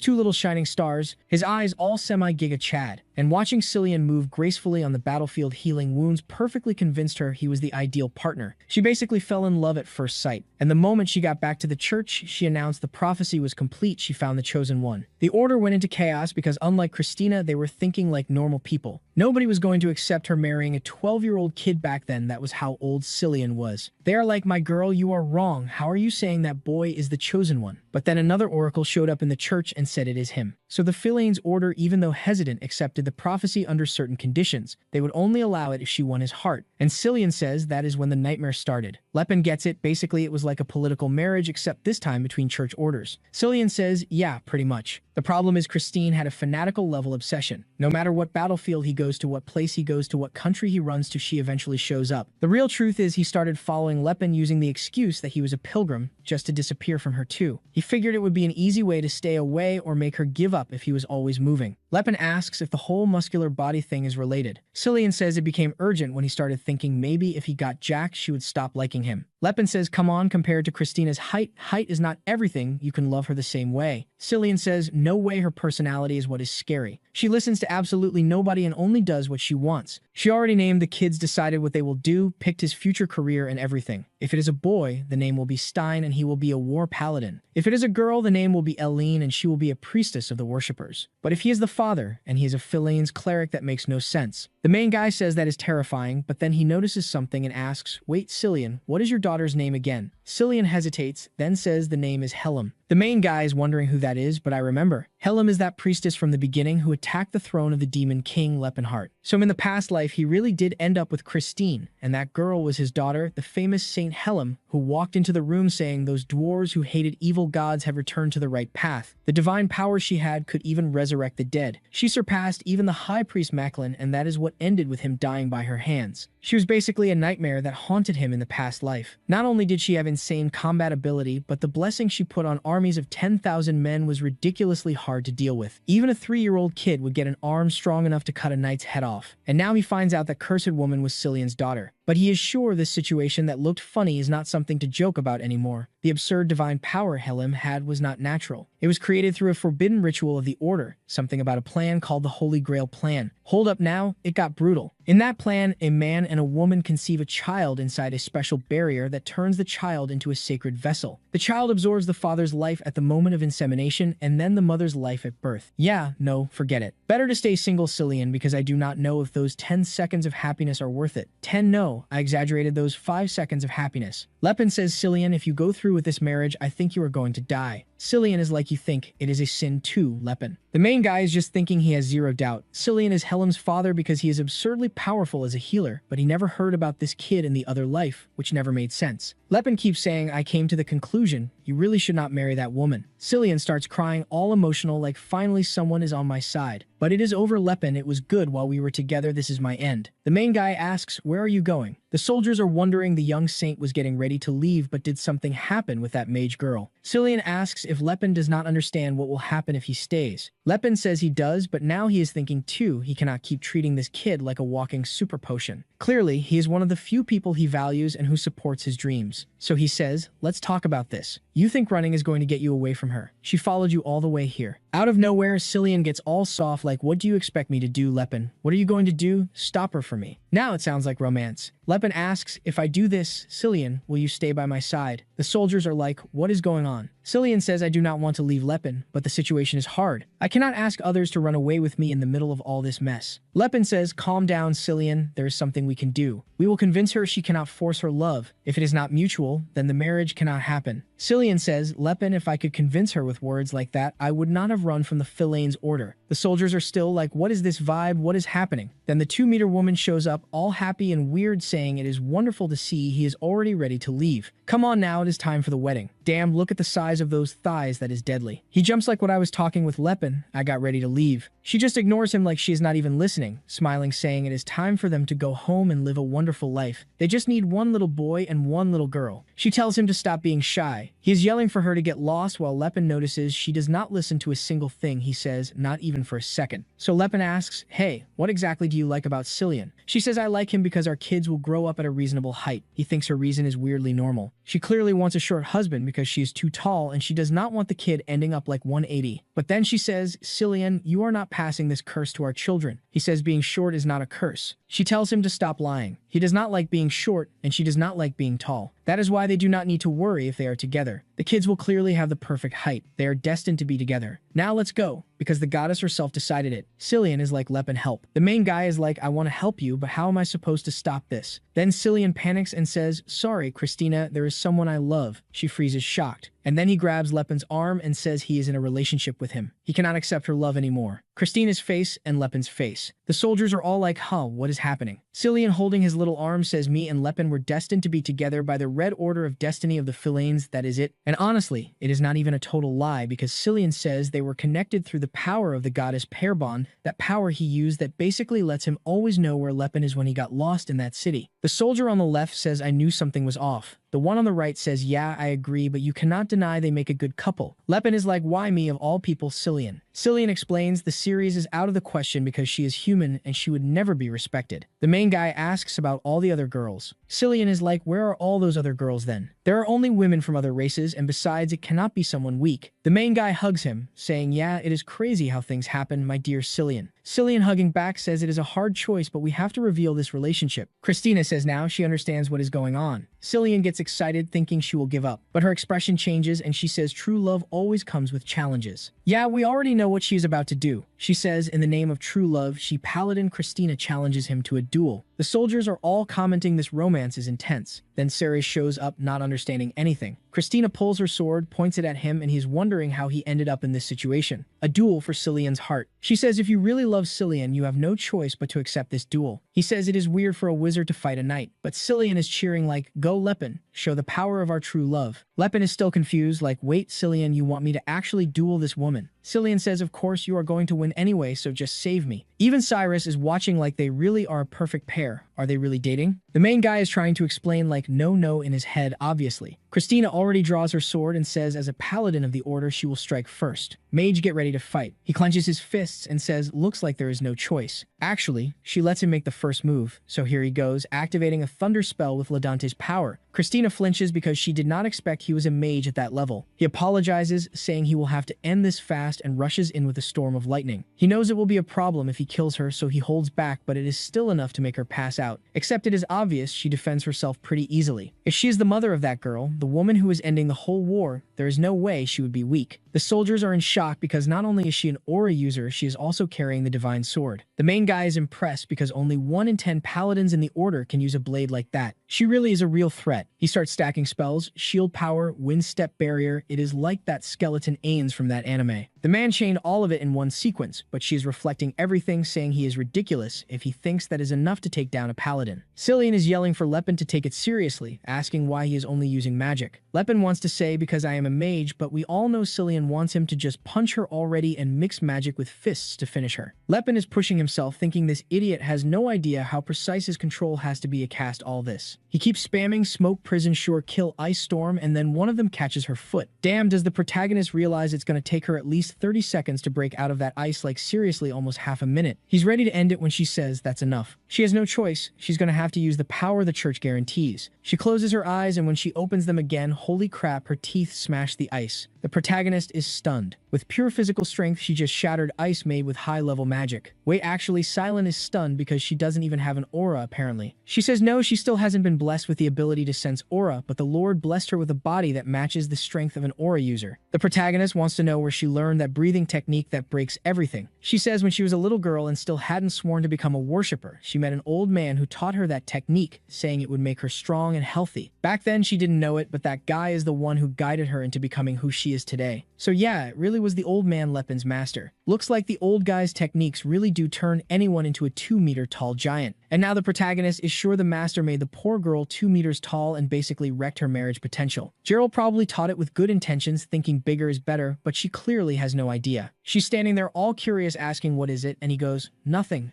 [SPEAKER 1] two little shining stars, his eyes all semi-giga Chad, and watching Cillian move gracefully on the battlefield healing wounds perfectly convinced her he was the ideal partner. She basically fell in love at first sight, and the moment she got back to the church, she announced the prophecy was complete, she found the chosen one. The order went into chaos because unlike Christina, they were thinking like normal people. Nobody was going to accept her marrying a 12-year-old kid back then. That was how old Cillian was. They are like, my girl, you are wrong. How are you saying that boy is the chosen one? But then another oracle showed up in the church and said it is him. So the Philaeans order, even though hesitant, accepted the prophecy under certain conditions. They would only allow it if she won his heart. And Cillian says that is when the nightmare started. Lepin gets it. Basically, it was like a political marriage, except this time between church orders. Cillian says, yeah, pretty much. The problem is Christine had a fanatical level obsession. No matter what battlefield he goes to, what place he goes to, what country he runs to, she eventually shows up. The real truth is he started following Lepin using the excuse that he was a pilgrim just to disappear from her too. He figured it would be an easy way to stay away or make her give up if he was always moving. Lepin asks if the whole muscular body thing is related. Cillian says it became urgent when he started thinking maybe if he got jacked she would stop liking him. Lepin says, come on, compared to Christina's height is not everything, you can love her the same way. Cillian says, no way, her personality is what is scary. She listens to absolutely nobody and only does what she wants. She already named the kids, decided what they will do, picked his future career and everything. If it is a boy, the name will be Stein and he will be a war paladin. If it is a girl, the name will be Eileen and she will be a priestess of the worshippers. But if he is the father and he is a Filane's cleric, that makes no sense. The main guy says that is terrifying, but then he notices something and asks, wait, Cillian, what is your daughter's name again? Cillian hesitates, then says the name is Helem. The main guy is wondering who that is, but I remember. Helem is that priestess from the beginning who attacked the throne of the demon king Lepenhart. So in the past life, he really did end up with Christine, and that girl was his daughter, the famous Saint Helem, who walked into the room saying those dwarves who hated evil gods have returned to the right path. The divine power she had could even resurrect the dead. She surpassed even the high priest Macklin, and that is what ended with him dying by her hands. She was basically a nightmare that haunted him in the past life. Not only did she have insane combat ability, but the blessing she put on armies of 10,000 men was ridiculously hard to deal with. Even a 3-year-old kid would get an arm strong enough to cut a knight's head off. And now he finds out that cursed woman was Cillian's daughter. But he is sure this situation that looked funny is not something to joke about anymore. The absurd divine power Helem had was not natural. It was created through a forbidden ritual of the Order, something about a plan called the Holy Grail Plan. Hold up now, it got brutal. In that plan, a man and a woman conceive a child inside a special barrier that turns the child into a sacred vessel. The child absorbs the father's life at the moment of insemination and then the mother's life at birth. Yeah, no, forget it. Better to stay single, Cillian, because I do not know if those 10 seconds of happiness are worth it. 10 no, I exaggerated those 5 seconds of happiness. Lepin says, Cillian, if you go through with this marriage, I think you are going to die. Cillian is like you think, it is a sin too, Lepin. The main guy is just thinking he has zero doubt. Cillian is Helem's father because he is absurdly powerful as a healer, but he never heard about this kid in the other life, which never made sense. Lepin keeps saying, I came to the conclusion, you really should not marry that woman. Cillian starts crying, all emotional, like finally someone is on my side. But it is over, Lepin, it was good while we were together, this is my end. The main guy asks, where are you going? The soldiers are wondering the young saint was getting ready to leave, but did something happen with that mage girl? Cillian asks if Lepin does not understand what will happen if he stays. Lepin says he does, but now he is thinking too, he cannot keep treating this kid like a walking super potion. Clearly, he is one of the few people he values and who supports his dreams. So he says, let's talk about this. You think running is going to get you away from her. She followed you all the way here. Out of nowhere, Cillian gets all soft like, what do you expect me to do, Lepin? What are you going to do? Stop her for me. Now it sounds like romance. Lepin asks, if I do this, Cillian, will you stay by my side? The soldiers are like, what is going on? Cillian says, I do not want to leave Lepin, but the situation is hard. I cannot ask others to run away with me in the middle of all this mess. Lepin says, calm down, Cillian, there is something we can do. We will convince her she cannot force her love. If it is not mutual, then the marriage cannot happen. Cillian says, Lepin, if I could convince her with words like that, I would not have run from the Filane's order. The soldiers are still like, what is this vibe? What is happening? Then the 2-meter woman shows up, all happy and weird, saying it is wonderful to see he is already ready to leave. Come on now, it is time for the wedding. Damn, look at the size of those thighs, that is deadly. He jumps like what I was talking with Lepin. I got ready to leave. She just ignores him like she is not even listening, smiling, saying it is time for them to go home and live a wonderful life. They just need one little boy and one little girl. She tells him to stop being shy. He is yelling for her to get lost while Lepin notices she does not listen to a single thing he says, not even for a second. So Lepin asks, hey, what exactly do you like about Cillian? She says, I like him because our kids will grow up at a reasonable height. He thinks her reason is weirdly normal. She clearly wants a short husband because she is too tall and she does not want the kid ending up like 180. But then she says, Cillian, you are not passing this curse to our children. He says being short is not a curse. She tells him to stop lying. He does not like being short and she does not like being tall. That is why they do not need to worry if they are together. The kids will clearly have the perfect height. They are destined to be together. Now let's go, because the goddess herself decided it. Cillian is like, Lepin, help. The main guy is like, I want to help you, but how am I supposed to stop this? Then Cillian panics and says, sorry, Christina, there is someone I love. She freezes shocked. And then he grabs Lepin's arm and says he is in a relationship with him. He cannot accept her love anymore. Christina's face and Lepin's face. The soldiers are all like, huh, what is happening? Cillian, holding his little arm, says me and Lepin were destined to be together by the red order of destiny of the Filanes, that is it. And honestly, it is not even a total lie, because Cillian says they were connected through the power of the goddess Perbon, that power he used that basically lets him always know where Lepin is when he got lost in that city. The soldier on the left says, I knew something was off. The one on the right says, yeah, I agree, but you cannot deny they make a good couple. Lepin is like, why me of all people, Cillian? Cillian explains the series is out of the question because she is human and she would never be respected. The main guy asks about all the other girls. Cillian is like, where are all those other girls then? There are only women from other races, and besides, it cannot be someone weak. The main guy hugs him, saying, yeah, it is crazy how things happen, my dear Cillian. Cillian hugging back says it is a hard choice, but we have to reveal this relationship. Christina says now she understands what is going on. Cillian gets excited, thinking she will give up, but her expression changes and she says true love always comes with challenges. Yeah, we already know what she is about to do. She says in the name of true love, Paladin Christina challenges him to a duel. The soldiers are all commenting this romance is intense. Then Ceres shows up not understanding anything. Christina pulls her sword, points it at him, and he's wondering how he ended up in this situation. A duel for Cillian's heart. She says if you really love Cillian, you have no choice but to accept this duel. He says it is weird for a wizard to fight a knight, but Cillian is cheering like, go Lepin, show the power of our true love. Lepin is still confused, like, wait Cillian, you want me to actually duel this woman? Cillian says of course you are going to win anyway, so just save me. Even Cyrus is watching like they really are a perfect pair. Are they really dating? The main guy is trying to explain like no in his head, obviously. Christina already draws her sword and says as a paladin of the order she will strike first. Mage get ready to fight. He clenches his fists and says looks like there is no choice. Actually, she lets him make the first move, so here he goes, activating a thunder spell with Ladante's power. Christina flinches because she did not expect he was a mage at that level. He apologizes, saying he will have to end this fast and rushes in with a storm of lightning. He knows it will be a problem if he kills her, so he holds back, but it is still enough to make her pass out. Except it is obvious she defends herself pretty easily. If she is the mother of that girl, the woman who is ending the whole war, there is no way she would be weak. The soldiers are in shock because not only is she an aura user, she is also carrying the divine sword. The main guy is impressed because only 1 in 10 paladins in the order can use a blade like that. She really is a real threat. He starts stacking spells, shield power, wind step barrier. It is like that skeleton Ains from that anime. The man chained all of it in one sequence, but she is reflecting everything, saying he is ridiculous if he thinks that is enough to take down a paladin. Cillian is yelling for Lepin to take it seriously, asking why he is only using magic. Lepin wants to say because I am a mage, but we all know Cillian wants him to just punch her already and mix magic with fists to finish her. Lepin is pushing himself, thinking this idiot has no idea how precise his control has to be to cast all this. He keeps spamming smoke, prison, sure, kill, ice storm, and then one of them catches her foot. Damn, does the protagonist realize it's going to take her at least 30 seconds to break out of that ice, like seriously almost half a minute. He's ready to end it when she says that's enough. She has no choice. She's going to have to use the power the church guarantees. She closes her eyes, and when she opens them again, holy crap, her teeth smash the ice. The protagonist is stunned. With pure physical strength, she just shattered ice made with high-level magic. Wait, actually, Silent is stunned because she doesn't even have an aura, apparently. She says no, she still hasn't been blessed with the ability to sense aura, but the Lord blessed her with a body that matches the strength of an aura user. The protagonist wants to know where she learned that breathing technique that breaks everything. She says when she was a little girl and still hadn't sworn to become a worshipper, she met an old man who taught her that technique, saying it would make her strong and healthy. Back then, she didn't know it, but that guy is the one who guided her into becoming who she is today. So yeah, it really was the old man Lepin's master. Looks like the old guy's techniques really do turn anyone into a 2-meter tall giant. And now the protagonist is sure the master made the poor girl 2 meters tall and basically wrecked her marriage potential. Gerald probably taught it with good intentions, thinking bigger is better, but she clearly has no idea. She's standing there all curious asking what is it, and he goes, nothing.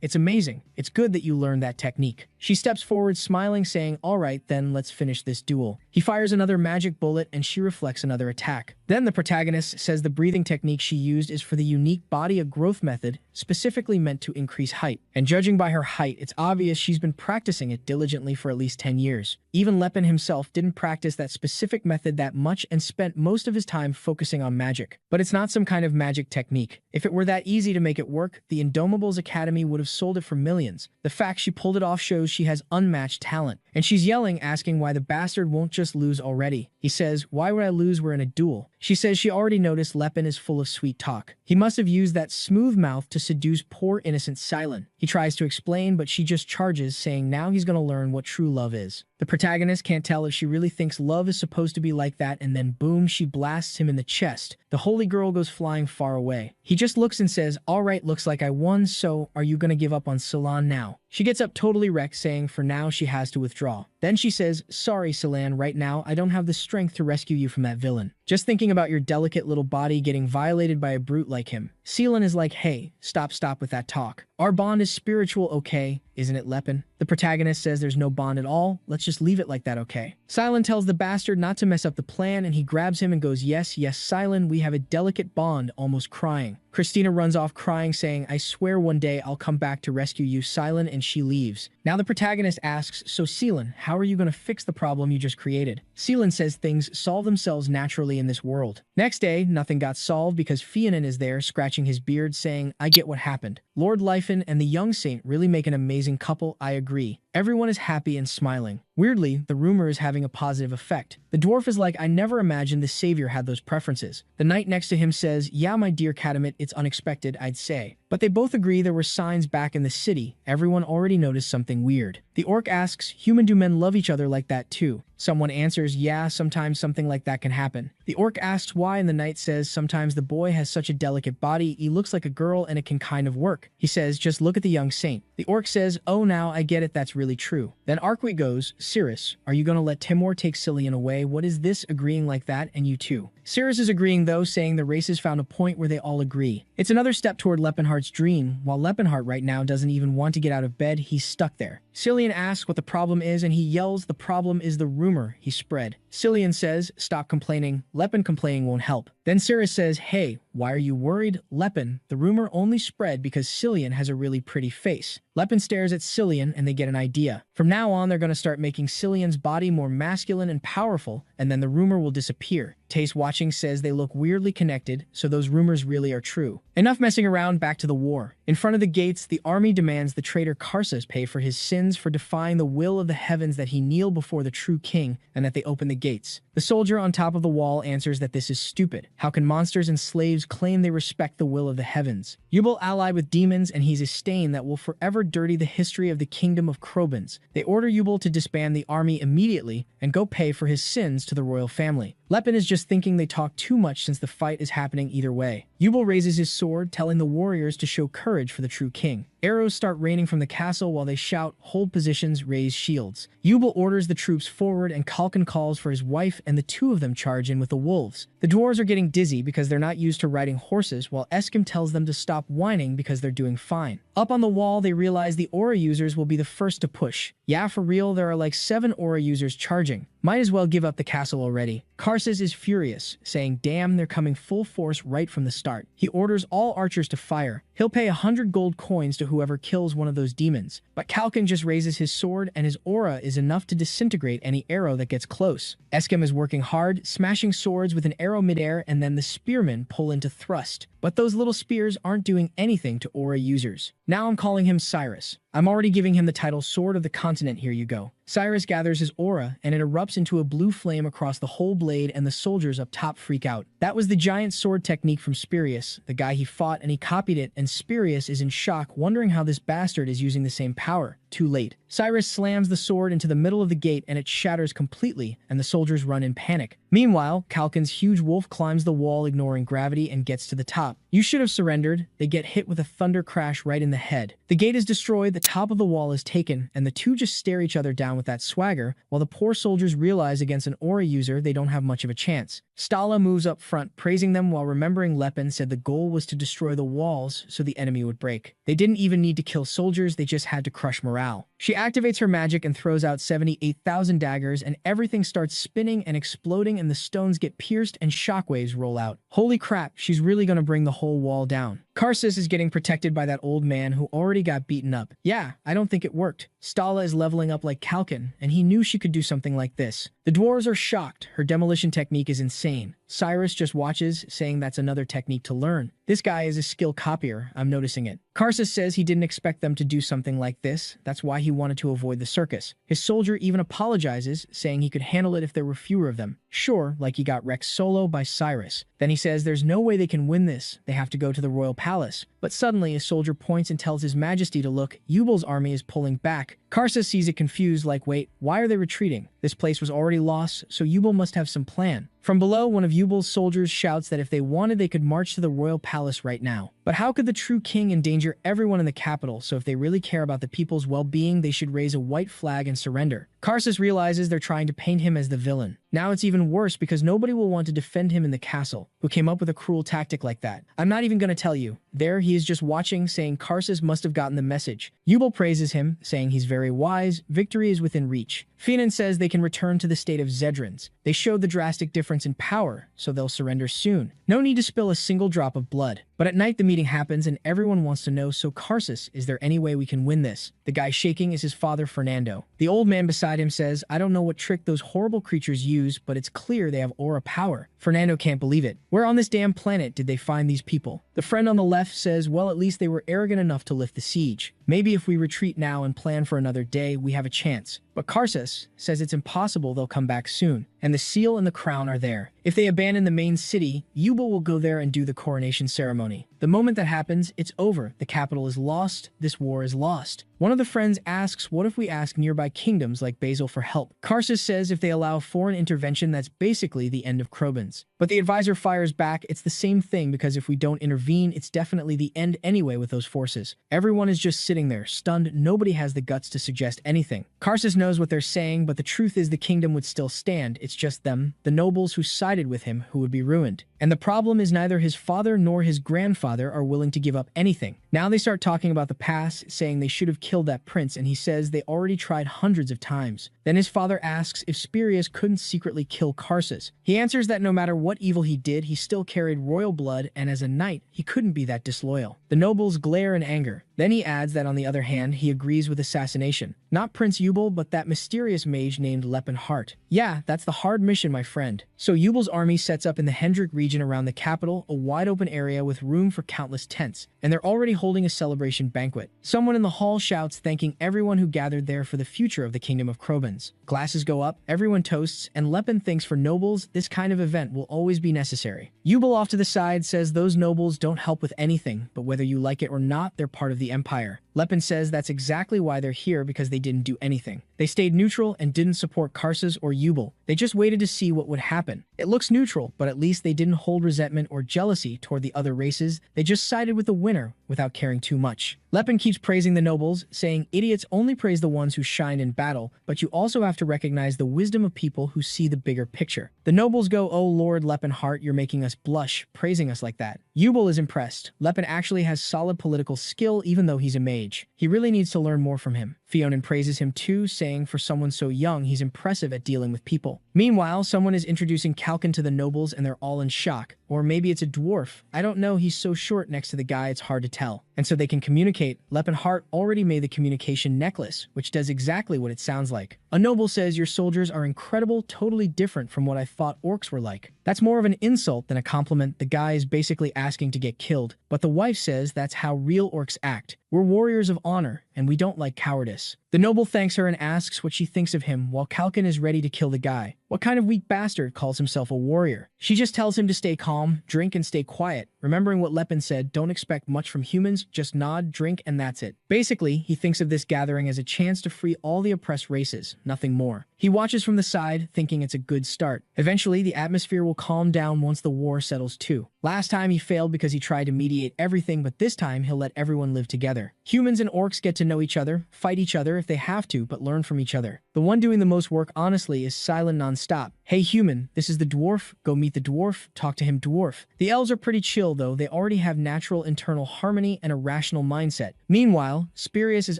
[SPEAKER 1] It's amazing. It's good that you learned that technique. She steps forward smiling, saying, all right, then let's finish this duel. He fires another magic bullet and she reflects another attack. Then the protagonist says the breathing technique she used is for the unique body of growth method, specifically meant to increase height. And judging by her height, it's obvious she's been practicing it diligently for at least 10 years. Even Lepin himself didn't practice that specific method that much and spent most of his time focusing on magic. But it's not some kind of magic technique. If it were that easy to make it work, the Indomables Academy would have sold it for millions. The fact she pulled it off shows she has unmatched talent. And she's yelling, asking why the bastard won't just lose already. He says, why would I lose? We're in a duel. She says she already noticed Lepin is full of sweet talk. He must have used that smooth mouth to seduce poor innocent Silent. He tries to explain, but she just charges, saying now he's gonna learn what true love is. The protagonist can't tell if she really thinks love is supposed to be like that, and then boom, she blasts him in the chest. The holy girl goes flying far away. He just looks and says, all right, looks like I won, so are you gonna give up on Salon now? She gets up totally wrecked, saying for now she has to withdraw. Then she says, "Sorry, Silan, right now I don't have the strength to rescue you from that villain. Just thinking about your delicate little body getting violated by a brute like him." Silan is like, "Hey, stop with that talk. Our bond is spiritual, okay? Isn't it, Lepin?" The protagonist says there's no bond at all. Let's just leave it like that, okay? Silan tells the bastard not to mess up the plan, and he grabs him and goes, yes, Silan, we have a delicate bond," almost crying. Christina runs off crying, saying, "I swear one day I'll come back to rescue you, Silan," and she leaves. Now the protagonist asks, "So Silan, how are you going to fix the problem you just created?" Silan says things solve themselves naturally in this world. Next day, nothing got solved because Fianan is there scratching his beard, saying, "I get what happened. Lord Lyfin and the young saint really make an amazing couple, I agree." Everyone is happy and smiling. Weirdly, the rumor is having a positive effect. The dwarf is like, "I never imagined the savior had those preferences." The knight next to him says, "Yeah, my dear Katamit, it's unexpected, I'd say." But they both agree there were signs back in the city. Everyone already noticed something weird. The orc asks, "Human, do men love each other like that too?" Someone answers, "Yeah, sometimes something like that can happen." The orc asks why, and the knight says, "Sometimes the boy has such a delicate body, he looks like a girl and it can kind of work." He says, "Just look at the young saint." The orc says, "Oh, now I get it, that's really true." Then Arqui goes, "Cirrus, are you gonna let Timur take Cillian away? What is this, agreeing like that, and you too?" Cirrus is agreeing though, saying the races found a point where they all agree. It's another step toward Lepinhart's dream. While Lepinhart right now doesn't even want to get out of bed, he's stuck there. Cillian asks what the problem is, and he yells, "The problem is the rumor he spread." Cillian says, "Stop complaining. Lepin complaining won't help." Then Cirrus says, "Hey, why are you worried? Lepin, the rumor only spread because Cillian has a really pretty face." Lepin stares at Cillian and they get an idea. From now on, they're going to start making Cillian's body more masculine and powerful, and then the rumor will disappear. Taste Watching says they look weirdly connected, so those rumors really are true. Enough messing around, back to the war. In front of the gates, the army demands the traitor Karsus pay for his sins for defying the will of the heavens, that he kneel before the true king, and that they open the gates. The soldier on top of the wall answers that this is stupid. How can monsters and slaves claim they respect the will of the heavens? Yubel allied with demons, and he's a stain that will forever dirty the history of the kingdom of Krobans. They order Yubel to disband the army immediately and go pay for his sins to the royal family. Lepin is just thinking they talk too much since the fight is happening either way. Yubel raises his sword, telling the warriors to show courage for the true king. Arrows start raining from the castle while they shout, "Hold positions, raise shields." Yubel orders the troops forward, and Kalkin calls for his wife, and the two of them charge in with the wolves. The dwarves are getting dizzy because they're not used to riding horses, while Eskim tells them to stop whining because they're doing fine. Up on the wall, they realize the aura users will be the first to push. Yeah, for real, there are like 7 aura users charging. Might as well give up the castle already. Karsus is furious, saying, "Damn, they're coming full force right from the start." He orders all archers to fire. He'll pay 100 gold coins to whoever kills one of those demons. But Kalkin just raises his sword, and his aura is enough to disintegrate any arrow that gets close. Eskim is working hard, smashing swords with an arrow midair, and then the spearmen pull into thrust. But those little spears aren't doing anything to aura users. Now I'm calling him Cyrus. I'm already giving him the title Sword of the Continent, here you go. Cyrus gathers his aura, and it erupts into a blue flame across the whole blade, and the soldiers up top freak out. That was the giant sword technique from Spirius, the guy he fought, and he copied it, and Spirius is in shock, wondering how this bastard is using the same power. Too late. Cyrus slams the sword into the middle of the gate, and it shatters completely, and the soldiers run in panic. Meanwhile, Kalkin's huge wolf climbs the wall, ignoring gravity, and gets to the top. "You should have surrendered." They get hit with a thunder crash right in the head. The gate is destroyed, the top of the wall is taken, and the two just stare each other down with that swagger, while the poor soldiers realize against an aura user they don't have much of a chance. Stala moves up front, praising them, while remembering Lepin said the goal was to destroy the walls so the enemy would break. They didn't even need to kill soldiers, they just had to crush morale. She activates her magic and throws out 78,000 daggers, and everything starts spinning and exploding, and the stones get pierced and shockwaves roll out. Holy crap, she's really gonna bring the whole wall down. Karsus is getting protected by that old man who already got beaten up. Yeah, I don't think it worked. Stala is leveling up like Kalkin, and he knew she could do something like this. The dwarves are shocked. Her demolition technique is insane. Cyrus just watches, saying that's another technique to learn. This guy is a skill copier, I'm noticing it. Karsus says he didn't expect them to do something like this. That's why he wanted to avoid the circus. His soldier even apologizes, saying he could handle it if there were fewer of them. Sure, like he got wrecked solo by Cyrus. Then he says there's no way they can win this. They have to go to the royal palace. But suddenly a soldier points and tells his majesty to look. Yubel's army is pulling back, Karsa sees it confused like, wait, why are they retreating? This place was already lost, so Yubel must have some plan. From below, one of Yubel's soldiers shouts that if they wanted, they could march to the royal palace right now. But how could the true king endanger everyone in the capital? So if they really care about the people's well-being, they should raise a white flag and surrender. Karsus realizes they're trying to paint him as the villain. Now it's even worse because nobody will want to defend him in the castle. Who came up with a cruel tactic like that? I'm not even going to tell you. There he is just watching, saying Karsus must have gotten the message. Yubel praises him, saying he's very wise, victory is within reach. Finan says they can return to the state of Zedrins. They showed the drastic difference in power, so they'll surrender soon. No need to spill a single drop of blood. But at night the meeting happens and everyone wants to know, so Karsus, is there any way we can win this? The guy shaking is his father Fernando. The old man beside him says, I don't know what trick those horrible creatures use, but it's clear they have aura power. Fernando can't believe it. Where on this damn planet did they find these people? The friend on the left says, well, at least they were arrogant enough to lift the siege. Maybe if we retreat now and plan for another day, we have a chance. But Karsus says it's impossible, they'll come back soon, and the seal and the crown are there. If they abandon the main city, Yubel will go there and do the coronation ceremony. The moment that happens, it's over. The capital is lost. This war is lost. One of the friends asks, what if we ask nearby kingdoms like Basil for help? Karsus says if they allow foreign intervention, that's basically the end of Krobans. But the advisor fires back, it's the same thing because if we don't intervene, it's definitely the end anyway with those forces. Everyone is just sitting there, stunned. Nobody has the guts to suggest anything. Karsus knows what they're saying, but the truth is the kingdom would still stand. It's just them, the nobles who sided with him, who would be ruined. And the problem is neither his father nor his grandfather are willing to give up anything. Now they start talking about the past, saying they should have killed that prince, and he says they already tried hundreds of times. Then his father asks if Spurius couldn't secretly kill Karsus. He answers that no matter what evil he did, he still carried royal blood, and as a knight, he couldn't be that disloyal. The nobles glare in anger. Then he adds that on the other hand, he agrees with assassination. Not Prince Yubel, but that mysterious mage named Lepin Hart. Yeah, that's the hard mission, my friend. So Yubel's army sets up in the Hendrik region around the capital, a wide open area with room for countless tents, and they're already holding a celebration banquet. Someone in the hall shouts, thanking everyone who gathered there for the future of the kingdom of Krobans. Glasses go up, everyone toasts, and Lepin thinks for nobles, this kind of event will always be necessary. Yubel off to the side says those nobles don't help with anything, but whether you like it or not, they're part of the empire. Lepin says that's exactly why they're here, because they didn't do anything. They stayed neutral and didn't support Karsus or Yubel. They just waited to see what would happen. It looks neutral, but at least they didn't hold resentment or jealousy toward the other races. They just sided with the winner without caring too much. Lepin keeps praising the nobles, saying idiots only praise the ones who shine in battle, but you also have to recognize the wisdom of people who see the bigger picture. The nobles go, oh Lord Lepin Hart, you're making us blush, praising us like that. Yubel is impressed. Lepin actually has solid political skill even though he's a mage. He really needs to learn more from him. Fionin praises him too, saying for someone so young, he's impressive at dealing with people. Meanwhile, someone is introducing Kalkin to the nobles and they're all in shock. Or maybe it's a dwarf. I don't know, he's so short next to the guy, it's hard to tell. And so they can communicate. Lepin Hart already made the communication necklace, which does exactly what it sounds like. A noble says, your soldiers are incredible, totally different from what I thought orcs were like. That's more of an insult than a compliment. The guy is basically asking to get killed. But the wife says that's how real orcs act. We're warriors of honor, and we don't like cowardice. The noble thanks her and asks what she thinks of him while Kalkin is ready to kill the guy. What kind of weak bastard calls himself a warrior? She just tells him to stay calm, drink, and stay quiet. Remembering what Lepin said, don't expect much from humans, just nod, drink, and that's it. Basically, he thinks of this gathering as a chance to free all the oppressed races, nothing more. He watches from the side, thinking it's a good start. Eventually, the atmosphere will calm down once the war settles too. Last time he failed because he tried to mediate everything, but this time he'll let everyone live together. Humans and orcs get to know each other, fight each other if they have to, but learn from each other. The one doing the most work, honestly, is silent non-stop. Hey human, this is the dwarf, go meet the dwarf, talk to him dwarf. The elves are pretty chill though, they already have natural internal harmony and a rational mindset. Meanwhile, Spurius is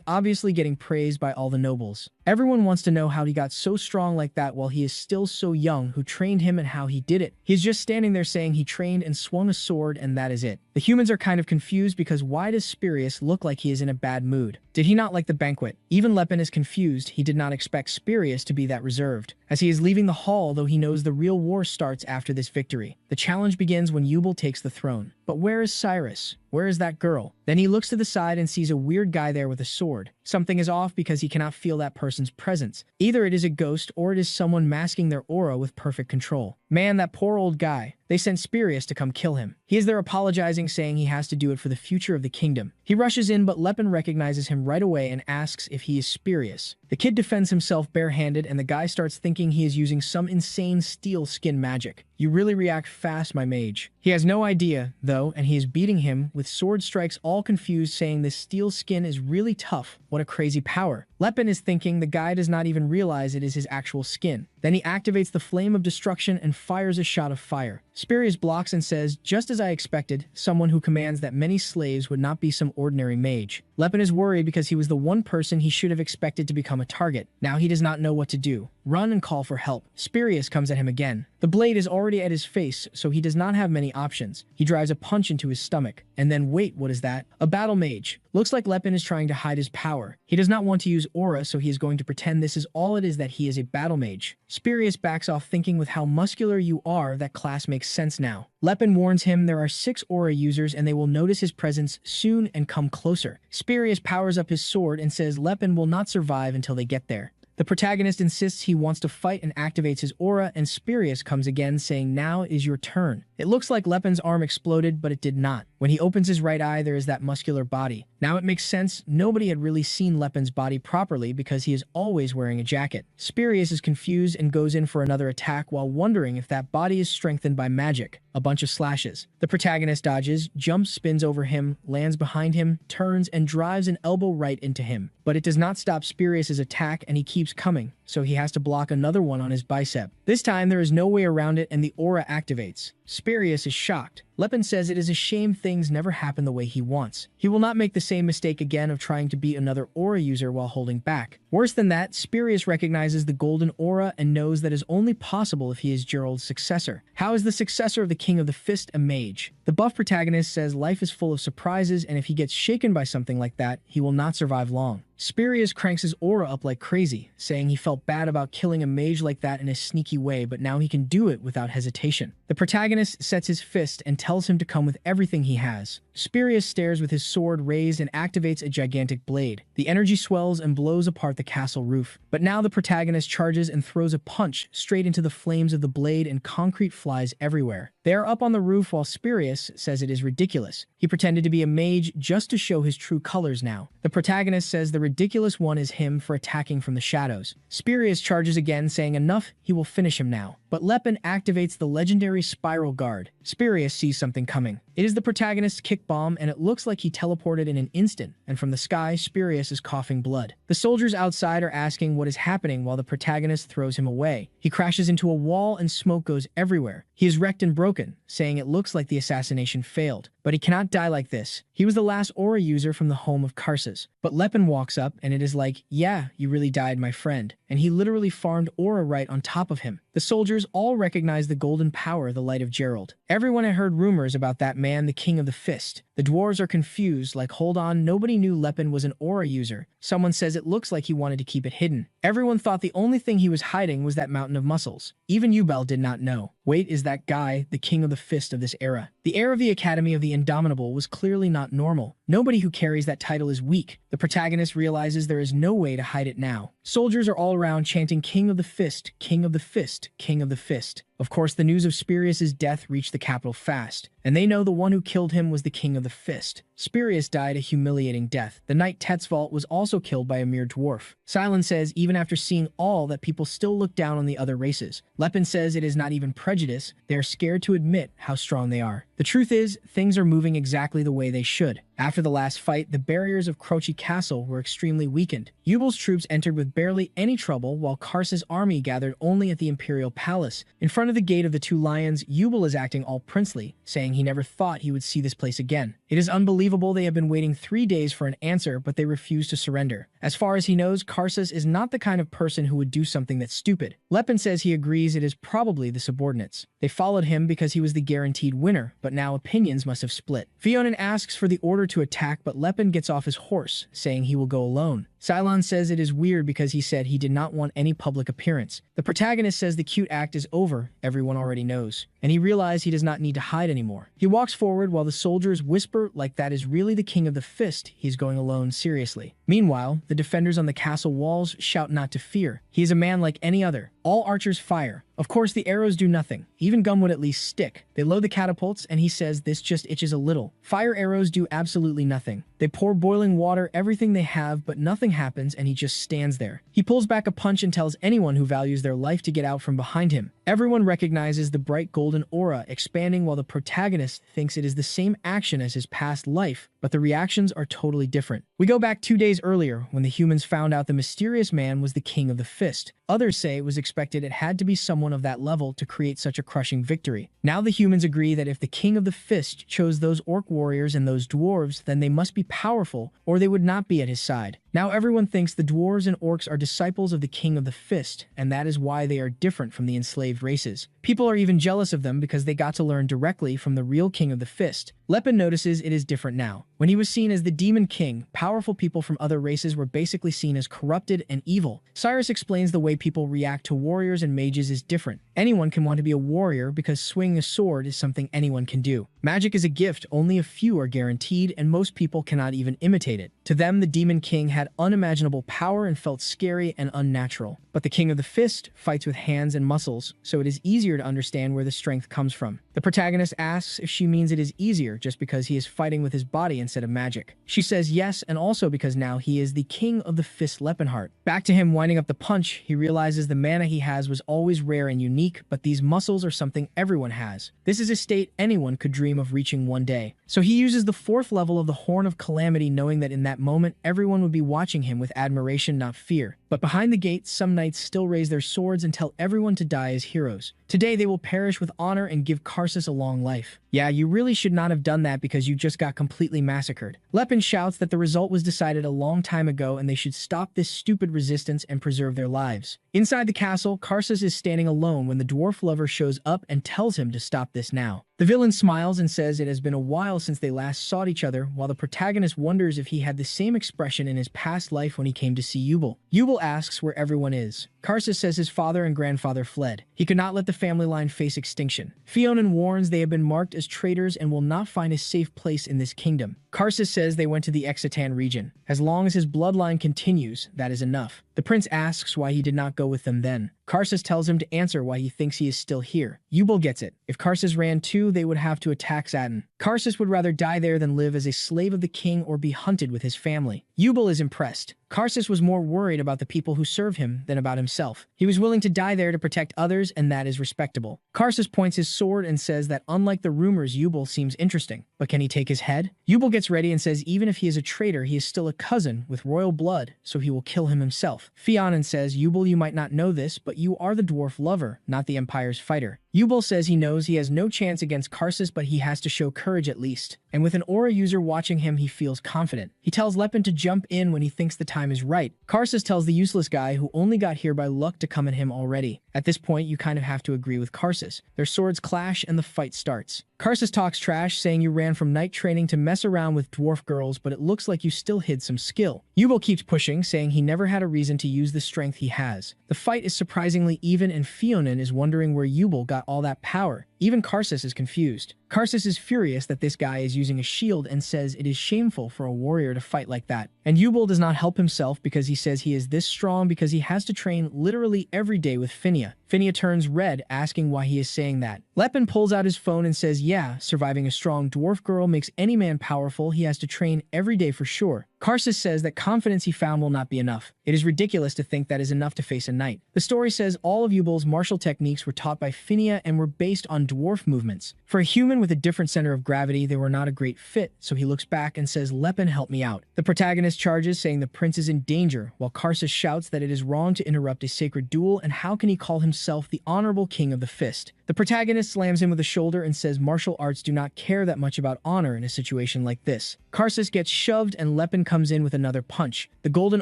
[SPEAKER 1] obviously getting praised by all the nobles. Everyone wants to know how he got so strong like that while he is still so young, who trained him and how he did it. He's just standing there saying he trained and swung a sword and that is it. The humans are kind of confused because why does Spurius look like he is in a bad mood? Did he not like the banquet? Even Lepin is confused, he did not expect Spurius to be that reserved. As he is leaving the hall, though he knows the real war starts after this victory. The challenge begins when Yubel takes the throne. But where is Cyrus? Where is that girl? Then he looks to the side and sees a weird guy there with a sword. Something is off because he cannot feel that person's presence. Either it is a ghost or it is someone masking their aura with perfect control. Man, that poor old guy. They sent Spurius to come kill him. He is there apologizing, saying he has to do it for the future of the kingdom. He rushes in, but Lepin recognizes him right away and asks if he is Spurius. The kid defends himself barehanded, and the guy starts thinking he is using some insane steel skin magic. You really react fast, my mage. He has no idea, though, and he is beating him with sword strikes, all confused, saying this steel skin is really tough. What a crazy power. Lepin is thinking the guy does not even realize it is his actual skin. Then he activates the flame of destruction and fires a shot of fire. Spurius blocks and says, just as I expected, someone who commands that many slaves would not be some ordinary mage. Lepin is worried because he was the one person he should have expected to become a target. Now he does not know what to do. Run and call for help. Spurius comes at him again. The blade is already at his face, so he does not have many options. He drives a punch into his stomach. And then wait, what is that? A battle mage. Looks like Lepin is trying to hide his power. He does not want to use aura, so he is going to pretend this is all it is, that he is a battle mage. Spurius backs off, thinking with how muscular you are, that class makes sense now. Lepin warns him there are 6 aura users and they will notice his presence soon and come closer. Spurius powers up his sword and says Lepin will not survive until they get there. The protagonist insists he wants to fight and activates his aura, and Spurius comes again, saying now is your turn. It looks like Lepin's arm exploded, but it did not. When he opens his right eye, there is that muscular body. Now it makes sense. Nobody had really seen Lepin's body properly because he is always wearing a jacket. Spurius is confused and goes in for another attack while wondering if that body is strengthened by magic. A bunch of slashes. The protagonist dodges, jumps, spins over him, lands behind him, turns, and drives an elbow right into him. But it does not stop Spurius' attack, and he keeps coming, so he has to block another one on his bicep. This time there is no way around it and the aura activates. Spurius is shocked. Lepin says it is a shame things never happen the way he wants. He will not make the same mistake again of trying to beat another aura user while holding back. Worse than that, Spurius recognizes the golden aura and knows that is only possible if he is Gerald's successor. How is the successor of the King of the Fist a mage? The buff protagonist says life is full of surprises, and if he gets shaken by something like that, he will not survive long. Spurius cranks his aura up like crazy, saying he felt bad about killing a mage like that in a sneaky way, but now he can do it without hesitation. The protagonist sets his fist and tells him to come with everything he has. Spurius stares with his sword raised and activates a gigantic blade. The energy swells and blows apart the castle roof. But now the protagonist charges and throws a punch straight into the flames of the blade, and concrete flies everywhere. They are up on the roof while Spurius says it is ridiculous. He pretended to be a mage just to show his true colors now. The protagonist says the ridiculous one is him for attacking from the shadows. Spurius charges again, saying enough, he will finish him now. But Lepin activates the legendary Spiral Guard. Spurius sees something coming. It is the protagonist's kick bomb, and it looks like he teleported in an instant, and from the sky, Spurius is coughing blood. The soldiers outside are asking what is happening while the protagonist throws him away. He crashes into a wall and smoke goes everywhere. He is wrecked and broken, saying it looks like the assassination failed. But he cannot die like this. He was the last aura user from the home of Karsus. But Lepin walks up, and it is like, yeah, you really died, my friend. And he literally farmed aura right on top of him. The soldiers all recognize the golden power, the light of Gerald. Everyone had heard rumors about that man, the King of the Fist. The dwarves are confused, like, hold on, nobody knew Lepin was an aura user. Someone says it looks like he wanted to keep it hidden. Everyone thought the only thing he was hiding was that mountain of muscles. Even Ubel did not know. Wait, is that guy the King of the Fist of this era? The heir of the Academy of the Indomitable was clearly not normal. Nobody who carries that title is weak. The protagonist realizes there is no way to hide it now. Soldiers are all around chanting King of the Fist, King of the Fist, King of the Fist. Of course, the news of Spurius' death reached the capital fast, and they know the one who killed him was the King of the Fist. Spurius died a humiliating death. The knight Tetzvalt was also killed by a mere dwarf. Silence says even after seeing all that, people still look down on the other races. Lepin says it is not even prejudice, they are scared to admit how strong they are. The truth is, things are moving exactly the way they should. After the last fight, the barriers of Croce Castle were extremely weakened. Ubel's troops entered with barely any trouble, while Karsus' army gathered only at the Imperial Palace. In front of the gate of the Two Lions, Ubel is acting all princely, saying he never thought he would see this place again. It is unbelievable they have been waiting 3 days for an answer, but they refuse to surrender. As far as he knows, Karsus is not the kind of person who would do something that's stupid. Lepin says he agrees it is probably the subordinates. They followed him because he was the guaranteed winner, but now opinions must have split. Fionin asks for the order to attack, but Lepin gets off his horse, saying he will go alone. Cylon says it is weird because he said he did not want any public appearance. The protagonist says the cute act is over, everyone already knows, and he realizes he does not need to hide anymore. He walks forward while the soldiers whisper like that is really the king of the fist, he's going alone seriously. Meanwhile, the defenders on the castle walls shout not to fear. He is a man like any other. All archers fire. Of course, the arrows do nothing. Even gun would at least stick. They load the catapults, and he says this just itches a little. Fire arrows do absolutely nothing. They pour boiling water, everything they have, but nothing happens, and he just stands there. He pulls back a punch and tells anyone who values their life to get out from behind him. Everyone recognizes the bright golden aura expanding while the protagonist thinks it is the same action as his past life, but the reactions are totally different. We go back 2 days earlier when the humans found out the mysterious man was the king of the fist. Others say it was expected it had to be someone of that level to create such a crushing victory. Now the humans agree that if the king of the fist chose those orc warriors and those dwarves, then they must be powerful or they would not be at his side. Now everyone thinks the dwarves and orcs are disciples of the king of the fist, and that is why they are different from the enslaved races. People are even jealous of them because they got to learn directly from the real king of the fist. Lepin notices it is different now. When he was seen as the demon king, powerful people from other races were basically seen as corrupted and evil. Cyrus explains the way people react to warriors and mages is different. Anyone can want to be a warrior because swinging a sword is something anyone can do. Magic is a gift only a few are guaranteed, and most people cannot even imitate it. To them, the demon king had unimaginable power and felt scary and unnatural. But the king of the fist fights with hands and muscles, so it is easier to understand where the strength comes from. The protagonist asks if she means it is easier just because he is fighting with his body instead of magic. She says yes, and also because now he is the king of the fist Lepenheart. Back to him winding up the punch, he realizes the mana he has was always rare and unique, but these muscles are something everyone has. This is a state anyone could dream of reaching one day. So he uses the 4th level of the Horn of Calamity, knowing that in that moment everyone would be watching him with admiration, not fear. But behind the gates, some knights still raise their swords and tell everyone to die as heroes. Today they will perish with honor and give Karsus a long life. Yeah, you really should not have done that because you just got completely massacred. Lepin shouts that the result was decided a long time ago and they should stop this stupid resistance and preserve their lives. Inside the castle, Karsus is standing alone when the dwarf lover shows up and tells him to stop this now. The villain smiles and says it has been a while since they last saw each other, while the protagonist wonders if he had the same expression in his past life when he came to see Yubel. Yubel asks where everyone is. Karsus says his father and grandfather fled. He could not let the family line face extinction. Fionan warns they have been marked as traitors and will not find a safe place in this kingdom. Karsus says they went to the Excitan region. As long as his bloodline continues, that is enough. The prince asks why he did not go with them then. Karsus tells him to answer why he thinks he is still here. Yubel gets it. If Karsus ran too, they would have to attack Xatin. Karsus would rather die there than live as a slave of the king or be hunted with his family. Yubel is impressed. Karsus was more worried about the people who serve him than about himself. He was willing to die there to protect others, and that is respectable. Karsus points his sword and says that unlike the rumors, Yubel seems interesting. But can he take his head? Yubel gets ready and says even if he is a traitor, he is still a cousin with royal blood, so he will kill him himself. Fionan says, Yubel, you might not know this, but you are the dwarf lover, not the Empire's fighter. Yubel says he knows he has no chance against Karsus, but he has to show courage at least. And with an aura user watching him, he feels confident. He tells Lepin to jump in when he thinks the time is right. Karsus tells the useless guy who only got here by luck to come at him already. At this point, you kind of have to agree with Karsus. Their swords clash and the fight starts. Karsus talks trash, saying you ran from night training to mess around with dwarf girls, but it looks like you still hid some skill. Yubel keeps pushing, saying he never had a reason to use the strength he has. The fight is surprisingly even, and Fionan is wondering where Yubel got all that power. Even Karsus is confused. Karsus is furious that this guy is using a shield and says it is shameful for a warrior to fight like that. And Yubel does not help himself because he says he is this strong because he has to train literally every day with Finia. Finia turns red, asking why he is saying that. Lepin pulls out his phone and says, yeah, surviving a strong dwarf girl makes any man powerful. He has to train every day for sure. Karsus says that confidence he found will not be enough. It is ridiculous to think that is enough to face a knight. The story says all of Yubel's martial techniques were taught by Finia and were based on dwarf movements. For a human with a different center of gravity, they were not a great fit, so he looks back and says, Lepin, help me out. The protagonist charges, saying the prince is in danger, while Karsus shouts that it is wrong to interrupt a sacred duel, and how can he call himself the honorable king of the fist? The protagonist slams him with a shoulder and says martial arts do not care that much about honor in a situation like this. Karsus gets shoved and Lepin comes in with another punch. The golden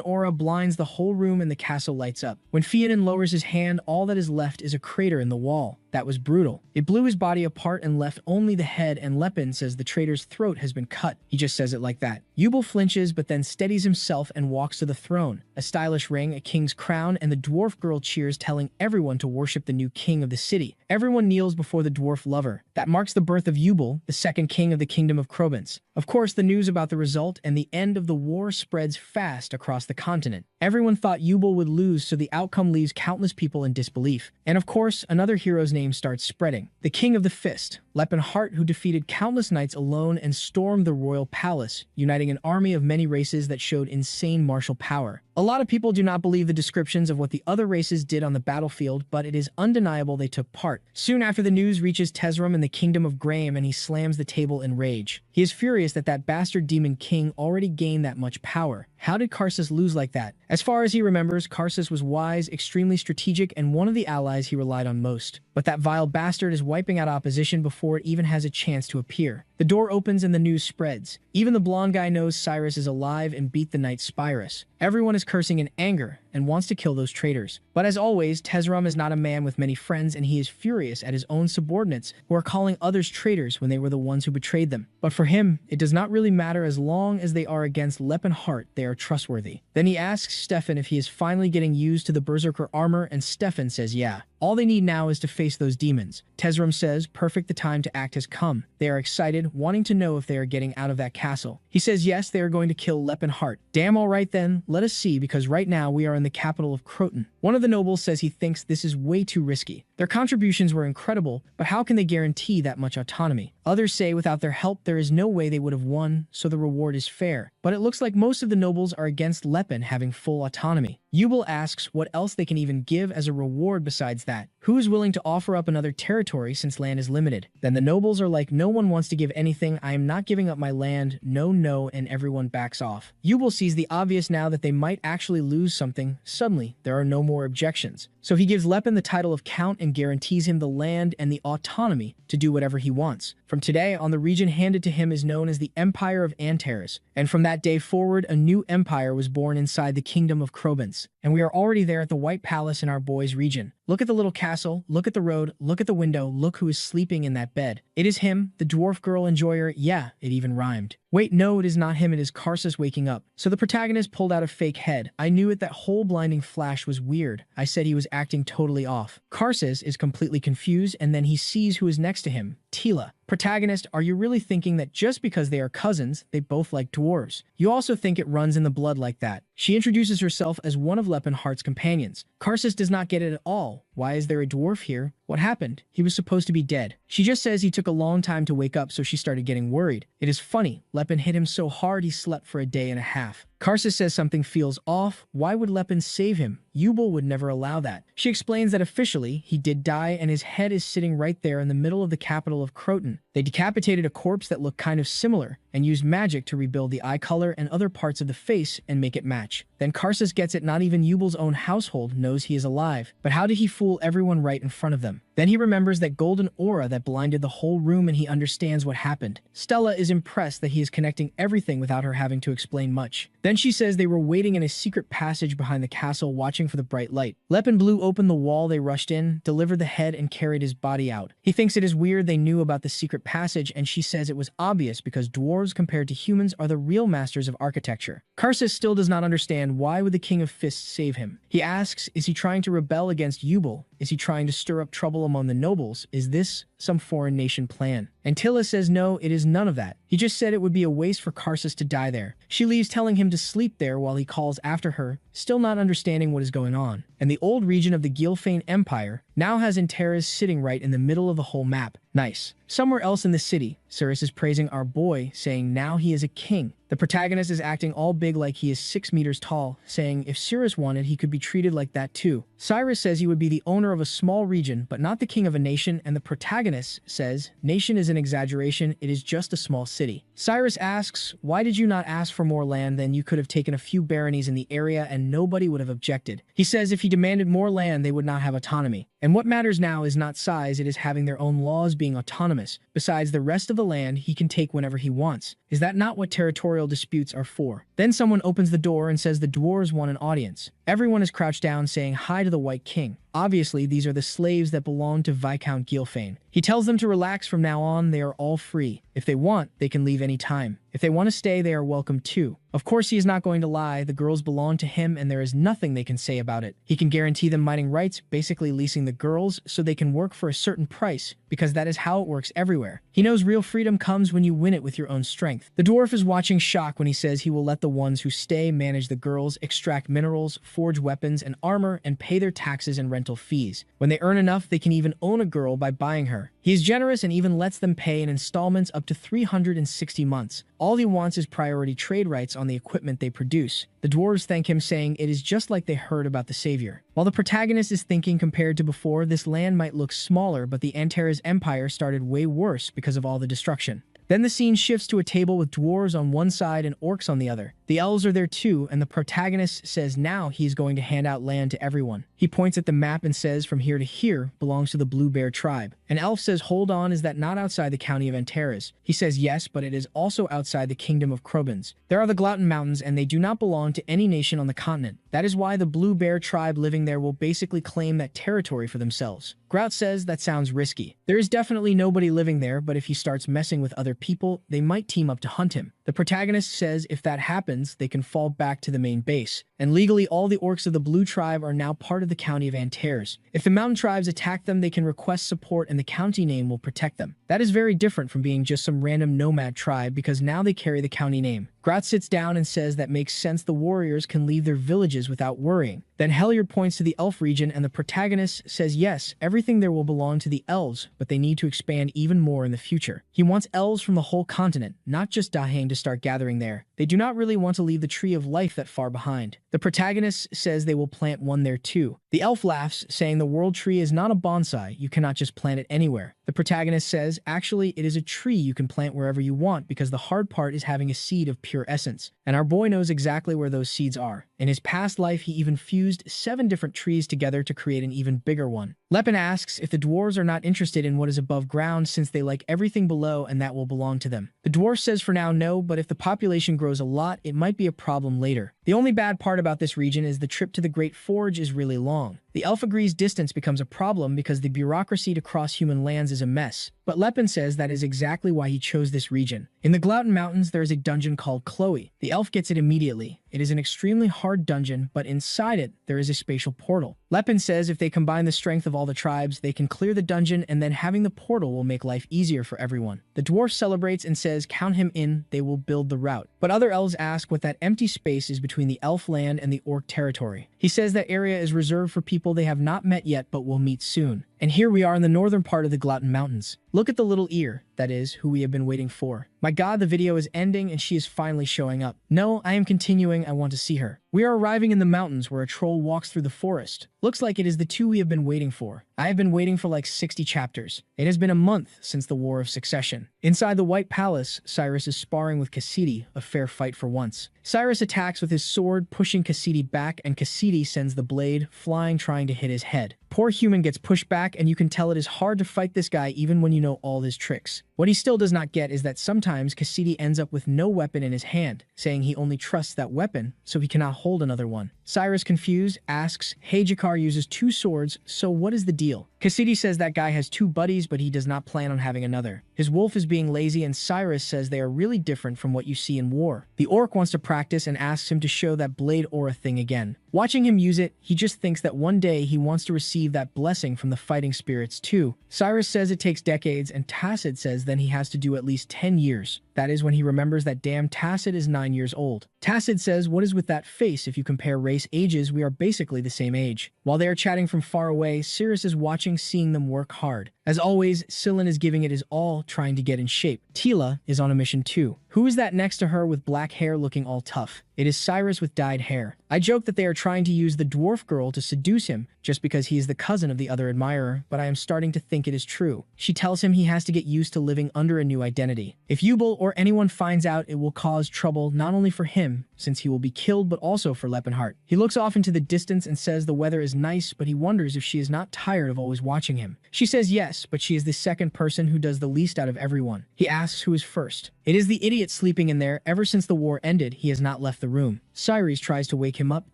[SPEAKER 1] aura blinds the whole room and the castle lights up. When Fianan lowers his hand, all that is left is a crater in the wall. That was brutal. It blew his body apart and left only the head, and Lepin says the traitor's throat has been cut. He just says it like that. Yubel flinches but then steadies himself and walks to the throne. A stylish ring, a king's crown, and the dwarf girl cheers, telling everyone to worship the new king of the city. Everyone kneels before the dwarf lover. That marks the birth of Yubel, the second king of the kingdom of Krobans. Of course, the news about the result and the end of the war spreads fast across the continent. Everyone thought Yubel would lose, so the outcome leaves countless people in disbelief. And of course, another hero's name starts spreading. The King of the Fist, Lepin Hart, who defeated countless knights alone and stormed the royal palace, uniting an army of many races that showed insane martial power. A lot of people do not believe the descriptions of what the other races did on the battlefield, but it is undeniable they took part. Soon after, the news reaches Tezram in the kingdom of Graham, and he slams the table in rage. He is furious that that bastard demon king already gained that much power. How did Karsus lose like that? As far as he remembers, Karsus was wise, extremely strategic, and one of the allies he relied on most. But that vile bastard is wiping out opposition before it even has a chance to appear. The door opens and the news spreads. Even the blonde guy knows Cyrus is alive and beat the knight Spyrus. Everyone is cursing in anger and wants to kill those traitors. But as always, Tezram is not a man with many friends, and he is furious at his own subordinates who are calling others traitors when they were the ones who betrayed them. But for him, it does not really matter as long as they are against Lepin Hart, they are trustworthy. Then he asks Stefan if he is finally getting used to the Berserker armor, and Stefan says yeah. All they need now is to face those demons. Tezram says perfect, the time to act has come. They are excited, wanting to know if they are getting out of that castle. He says yes, they are going to kill Lepin Hart. Damn, alright then, let us see, because right now we are in the capital of Croton. One of the nobles says he thinks this is way too risky. Their contributions were incredible, but how can they guarantee that much autonomy? Others say without their help there is no way they would have won, so the reward is fair. But it looks like most of the nobles are against Lepin having full autonomy. Yubel asks what else they can even give as a reward besides that. Who is willing to offer up another territory since land is limited? Then the nobles are like, no one wants to give anything, I am not giving up my land, no, and everyone backs off. Yubel sees the obvious now that they might actually lose something. Suddenly, there are no more objections. So he gives Lepin the title of Count and guarantees him the land and the autonomy to do whatever he wants. From today on, the region handed to him is known as the Empire of Antares, and from that day forward, a new empire was born inside the kingdom of Krobans. And we are already there at the White Palace in our boy's region. Look at the little castle, look at the road, look at the window, look who is sleeping in that bed. It is him, the dwarf girl enjoyer. Yeah, it even rhymed. Wait, no, it is not him, it is Karsus waking up. So the protagonist pulled out a fake head. I knew it, that whole blinding flash was weird. I said he was acting totally off. Karsus is completely confused, and then he sees who is next to him, Tila. Protagonist, are you really thinking that just because they are cousins, they both like dwarves? You also think it runs in the blood like that. She introduces herself as one of Lepin Hart's companions. Karsus does not get it at all. Why is there a dwarf here? What happened? He was supposed to be dead. She just says he took a long time to wake up, so she started getting worried. It is funny. Lepin hit him so hard he slept for a day and a half. Karsus says something feels off. Why would Lepin save him? Yubel would never allow that. She explains that officially, he did die and his head is sitting right there in the middle of the capital of Croton. They decapitated a corpse that looked kind of similar and used magic to rebuild the eye color and other parts of the face and make it match. Then Karsus gets it, not even Yubel's own household knows he is alive. But how did he fool everyone right in front of them? Then he remembers that golden aura that blinded the whole room, and he understands what happened. Stella is impressed that he is connecting everything without her having to explain much. Then she says they were waiting in a secret passage behind the castle watching for the bright light. Lepin blew open the wall, they rushed in, delivered the head, and carried his body out. He thinks it is weird they knew about the secret passage, and she says it was obvious because dwarves compared to humans are the real masters of architecture. Karsus still does not understand why would the King of Fists save him. He asks, is he trying to rebel against Yubel? Is he trying to stir up trouble among the nobles? Is this some foreign nation plan? And Tila says no, it is none of that. He just said it would be a waste for Karsus to die there. She leaves, telling him to sleep there while he calls after her, still not understanding what is going on. And the old region of the Gilfane Empire now has Antares sitting right in the middle of the whole map. Nice. Somewhere else in the city, Cyrus is praising our boy, saying now he is a king. The protagonist is acting all big like he is 6 meters tall, saying if Cyrus wanted, he could be treated like that too. Cyrus says he would be the owner of a small region, but not the king of a nation, and the protagonist says, nation is an exaggeration, it is just a small city. Cyrus asks, why did you not ask for more land? Then you could have taken a few baronies in the area and nobody would have objected. He says if he demanded more land, they would not have autonomy. And what matters now is not size, it is having their own laws being autonomous. Besides, the rest of the land he can take whenever he wants. Is that not what territorial disputes are for? Then someone opens the door and says the dwarves want an audience. Everyone is crouched down saying hi to the White King. Obviously, these are the slaves that belong to Viscount Gilfane. He tells them to relax from now on, they are all free. If they want, they can leave any time. If they want to stay, they are welcome too. Of course, he is not going to lie, the girls belong to him and there is nothing they can say about it. He can guarantee them mining rights, basically leasing the girls so they can work for a certain price, because that is how it works everywhere. He knows real freedom comes when you win it with your own strength. The dwarf is watching shock when he says he will let the ones who stay manage the girls, extract minerals, forge weapons and armor, and pay their taxes and rental fees. When they earn enough, they can even own a girl by buying her. He is generous and even lets them pay in installments up to 360 months. All he wants is priority trade rights on the equipment they produce. The dwarves thank him, saying it is just like they heard about the savior. While the protagonist is thinking compared to before, this land might look smaller, but the Antera's empire started way worse because of all the destruction. Then the scene shifts to a table with dwarves on one side and orcs on the other. The elves are there too, and the protagonist says now he is going to hand out land to everyone. He points at the map and says from here to here belongs to the Blue Bear tribe. An elf says, hold on, is that not outside the county of Antares? He says yes, but it is also outside the kingdom of Krobans. There are the Glauton Mountains and they do not belong to any nation on the continent. That is why the Blue Bear tribe living there will basically claim that territory for themselves. Grout says that sounds risky. There is definitely nobody living there, but if he starts messing with other people, they might team up to hunt him. The protagonist says if that happens, they can fall back to the main base. And legally, all the orcs of the Blue tribe are now part of the county of Antares. If the mountain tribes attack them, they can request support and the county name will protect them. That is very different from being just some random nomad tribe because now they carry the county name. Grout sits down and says that makes sense, the warriors can leave their villages without worrying. Then Heliard points to the elf region and the protagonist says yes, everything there will belong to the elves, but they need to expand even more in the future. He wants elves from the whole continent, not just Dahane, to start gathering there. They do not really want to leave the tree of life that far behind. The protagonist says they will plant one there too. The elf laughs, saying the world tree is not a bonsai, you cannot just plant it anywhere. The protagonist says, actually, it is a tree you can plant wherever you want because the hard part is having a seed of pure essence. And our boy knows exactly where those seeds are. In his past life, he even fused 7 different trees together to create an even bigger one. Lepin asks if the dwarves are not interested in what is above ground since they like everything below and that will belong to them. The dwarf says for now no, but if the population grows a lot, it might be a problem later. The only bad part about this region is the trip to the Great Forge is really long. The elf agrees distance becomes a problem because the bureaucracy to cross human lands is a mess. But Lepin says that is exactly why he chose this region. In the Glauton Mountains, there is a dungeon called Chloe. The elf gets it immediately. It is an extremely hard dungeon, but inside it, there is a spatial portal. Lepin says if they combine the strength of all the tribes, they can clear the dungeon and then having the portal will make life easier for everyone. The dwarf celebrates and says count him in, they will build the route. But other elves ask what that empty space is between the elf land and the orc territory. He says that area is reserved for people they have not met yet but will meet soon. And here we are in the northern part of the Glauton Mountains. Look at the little ear, that is, who we have been waiting for. My god, the video is ending and she is finally showing up. No, I am continuing, I want to see her. We are arriving in the mountains where a troll walks through the forest. Looks like it is the two we have been waiting for. I have been waiting for like 60 chapters. It has been a month since the War of Succession. Inside the White Palace, Cyrus is sparring with Cassidy, a fair fight for once. Cyrus attacks with his sword, pushing Cassidy back, and Cassidy sends the blade, flying trying to hit his head. Poor human gets pushed back, and you can tell it is hard to fight this guy even when you know all his tricks. What he still does not get is that sometimes Cassidy ends up with no weapon in his hand, saying he only trusts that weapon, so he cannot hold another one. Cyrus, confused, asks, hey, Jakar uses 2 swords, so what is the deal? Cassidy says that guy has 2 buddies, but he does not plan on having another. His wolf is being lazy, and Cyrus says they are really different from what you see in war. The orc wants to practice and asks him to show that blade aura thing again. Watching him use it, he just thinks that one day he wants to receive that blessing from the fighting spirits too. Cyrus says it takes decades, and Tacit says then he has to do at least 10 years. That is when he remembers that damn Tacit is 9 years old. Tacit says, what is with that face? If you compare race ages, we are basically the same age. While they are chatting from far away, Cirrus is watching, seeing them work hard. As always, Scylla is giving it his all, trying to get in shape. Tila is on a mission too. Who is that next to her with black hair looking all tough? It is Cyrus with dyed hair. I joke that they are trying to use the dwarf girl to seduce him just because he is the cousin of the other admirer, but I am starting to think it is true. She tells him he has to get used to living under a new identity. If Yubel or anyone finds out, it will cause trouble not only for him, since he will be killed, but also for Leppenhart. He looks off into the distance and says the weather is nice, but he wonders if she is not tired of always watching him. She says yes, yes, but she is the second person who does the least out of everyone. He asks who is first. It is the idiot sleeping in there. Ever since the war ended, he has not left the room. Cyrus tries to wake him up,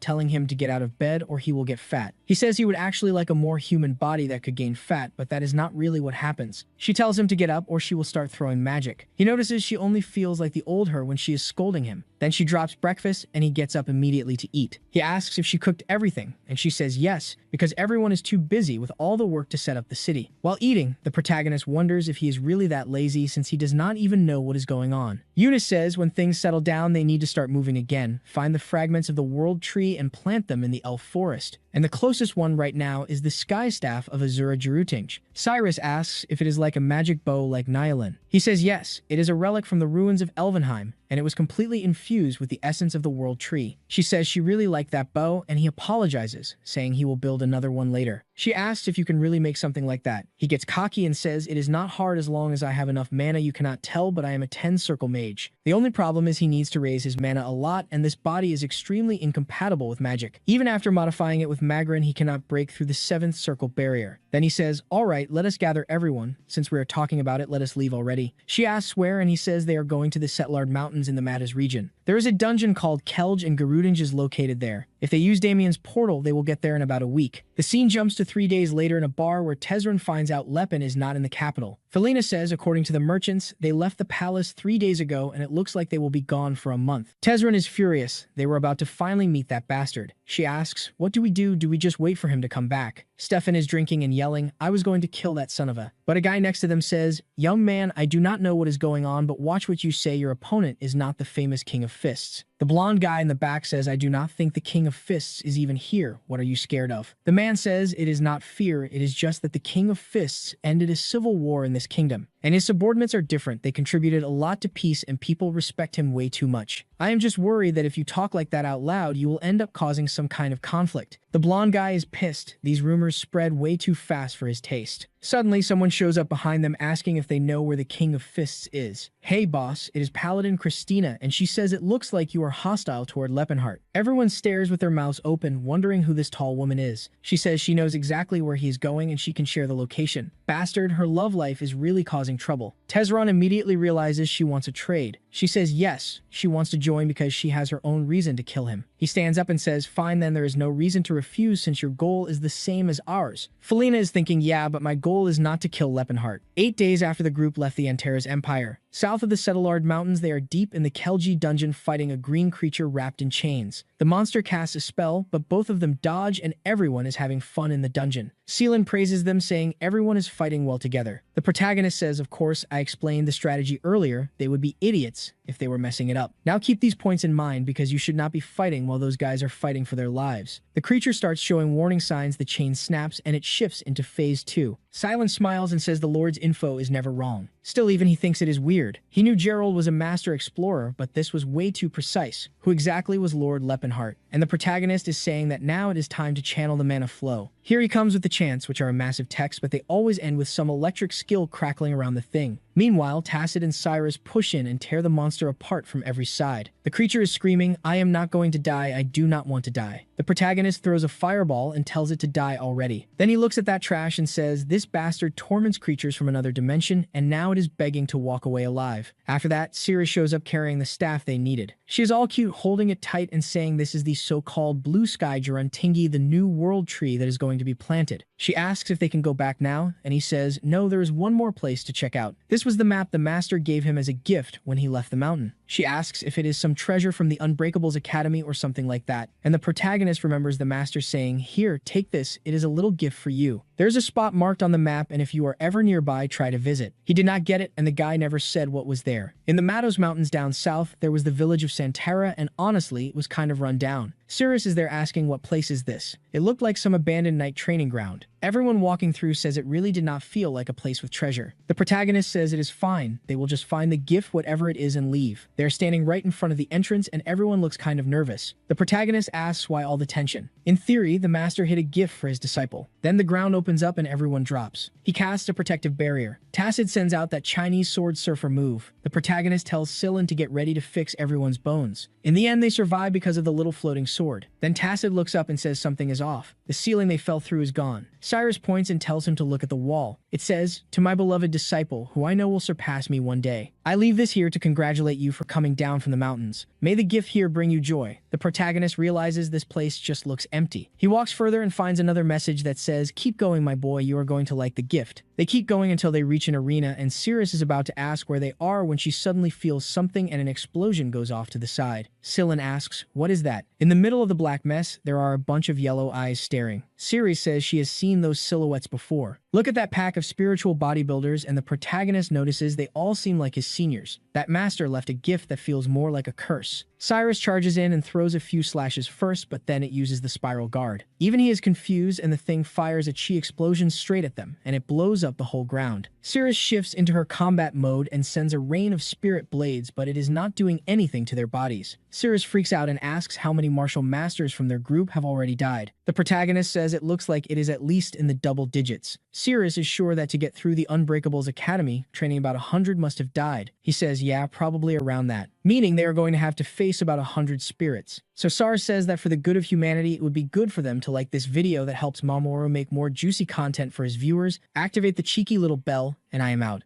[SPEAKER 1] telling him to get out of bed or he will get fat. He says he would actually like a more human body that could gain fat, but that is not really what happens. She tells him to get up or she will start throwing magic. He notices she only feels like the old her when she is scolding him. Then she drops breakfast and he gets up immediately to eat. He asks if she cooked everything, and she says yes, because everyone is too busy with all the work to set up the city. While eating, the protagonist wonders if he is really that lazy since he does not even know what is going on. Eunice says when things settle down, they need to start moving again, find the fragments of the world tree and plant them in the elf forest. And the closest one right now is the sky staff of Azura Jarutinj. Cyrus asks if it is like a magic bow like Nihilin. He says yes, it is a relic from the ruins of Elvenheim, and it was completely infused with the essence of the world tree. She says she really liked that bow, and he apologizes, saying he will build another one later. She asks if you can really make something like that. He gets cocky and says, it is not hard as long as I have enough mana. You cannot tell, but I am a 10-circle mage. The only problem is he needs to raise his mana a lot, and this body is extremely incompatible with magic. Even after modifying it with Magrin, he cannot break through the 7th circle barrier. Then he says, all right, let us gather everyone. Since we are talking about it, let us leave already. She asks where, and he says they are going to the Setlard Mountains in the Matas region. There is a dungeon called Kelj, and Garudinj is located there. If they use Damien's portal, they will get there in about a week. The scene jumps to 3 days later in a bar where Tezrin finds out Lepin is not in the capital. Felina says, according to the merchants, they left the palace 3 days ago and it looks like they will be gone for a month. Tezrin is furious. They were about to finally meet that bastard. She asks, what do we do? Do we just wait for him to come back? Stefan is drinking and yelling, I was going to kill that son of a... But a guy next to them says, young man, I do not know what is going on, but watch what you say. Your opponent is not the famous King of Fists. The blonde guy in the back says, I do not think the King of Fists is even here. What are you scared of? The man says, it is not fear, it is just that the King of Fists ended a civil war in this kingdom. And his subordinates are different. They contributed a lot to peace and people respect him way too much. I am just worried that if you talk like that out loud, you will end up causing some kind of conflict. The blonde guy is pissed. These rumors spread way too fast for his taste. Suddenly, someone shows up behind them asking if they know where the King of Fists is. Hey boss, it is Paladin Christina, and she says it looks like you are hostile toward Lepenhart. Everyone stares with their mouths open, wondering who this tall woman is. She says she knows exactly where he is going and she can share the location. Bastard, her love life is really causing trouble. Tezron immediately realizes she wants a trade. She says yes, she wants to join because she has her own reason to kill him. He stands up and says, fine then, there is no reason to refuse since your goal is the same as ours. Felina is thinking, yeah, but my goal is not to kill Lepenhart. 8 days after the group left the Antares Empire, south of the Setlard Mountains, they are deep in the Kelji dungeon fighting a green creature wrapped in chains. The monster casts a spell, but both of them dodge and everyone is having fun in the dungeon. Seelan praises them, saying everyone is fighting well together. The protagonist says, of course, I explained the strategy earlier. They would be idiots if they were messing it up. Now keep these points in mind because you should not be fighting while those guys are fighting for their lives. The creature starts showing warning signs, the chain snaps, and it shifts into phase 2. Silence smiles and says the Lord's info is never wrong. Still, even he thinks it is weird. He knew Gerald was a master explorer, but this was way too precise. Who exactly was Lord Lepenhart? And the protagonist is saying that now it is time to channel the mana flow. Here he comes with the chants, which are a massive text, but they always end with some electric skill crackling around the thing. Meanwhile, Tacit and Cyrus push in and tear the monster apart from every side. The creature is screaming, I am not going to die, I do not want to die. The protagonist throws a fireball and tells it to die already. Then he looks at that trash and says, this bastard torments creatures from another dimension, and now it is begging to walk away alive. After that, Cirrus shows up carrying the staff they needed. She is all cute, holding it tight and saying this is the so-called Blue Sky Jurantingi, the new world tree that is going to be planted. She asks if they can go back now, and he says, no, there is one more place to check out. This was the map the master gave him as a gift when he left the mountain. She asks if it is some treasure from the Unbreakables Academy or something like that, and the protagonist remembers the master saying, here, take this, it is a little gift for you. There's a spot marked on the map, and if you are ever nearby, try to visit. He did not get it, and the guy never said what was there. In the Matos Mountains down south, there was the village of Santara, and honestly, it was kind of run down. Cirrus is there asking what place is this. It looked like some abandoned night training ground. Everyone walking through says it really did not feel like a place with treasure. The protagonist says it is fine, they will just find the gift whatever it is and leave. They're standing right in front of the entrance and everyone looks kind of nervous. The protagonist asks why all the tension. In theory, the master hid a gift for his disciple. Then the ground opens up and everyone drops. He casts a protective barrier. Tacit sends out that Chinese sword surfer move. The protagonist tells Silan to get ready to fix everyone's bones. In the end, they survive because of the little floating sword. Then Tacit looks up and says something is off. The ceiling they fell through is gone. Cyrus points and tells him to look at the wall. It says, "To my beloved disciple, who I know will surpass me one day. I leave this here to congratulate you for coming down from the mountains. May the gift here bring you joy." The protagonist realizes this place just looks empty. He walks further and finds another message that says, "Keep going, my boy, you are going to like the gift." They keep going until they reach an arena, and Cirrus is about to ask where they are when she suddenly feels something and an explosion goes off to the side. Scylla asks, "What is that?" In the middle of the black mess, there are a bunch of yellow eyes staring. Cirrus says she has seen those silhouettes before. Look at that pack of spiritual bodybuilders, and the protagonist notices they all seem like his seniors. That master left a gift that feels more like a curse. Cyrus charges in and throws a few slashes first, but then it uses the spiral guard. Even he is confused, and the thing fires a chi explosion straight at them, and it blows up the whole ground. Cirrus shifts into her combat mode and sends a rain of spirit blades, but it is not doing anything to their bodies. Cirrus freaks out and asks how many martial masters from their group have already died. The protagonist says it looks like it is at least in the double digits. Cirrus is sure that to get through the Unbreakables Academy, training about 100 must have died. He says, yeah, probably around that, meaning they are going to have to face about 100 spirits. So Sars says that for the good of humanity, it would be good for them to like this video that helps Mamoru make more juicy content for his viewers. Activate the cheeky little bell, and I am out.